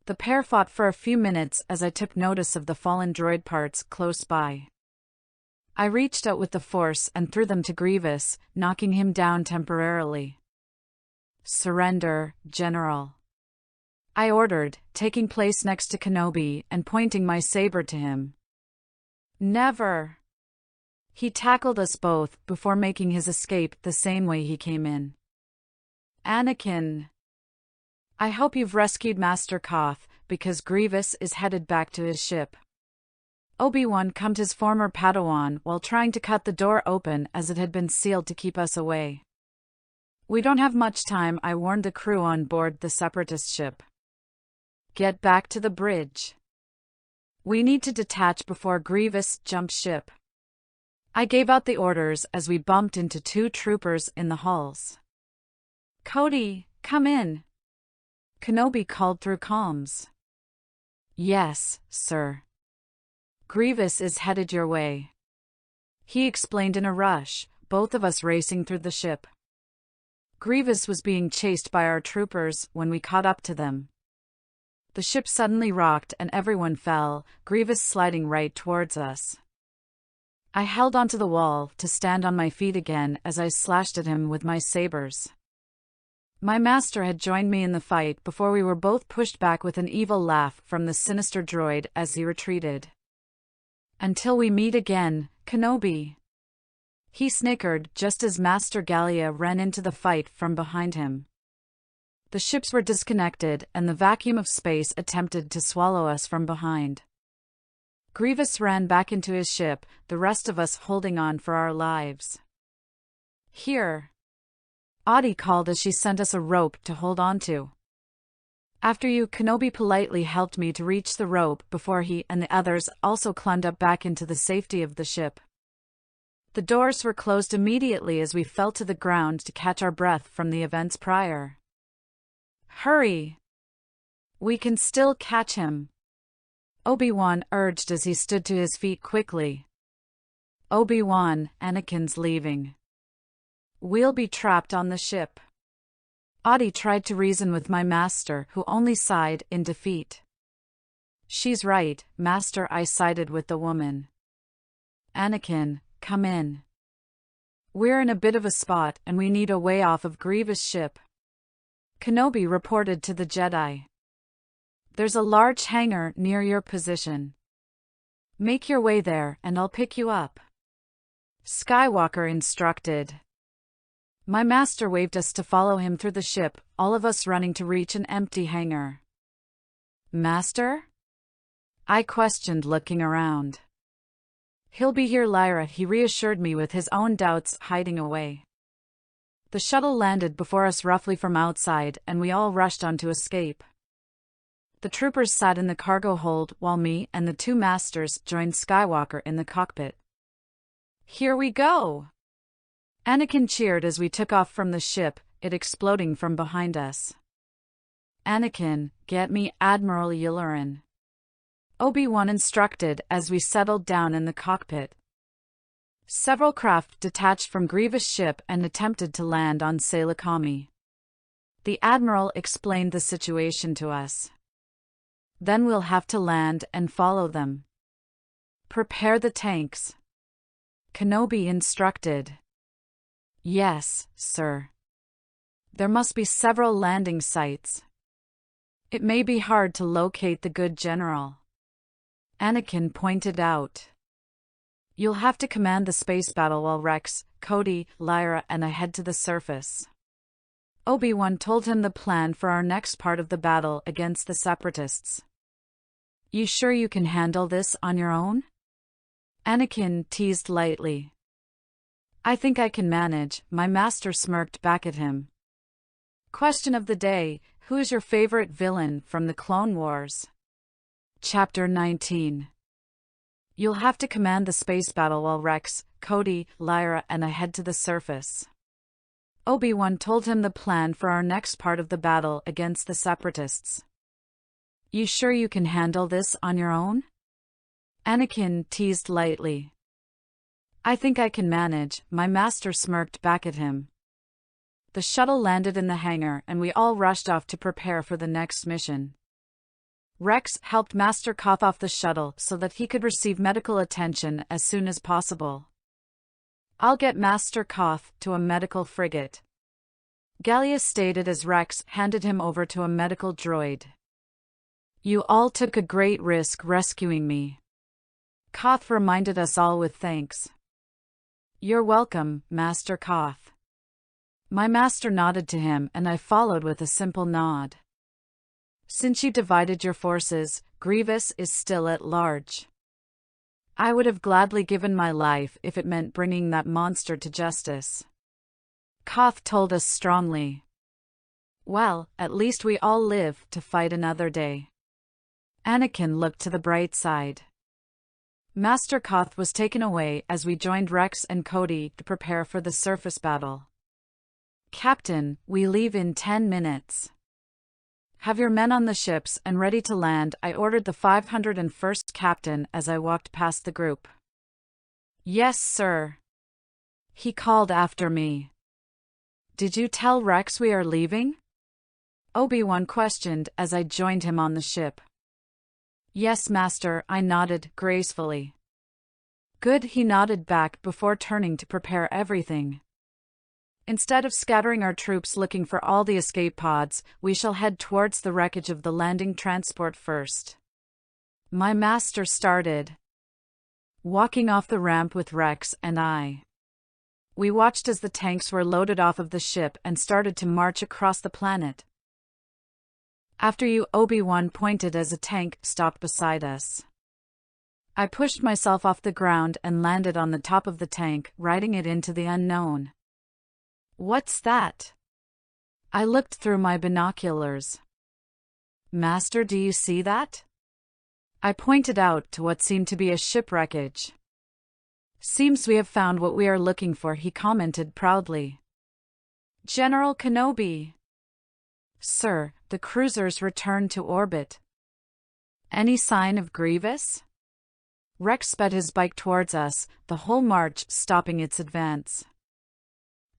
The pair fought for a few minutes as I took notice of the fallen droid parts close by. I reached out with the Force and threw them to Grievous, knocking him down temporarily. Surrender, General. I ordered, taking place next to Kenobi and pointing my saber to him. Never. He tackled us both before making his escape the same way he came in. Anakin. I hope you've rescued Master Koth, because Grievous is headed back to his ship. Obi-Wan calmed his former Padawan while trying to cut the door open as it had been sealed to keep us away. We don't have much time, I warned the crew on board the Separatist ship. Get back to the bridge. We need to detach before Grievous jumps ship. I gave out the orders as we bumped into 2 troopers in the halls. Cody, come in. Kenobi called through comms. Yes, sir. Grievous is headed your way. He explained in a rush, both of us racing through the ship. Grievous was being chased by our troopers when we caught up to them. The ship suddenly rocked and everyone fell, Grievous sliding right towards us. I held onto the wall to stand on my feet again as I slashed at him with my sabers. My master had joined me in the fight before we were both pushed back with an evil laugh from the sinister droid as he retreated. Until we meet again, Kenobi. He snickered just as Master Gallia ran into the fight from behind him. The ships were disconnected and the vacuum of space attempted to swallow us from behind. Grievous ran back into his ship, the rest of us holding on for our lives. Here. Audie called as she sent us a rope to hold on to. After you, Kenobi politely helped me to reach the rope before he and the others also climbed up back into the safety of the ship. The doors were closed immediately as we fell to the ground to catch our breath from the events prior. Hurry! We can still catch him. Obi-Wan urged as he stood to his feet quickly. Obi-Wan, Anakin's leaving. We'll be trapped on the ship. Audie tried to reason with my master, who only sighed in defeat. She's right, Master, I sided with the woman. Anakin, come in. We're in a bit of a spot and we need a way off of Grievous' ship. Kenobi reported to the Jedi. There's a large hangar near your position. Make your way there and I'll pick you up. Skywalker instructed. My master waved us to follow him through the ship, all of us running to reach an empty hangar. Master? I questioned, looking around. He'll be here, Lyra, he reassured me with his own doubts hiding away. The shuttle landed before us roughly from outside and we all rushed on to escape. The troopers sat in the cargo hold while me and the 2 masters joined Skywalker in the cockpit. Here we go! Anakin cheered as we took off from the ship, it exploding from behind us. Anakin, get me Admiral Yularen. Obi-Wan instructed as we settled down in the cockpit. Several craft detached from Grievous' ship and attempted to land on Salakami. The Admiral explained the situation to us. Then we'll have to land and follow them. Prepare the tanks. Kenobi instructed. Yes, sir. There must be several landing sites. It may be hard to locate the good general, Anakin pointed out. You'll have to command the space battle while Rex, Cody, Lyra, and I head to the surface. Obi-Wan told him the plan for our next part of the battle against the Separatists. You sure you can handle this on your own? Anakin teased lightly. I think I can manage, my master smirked back at him. Question of the day, who's your favorite villain from the Clone Wars? Chapter 19. You'll have to command the space battle while Rex, Cody, Lyra, and I head to the surface. Obi-Wan told him the plan for our next part of the battle against the Separatists. You sure you can handle this on your own? Anakin teased lightly. I think I can manage, my master smirked back at him. The shuttle landed in the hangar and we all rushed off to prepare for the next mission. Rex helped Master Koth off the shuttle so that he could receive medical attention as soon as possible. I'll get Master Koth to a medical frigate, Gallia stated as Rex handed him over to a medical droid. You all took a great risk rescuing me, Koth reminded us all with thanks. You're welcome, Master Koth. My master nodded to him and I followed with a simple nod. Since you divided your forces, Grievous is still at large. I would have gladly given my life if it meant bringing that monster to justice, Koth told us strongly. Well, at least we all live to fight another day. Anakin looked to the bright side. Master Koth was taken away as we joined Rex and Cody to prepare for the surface battle. Captain, we leave in 10 minutes. Have your men on the ships and ready to land, I ordered the 501st captain as I walked past the group. Yes, sir, he called after me. Did you tell Rex we are leaving? Obi-Wan questioned as I joined him on the ship. Yes, master, I nodded gracefully. Good, he nodded back before turning to prepare everything. Instead of scattering our troops looking for all the escape pods, we shall head towards the wreckage of the landing transport first. My master started walking off the ramp with Rex and I. We watched as the tanks were loaded off of the ship and started to march across the planet. After you, Obi-Wan pointed as a tank stopped beside us. I pushed myself off the ground and landed on the top of the tank, riding it into the unknown. What's that? I looked through my binoculars. Master, do you see that? I pointed out to what seemed to be a ship wreckage. Seems we have found what we are looking for, he commented proudly. General Kenobi. Sir, the cruiser's returned to orbit. Any sign of Grievous? Rex sped his bike towards us, the whole march stopping its advance.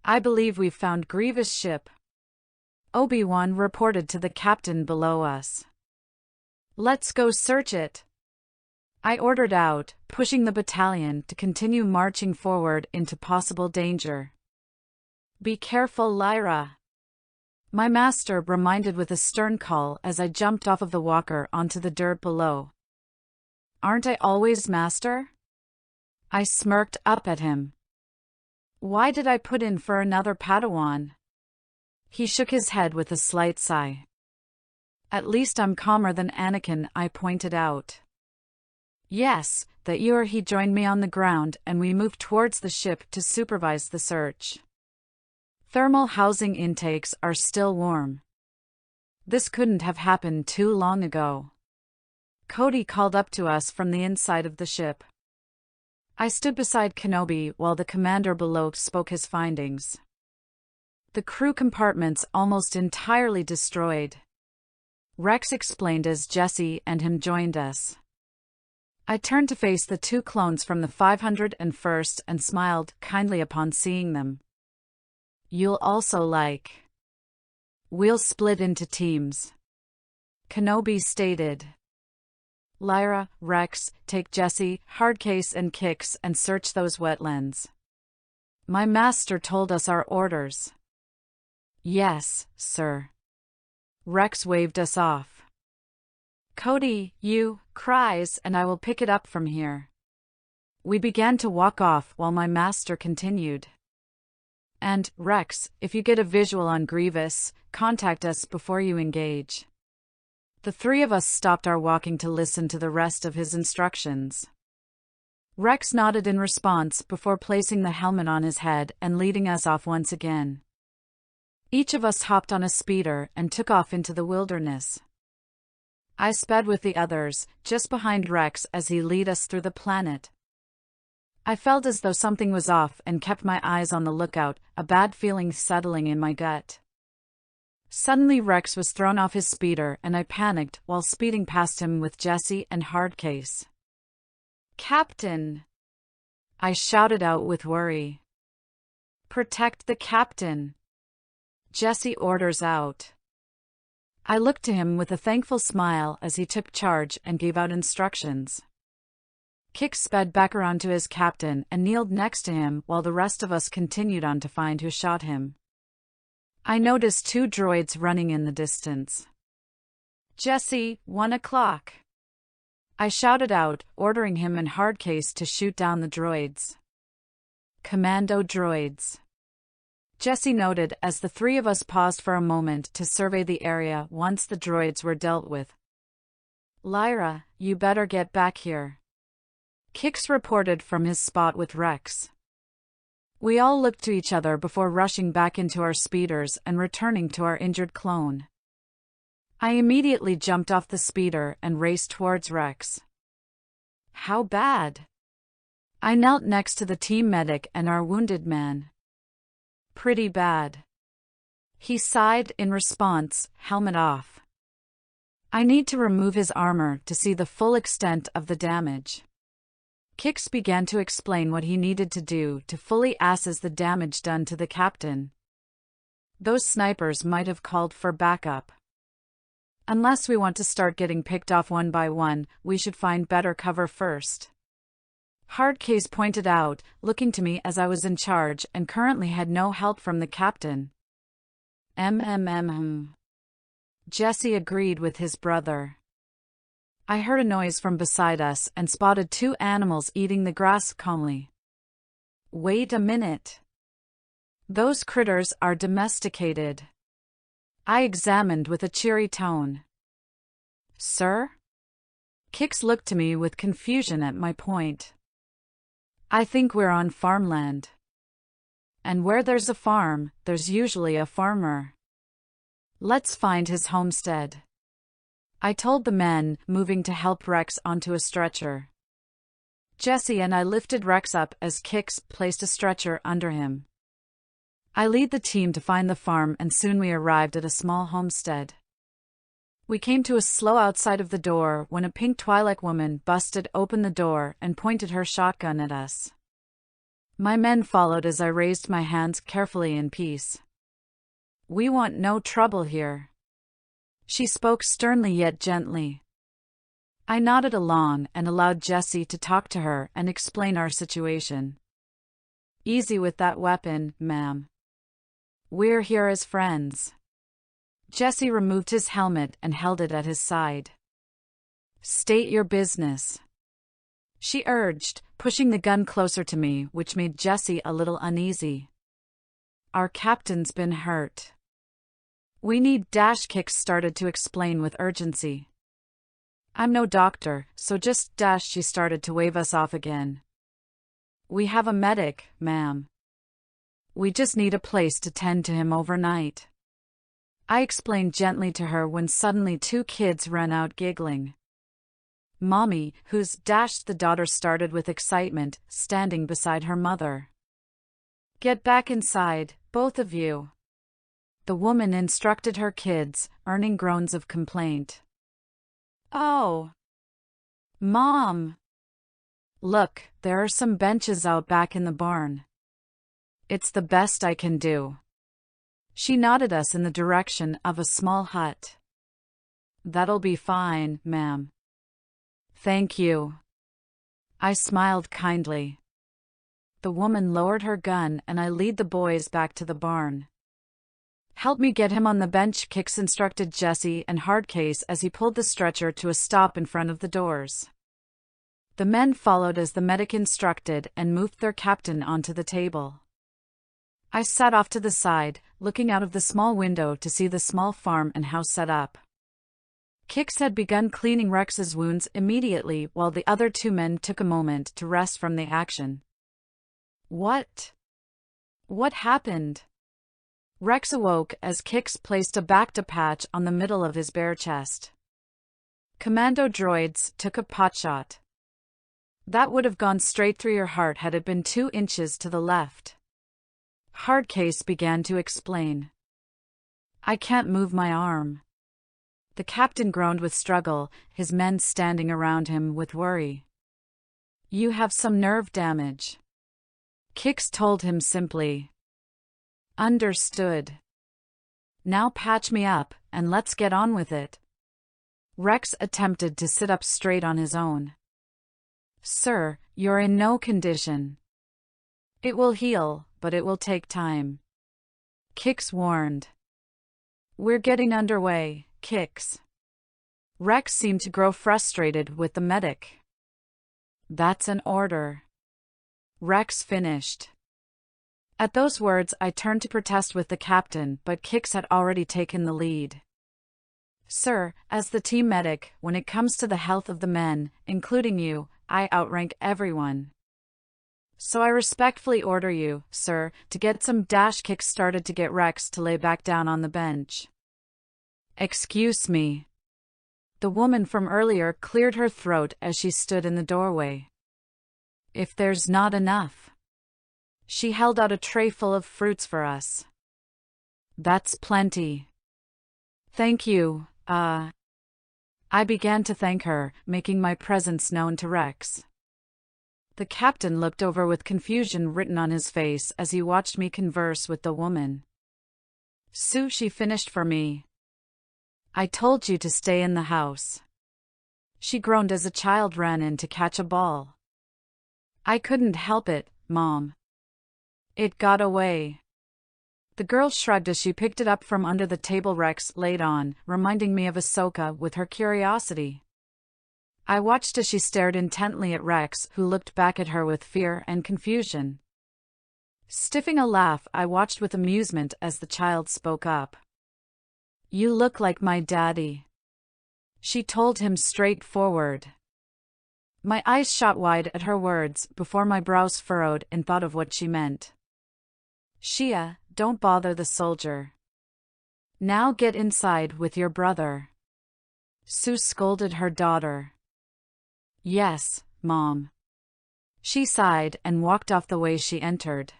I believe we've found Grievous' ship, Obi-Wan reported to the captain below us. Let's go search it, I ordered out, pushing the battalion to continue marching forward into possible danger. Be careful, Lyra, my master reminded with a stern call as I jumped off of the walker onto the dirt below. Aren't I always master? I smirked up at him. Why did I put in for another Padawan? He shook his head with a slight sigh. At least I'm calmer than Anakin, I pointed out. Yes, that year he joined me on the ground and we moved towards the ship to supervise the search. Thermal housing intakes are still warm. This couldn't have happened too long ago. Cody called up to us from the inside of the ship. I stood beside Kenobi while the commander below spoke his findings. The crew compartments almost entirely destroyed, Rex explained as Jesse and him joined us. I turned to face the two clones from the 501st and smiled kindly upon seeing them. You'll also like. We'll split into teams, Kenobi stated. Lyra, Rex, take Jesse, Hardcase and Kix and search those wetlands. My master told us our orders. Yes, sir. Rex waved us off. Cody, you, cries, and I will pick it up from here. We began to walk off while my master continued. And, Rex, if you get a visual on Grievous, contact us before you engage. The three of us stopped our walking to listen to the rest of his instructions. Rex nodded in response before placing the helmet on his head and leading us off once again. Each of us hopped on a speeder and took off into the wilderness. I sped with the others, just behind Rex as he led us through the planet. I felt as though something was off and kept my eyes on the lookout, a bad feeling settling in my gut. Suddenly Rex was thrown off his speeder and I panicked while speeding past him with Jesse and Hardcase. "Captain!" I shouted out with worry. "Protect the captain!" Jesse orders out. I looked to him with a thankful smile as he took charge and gave out instructions. Kix sped back around to his captain and kneeled next to him while the rest of us continued on to find who shot him. I noticed 2 droids running in the distance. "Jesse, 1 o'clock!" I shouted out, ordering him and Hardcase to shoot down the droids. "Commando droids." Jesse noted as the 3 of us paused for a moment to survey the area once the droids were dealt with. "Lyra, you better get back here," Kix reported from his spot with Rex. We all looked to each other before rushing back into our speeders and returning to our injured clone. I immediately jumped off the speeder and raced towards Rex. "How bad?" I knelt next to the team medic and our wounded man. "Pretty bad." He sighed in response, helmet off. I need to remove his armor to see the full extent of the damage. Kix began to explain what he needed to do to fully assess the damage done to the captain. Those snipers might have called for backup. Unless we want to start getting picked off one by one, we should find better cover first. Hardcase pointed out, looking to me as I was in charge and currently had no help from the captain. Jesse agreed with his brother. I heard a noise from beside us and spotted 2 animals eating the grass calmly. "Wait a minute. Those critters are domesticated." I examined with a cheery tone. "Sir?" Kix looked to me with confusion at my point. "I think we're on farmland. And where there's a farm, there's usually a farmer. Let's find his homestead," I told the men, moving to help Rex onto a stretcher. Jesse and I lifted Rex up as Kix placed a stretcher under him. I lead the team to find the farm and soon we arrived at a small homestead. We came to a slow outside of the door when a pink Twi'lek woman busted open the door and pointed her shotgun at us. My men followed as I raised my hands carefully in peace. "We want no trouble here." She spoke sternly yet gently. I nodded along and allowed Jesse to talk to her and explain our situation. "Easy with that weapon, ma'am. We're here as friends." Jesse removed his helmet and held it at his side. "State your business," she urged, pushing the gun closer to me, which made Jesse a little uneasy. "Our captain's been hurt. We need dash." Kicks started to explain with urgency. "I'm no doctor, so just dash." She started to wave us off again. "We have a medic, ma'am. We just need a place to tend to him overnight," I explained gently to her when suddenly 2 kids ran out giggling. "Mommy, who's dashed?" the daughter started with excitement, standing beside her mother. "Get back inside, both of you," the woman instructed her kids, earning groans of complaint. "Oh, Mom! Look, there are some benches out back in the barn. It's the best I can do." She nodded us in the direction of a small hut. "That'll be fine, ma'am." "Thank you." I smiled kindly. The woman lowered her gun and I led the boys back to the barn. Help me get him on the bench, Kix instructed Jesse and Hardcase as he pulled the stretcher to a stop in front of the doors. The men followed as the medic instructed and moved their captain onto the table. I sat off to the side, looking out of the small window to see the small farm and house set up. Kix had begun cleaning Rex's wounds immediately while the other two men took a moment to rest from the action. What happened? Rex awoke as Kix placed a Bacta patch on the middle of his bare chest. Commando droids took a potshot. That would have gone straight through your heart had it been 2 inches to the left. Hardcase began to explain. I can't move my arm. The captain groaned with struggle, his men standing around him with worry. You have some nerve damage. Kix told him simply. Understood. Now patch me up, and let's get on with it. Rex attempted to sit up straight on his own. Sir, you're in no condition. It will heal, but it will take time. Kix warned. We're getting underway, Kix. Rex seemed to grow frustrated with the medic. That's an order. Rex finished. At those words I turned to protest with the captain, but Kix had already taken the lead. Sir, as the team medic, when it comes to the health of the men, including you, I outrank everyone. So I respectfully order you, sir, to get some dash kicks started to get Rex to lay back down on the bench. Excuse me. The woman from earlier cleared her throat as she stood in the doorway. If there's not enough. She held out a tray full of fruits for us. That's plenty. Thank you, I began to thank her, making my presence known to Rex. The captain looked over with confusion written on his face as he watched me converse with the woman. Sue, she finished for me. I told you to stay in the house. She groaned as a child ran in to catch a ball. I couldn't help it, Mom. It got away. The girl shrugged as she picked it up from under the table Rex laid on, reminding me of Ahsoka with her curiosity. I watched as she stared intently at Rex, who looked back at her with fear and confusion. Stiffing a laugh, I watched with amusement as the child spoke up. You look like my daddy. She told him straightforward. My eyes shot wide at her words before my brows furrowed in thought of what she meant. Shia, don't bother the soldier. Now get inside with your brother. Sue scolded her daughter. Yes, Mom. She sighed and walked off the way she entered.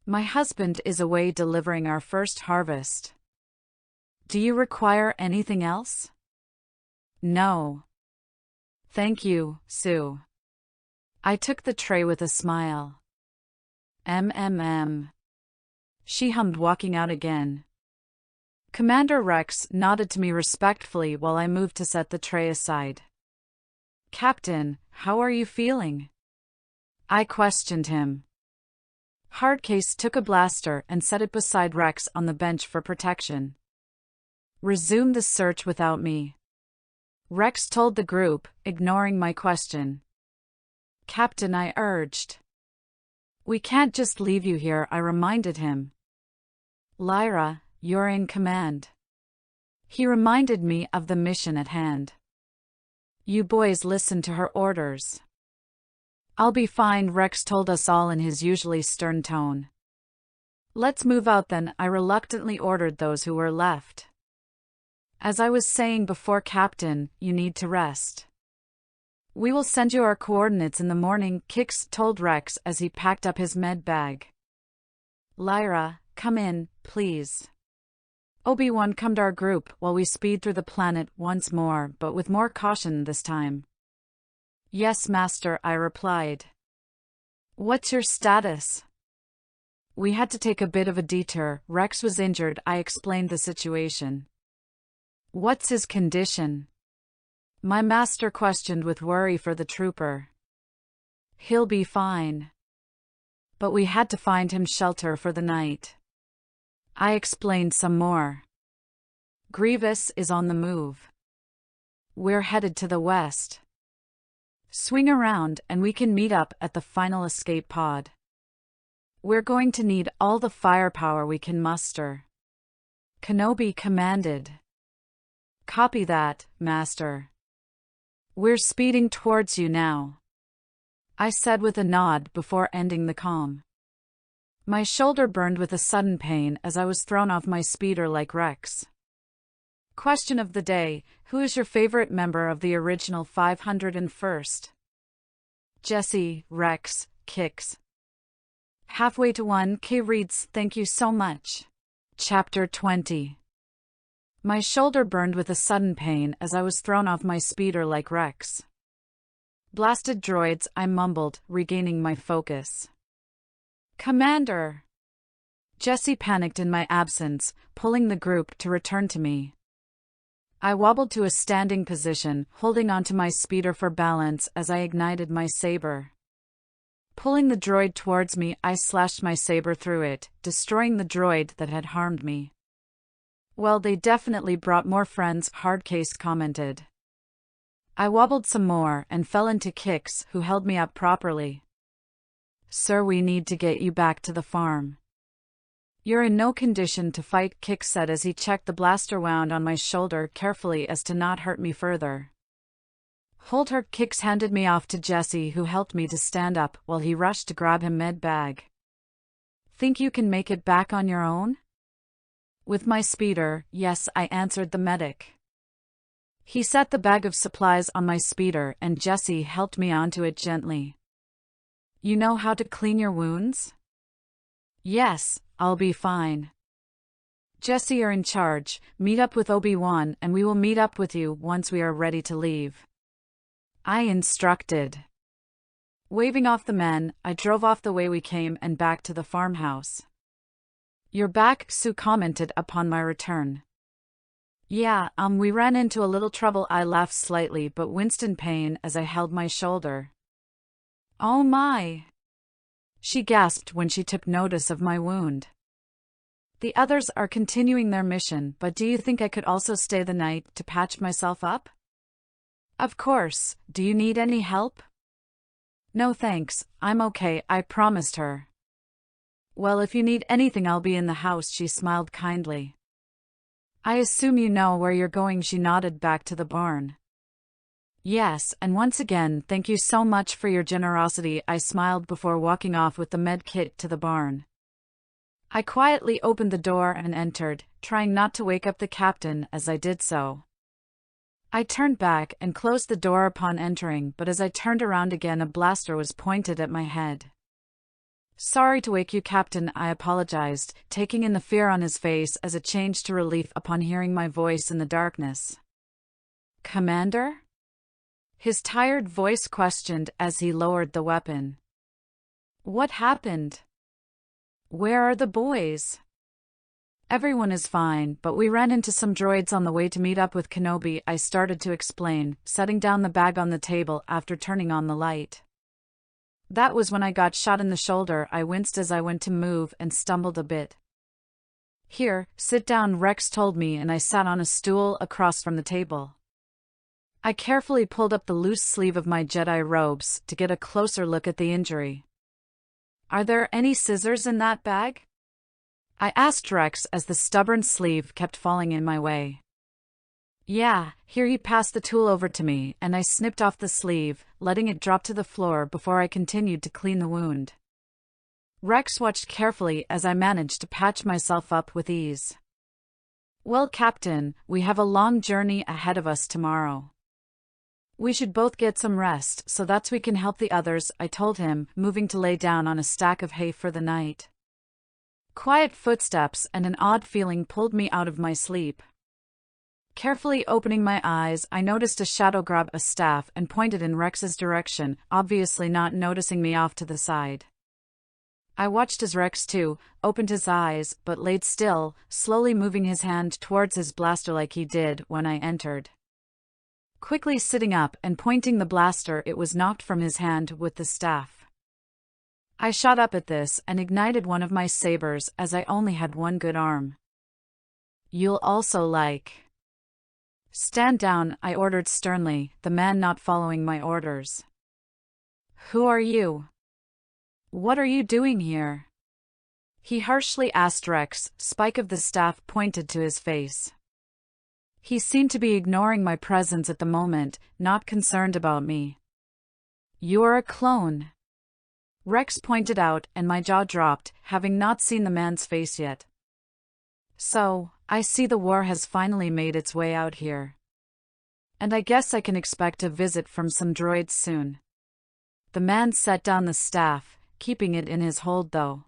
My husband is away delivering our first harvest. Do you require anything else? No. Thank you, Sue. I took the tray with a smile. She hummed, walking out again. Commander Rex nodded to me respectfully while I moved to set the tray aside. Captain, how are you feeling? I questioned him. Hardcase took a blaster and set it beside Rex on the bench for protection. Resume the search without me. Rex told the group, ignoring my question. Captain, I urged. We can't just leave you here, I reminded him. Lyra, you're in command. He reminded me of the mission at hand. You boys listen to her orders. I'll be fine, Rex told us all in his usually stern tone. Let's move out then, I reluctantly ordered those who were left. As I was saying before, Captain, you need to rest. We will send you our coordinates in the morning, Kix told Rex as he packed up his med bag. Lyra, come in, please. Obi Wan calmed our group while we speed through the planet once more, but with more caution this time. Yes, Master, I replied. What's your status? We had to take a bit of a detour. Rex was injured, I explained the situation. What's his condition? My master questioned with worry for the trooper. He'll be fine. But we had to find him shelter for the night. I explained some more. Grievous is on the move. We're headed to the west. Swing around and we can meet up at the final escape pod. We're going to need all the firepower we can muster. Kenobi commanded. Copy that, Master. We're speeding towards you now, I said with a nod before ending the comm. My shoulder burned with a sudden pain as I was thrown off my speeder like Rex. Question of the day: who is your favorite member of the original 501st? Jesse, Rex, Kix. Halfway to 1K reads, thank you so much. Chapter 20. My shoulder burned with a sudden pain as I was thrown off my speeder like Rex. Blasted droids, I mumbled, regaining my focus. Commander! Jesse panicked in my absence, pulling the group to return to me. I wobbled to a standing position, holding onto my speeder for balance as I ignited my saber. Pulling the droid towards me, I slashed my saber through it, destroying the droid that had harmed me. Well, they definitely brought more friends, Hardcase commented. I wobbled some more and fell into Kix, who held me up properly. Sir, we need to get you back to the farm. You're in no condition to fight, Kix said as he checked the blaster wound on my shoulder carefully as to not hurt me further. Hold her, Kix handed me off to Jesse, who helped me to stand up while he rushed to grab him med bag. Think you can make it back on your own? With my speeder, yes, I answered the medic. He set the bag of supplies on my speeder and Jesse helped me onto it gently. You know how to clean your wounds? Yes, I'll be fine. Jesse, you're in charge. Meet up with Obi Wan and we will meet up with you once we are ready to leave. I instructed. Waving off the men, I drove off the way we came and back to the farmhouse. You're back, Sue commented upon my return. Yeah, we ran into a little trouble. I laughed slightly but winced in pain as I held my shoulder. Oh my! She gasped when she took notice of my wound. The others are continuing their mission, but do you think I could also stay the night to patch myself up? Of course. Do you need any help? No thanks, I'm okay, I promised her. Well, if you need anything I'll be in the house, she smiled kindly. I assume you know where you're going, she nodded back to the barn. Yes, and once again, thank you so much for your generosity, I smiled before walking off with the med kit to the barn. I quietly opened the door and entered, trying not to wake up the captain as I did so. I turned back and closed the door upon entering, but as I turned around again, a blaster was pointed at my head. Sorry to wake you, Captain, I apologized, taking in the fear on his face as it changed to relief upon hearing my voice in the darkness. Commander? His tired voice questioned as he lowered the weapon. What happened? Where are the boys? Everyone is fine, but we ran into some droids on the way to meet up with Kenobi, I started to explain, setting down the bag on the table after turning on the light. That was when I got shot in the shoulder. I winced as I went to move and stumbled a bit. Here, sit down, Rex told me, and I sat on a stool across from the table. I carefully pulled up the loose sleeve of my Jedi robes to get a closer look at the injury. Are there any scissors in that bag? I asked Rex as the stubborn sleeve kept falling in my way. Yeah, here. He passed the tool over to me, and I snipped off the sleeve, letting it drop to the floor before I continued to clean the wound. Rex watched carefully as I managed to patch myself up with ease. Well, Captain, we have a long journey ahead of us tomorrow. We should both get some rest so that we can help the others, I told him, moving to lay down on a stack of hay for the night. Quiet footsteps and an odd feeling pulled me out of my sleep. Carefully opening my eyes, I noticed a shadow grab a staff and pointed in Rex's direction, obviously not noticing me off to the side. I watched as Rex, too, opened his eyes but laid still, slowly moving his hand towards his blaster like he did when I entered. Quickly sitting up and pointing the blaster, it was knocked from his hand with the staff. I shot up at this and ignited one of my sabers as I only had one good arm. You'll also like. Stand down, I ordered sternly, the man not following my orders. Who are you? What are you doing here? He harshly asked Rex, spike of the staff pointed to his face. He seemed to be ignoring my presence at the moment, not concerned about me. You're a clone. Rex pointed out and my jaw dropped, having not seen the man's face yet. So, I see the war has finally made its way out here. And I guess I can expect a visit from some droids soon. The man set down the staff, keeping it in his hold though.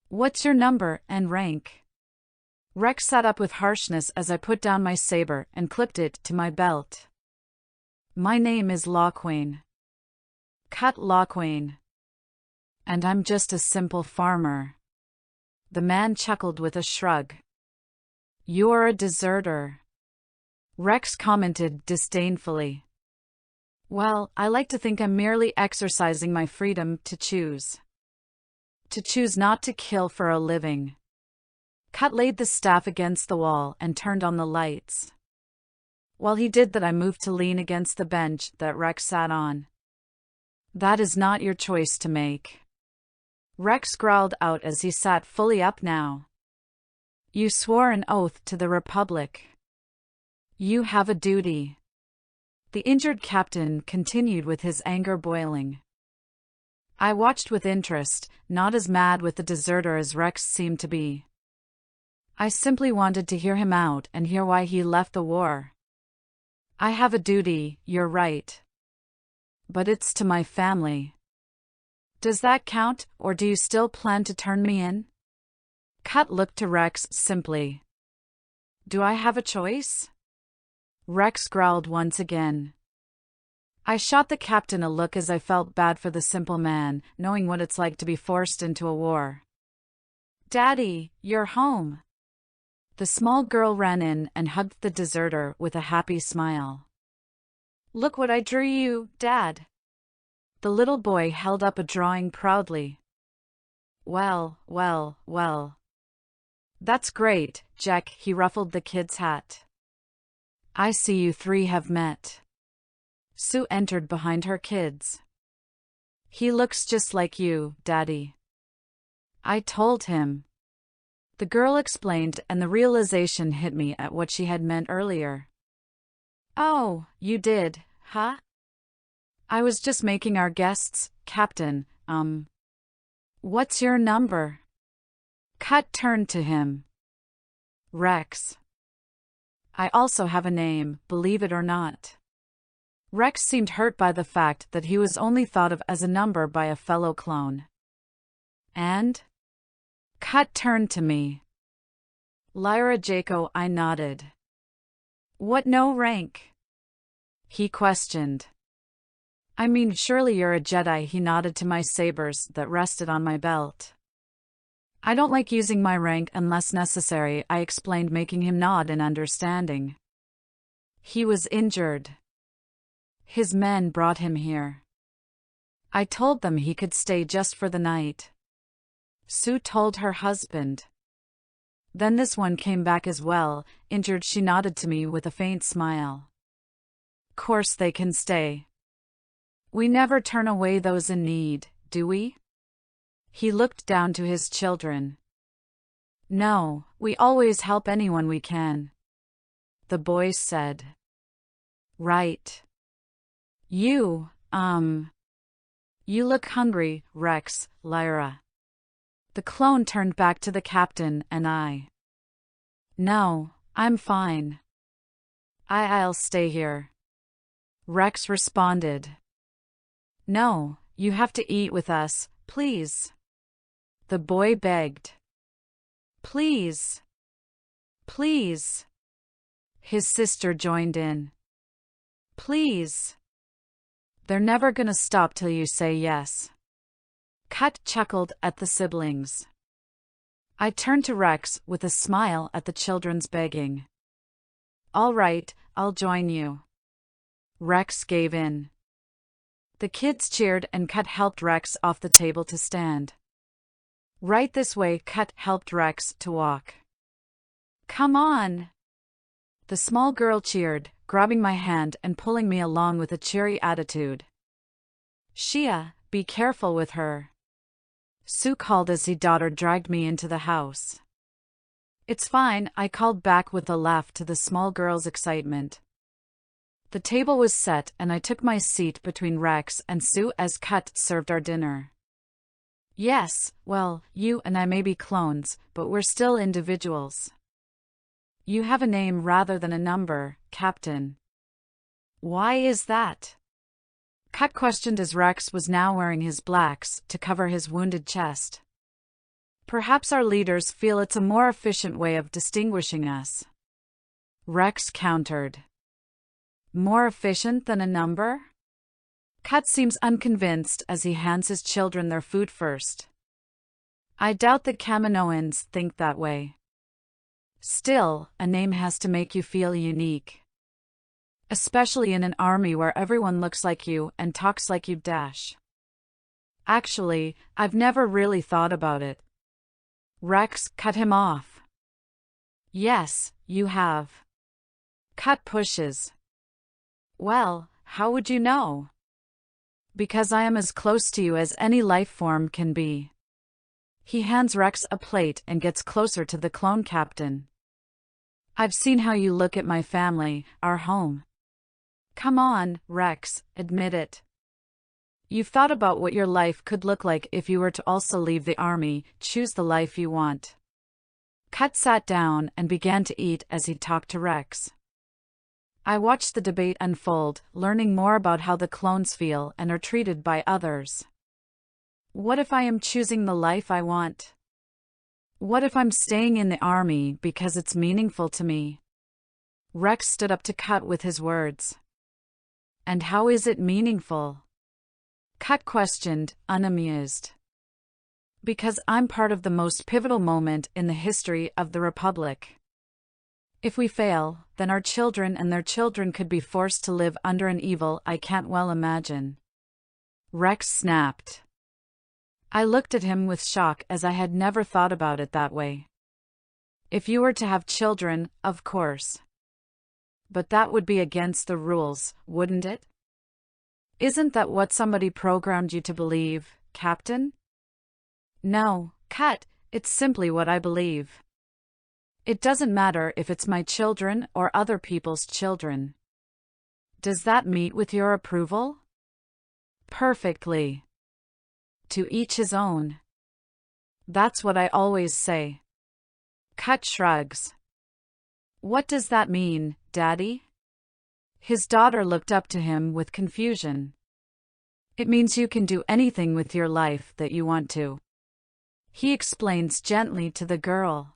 What's your number and rank? Rex sat up with harshness as I put down my saber and clipped it to my belt. My name is Loquain. Cut Loquain. And I'm just a simple farmer. The man chuckled with a shrug. You're a deserter. Rex commented disdainfully. Well, I like to think I'm merely exercising my freedom to choose. To choose not to kill for a living. Cut laid the staff against the wall and turned on the lights. While he did that, I moved to lean against the bench that Rex sat on. That is not your choice to make. Rex growled out as he sat fully up now. You swore an oath to the Republic. You have a duty. The injured captain continued with his anger boiling. I watched with interest, not as mad with the deserter as Rex seemed to be. I simply wanted to hear him out and hear why he left the war. I have a duty, you're right. But it's to my family. Does that count, or do you still plan to turn me in? Cut looked to Rex simply. Do I have a choice? Rex growled once again. I shot the captain a look as I felt bad for the simple man, knowing what it's like to be forced into a war. Daddy, you're home. The small girl ran in and hugged the deserter with a happy smile. Look what I drew you, Dad. The little boy held up a drawing proudly. Well, well, well. That's great, Jack, he ruffled the kid's hat. I see you three have met. Sue entered behind her kids. He looks just like you, Daddy. I told him. The girl explained, and the realization hit me at what she had meant earlier. Oh, you did, huh? I was just making our guests, Captain, What's your number? Cut turned to him. Rex. I also have a name, believe it or not. Rex seemed hurt by the fact that he was only thought of as a number by a fellow clone. And? Cut turned to me. Lyra Jayko, I nodded. What no rank? He questioned. I mean, surely you're a Jedi, he nodded to my sabers that rested on my belt. I don't like using my rank unless necessary, I explained, making him nod in understanding. He was injured. His men brought him here. I told them he could stay just for the night. Sue told her husband. Then this one came back as well, injured, she nodded to me with a faint smile. Course they can stay. We never turn away those in need, do we? He looked down to his children. No, we always help anyone we can. The boys said. Right. You look hungry, Rex, Lyra. The clone turned back to the captain and I. No, I'm fine. I'll stay here. Rex responded. No, you have to eat with us, please. The boy begged. Please. Please. His sister joined in. Please. They're never gonna stop till you say yes. Cut chuckled at the siblings. I turned to Rex with a smile at the children's begging. All right, I'll join you. Rex gave in. The kids cheered and Cut helped Rex off the table to stand. Right this way, Cut helped Rex to walk. Come on! The small girl cheered, grabbing my hand and pulling me along with a cheery attitude. Shia, be careful with her, Sue called as his daughter dragged me into the house. It's fine, I called back with a laugh to the small girl's excitement. The table was set and I took my seat between Rex and Sue as Cut served our dinner. Yes, well, you and I may be clones, but we're still individuals. You have a name rather than a number, Captain. Why is that? Cut questioned as Rex was now wearing his blacks to cover his wounded chest. Perhaps our leaders feel it's a more efficient way of distinguishing us. Rex countered. More efficient than a number? Cut seems unconvinced as he hands his children their food first. I doubt the Kaminoans think that way. Still, a name has to make you feel unique. Especially in an army where everyone looks like you and talks like you. Actually, I've never really thought about it. Rex cut him off. Yes, you have. Cut pushes. Well, how would you know? Because I am as close to you as any life form can be. He hands Rex a plate and gets closer to the clone captain. I've seen how you look at my family, our home. Come on, Rex, admit it. You've thought about what your life could look like if you were to also leave the army, choose the life you want. Cut sat down and began to eat as he talked to Rex. I watched the debate unfold, learning more about how the clones feel and are treated by others. What if I am choosing the life I want? What if I'm staying in the army because it's meaningful to me? Rex stood up to Cut with his words. And how is it meaningful? Cut questioned, unamused. Because I'm part of the most pivotal moment in the history of the Republic. If we fail, then our children and their children could be forced to live under an evil I can't well imagine. Rex snapped. I looked at him with shock as I had never thought about it that way. If you were to have children, of course. But that would be against the rules, wouldn't it? Isn't that what somebody programmed you to believe, Captain? No, Cut, it's simply what I believe. It doesn't matter if it's my children or other people's children. Does that meet with your approval? Perfectly. To each his own. That's what I always say. Cut shrugs. What does that mean, Daddy? His daughter looked up to him with confusion. It means you can do anything with your life that you want to. He explains gently to the girl.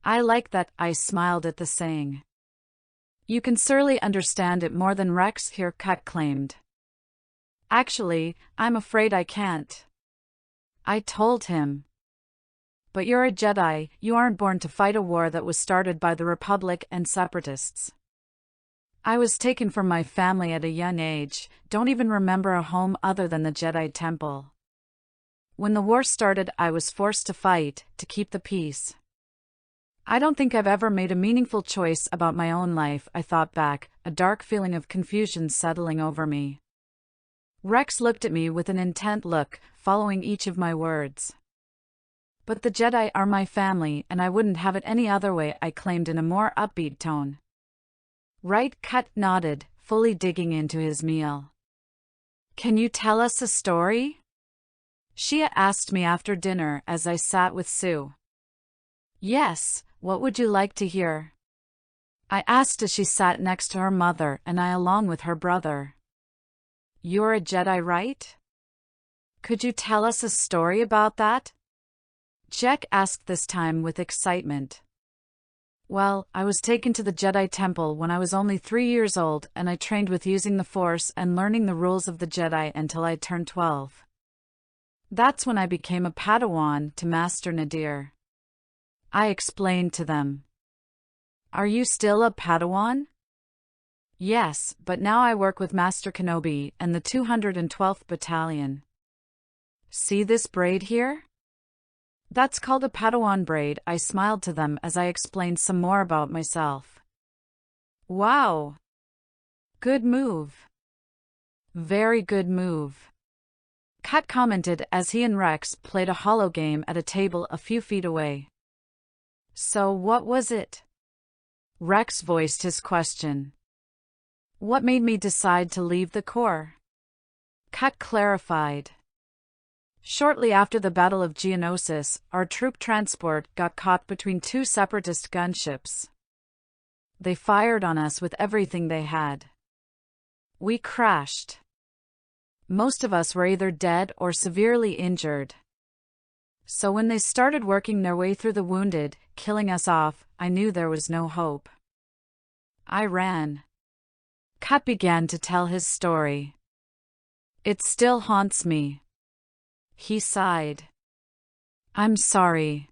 I like that, I smiled at the saying. You can surely understand it more than Rex here, Cut claimed. Actually, I'm afraid I can't. I told him. But you're a Jedi, you aren't born to fight a war that was started by the Republic and Separatists. I was taken from my family at a young age, don't even remember a home other than the Jedi Temple. When the war started, I was forced to fight, to keep the peace. I don't think I've ever made a meaningful choice about my own life, I thought back, a dark feeling of confusion settling over me. Rex looked at me with an intent look, following each of my words. But the Jedi are my family and I wouldn't have it any other way, I claimed in a more upbeat tone. Right, Cut nodded, fully digging into his meal. Can you tell us a story? Shia asked me after dinner as I sat with Sue. Yes, what would you like to hear? I asked as she sat next to her mother and I along with her brother. You're a Jedi, right? Could you tell us a story about that? Jack asked this time with excitement. Well, I was taken to the Jedi Temple when I was only 3 years old and I trained with using the Force and learning the rules of the Jedi until I turned 12. That's when I became a Padawan to Master Nadir. I explained to them. Are you still a Padawan? Yes, but now I work with Master Kenobi and the 212th Battalion. See this braid here? That's called a Padawan braid. I smiled to them as I explained some more about myself. Wow! Good move. Very good move. Kat commented as he and Rex played a holo game at a table a few feet away. So what was it? Rex voiced his question. What made me decide to leave the Corps? Kat clarified. Shortly after the Battle of Geonosis, our troop transport got caught between two separatist gunships. They fired on us with everything they had. We crashed. Most of us were either dead or severely injured. So when they started working their way through the wounded, killing us off, I knew there was no hope. I ran. Kat began to tell his story. It still haunts me. He sighed. I'm sorry.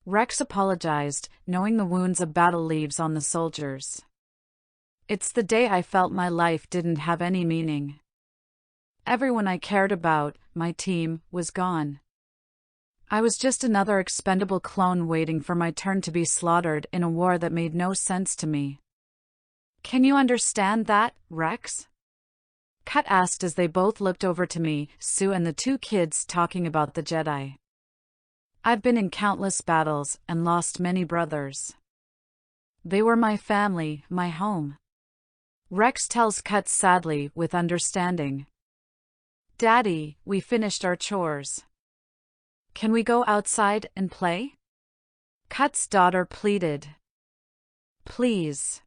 Rex apologized, knowing the wounds a battle leaves on the soldiers. It's the day I felt my life didn't have any meaning. Everyone I cared about, my team, was gone. I was just another expendable clone waiting for my turn to be slaughtered in a war that made no sense to me. Can you understand that, Rex? Kat asked as they both looked over to me, Sue and the two kids talking about the Jedi. I've been in countless battles and lost many brothers. They were my family, my home. Rex tells Kat sadly, with understanding. Daddy, we finished our chores. Can we go outside and play? Kat's daughter pleaded. Please.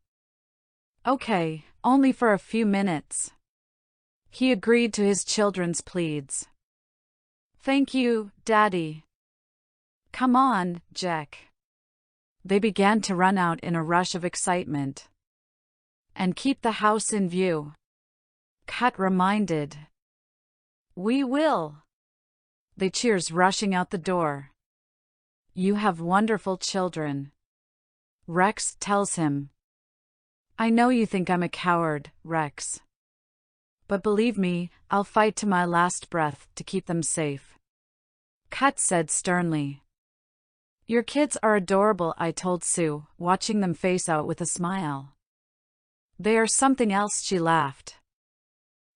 Okay, only for a few minutes. He agreed to his children's pleads. Thank you, Daddy. Come on, Jack. They began to run out in a rush of excitement. And keep the house in view. Kat reminded. We will. They cheers rushing out the door. You have wonderful children. Rex tells him. I know you think I'm a coward, Rex. But believe me, I'll fight to my last breath to keep them safe. Kat said sternly. Your kids are adorable, I told Sue, watching them face out with a smile. They are something else, she laughed.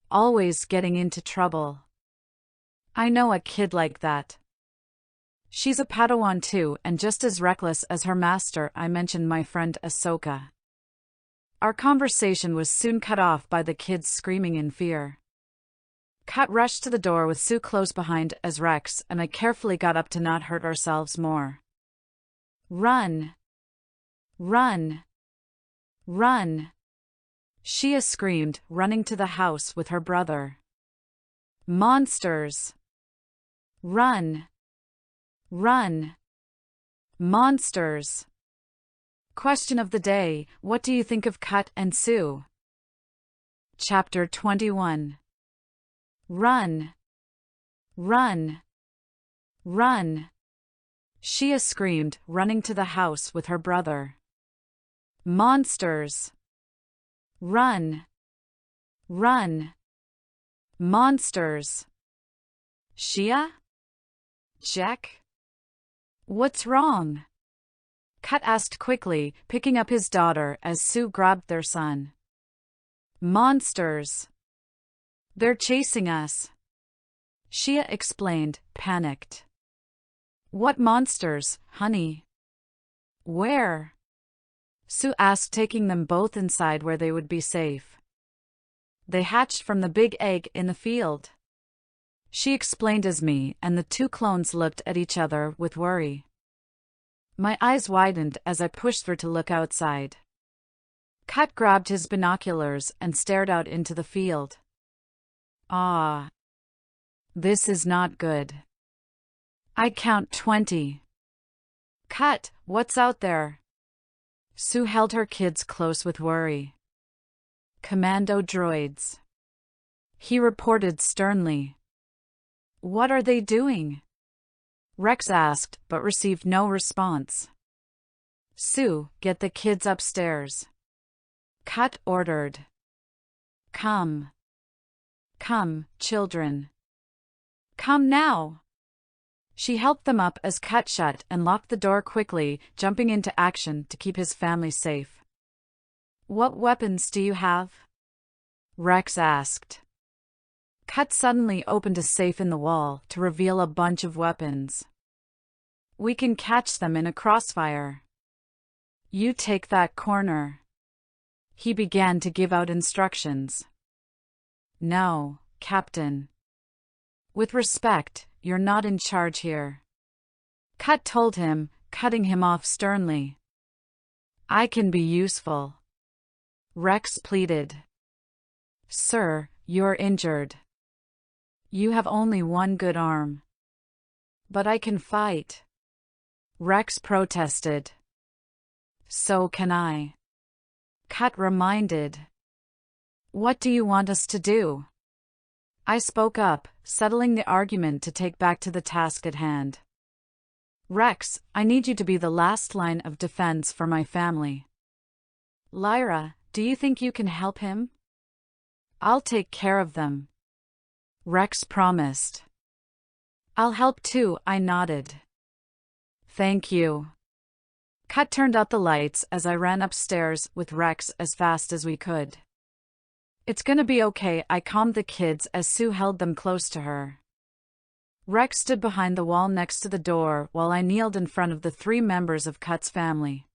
Always getting into trouble. I know a kid like that. She's a Padawan too, and just as reckless as her master, I mentioned my friend Ahsoka. Our conversation was soon cut off by the kids screaming in fear. Kat rushed to the door with Sue close behind as Rex and I carefully got up to not hurt ourselves more. Run! Run! Run! Shia screamed, running to the house with her brother. Monsters! Run! Run! Monsters! Question of the day, what do you think of Kat and Sue? Chapter 21. Run! Run! Run! Shia screamed, running to the house with her brother. Monsters! Run! Run! Monsters! Shia? Jack? What's wrong? Kat asked quickly, picking up his daughter as Sue grabbed their son. Monsters! They're chasing us. Shia explained, panicked. What monsters, honey? Where? Sue asked, taking them both inside where they would be safe. They hatched from the big egg in the field. She explained as me and the two clones looked at each other with worry. My eyes widened as I pushed through to look outside. Kat grabbed his binoculars and stared out into the field. Ah. This is not good. I count 20. Kat, what's out there? Sue held her kids close with worry. Commando droids. He reported sternly. What are they doing? Rex asked, but received no response. Sue, get the kids upstairs. Cut ordered. Come. Come, children. Come now. She helped them up as Cut shut and locked the door quickly, jumping into action to keep his family safe. What weapons do you have? Rex asked. Cut suddenly opened a safe in the wall to reveal a bunch of weapons. We can catch them in a crossfire. You take that corner. He began to give out instructions. No, Captain. With respect, you're not in charge here. Cut told him, cutting him off sternly. I can be useful. Rex pleaded. Sir, you're injured. You have only one good arm. But I can fight. Rex protested. So can I. Cut reminded. What do you want us to do? I spoke up, settling the argument to take back to the task at hand. Rex, I need you to be the last line of defense for my family. Lyra, do you think you can help him? I'll take care of them. Rex promised. I'll help too, I nodded. Thank you. Cut turned out the lights as I ran upstairs with Rex as fast as we could. It's gonna be okay, I calmed the kids as Sue held them close to her. Rex stood behind the wall next to the door while I kneeled in front of the 3 members of Cut's family.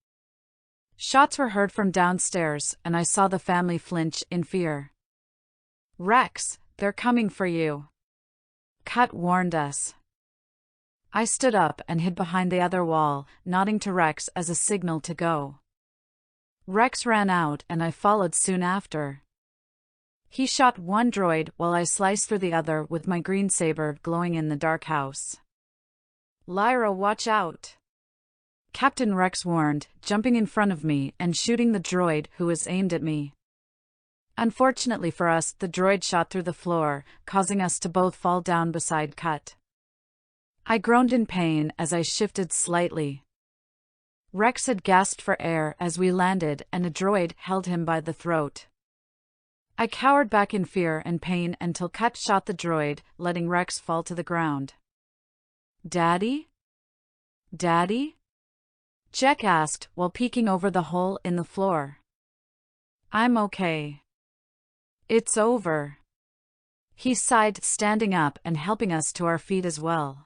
Shots were heard from downstairs and I saw the family flinch in fear. Rex, they're coming for you. Cut warned us. I stood up and hid behind the other wall, nodding to Rex as a signal to go. Rex ran out and I followed soon after. He shot one droid while I sliced through the other with my green saber glowing in the dark house. Lyra, watch out! Captain Rex warned, jumping in front of me and shooting the droid who was aimed at me. Unfortunately for us, the droid shot through the floor, causing us to both fall down beside Cut. I groaned in pain as I shifted slightly. Rex had gasped for air as we landed and a droid held him by the throat. I cowered back in fear and pain until Cut shot the droid, letting Rex fall to the ground. Daddy? Daddy? Jack asked while peeking over the hole in the floor. I'm okay. It's over. He sighed, standing up and helping us to our feet as well.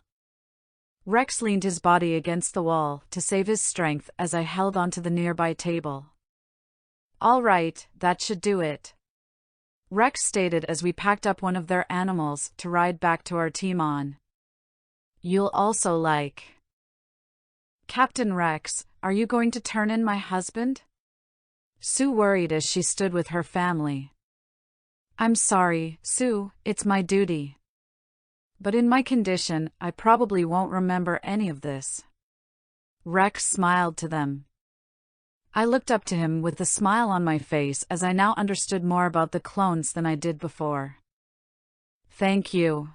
Rex leaned his body against the wall to save his strength as I held onto the nearby table. All right, that should do it. Rex stated as we packed up one of their animals to ride back to our team on. You'll also like. Captain Rex, are you going to turn in my husband? Sue worried as she stood with her family. I'm sorry, Sue, it's my duty. But in my condition, I probably won't remember any of this. Rex smiled to them. I looked up to him with a smile on my face as I now understood more about the clones than I did before. Thank you.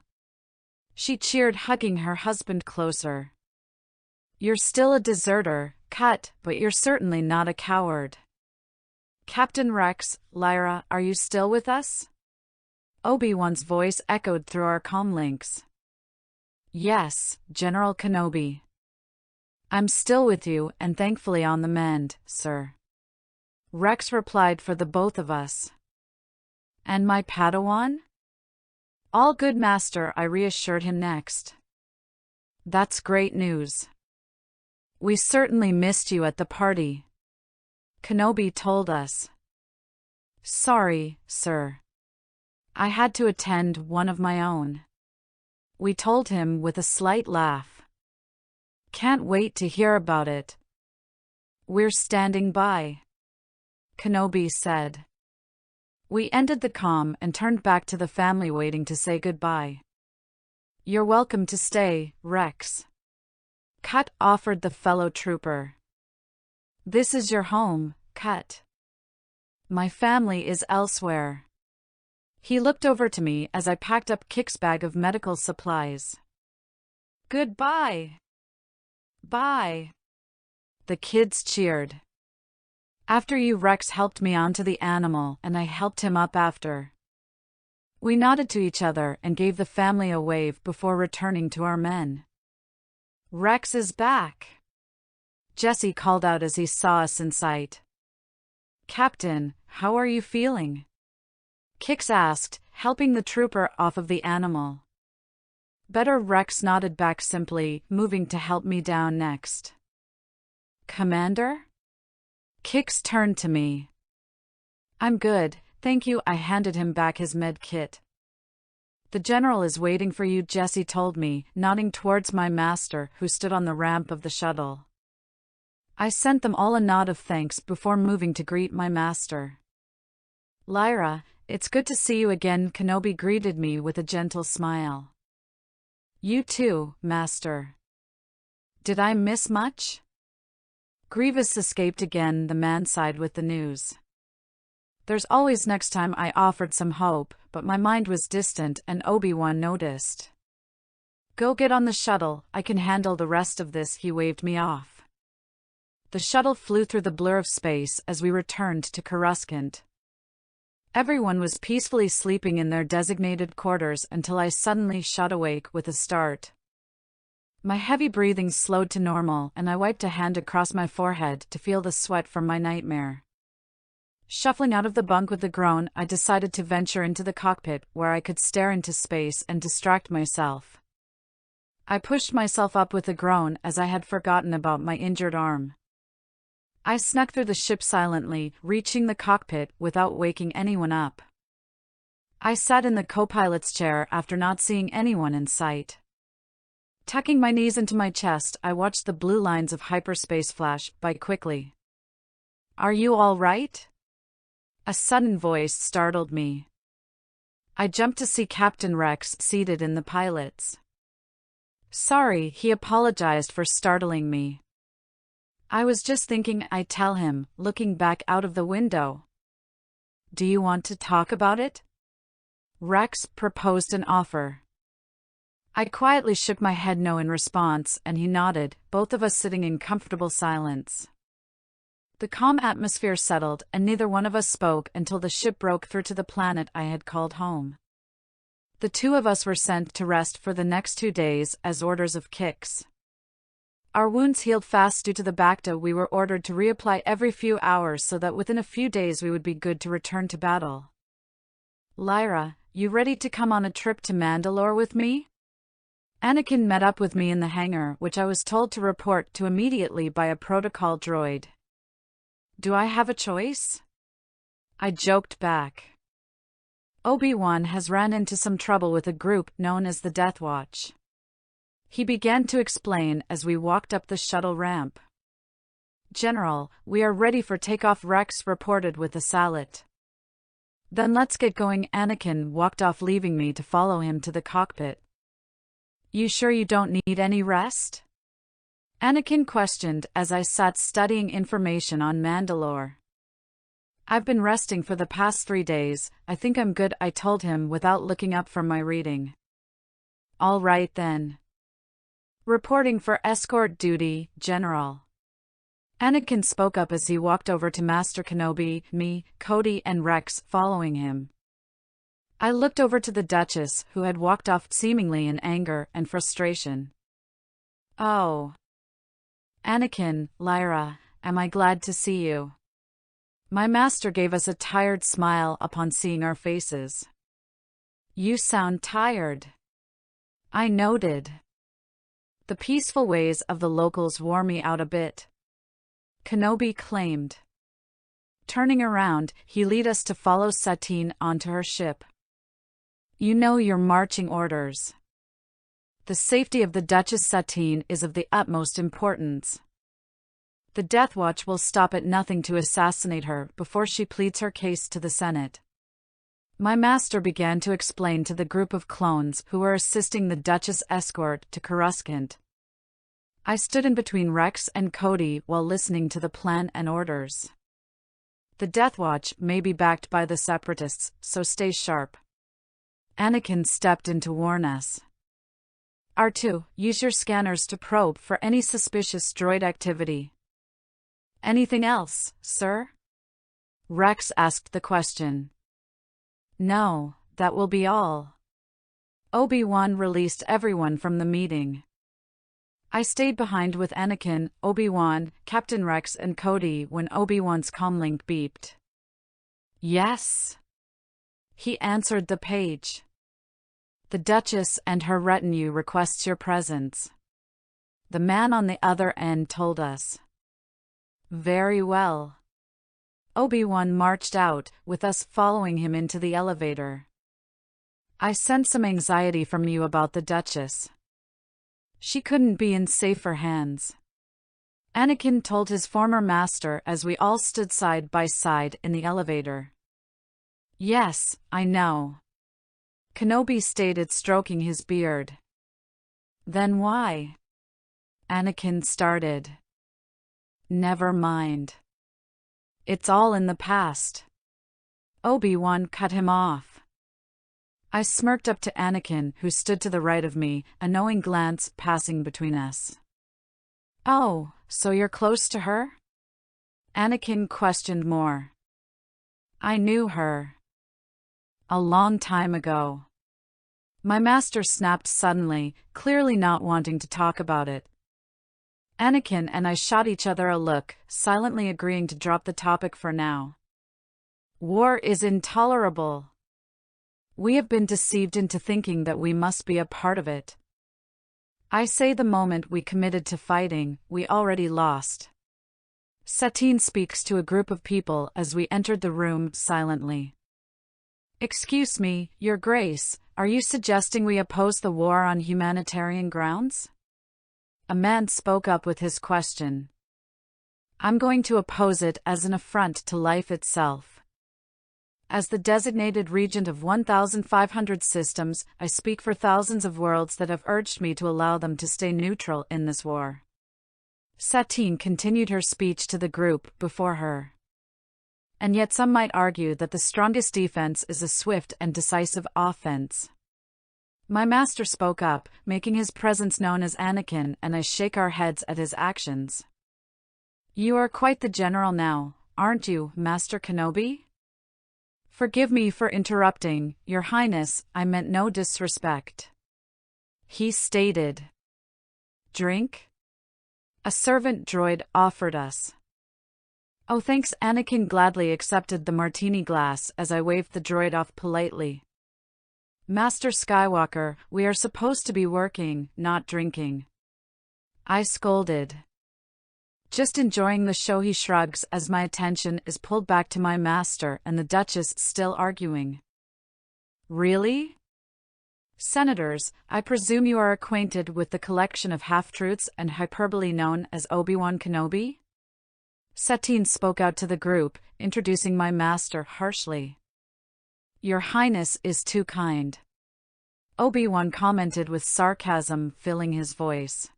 She cheered, hugging her husband closer. You're still a deserter, Cut, but you're certainly not a coward. Captain Rex, Lyra, are you still with us? Obi-Wan's voice echoed through our comlinks. Yes, General Kenobi. I'm still with you and thankfully on the mend, sir. Rex replied for the both of us. And my Padawan? All good, master, I reassured him next. That's great news. We certainly missed you at the party. Kenobi told us. Sorry, sir. I had to attend one of my own. We told him with a slight laugh. Can't wait to hear about it. We're standing by. Kenobi said. We ended the comm and turned back to the family waiting to say goodbye. You're welcome to stay, Rex. Cut offered the fellow trooper. This is your home, Cut. My family is elsewhere. He looked over to me as I packed up Kick's bag of medical supplies. Goodbye. Bye. The kids cheered. After you, Rex helped me onto the animal and I helped him up after. We nodded to each other and gave the family a wave before returning to our men. Rex is back, Jesse called out as he saw us in sight. Captain, how are you feeling? Kix asked, helping the trooper off of the animal. Better, Rex nodded back simply, moving to help me down next. Commander? Kix turned to me. I'm good, thank you. I handed him back his med kit. The general is waiting for you, Jesse told me, nodding towards my master who stood on the ramp of the shuttle. I sent them all a nod of thanks before moving to greet my master. Lyra, it's good to see you again, Kenobi greeted me with a gentle smile. You too, master. Did I miss much? Grievous escaped again, the man sighed with the news. There's always next time, I offered some hope, but my mind was distant and Obi-Wan noticed. Go get on the shuttle, I can handle the rest of this, he waved me off. The shuttle flew through the blur of space as we returned to Coruscant. Everyone was peacefully sleeping in their designated quarters until I suddenly shot awake with a start. My heavy breathing slowed to normal and I wiped a hand across my forehead to feel the sweat from my nightmare. Shuffling out of the bunk with a groan, I decided to venture into the cockpit where I could stare into space and distract myself. I pushed myself up with a groan as I had forgotten about my injured arm. I snuck through the ship silently, reaching the cockpit without waking anyone up. I sat in the co-pilot's chair after not seeing anyone in sight. Tucking my knees into my chest, I watched the blue lines of hyperspace flash by quickly. Are you all right? A sudden voice startled me. I jumped to see Captain Rex seated in the pilot's. Sorry, he apologized for startling me. I was just thinking I'd tell him, looking back out of the window. Do you want to talk about it? Rex proposed an offer. I quietly shook my head no in response, and he nodded, both of us sitting in comfortable silence. The calm atmosphere settled, and neither one of us spoke until the ship broke through to the planet I had called home. The two of us were sent to rest for the next 2 days as orders of Kix. Our wounds healed fast due to the Bacta. We were ordered to reapply every few hours so that within a few days we would be good to return to battle. Lyra, you ready to come on a trip to Mandalore with me? Anakin met up with me in the hangar, which I was told to report to immediately by a protocol droid. Do I have a choice? I joked back. Obi-Wan has ran into some trouble with a group known as the Death Watch. He began to explain as we walked up the shuttle ramp. General, we are ready for takeoff, Rex reported with a salute. Then let's get going. Anakin walked off, leaving me to follow him to the cockpit. You sure you don't need any rest? Anakin questioned as I sat studying information on Mandalore. I've been resting for the past 3 days, I think I'm good, I told him without looking up from my reading. All right then. Reporting for escort duty, General. Anakin spoke up as he walked over to Master Kenobi, me, Cody and Rex following him. I looked over to the Duchess, who had walked off seemingly in anger and frustration. Oh. Anakin, Lyra, am I glad to see you. My master gave us a tired smile upon seeing our faces. You sound tired. I noted. The peaceful ways of the locals wore me out a bit, Kenobi claimed. Turning around, he led us to follow Satine onto her ship. You know your marching orders. The safety of the Duchess Satine is of the utmost importance. The Death Watch will stop at nothing to assassinate her before she pleads her case to the Senate. My master began to explain to the group of clones who were assisting the Duchess escort to Coruscant. I stood in between Rex and Cody while listening to the plan and orders. The Death Watch may be backed by the Separatists, so stay sharp. Anakin stepped in to warn us. R2, use your scanners to probe for any suspicious droid activity. Anything else, sir? Rex asked the question. No, that will be all. Obi-Wan released everyone from the meeting. I stayed behind with Anakin, Obi-Wan, Captain Rex and Cody when Obi-Wan's comlink beeped. Yes. He answered the page. The Duchess and her retinue requests your presence. The man on the other end told us. Very well. Obi-Wan marched out, with us following him into the elevator. I sense some anxiety from you about the Duchess. She couldn't be in safer hands. Anakin told his former master as we all stood side by side in the elevator. Yes, I know. Kenobi stated, stroking his beard. Then why? Anakin started. Never mind. It's all in the past. Obi-Wan cut him off. I smirked up to Anakin, who stood to the right of me, a knowing glance passing between us. Oh, so you're close to her? Anakin questioned more. I knew her. A long time ago. My master snapped suddenly, clearly not wanting to talk about it. Anakin and I shot each other a look, silently agreeing to drop the topic for now. War is intolerable. We have been deceived into thinking that we must be a part of it. I say the moment we committed to fighting, we already lost. Satine speaks to a group of people as we entered the room silently. Excuse me, Your Grace, are you suggesting we oppose the war on humanitarian grounds? A man spoke up with his question. I'm going to oppose it as an affront to life itself. As the designated regent of 1,500 systems, I speak for thousands of worlds that have urged me to allow them to stay neutral in this war. Satine continued her speech to the group before her. And yet some might argue that the strongest defense is a swift and decisive offense. My master spoke up, making his presence known as Anakin, and I shake our heads at his actions. You are quite the general now, aren't you, Master Kenobi? Forgive me for interrupting, Your Highness, I meant no disrespect. He stated. Drink? A servant droid offered us. Oh thanks. Anakin gladly accepted the martini glass as I waved the droid off politely. Master Skywalker, we are supposed to be working, not drinking. I scolded. Just enjoying the show, he shrugs as my attention is pulled back to my master and the Duchess still arguing. Really? Senators, I presume you are acquainted with the collection of half-truths and hyperbole known as Obi Wan Kenobi? Satine spoke out to the group, introducing my master harshly. Your Highness is too kind. Obi-Wan commented with sarcasm filling his voice.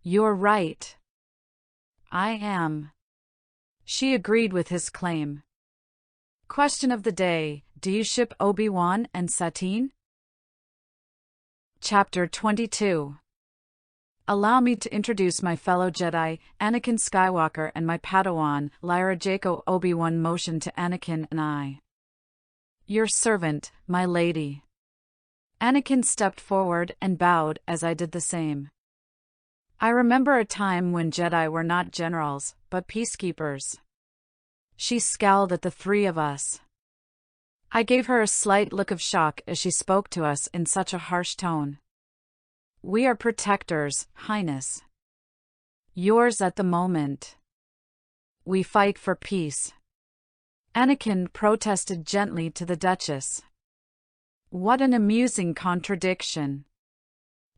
You're right. I am. She agreed with his claim. Question of the day, do you ship Obi-Wan and Satine? Chapter 22. Allow me to introduce my fellow Jedi, Anakin Skywalker, and my Padawan, Lyra Jayko. Obi-Wan motioned to Anakin and I. Your servant, my lady. Anakin stepped forward and bowed as I did the same. I remember a time when Jedi were not generals, but peacekeepers. She scowled at the three of us. I gave her a slight look of shock as she spoke to us in such a harsh tone. We are protectors, Highness. Yours at the moment. We fight for peace. Anakin protested gently to the Duchess. What an amusing contradiction.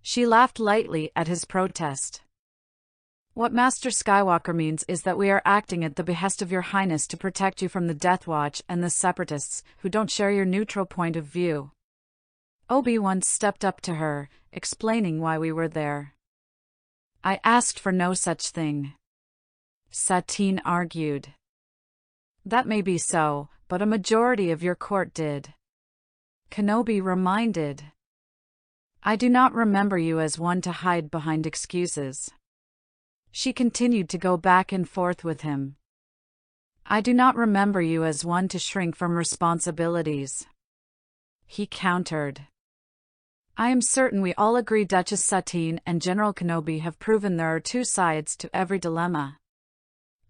She laughed lightly at his protest. What Master Skywalker means is that we are acting at the behest of Your Highness to protect you from the Death Watch and the Separatists, who don't share your neutral point of view. Obi-Wan stepped up to her, explaining why we were there. I asked for no such thing. Satine argued. That may be so, but a majority of your court did. Kenobi reminded. I do not remember you as one to hide behind excuses. She continued to go back and forth with him. I do not remember you as one to shrink from responsibilities, he countered. I am certain we all agree Duchess Satine and General Kenobi have proven there are two sides to every dilemma.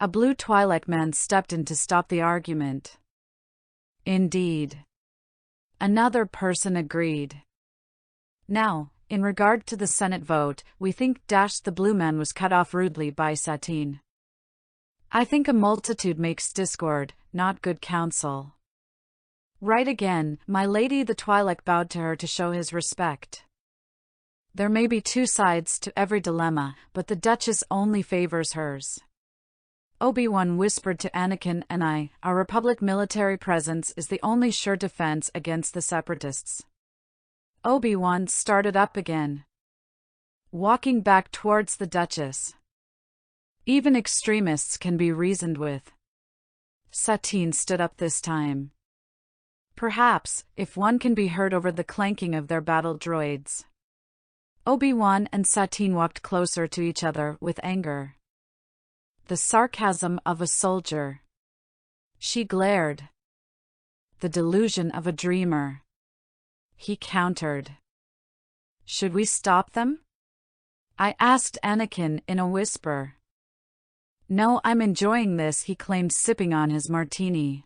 A blue Twi'lek man stepped in to stop the argument. Indeed. Another person agreed. Now, in regard to the Senate vote, we think the blue man was cut off rudely by Satine. I think a multitude makes discord, not good counsel. Right again, my lady. The Twi'lek bowed to her to show his respect. There may be two sides to every dilemma, but the Duchess only favors hers. Obi-Wan whispered to Anakin and I, our Republic military presence is the only sure defense against the Separatists. Obi-Wan started up again, walking back towards the Duchess. Even extremists can be reasoned with. Satine stood up this time. Perhaps, if one can be heard over the clanking of their battle droids. Obi-Wan and Satine walked closer to each other with anger. The sarcasm of a soldier. She glared. The delusion of a dreamer. He countered. Should we stop them? I asked Anakin in a whisper. No, I'm enjoying this, he claimed, sipping on his martini.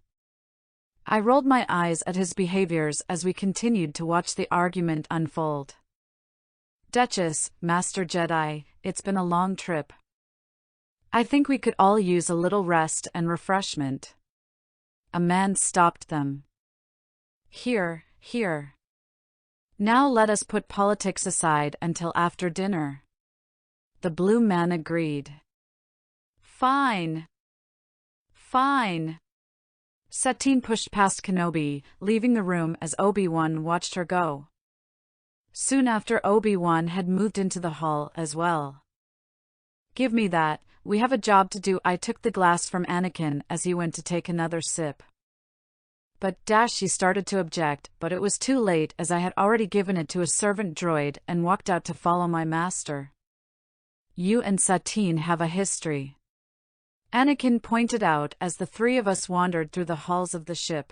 I rolled my eyes at his behaviors as we continued to watch the argument unfold. Duchess, Master Jedi, it's been a long trip. I think we could all use a little rest and refreshment. A man stopped them. Here. Now let us put politics aside until after dinner. The blue man agreed. Fine. Satine pushed past Kenobi, leaving the room as Obi-Wan watched her go. Soon after, Obi-Wan had moved into the hall as well. Give me that, we have a job to do. I took the glass from Anakin as he went to take another sip. But she started to object, but it was too late as I had already given it to a servant droid and walked out to follow my master. You and Satine have a history, Anakin pointed out as the three of us wandered through the halls of the ship.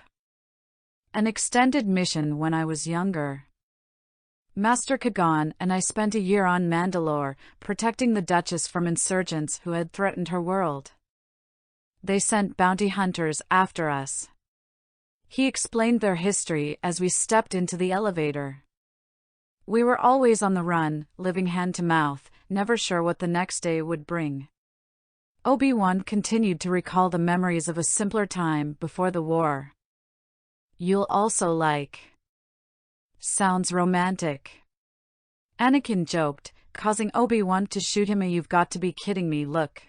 An extended mission when I was younger. Master Kagan and I spent a year on Mandalore, protecting the Duchess from insurgents who had threatened her world. They sent bounty hunters after us. He explained their history as we stepped into the elevator. We were always on the run, living hand to mouth, never sure what the next day would bring. Obi-Wan continued to recall the memories of a simpler time before the war. You'll also like. Sounds romantic. Anakin joked, causing Obi-Wan to shoot him a "you've got to be kidding me" look.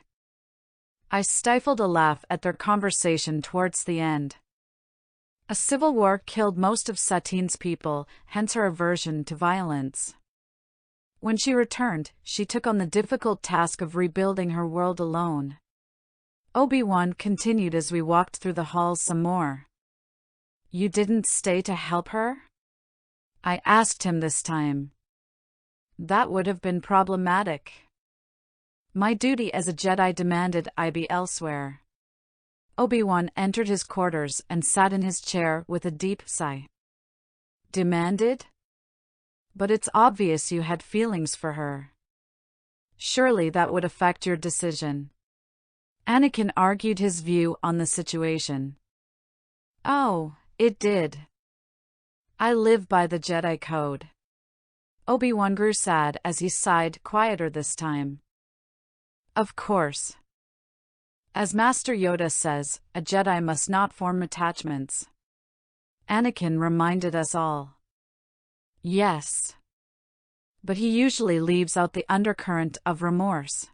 I stifled a laugh at their conversation towards the end. A civil war killed most of Satine's people, hence her aversion to violence. When she returned, she took on the difficult task of rebuilding her world alone. Obi-Wan continued as we walked through the halls some more. You didn't stay to help her? I asked him this time. That would have been problematic. My duty as a Jedi demanded I be elsewhere. Obi-Wan entered his quarters and sat in his chair with a deep sigh. Demanded? But it's obvious you had feelings for her. Surely that would affect your decision. Anakin argued his view on the situation. Oh, it did. I live by the Jedi Code. Obi-Wan grew sad as he sighed, quieter this time. Of course. As Master Yoda says, a Jedi must not form attachments. Anakin reminded us all. Yes. But he usually leaves out the undercurrent of remorse.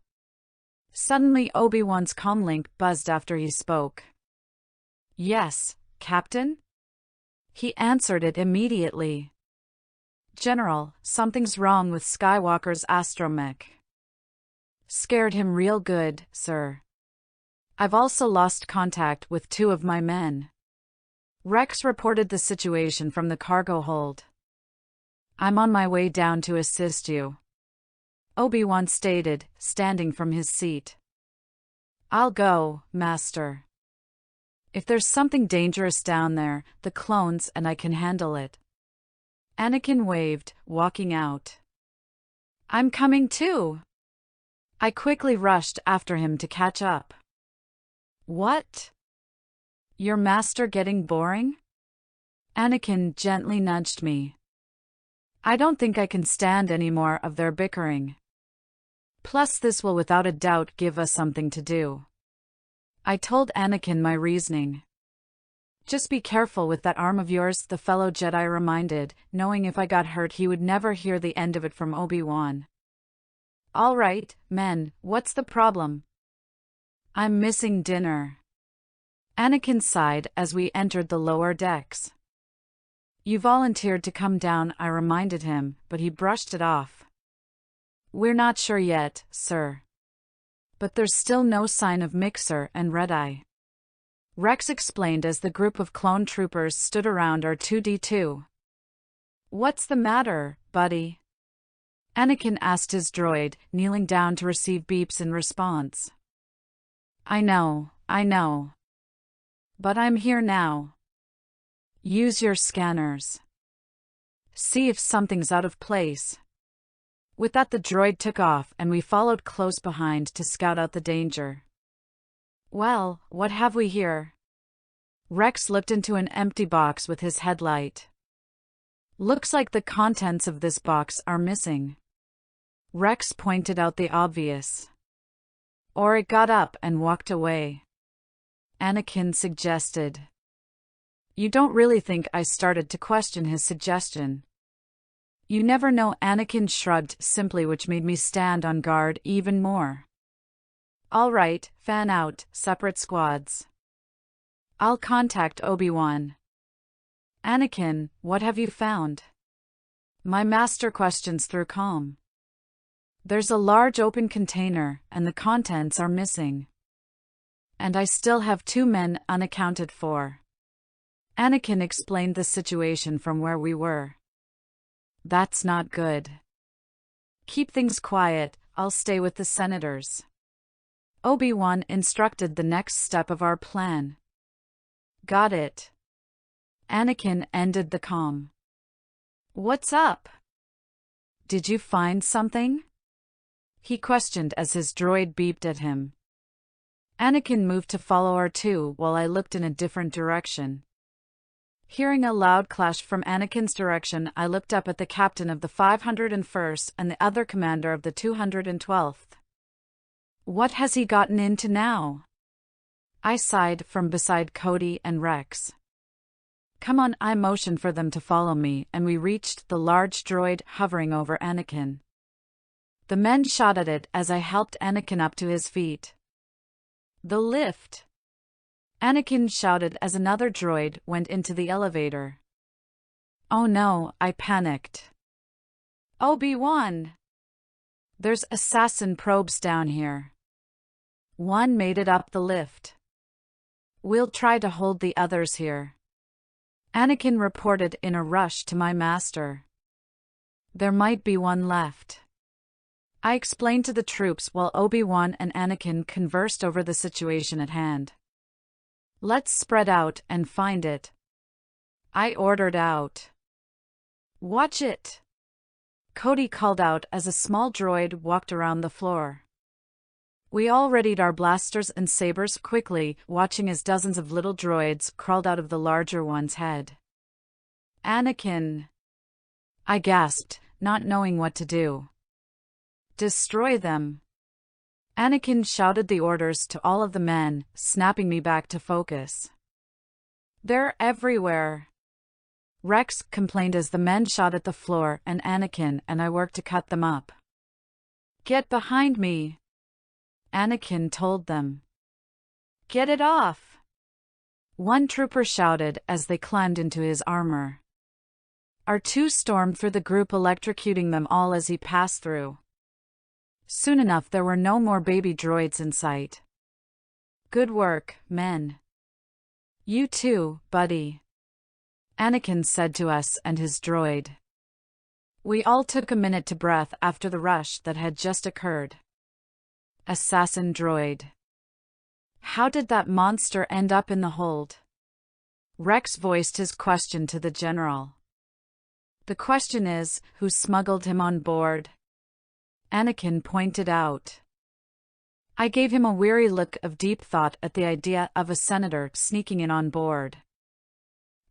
Suddenly Obi-Wan's comlink buzzed after he spoke. Yes, Captain? He answered it immediately. General, something's wrong with Skywalker's astromech. Scared him real good, sir. I've also lost contact with 2 of my men. Rex reported the situation from the cargo hold. I'm on my way down to assist you, Obi-Wan stated, standing from his seat. I'll go, Master. If there's something dangerous down there, the clones and I can handle it. Anakin waved, walking out. I'm coming too. I quickly rushed after him to catch up. What? Your master getting boring? Anakin gently nudged me. I don't think I can stand any more of their bickering. Plus, this will without a doubt give us something to do. I told Anakin my reasoning. Just be careful with that arm of yours, the fellow Jedi reminded, knowing if I got hurt he would never hear the end of it from Obi-Wan. All right, men, what's the problem? I'm missing dinner. Anakin sighed as we entered the lower decks. You volunteered to come down, I reminded him, but he brushed it off. We're not sure yet, sir. But there's still no sign of Mixer and Red-Eye. Rex explained as the group of clone troopers stood around R2-D2. What's the matter, buddy? Anakin asked his droid, kneeling down to receive beeps in response. I know. But I'm here now. Use your scanners. See if something's out of place. With that, the droid took off and we followed close behind to scout out the danger. Well, what have we here? Rex looked into an empty box with his headlight. Looks like the contents of this box are missing. Rex pointed out the obvious. Or it got up and walked away. Anakin suggested. You don't really think I started to question his suggestion? You never know, Anakin shrugged simply, which made me stand on guard even more. All right, fan out, separate squads. I'll contact Obi-Wan. Anakin, what have you found? My master questions through comm. There's a large open container, and the contents are missing. And I still have 2 men unaccounted for. Anakin explained the situation from where we were. That's not good. Keep things quiet, I'll stay with the senators. Obi-Wan instructed the next step of our plan. Got it. Anakin ended the comm. What's up? Did you find something? He questioned as his droid beeped at him. Anakin moved to follow R2 while I looked in a different direction. Hearing a loud clash from Anakin's direction, I looked up at the captain of the 501st and the other commander of the 212th. What has he gotten into now? I sighed from beside Cody and Rex. Come on, I motioned for them to follow me, and we reached the large droid hovering over Anakin. The men shot at it as I helped Anakin up to his feet. The lift! Anakin shouted as another droid went into the elevator. Oh no, I panicked. Obi-Wan! There's assassin probes down here. One made it up the lift. We'll try to hold the others here. Anakin reported in a rush to my master. There might be one left. I explained to the troops while Obi-Wan and Anakin conversed over the situation at hand. Let's spread out and find it. I ordered out. Watch it! Cody called out as a small droid walked around the floor. We all readied our blasters and sabers quickly, watching as dozens of little droids crawled out of the larger one's head. Anakin! I gasped, not knowing what to do. Destroy them! Anakin shouted the orders to all of the men, snapping me back to focus. They're everywhere. Rex complained as the men shot at the floor and Anakin and I worked to cut them up. Get behind me! Anakin told them. Get it off! One trooper shouted as they climbed into his armor. R2 stormed through the group, electrocuting them all as he passed through. Soon enough there were no more baby droids in sight. Good work, men. You too, buddy. Anakin said to us and his droid. We all took a minute to breath after the rush that had just occurred. Assassin droid. How did that monster end up in the hold? Rex voiced his question to the general. The question is, who smuggled him on board? Anakin pointed out. I gave him a weary look of deep thought at the idea of a senator sneaking in on board.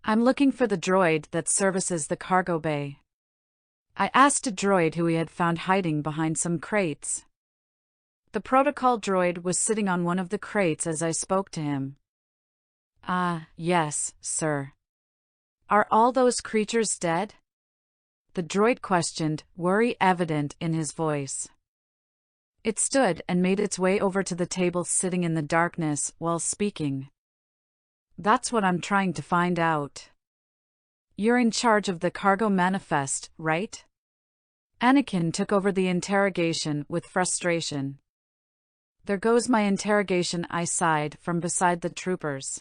I'm looking for the droid that services the cargo bay. I asked a droid who he had found hiding behind some crates. The protocol droid was sitting on one of the crates as I spoke to him. Yes, sir. Are all those creatures dead? The droid questioned, worry evident in his voice. It stood and made its way over to the table sitting in the darkness while speaking. That's what I'm trying to find out. You're in charge of the cargo manifest, right? Anakin took over the interrogation with frustration. There goes my interrogation, I sighed from beside the troopers.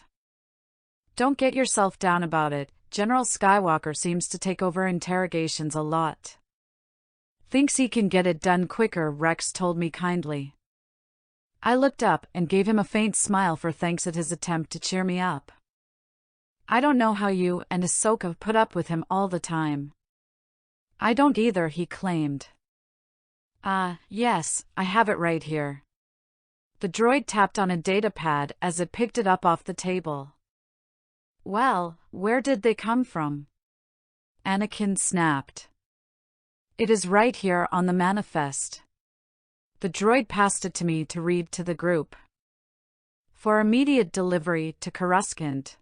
Don't get yourself down about it. General Skywalker seems to take over interrogations a lot. Thinks he can get it done quicker, Rex told me kindly. I looked up and gave him a faint smile for thanks at his attempt to cheer me up. I don't know how you and Ahsoka put up with him all the time. I don't either, he claimed. Yes, I have it right here. The droid tapped on a data pad as it picked it up off the table. Well, where did they come from? Anakin snapped. It is right here on the manifest. The droid passed it to me to read to the group. For immediate delivery to Coruscant.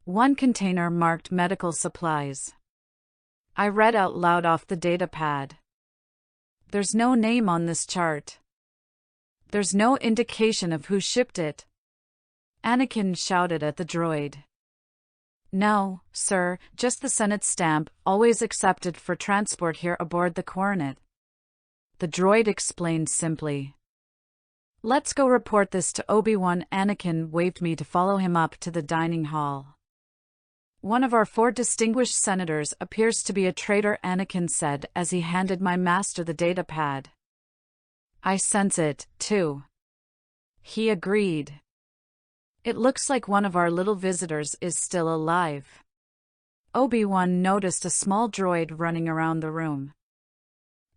One container marked medical supplies. I read out loud off the data pad. There's no name on this chart. There's no indication of who shipped it. Anakin shouted at the droid. No, sir, just the Senate stamp, always accepted for transport here aboard the Coronet. The droid explained simply. Let's go report this to Obi Wan. Anakin waved me to follow him up to the dining hall. One of our 4 distinguished senators appears to be a traitor, Anakin said as he handed my master the data pad. I sense it, too. He agreed. It looks like one of our little visitors is still alive. Obi-Wan noticed a small droid running around the room.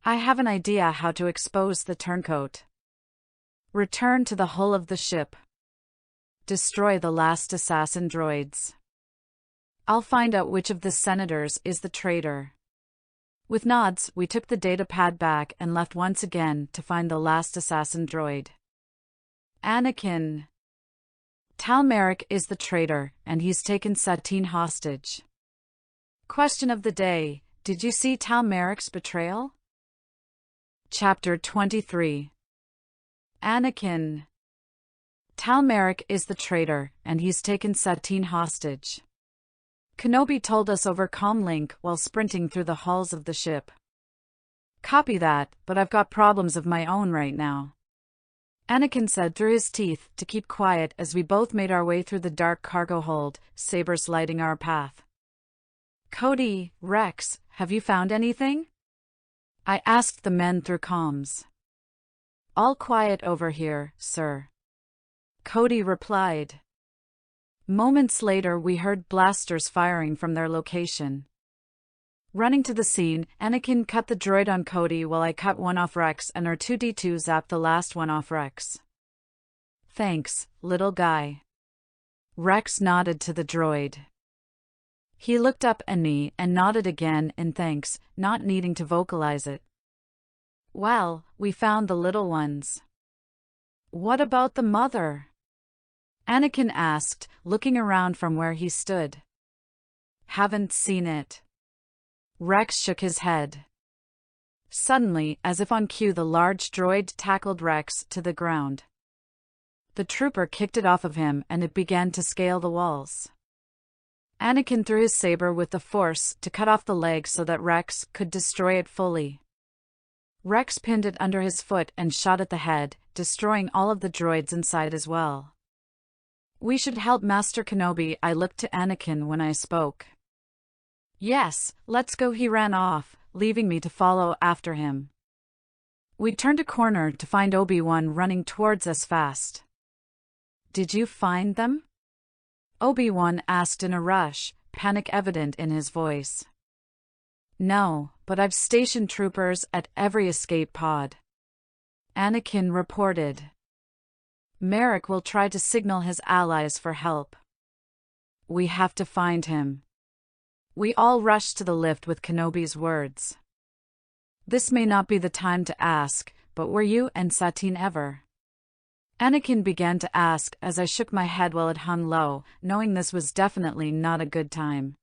I have an idea how to expose the turncoat. Return to the hull of the ship. Destroy the last assassin droids. I'll find out which of the senators is the traitor. With nods, we took the data pad back and left once again to find the last assassin droid. Anakin. Tal Merrick is the traitor, and he's taken Satine hostage. Question of the day, did you see Tal Merrick's betrayal? Chapter 23. Anakin. Tal Merrick is the traitor, and he's taken Satine hostage. Kenobi told us over comlink while sprinting through the halls of the ship. Copy that, but I've got problems of my own right now. Anakin said through his teeth to keep quiet as we both made our way through the dark cargo hold, sabers lighting our path. Cody, Rex, have you found anything? I asked the men through comms. All quiet over here, sir. Cody replied. Moments later we heard blasters firing from their location. Running to the scene, Anakin cut the droid on Cody while I cut one off Rex and R2-D2 zapped the last one off Rex. Thanks, little guy. Rex nodded to the droid. He looked up at me and nodded again in thanks, not needing to vocalize it. Well, we found the little ones. What about the mother? Anakin asked, looking around from where he stood. Haven't seen it. Rex shook his head. Suddenly, as if on cue, the large droid tackled Rex to the ground. The trooper kicked it off of him and it began to scale the walls. Anakin threw his saber with the Force to cut off the leg so that Rex could destroy it fully. Rex pinned it under his foot and shot at the head, destroying all of the droids inside as well. We should help Master Kenobi, I looked to Anakin when I spoke. Yes, let's go. He ran off, leaving me to follow after him. We turned a corner to find Obi-Wan running towards us fast. Did you find them? Obi-Wan asked in a rush, panic evident in his voice. No, but I've stationed troopers at every escape pod. Anakin reported. Merrick will try to signal his allies for help. We have to find him. We all rushed to the lift with Kenobi's words. This may not be the time to ask, but were you and Satine ever? Anakin began to ask as I shook my head while it hung low, knowing this was definitely not a good time.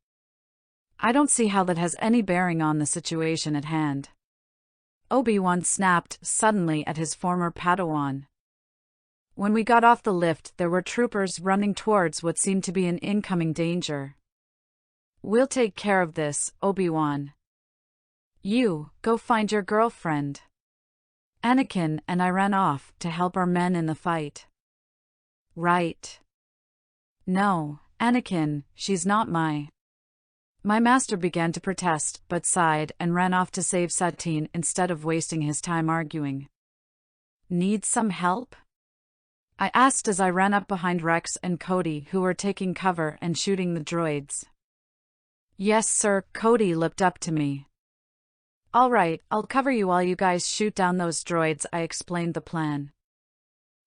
I don't see how that has any bearing on the situation at hand. Obi-Wan snapped suddenly at his former Padawan. When we got off the lift, there were troopers running towards what seemed to be an incoming danger. We'll take care of this, Obi-Wan. You, go find your girlfriend. Anakin and I ran off to help our men in the fight. Right. No, Anakin, she's not my master began to protest, but sighed and ran off to save Satine instead of wasting his time arguing. Need some help? I asked as I ran up behind Rex and Cody, who were taking cover and shooting the droids. Yes, sir, Cody looked up to me. All right, I'll cover you while you guys shoot down those droids, I explained the plan.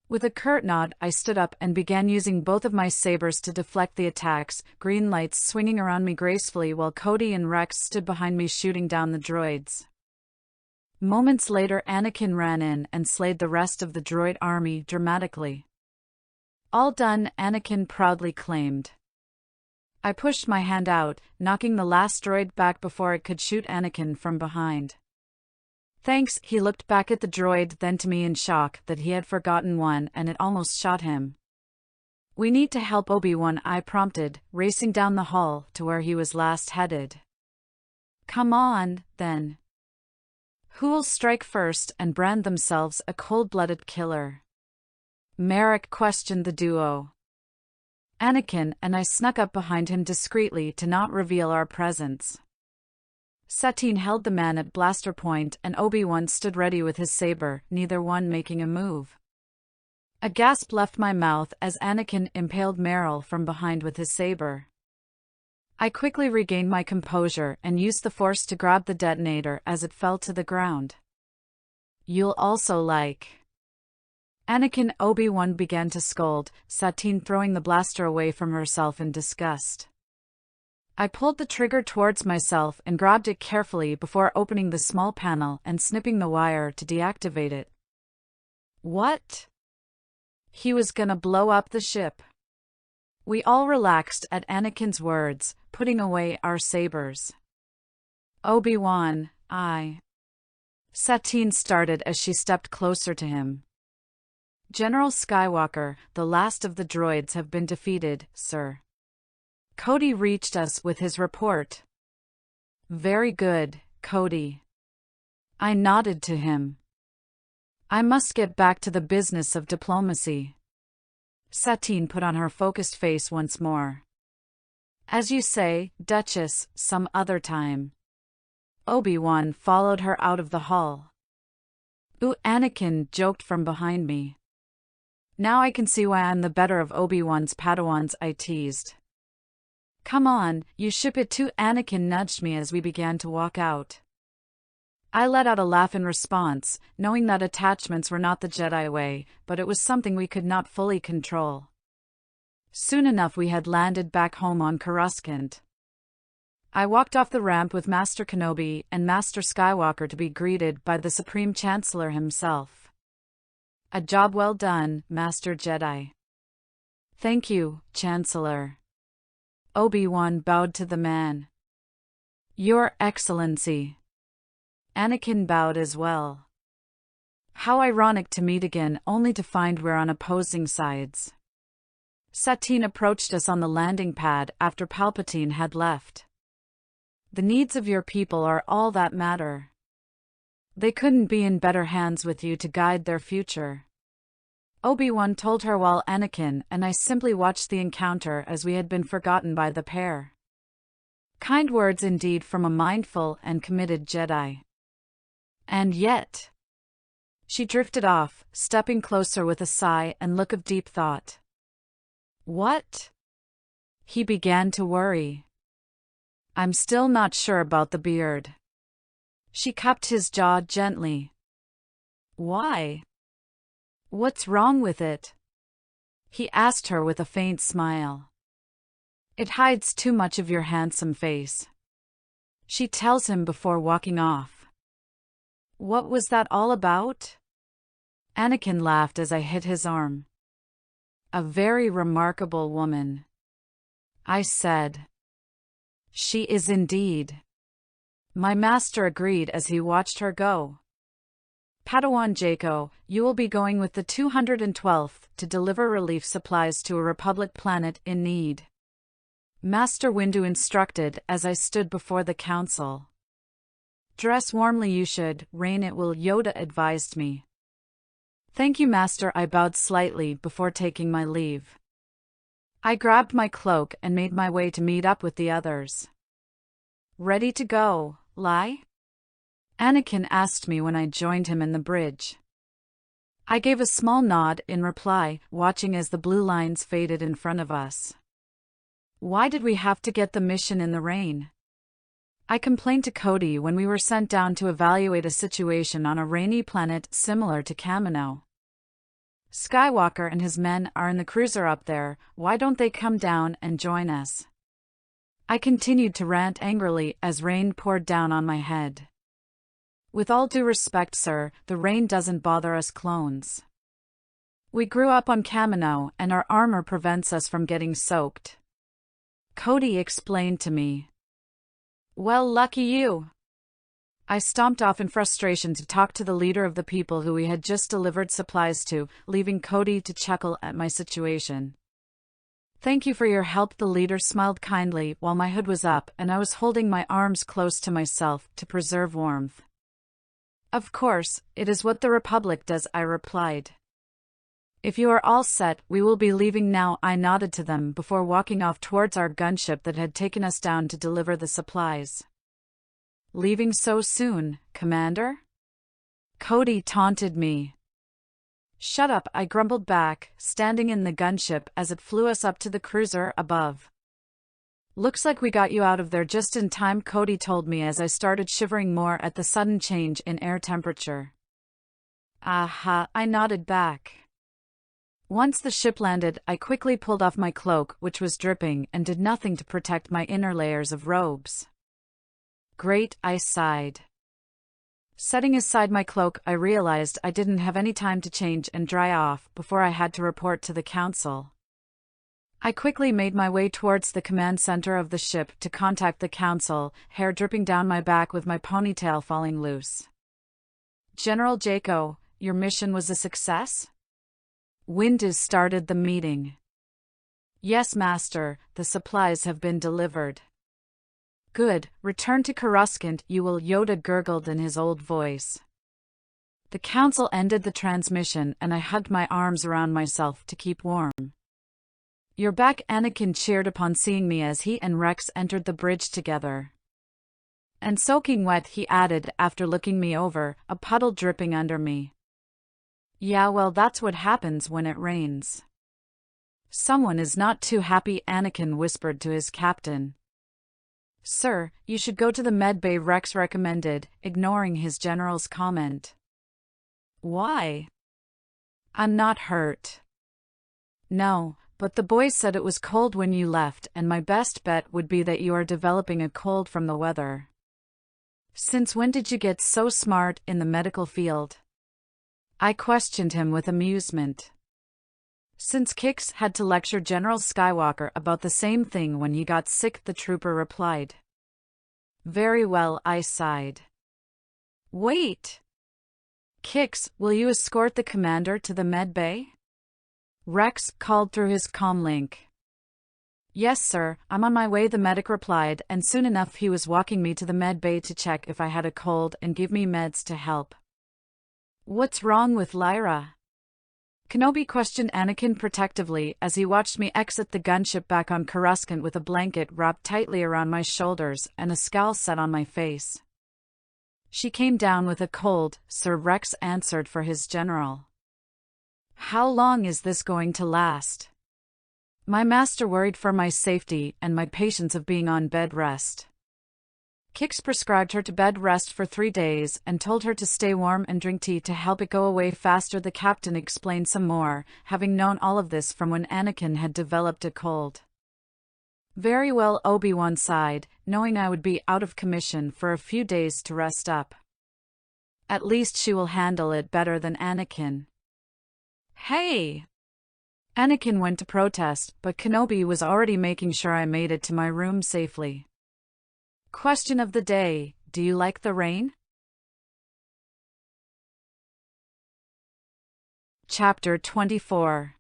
With a curt nod, I stood up and began using both of my sabers to deflect the attacks, green lights swinging around me gracefully while Cody and Rex stood behind me shooting down the droids. Moments later, Anakin ran in and slayed the rest of the droid army dramatically. All done, Anakin proudly claimed. I pushed my hand out, knocking the last droid back before it could shoot Anakin from behind. Thanks, he looked back at the droid, then to me in shock that he had forgotten one and it almost shot him. We need to help Obi-Wan, I prompted, racing down the hall to where he was last headed. Come on, then. Who'll strike first and brand themselves a cold-blooded killer? Merrick questioned the duo. Anakin and I snuck up behind him discreetly to not reveal our presence. Satine held the man at blaster point and Obi-Wan stood ready with his saber, neither one making a move. A gasp left my mouth as Anakin impaled Meryl from behind with his saber. I quickly regained my composure and used the force to grab the detonator as it fell to the ground. You'll also like. Anakin. Obi-Wan began to scold, Satine throwing the blaster away from herself in disgust. I pulled the trigger towards myself and grabbed it carefully before opening the small panel and snipping the wire to deactivate it. What? He was gonna blow up the ship. We all relaxed at Anakin's words, putting away our sabers. Obi-Wan, Satine started as she stepped closer to him. General Skywalker, the last of the droids have been defeated, sir. Cody reached us with his report. Very good, Cody. I nodded to him. I must get back to the business of diplomacy. Satine put on her focused face once more. As you say, Duchess, some other time. Obi-Wan followed her out of the hall. Ooh, Anakin joked from behind me. Now I can see why I'm the better of Obi-Wan's Padawans, I teased. Come on, you ship it too. Anakin nudged me as we began to walk out. I let out a laugh in response, knowing that attachments were not the Jedi way, but it was something we could not fully control. Soon enough we had landed back home on Coruscant. I walked off the ramp with Master Kenobi and Master Skywalker to be greeted by the Supreme Chancellor himself. A job well done, Master Jedi. Thank you, Chancellor. Obi-Wan bowed to the man. Your Excellency. Anakin bowed as well. How ironic to meet again only to find we're on opposing sides. Satine approached us on the landing pad after Palpatine had left. The needs of your people are all that matter. They couldn't be in better hands with you to guide their future. Obi-Wan told her while Anakin and I simply watched the encounter as we had been forgotten by the pair. Kind words indeed from a mindful and committed Jedi. And yet. She drifted off, stepping closer with a sigh and look of deep thought. What? He began to worry. I'm still not sure about the beard. She cupped his jaw gently. Why? What's wrong with it? He asked her with a faint smile. It hides too much of your handsome face. She tells him before walking off. What was that all about? Anakin laughed as I hit his arm. A very remarkable woman, I said. She is indeed. My master agreed as he watched her go. Padawan Jayko, you will be going with the 212th to deliver relief supplies to a Republic planet in need. Master Windu instructed as I stood before the council. Dress warmly you should, Rain it will, Yoda advised me. Thank you, Master, I bowed slightly before taking my leave. I grabbed my cloak and made my way to meet up with the others. Ready to go, Ly? Anakin asked me when I joined him in the bridge. I gave a small nod in reply, watching as the blue lines faded in front of us. Why did we have to get the mission in the rain? I complained to Cody when we were sent down to evaluate a situation on a rainy planet similar to Kamino. Skywalker and his men are in the cruiser up there, why don't they come down and join us? I continued to rant angrily as rain poured down on my head. With all due respect, sir, the rain doesn't bother us clones. We grew up on Kamino and our armor prevents us from getting soaked. Cody explained to me. Well, lucky you. I stomped off in frustration to talk to the leader of the people who we had just delivered supplies to, leaving Cody to chuckle at my situation. Thank you for your help, the leader smiled kindly while my hood was up and I was holding my arms close to myself to preserve warmth. Of course, it is what the Republic does, I replied. If you are all set, we will be leaving now, I nodded to them before walking off towards our gunship that had taken us down to deliver the supplies. Leaving so soon, Commander? Cody taunted me. Shut up, I grumbled back, standing in the gunship as it flew us up to the cruiser above. Looks like we got you out of there just in time, Cody told me as I started shivering more at the sudden change in air temperature. Aha, I nodded back. Once the ship landed, I quickly pulled off my cloak, which was dripping, and did nothing to protect my inner layers of robes. Great, I sighed. Setting aside my cloak, I realized I didn't have any time to change and dry off before I had to report to the council. I quickly made my way towards the command center of the ship to contact the council, hair dripping down my back with my ponytail falling loose. General Jayko, your mission was a success? Windu started the meeting. Yes, Master, the supplies have been delivered. Good, return to Coruscant, you will, Yoda gurgled in his old voice. The council ended the transmission and I hugged my arms around myself to keep warm. You're back, Anakin cheered upon seeing me as he and Rex entered the bridge together. And soaking wet, he added after looking me over, a puddle dripping under me. Yeah, well, that's what happens when it rains. Someone is not too happy, Anakin whispered to his captain. Sir, you should go to the medbay, Rex recommended, ignoring his general's comment. Why? I'm not hurt. No, but the boys said it was cold when you left, and my best bet would be that you are developing a cold from the weather. Since when did you get so smart in the medical field? I questioned him with amusement. Since Kix had to lecture General Skywalker about the same thing when he got sick, the trooper replied. Very well, I sighed. Wait! Kix, will you escort the commander to the medbay? Rex called through his comm link. Yes, sir, I'm on my way, the medic replied, and soon enough he was walking me to the medbay to check if I had a cold and give me meds to help. What's wrong with Lyra? Kenobi questioned Anakin protectively as he watched me exit the gunship back on Coruscant with a blanket wrapped tightly around my shoulders and a scowl set on my face. She came down with a cold, Sir, Rex answered for his general. How long is this going to last? My master worried for my safety and my patience of being on bed rest. Kix prescribed her to bed rest for 3 days and told her to stay warm and drink tea to help it go away faster. The captain explained some more, having known all of this from when Anakin had developed a cold. Very well, Obi-Wan sighed, knowing I would be out of commission for a few days to rest up. At least she will handle it better than Anakin. Hey! Anakin went to protest, but Kenobi was already making sure I made it to my room safely. Question of the day: do you like the rain? Chapter 24.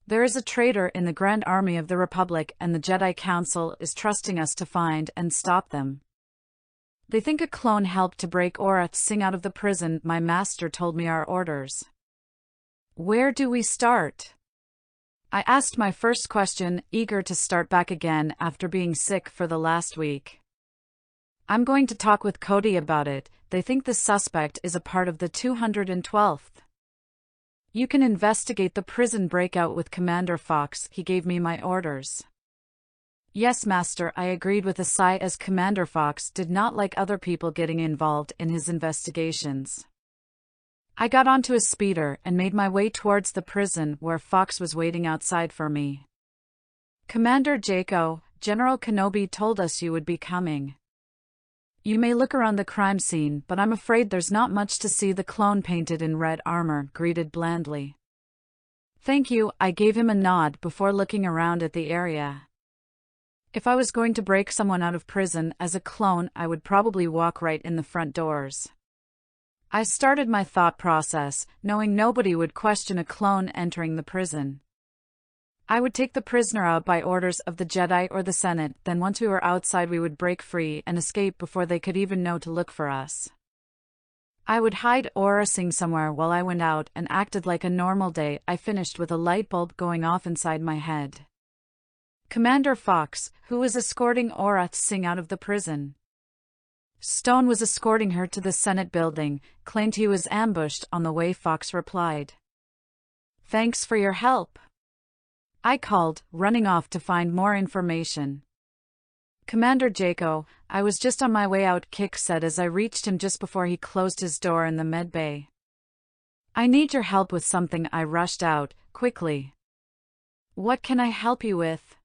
There is a traitor in the Grand Army of the Republic, and the Jedi Council is trusting us to find and stop them. They think a clone helped to break Aurra Singh out of the prison. My master told me our orders. Where do we start? I asked my first question, eager to start back again after being sick for the last week. I'm going to talk with Cody about it. They think the suspect is a part of the 212th. You can investigate the prison breakout with Commander Fox. He gave me my orders. Yes, Master, I agreed with a sigh, as Commander Fox did not like other people getting involved in his investigations. I got onto a speeder and made my way towards the prison where Fox was waiting outside for me. Commander Jayko, General Kenobi told us you would be coming. You may look around the crime scene, but I'm afraid there's not much to see. The clone painted in red armor greeted blandly. Thank you, I gave him a nod before looking around at the area. If I was going to break someone out of prison as a clone, I would probably walk right in the front doors. I started my thought process, knowing nobody would question a clone entering the prison. I would take the prisoner out by orders of the Jedi or the Senate, then once we were outside we would break free and escape before they could even know to look for us. I would hide Aurra Singh somewhere while I went out and acted like a normal day. I finished with a light bulb going off inside my head. Commander Fox, who was escorting Aurra Singh out of the prison. Stone was escorting her to the Senate building, claimed he was ambushed on the way. Fox replied. Thanks for your help. I called, running off to find more information. Commander Jayko, I was just on my way out, Kix said as I reached him just before he closed his door in the med bay. I need your help with something. I rushed out, quickly. What can I help you with?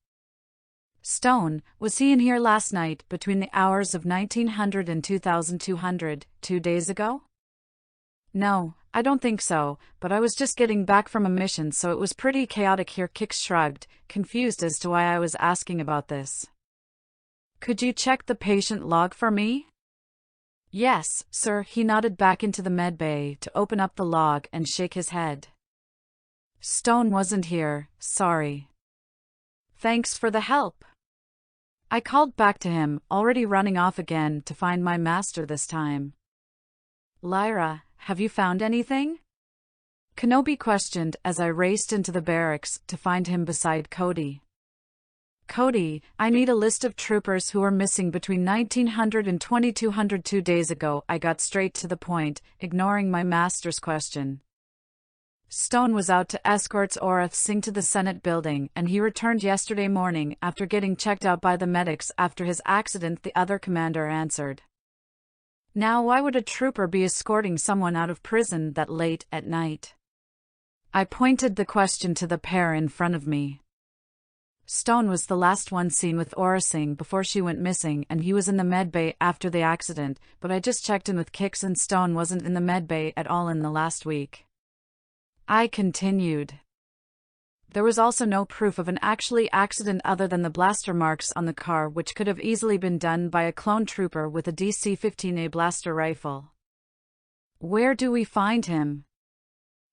Stone, was he in here last night between the hours of 1900 and 2200, 2 days ago? No, I don't think so, but I was just getting back from a mission, so it was pretty chaotic here. Kix shrugged, confused as to why I was asking about this. Could you check the patient log for me? Yes, sir. He nodded back into the med bay to open up the log and shake his head. Stone wasn't here, sorry. Thanks for the help. I called back to him, already running off again to find my master this time. Lyra, have you found anything? Kenobi questioned as I raced into the barracks to find him beside Cody. Cody, I need a list of troopers who were missing between 1900 and 2200 2 days ago. I got straight to the point, ignoring my master's question. Stone was out to escort Aurra Singh to the Senate building, and he returned yesterday morning after getting checked out by the medics after his accident, the other commander answered. Now why would a trooper be escorting someone out of prison that late at night? I pointed the question to the pair in front of me. Stone was the last one seen with Aurra Singh before she went missing, and he was in the med bay after the accident, but I just checked in with Kix and Stone wasn't in the med bay at all in the last week. I continued. There was also no proof of an actually accident other than the blaster marks on the car, which could have easily been done by a clone trooper with a DC-15A blaster rifle. Where do we find him?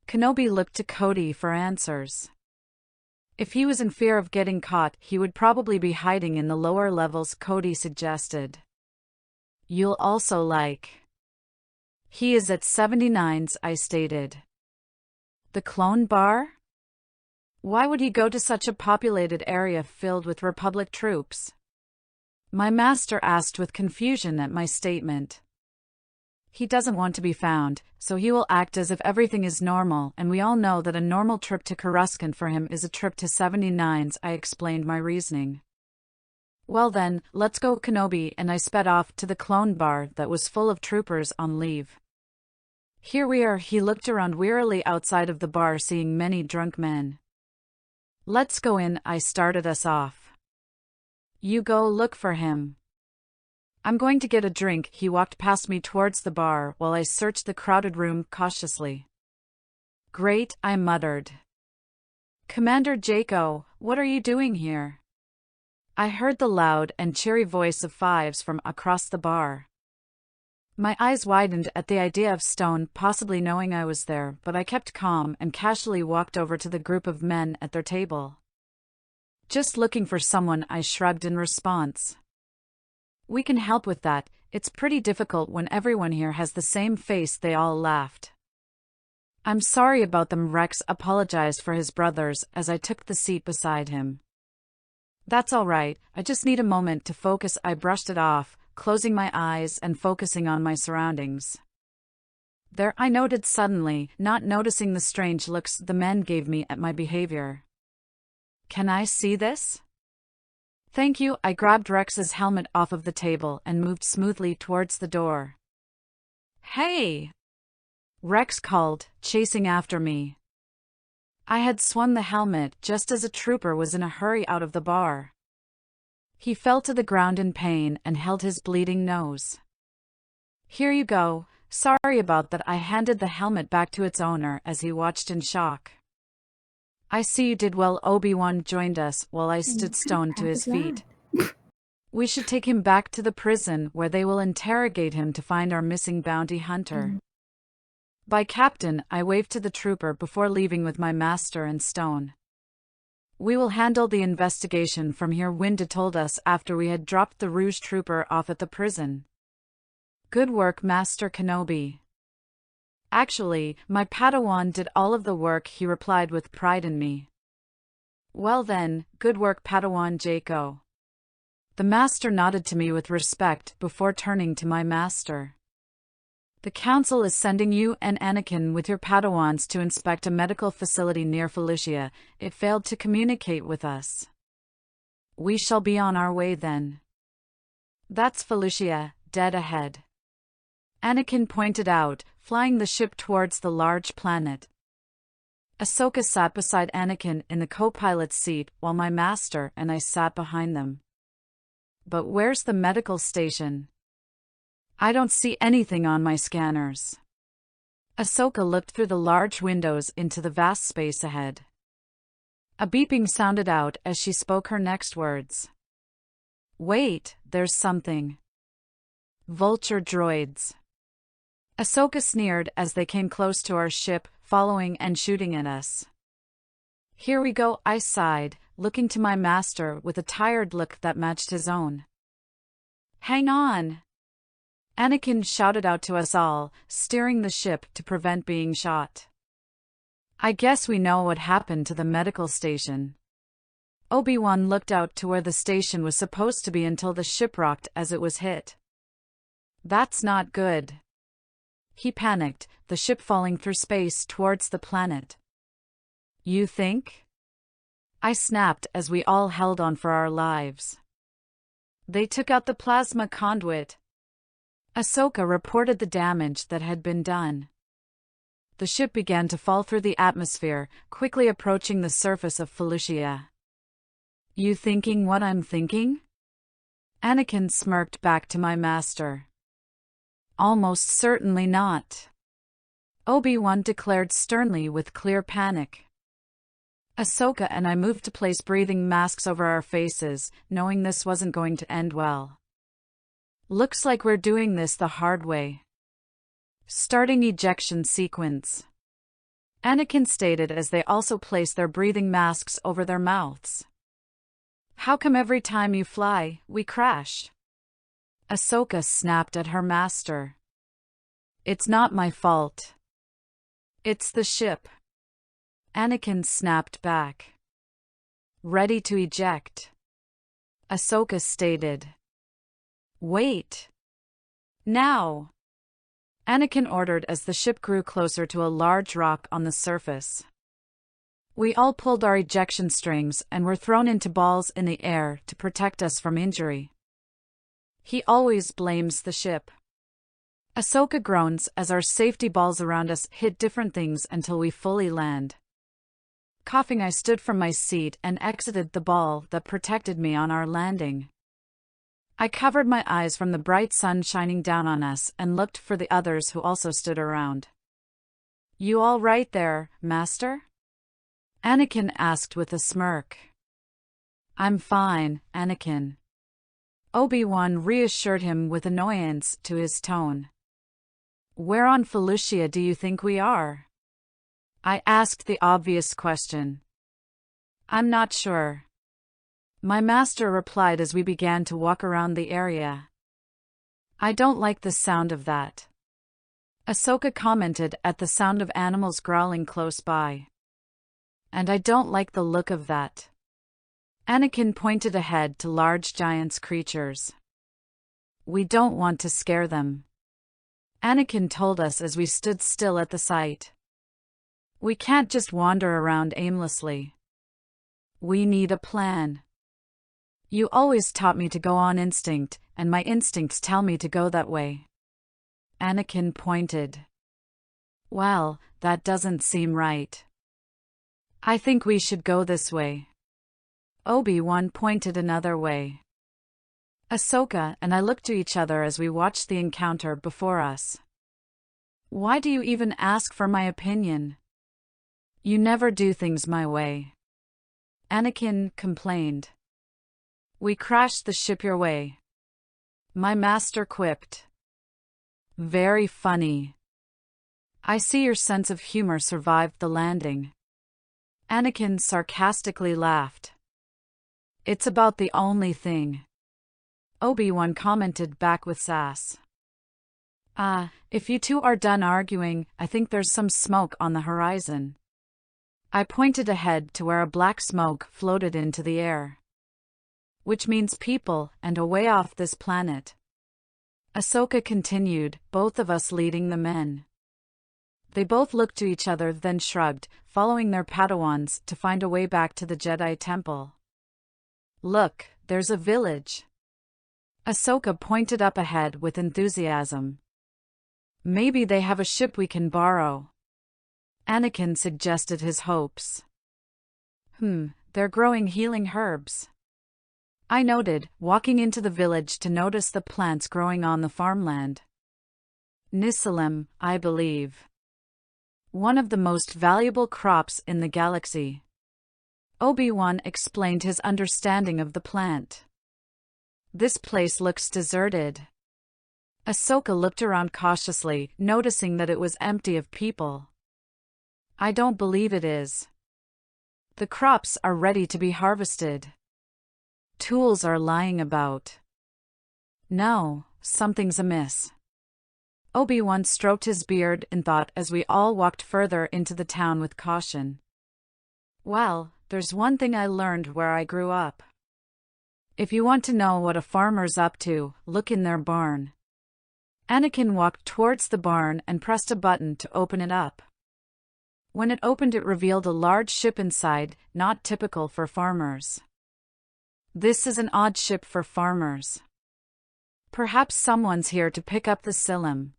Kenobi looked to Cody for answers. If he was in fear of getting caught, he would probably be hiding in the lower levels, Cody suggested. You'll also like. He is at 79's, I stated. The clone bar? Why would he go to such a populated area filled with Republic troops? My master asked with confusion at my statement. He doesn't want to be found, so he will act as if everything is normal, and we all know that a normal trip to Coruscant for him is a trip to 79's. I explained my reasoning. Well then, let's go, Kenobi, and I sped off to the clone bar that was full of troopers on leave. Here we are. He looked around wearily outside of the bar, seeing many drunk men. Let's go in, I started us off. You go look for him. I'm going to get a drink. He walked past me towards the bar while I searched the crowded room cautiously. Great, I muttered. Commander Jayko, what are you doing here? I heard the loud and cheery voice of Fives from across the bar. My eyes widened at the idea of Stone possibly knowing I was there, but I kept calm and casually walked over to the group of men at their table. Just looking for someone, I shrugged in response. We can help with that. It's pretty difficult when everyone here has the same face. They all laughed. I'm sorry about them. Rex apologized for his brothers as I took the seat beside him. That's all right, I just need a moment to focus. I brushed it off, closing my eyes and focusing on my surroundings. There, I noted suddenly, not noticing the strange looks the men gave me at my behavior. Can I see this? Thank you. I grabbed Rex's helmet off of the table and moved smoothly towards the door. Hey! Rex called, chasing after me. I had swung the helmet just as a trooper was in a hurry out of the bar. He fell to the ground in pain and held his bleeding nose. Here you go. Sorry about that. I handed the helmet back to its owner as he watched in shock. I see you did well. Obi Wan joined us while I stood stone to his feet. We should take him back to the prison where they will interrogate him to find our missing bounty hunter. Bye, Captain. I waved to the trooper before leaving with my master and Stone. We will handle the investigation from here, Winda told us after we had dropped the Rouge trooper off at the prison. Good work, Master Kenobi. Actually, my Padawan did all of the work, he replied with pride in me. Well then, good work, Padawan Jayko. The master nodded to me with respect before turning to my master. The council is sending you and Anakin with your Padawans to inspect a medical facility near Felucia. It failed to communicate with us. We shall be on our way then. That's Felucia, dead ahead. Anakin pointed out, flying the ship towards the large planet. Ahsoka sat beside Anakin in the co-pilot's seat while my master and I sat behind them. But where's the medical station? I don't see anything on my scanners. Ahsoka looked through the large windows into the vast space ahead. A beeping sounded out as she spoke her next words. Wait, there's something. Vulture droids. Ahsoka sneered as they came close to our ship, following and shooting at us. Here we go, I sighed, looking to my master with a tired look that matched his own. Hang on! Anakin shouted out to us all, steering the ship to prevent being shot. I guess we know what happened to the medical station. Obi-Wan looked out to where the station was supposed to be until the ship rocked as it was hit. That's not good. He panicked, the ship falling through space towards the planet. You think? I snapped as we all held on for our lives. They took out the plasma conduit. Ahsoka reported the damage that had been done. The ship began to fall through the atmosphere, quickly approaching the surface of Felucia. You thinking what I'm thinking? Anakin smirked back to my master. Almost certainly not. Obi-Wan declared sternly with clear panic. Ahsoka and I moved to place breathing masks over our faces, knowing this wasn't going to end well. Looks like we're doing this the hard way. Starting ejection sequence. Anakin stated as they also placed their breathing masks over their mouths. How come every time you fly, we crash? Ahsoka snapped at her master. It's not my fault. It's the ship. Anakin snapped back. Ready to eject. Ahsoka stated. Wait. Now. Anakin ordered as the ship grew closer to a large rock on the surface. We all pulled our ejection strings and were thrown into balls in the air to protect us from injury. He always blames the ship. Ahsoka groans as our safety balls around us hit different things until we fully land. Coughing, I stood from my seat and exited the ball that protected me on our landing. I covered my eyes from the bright sun shining down on us and looked for the others who also stood around. "You all right there, Master?" Anakin asked with a smirk. "I'm fine, Anakin." Obi-Wan reassured him with annoyance to his tone. "Where on Felucia do you think we are?" I asked the obvious question. "I'm not sure," my master replied as we began to walk around the area. "I don't like the sound of that," Ahsoka commented at the sound of animals growling close by. "And I don't like the look of that." Anakin pointed ahead to large giant creatures. "We don't want to scare them," Anakin told us as we stood still at the site. "We can't just wander around aimlessly. We need a plan. You always taught me to go on instinct, and my instincts tell me to go that way." Anakin pointed. "Well, that doesn't seem right. I think we should go this way." Obi-Wan pointed another way. Ahsoka and I looked to each other as we watched the encounter before us. "Why do you even ask for my opinion? You never do things my way," Anakin complained. "We crashed the ship your way," my master quipped. "Very funny. I see your sense of humor survived the landing." Anakin sarcastically laughed. "It's about the only thing," Obi-Wan commented back with sass. If you two are done arguing, I think there's some smoke on the horizon." I pointed ahead to where a black smoke floated into the air. "Which means people, and a way off this planet," Ahsoka continued, both of us leading the men. They both looked to each other then shrugged, following their Padawans to find a way back to the Jedi Temple. "Look, there's a village." Ahsoka pointed up ahead with enthusiasm. "Maybe they have a ship we can borrow," Anakin suggested his hopes. They're growing healing herbs," I noted, walking into the village to notice the plants growing on the farmland. "Nisalim, I believe. One of the most valuable crops in the galaxy." Obi-Wan explained his understanding of the plant. "This place looks deserted." Ahsoka looked around cautiously, noticing that it was empty of people. "I don't believe it is. The crops are ready to be harvested. Tools are lying about. No, something's amiss." Obi-Wan stroked his beard in thought as we all walked further into the town with caution. "Well, there's one thing I learned where I grew up. If you want to know what a farmer's up to, look in their barn." Anakin walked towards the barn and pressed a button to open it up. When it opened, it revealed a large ship inside, not typical for farmers. "This is an odd ship for farmers. Perhaps someone's here to pick up the Silim."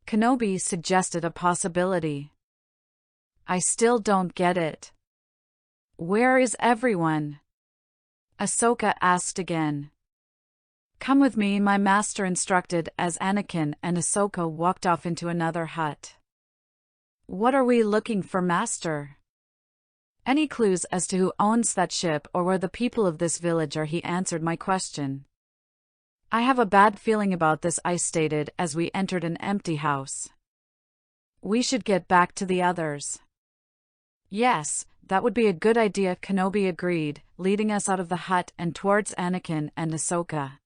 Kenobi suggested a possibility. "I still don't get it. Where is everyone?" Ahsoka asked again. "Come with me," my master instructed as Anakin and Ahsoka walked off into another hut. "What are we looking for, Master?" "Any clues as to who owns that ship or where the people of this village are?" he answered my question. "I have a bad feeling about this," I stated as we entered an empty house. "We should get back to the others." "Yes, that would be a good idea," Kenobi agreed, leading us out of the hut and towards Anakin and Ahsoka.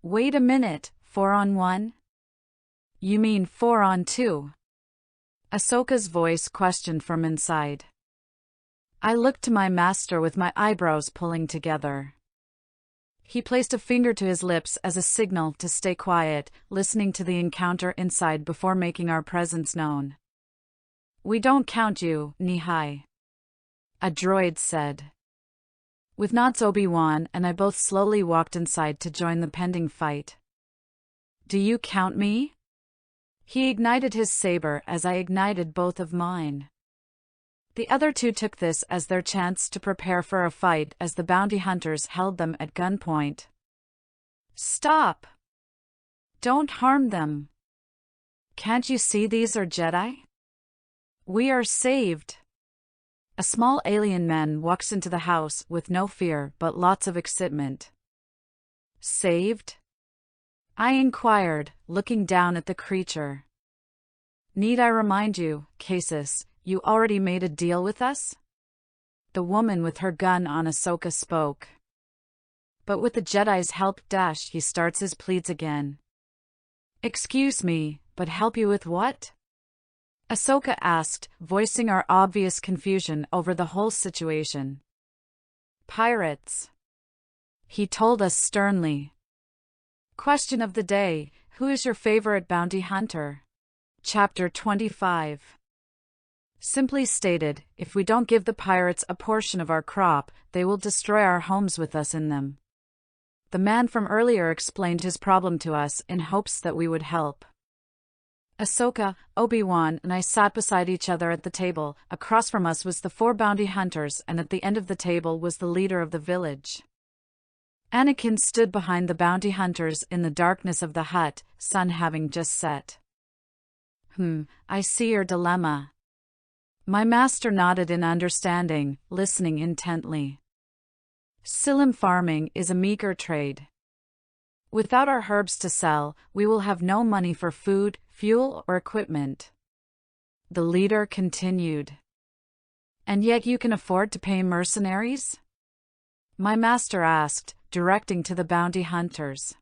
"Wait a minute, 4-on-1? You mean 4-on-2? Ahsoka's voice questioned from inside. I looked to my master with my eyebrows pulling together. He placed a finger to his lips as a signal to stay quiet, listening to the encounter inside before making our presence known. "We don't count you, Nihai," a droid said. With nods, Obi-Wan and I both slowly walked inside to join the pending fight. "Do you count me?" He ignited his saber as I ignited both of mine. The other two took this as their chance to prepare for a fight as the bounty hunters held them at gunpoint. "Stop! Don't harm them. Can't you see these are Jedi? We are saved." A small alien man walks into the house with no fear but lots of excitement. "Saved?" I inquired, looking down at the creature. "Need I remind you, Casus, you already made a deal with us?" The woman with her gun on Ahsoka spoke. But with the Jedi's help, he starts his pleads again. "Excuse me, but help you with what?" Ahsoka asked, voicing our obvious confusion over the whole situation. "Pirates," he told us sternly. Question of the day: who is your favorite bounty hunter? Chapter 25. Simply stated, if we don't give the pirates a portion of our crop, they will destroy our homes with us in them. The man from earlier explained his problem to us in hopes that we would help. Ahsoka, Obi-Wan and I sat beside each other at the table. Across from us was the 4 bounty hunters, and at the end of the table was the leader of the village. Anakin stood behind the bounty hunters in the darkness of the hut, sun having just set. I see your dilemma." My master nodded in understanding, listening intently. "Silim farming is a meager trade. Without our herbs to sell, we will have no money for food, fuel, or equipment." The leader continued. "And yet you can afford to pay mercenaries?" My master asked, directing to the bounty hunters.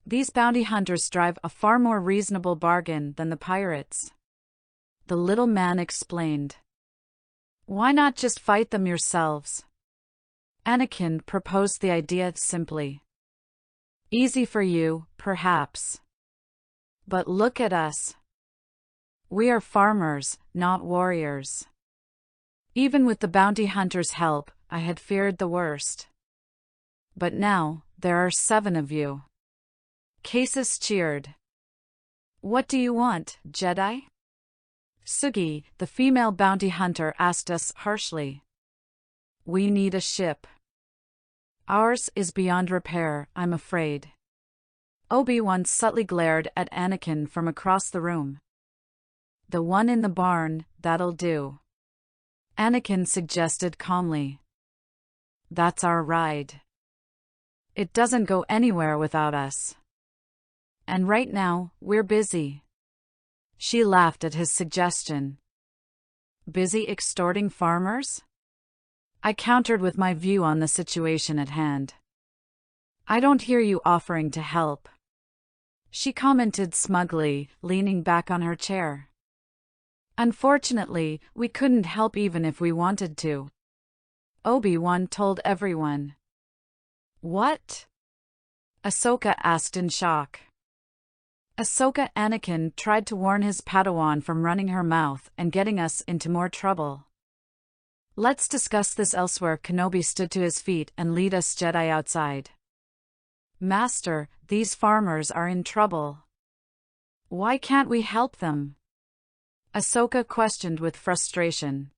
"These bounty hunters drive a far more reasonable bargain than the pirates," the little man explained. "Why not just fight them yourselves?" Anakin proposed the idea simply. "Easy for you, perhaps. But look at us. We are farmers, not warriors." Even with the bounty hunters' help, I had feared the worst. But now, there are 7 of you. Casus cheered. "What do you want, Jedi?" Sugi, the female bounty hunter, asked us harshly. "We need a ship. Ours is beyond repair, I'm afraid." Obi-Wan subtly glared at Anakin from across the room. "The one in the barn, that'll do," Anakin suggested calmly. "That's our ride. It doesn't go anywhere without us. And right now, we're busy." She laughed at his suggestion. "Busy extorting farmers?" I countered with my view on the situation at hand. "I don't hear you offering to help," she commented smugly, leaning back on her chair. "Unfortunately, we couldn't help even if we wanted to," Obi-Wan told everyone. "What?" Ahsoka asked in shock. Ahsoka Anakin tried to warn his Padawan from running her mouth and getting us into more trouble. "Let's discuss this elsewhere." Kenobi stood to his feet and led us Jedi outside. "Master, these farmers are in trouble. Why can't we help them?" Ahsoka questioned with frustration.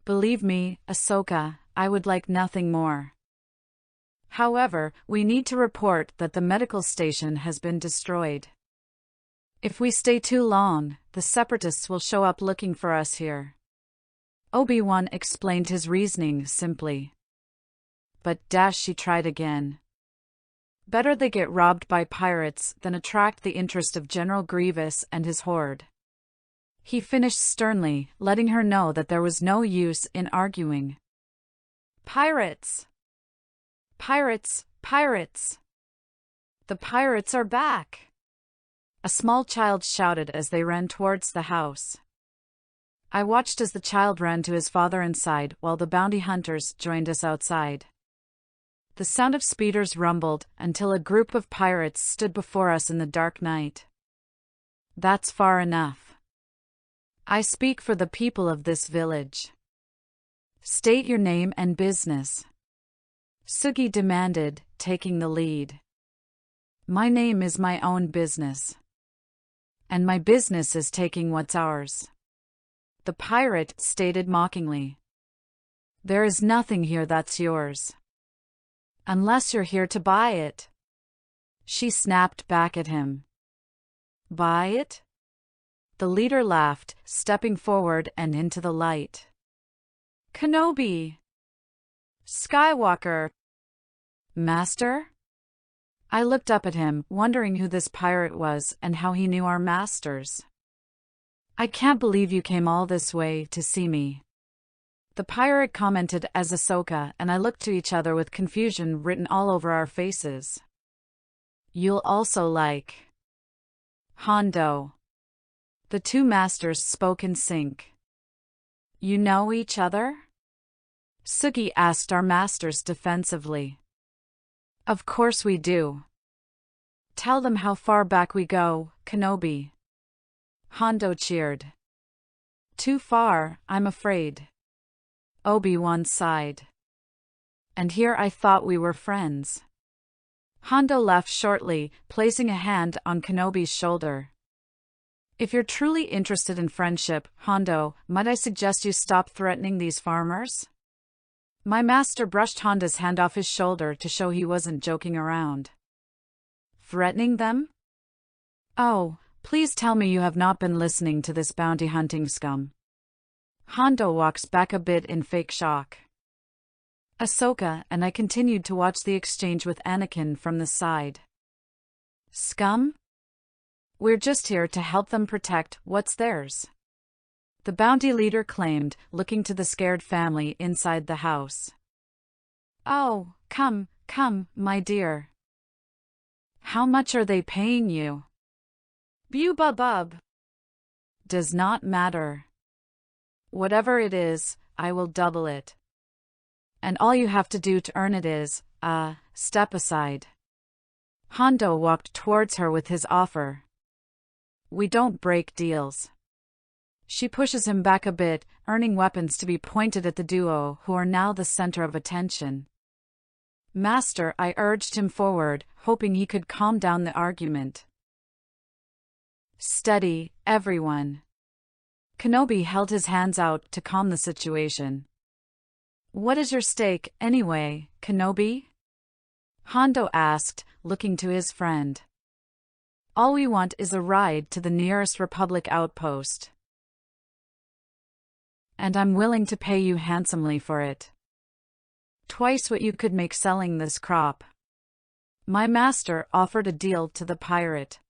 "Believe me, Ahsoka, I would like nothing more. However, we need to report that the medical station has been destroyed. If we stay too long, the Separatists will show up looking for us here." Obi-Wan explained his reasoning simply. But she tried again. "Better they get robbed by pirates than attract the interest of General Grievous and his horde," he finished sternly, letting her know that there was no use in arguing. "Pirates! Pirates! Pirates! The pirates are back!" a small child shouted as they ran towards the house. I watched as the child ran to his father inside while the bounty hunters joined us outside. The sound of speeders rumbled until a group of pirates stood before us in the dark night. That's far enough. I speak for the people of this village. State your name and business. Sugi demanded, taking the lead. My name is my own business. And my business is taking what's ours. The pirate stated mockingly. There is nothing here that's yours. Unless you're here to buy it. She snapped back at him. Buy it? The leader laughed, stepping forward and into the light. Kenobi! Skywalker! Master? I looked up at him, wondering who this pirate was and how he knew our masters. I can't believe you came all this way to see me. The pirate commented as Ahsoka and I looked to each other with confusion written all over our faces. You'll also like Hondo. The two masters spoke in sync. You know each other? Sugi asked our masters defensively. Of course we do. Tell them how far back we go, Kenobi. Hondo cheered. Too far, I'm afraid. Obi Wan sighed. And here I thought we were friends. Hondo laughed shortly, placing a hand on Kenobi's shoulder. If you're truly interested in friendship, Hondo, might I suggest you stop threatening these farmers? My master brushed Hondo's hand off his shoulder to show he wasn't joking around. Threatening them? Oh, please tell me you have not been listening to this bounty hunting scum. Hondo walks back a bit in fake shock. Ahsoka and I continued to watch the exchange with Anakin from the side. Scum? We're just here to help them protect what's theirs. The bounty leader claimed, looking to the scared family inside the house. Oh, come, my dear. How much are they paying you? Bub. Does not matter. Whatever it is, I will double it. And all you have to do to earn it is, step aside. Hondo walked towards her with his offer. We don't break deals. She pushes him back a bit, earning weapons to be pointed at the duo who are now the center of attention. Master, I urged him forward, hoping he could calm down the argument. Steady, everyone. Kenobi held his hands out to calm the situation. What is your stake, anyway, Kenobi? Hondo asked, looking to his friend. All we want is a ride to the nearest Republic outpost. And I'm willing to pay you handsomely for it. Twice what you could make selling this crop. My master offered a deal to the pirate.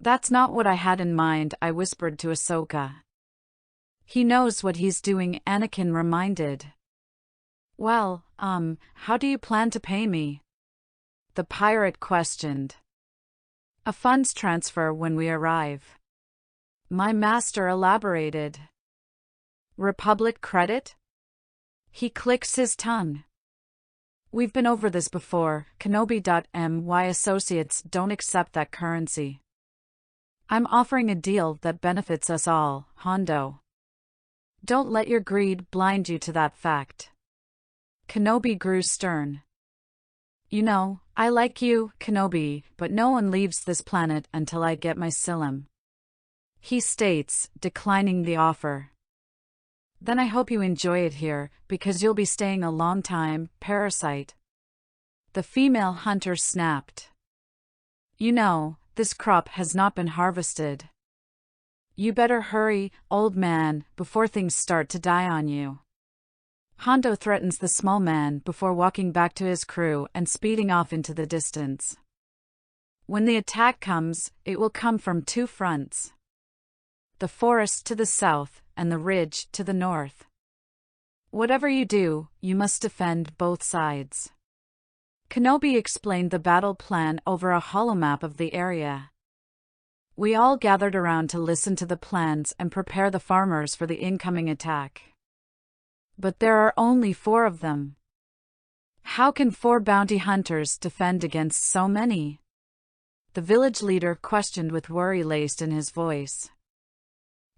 That's not what I had in mind, I whispered to Ahsoka. He knows what he's doing, Anakin reminded. Well, how do you plan to pay me? The pirate questioned. A funds transfer when we arrive. My master elaborated. Republic credit? He clicks his tongue. We've been over this before, Kenobi.my associates don't accept that currency. I'm offering a deal that benefits us all, Hondo. Don't let your greed blind you to that fact. Kenobi grew stern. You know, I like you, Kenobi, but no one leaves this planet until I get my Silim. He states, declining the offer. Then I hope you enjoy it here, because you'll be staying a long time, parasite. The female hunter snapped. You know, this crop has not been harvested. You better hurry, old man, before things start to die on you. Hondo threatens the small man before walking back to his crew and speeding off into the distance. When the attack comes, it will come from two fronts. The forest to the south and the ridge to the north. Whatever you do, you must defend both sides. Kenobi explained the battle plan over a holomap of the area. We all gathered around to listen to the plans and prepare the farmers for the incoming attack. But there are only 4 of them. How can 4 bounty hunters defend against so many? The village leader questioned with worry laced in his voice.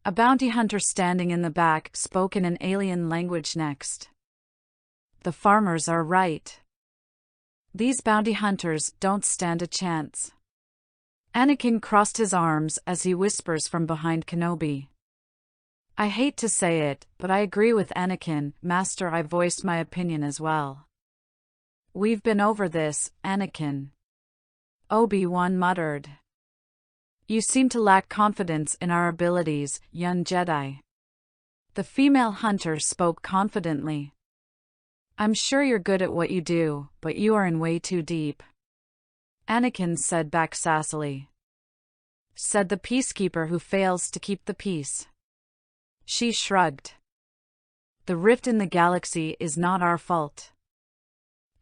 A bounty hunter standing in the back spoke in an alien language next. The farmers are right. These bounty hunters don't stand a chance. Anakin crossed his arms as he whispers from behind Kenobi. I hate to say it, but I agree with Anakin, Master. I voiced my opinion as well. We've been over this, Anakin. Obi Wan muttered. You seem to lack confidence in our abilities, young Jedi. The female hunter spoke confidently. I'm sure you're good at what you do, but you are in way too deep. Anakin said back sassily. Said the peacekeeper who fails to keep the peace. She shrugged. The rift in the galaxy is not our fault.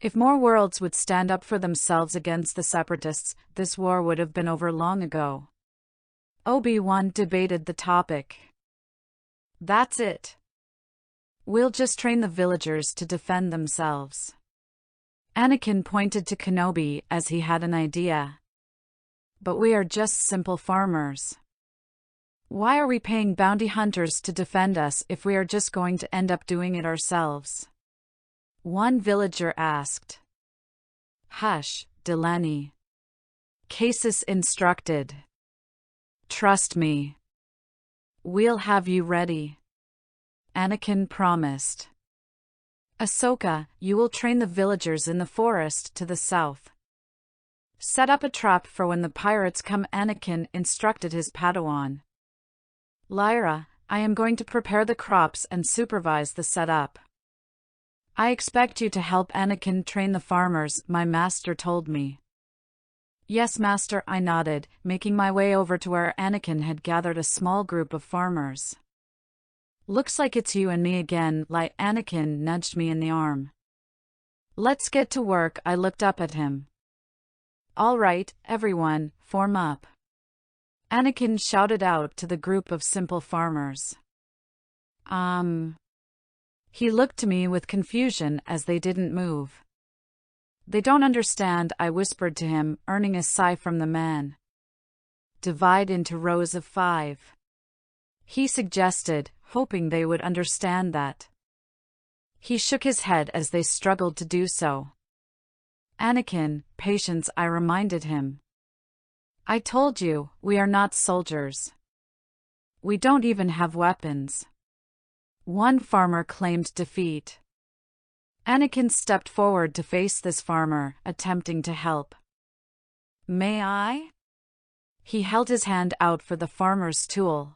If more worlds would stand up for themselves against the Separatists, this war would have been over long ago. Obi-Wan debated the topic. That's it. We'll just train the villagers to defend themselves. Anakin pointed to Kenobi as he had an idea. But we are just simple farmers. Why are we paying bounty hunters to defend us if we are just going to end up doing it ourselves? One villager asked. Hush, Delaney. Casus instructed. Trust me. We'll have you ready. Anakin promised. Ahsoka, you will train the villagers in the forest to the south. Set up a trap for when the pirates come, Anakin instructed his Padawan. Lyra, I am going to prepare the crops and supervise the setup. I expect you to help Anakin train the farmers, my master told me. Yes, master, I nodded, making my way over to where Anakin had gathered a small group of farmers. Looks like it's you and me again, Anakin nudged me in the arm. Let's get to work, I looked up at him. All right, everyone, form up. Anakin shouted out to the group of simple farmers. He looked to me with confusion as they didn't move. They don't understand, I whispered to him, earning a sigh from the man. Divide into rows of 5. He suggested, hoping they would understand that. He shook his head as they struggled to do so. Anakin, patience, I reminded him. I told you, we are not soldiers. We don't even have weapons. One farmer claimed defeat. Anakin stepped forward to face this farmer, attempting to help. May I? He held his hand out for the farmer's tool.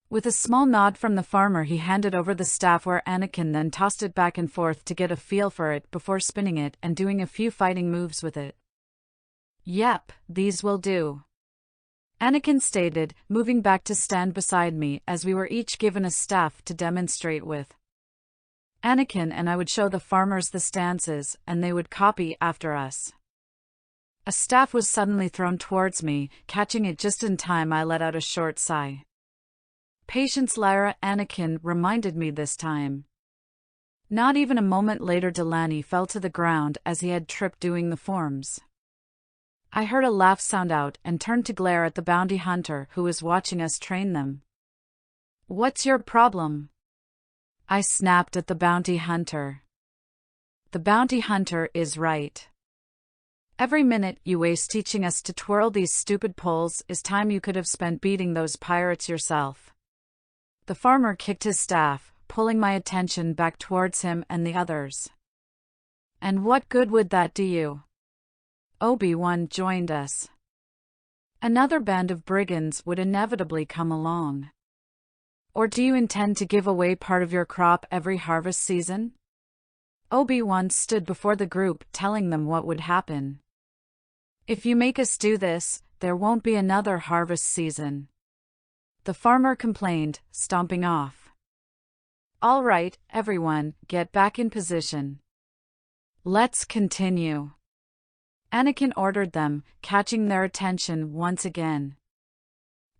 With a small nod from the farmer, he handed over the staff where Anakin then tossed it back and forth to get a feel for it before spinning it and doing a few fighting moves with it. Yep, these will do. Anakin stated, moving back to stand beside me as we were each given a staff to demonstrate with. Anakin and I would show the farmers the stances, and they would copy after us. A staff was suddenly thrown towards me, catching it just in time. I let out a short sigh. Patience, Lyra, Anakin reminded me this time. Not even a moment later, Delaney fell to the ground as he had tripped doing the forms. I heard a laugh sound out and turned to glare at the bounty hunter who was watching us train them. What's your problem? I snapped at the bounty hunter. The bounty hunter is right. Every minute you waste teaching us to twirl these stupid poles is time you could have spent beating those pirates yourself. The farmer kicked his staff, pulling my attention back towards him and the others. And what good would that do you? Obi-Wan joined us. Another band of brigands would inevitably come along. Or do you intend to give away part of your crop every harvest season? Obi-Wan stood before the group, telling them what would happen. If you make us do this, there won't be another harvest season. The farmer complained, stomping off. All right, everyone, get back in position. Let's continue. Anakin ordered them, catching their attention once again.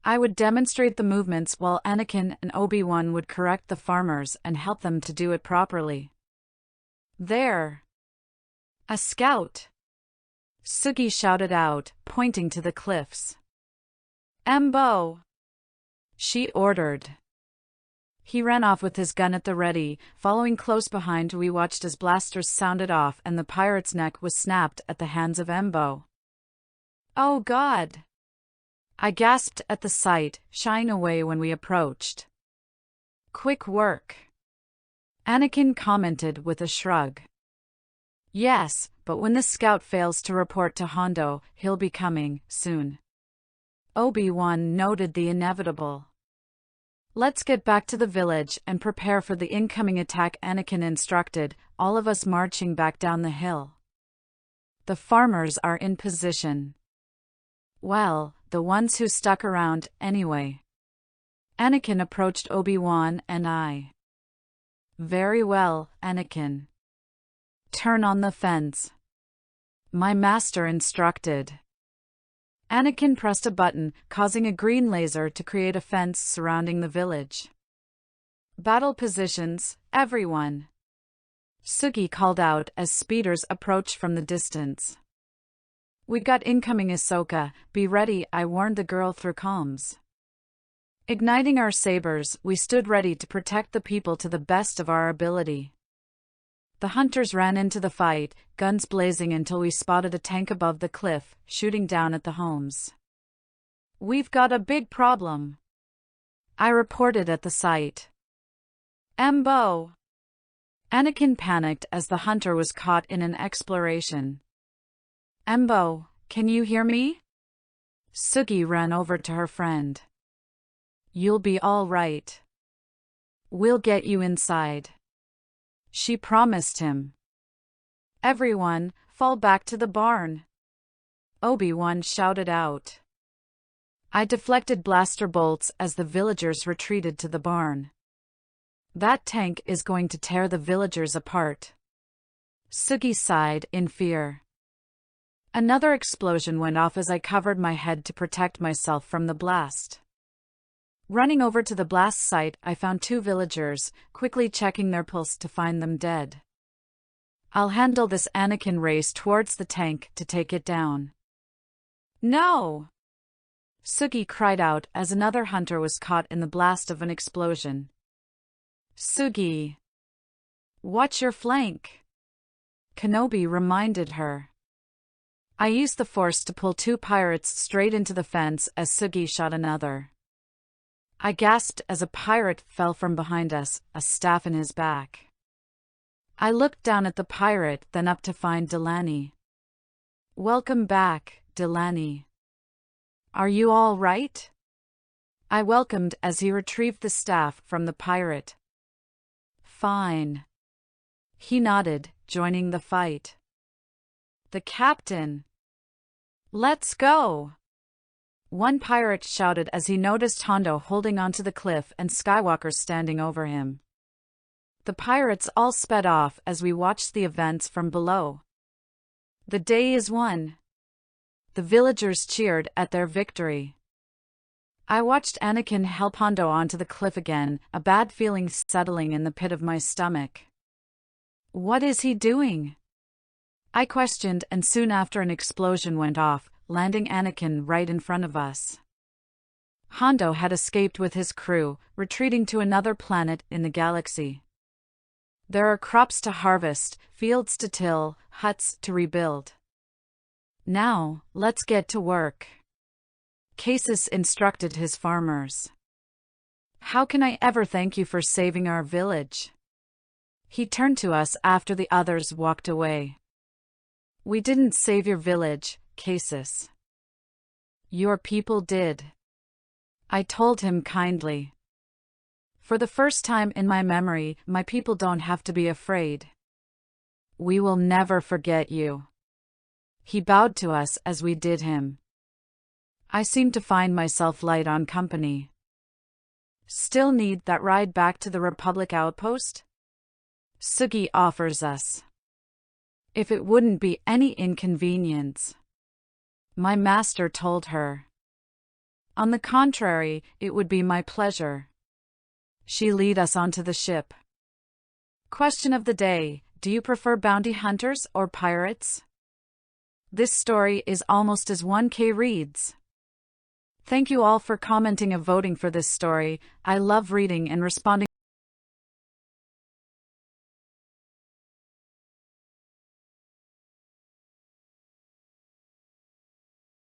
I would demonstrate the movements while Anakin and Obi-Wan would correct the farmers and help them to do it properly. There. A scout! Sugi shouted out, pointing to the cliffs. Embo! She ordered. He ran off with his gun at the ready. Following close behind, we watched as blasters sounded off and the pirate's neck was snapped at the hands of Embo. Oh God! I gasped at the sight, shying away when we approached. Quick work. Anakin commented with a shrug. Yes, but when this scout fails to report to Hondo, he'll be coming soon. Obi-Wan noted the inevitable. Let's get back to the village and prepare for the incoming attack, Anakin instructed, all of us marching back down the hill. The farmers are in position. Well, the ones who stuck around, anyway. Anakin approached Obi-Wan and I. Very well, Anakin. Turn on the fence. My master instructed. Anakin pressed a button, causing a green laser to create a fence surrounding the village. Battle positions, everyone. Sugi called out as speeders approached from the distance. We got incoming, Ahsoka, be ready, I warned the girl through comms. Igniting our sabers, we stood ready to protect the people to the best of our ability. The hunters ran into the fight, guns blazing until we spotted a tank above the cliff, shooting down at the homes. We've got a big problem, I reported at the site. Embo! Anakin panicked as the hunter was caught in an exploration. Embo, can you hear me? Sugi ran over to her friend. You'll be all right. We'll get you inside. She promised him. Everyone, fall back to the barn. Obi-Wan shouted out. I deflected blaster bolts as the villagers retreated to the barn. That tank is going to tear the villagers apart. Sugi sighed in fear. Another explosion went off as I covered my head to protect myself from the blast. Running over to the blast site, I found 2 villagers, quickly checking their pulse to find them dead. I'll handle this. Anakin raced towards the tank to take it down. No! Sugi cried out as another hunter was caught in the blast of an explosion. Sugi! Watch your flank! Kenobi reminded her. I used the force to pull 2 pirates straight into the fence as Sugi shot another. I gasped as a pirate fell from behind us, a staff in his back. I looked down at the pirate, then up to find Delaney. Welcome back, Delaney. Are you all right? I welcomed as he retrieved the staff from the pirate. Fine. He nodded, joining the fight. The captain. Let's go! One pirate shouted as he noticed Hondo holding onto the cliff and Skywalker standing over him. The pirates all sped off as we watched the events from below. The day is won. The villagers cheered at their victory. I watched Anakin help Hondo onto the cliff again, a bad feeling settling in the pit of my stomach. What is he doing? I questioned, and soon after an explosion went off, landing Anakin right in front of us. Hondo had escaped with his crew, retreating to another planet in the galaxy. There are crops to harvest, fields to till, huts to rebuild. Now, let's get to work. Casus instructed his farmers. How can I ever thank you for saving our village? He turned to us after the others walked away. We didn't save your village, Casus. Your people did. I told him kindly. For the first time in my memory, my people don't have to be afraid. We will never forget you. He bowed to us as we did him. I seemed to find myself light on company. Still need that ride back to the Republic outpost? Sugi offers us. If it wouldn't be any inconvenience. My master told her. On the contrary, it would be my pleasure. She lead us onto the ship. Question of the day, Do you prefer bounty hunters or pirates? This story is almost as 1K reads. Thank you all for commenting and voting for this story. I love reading and responding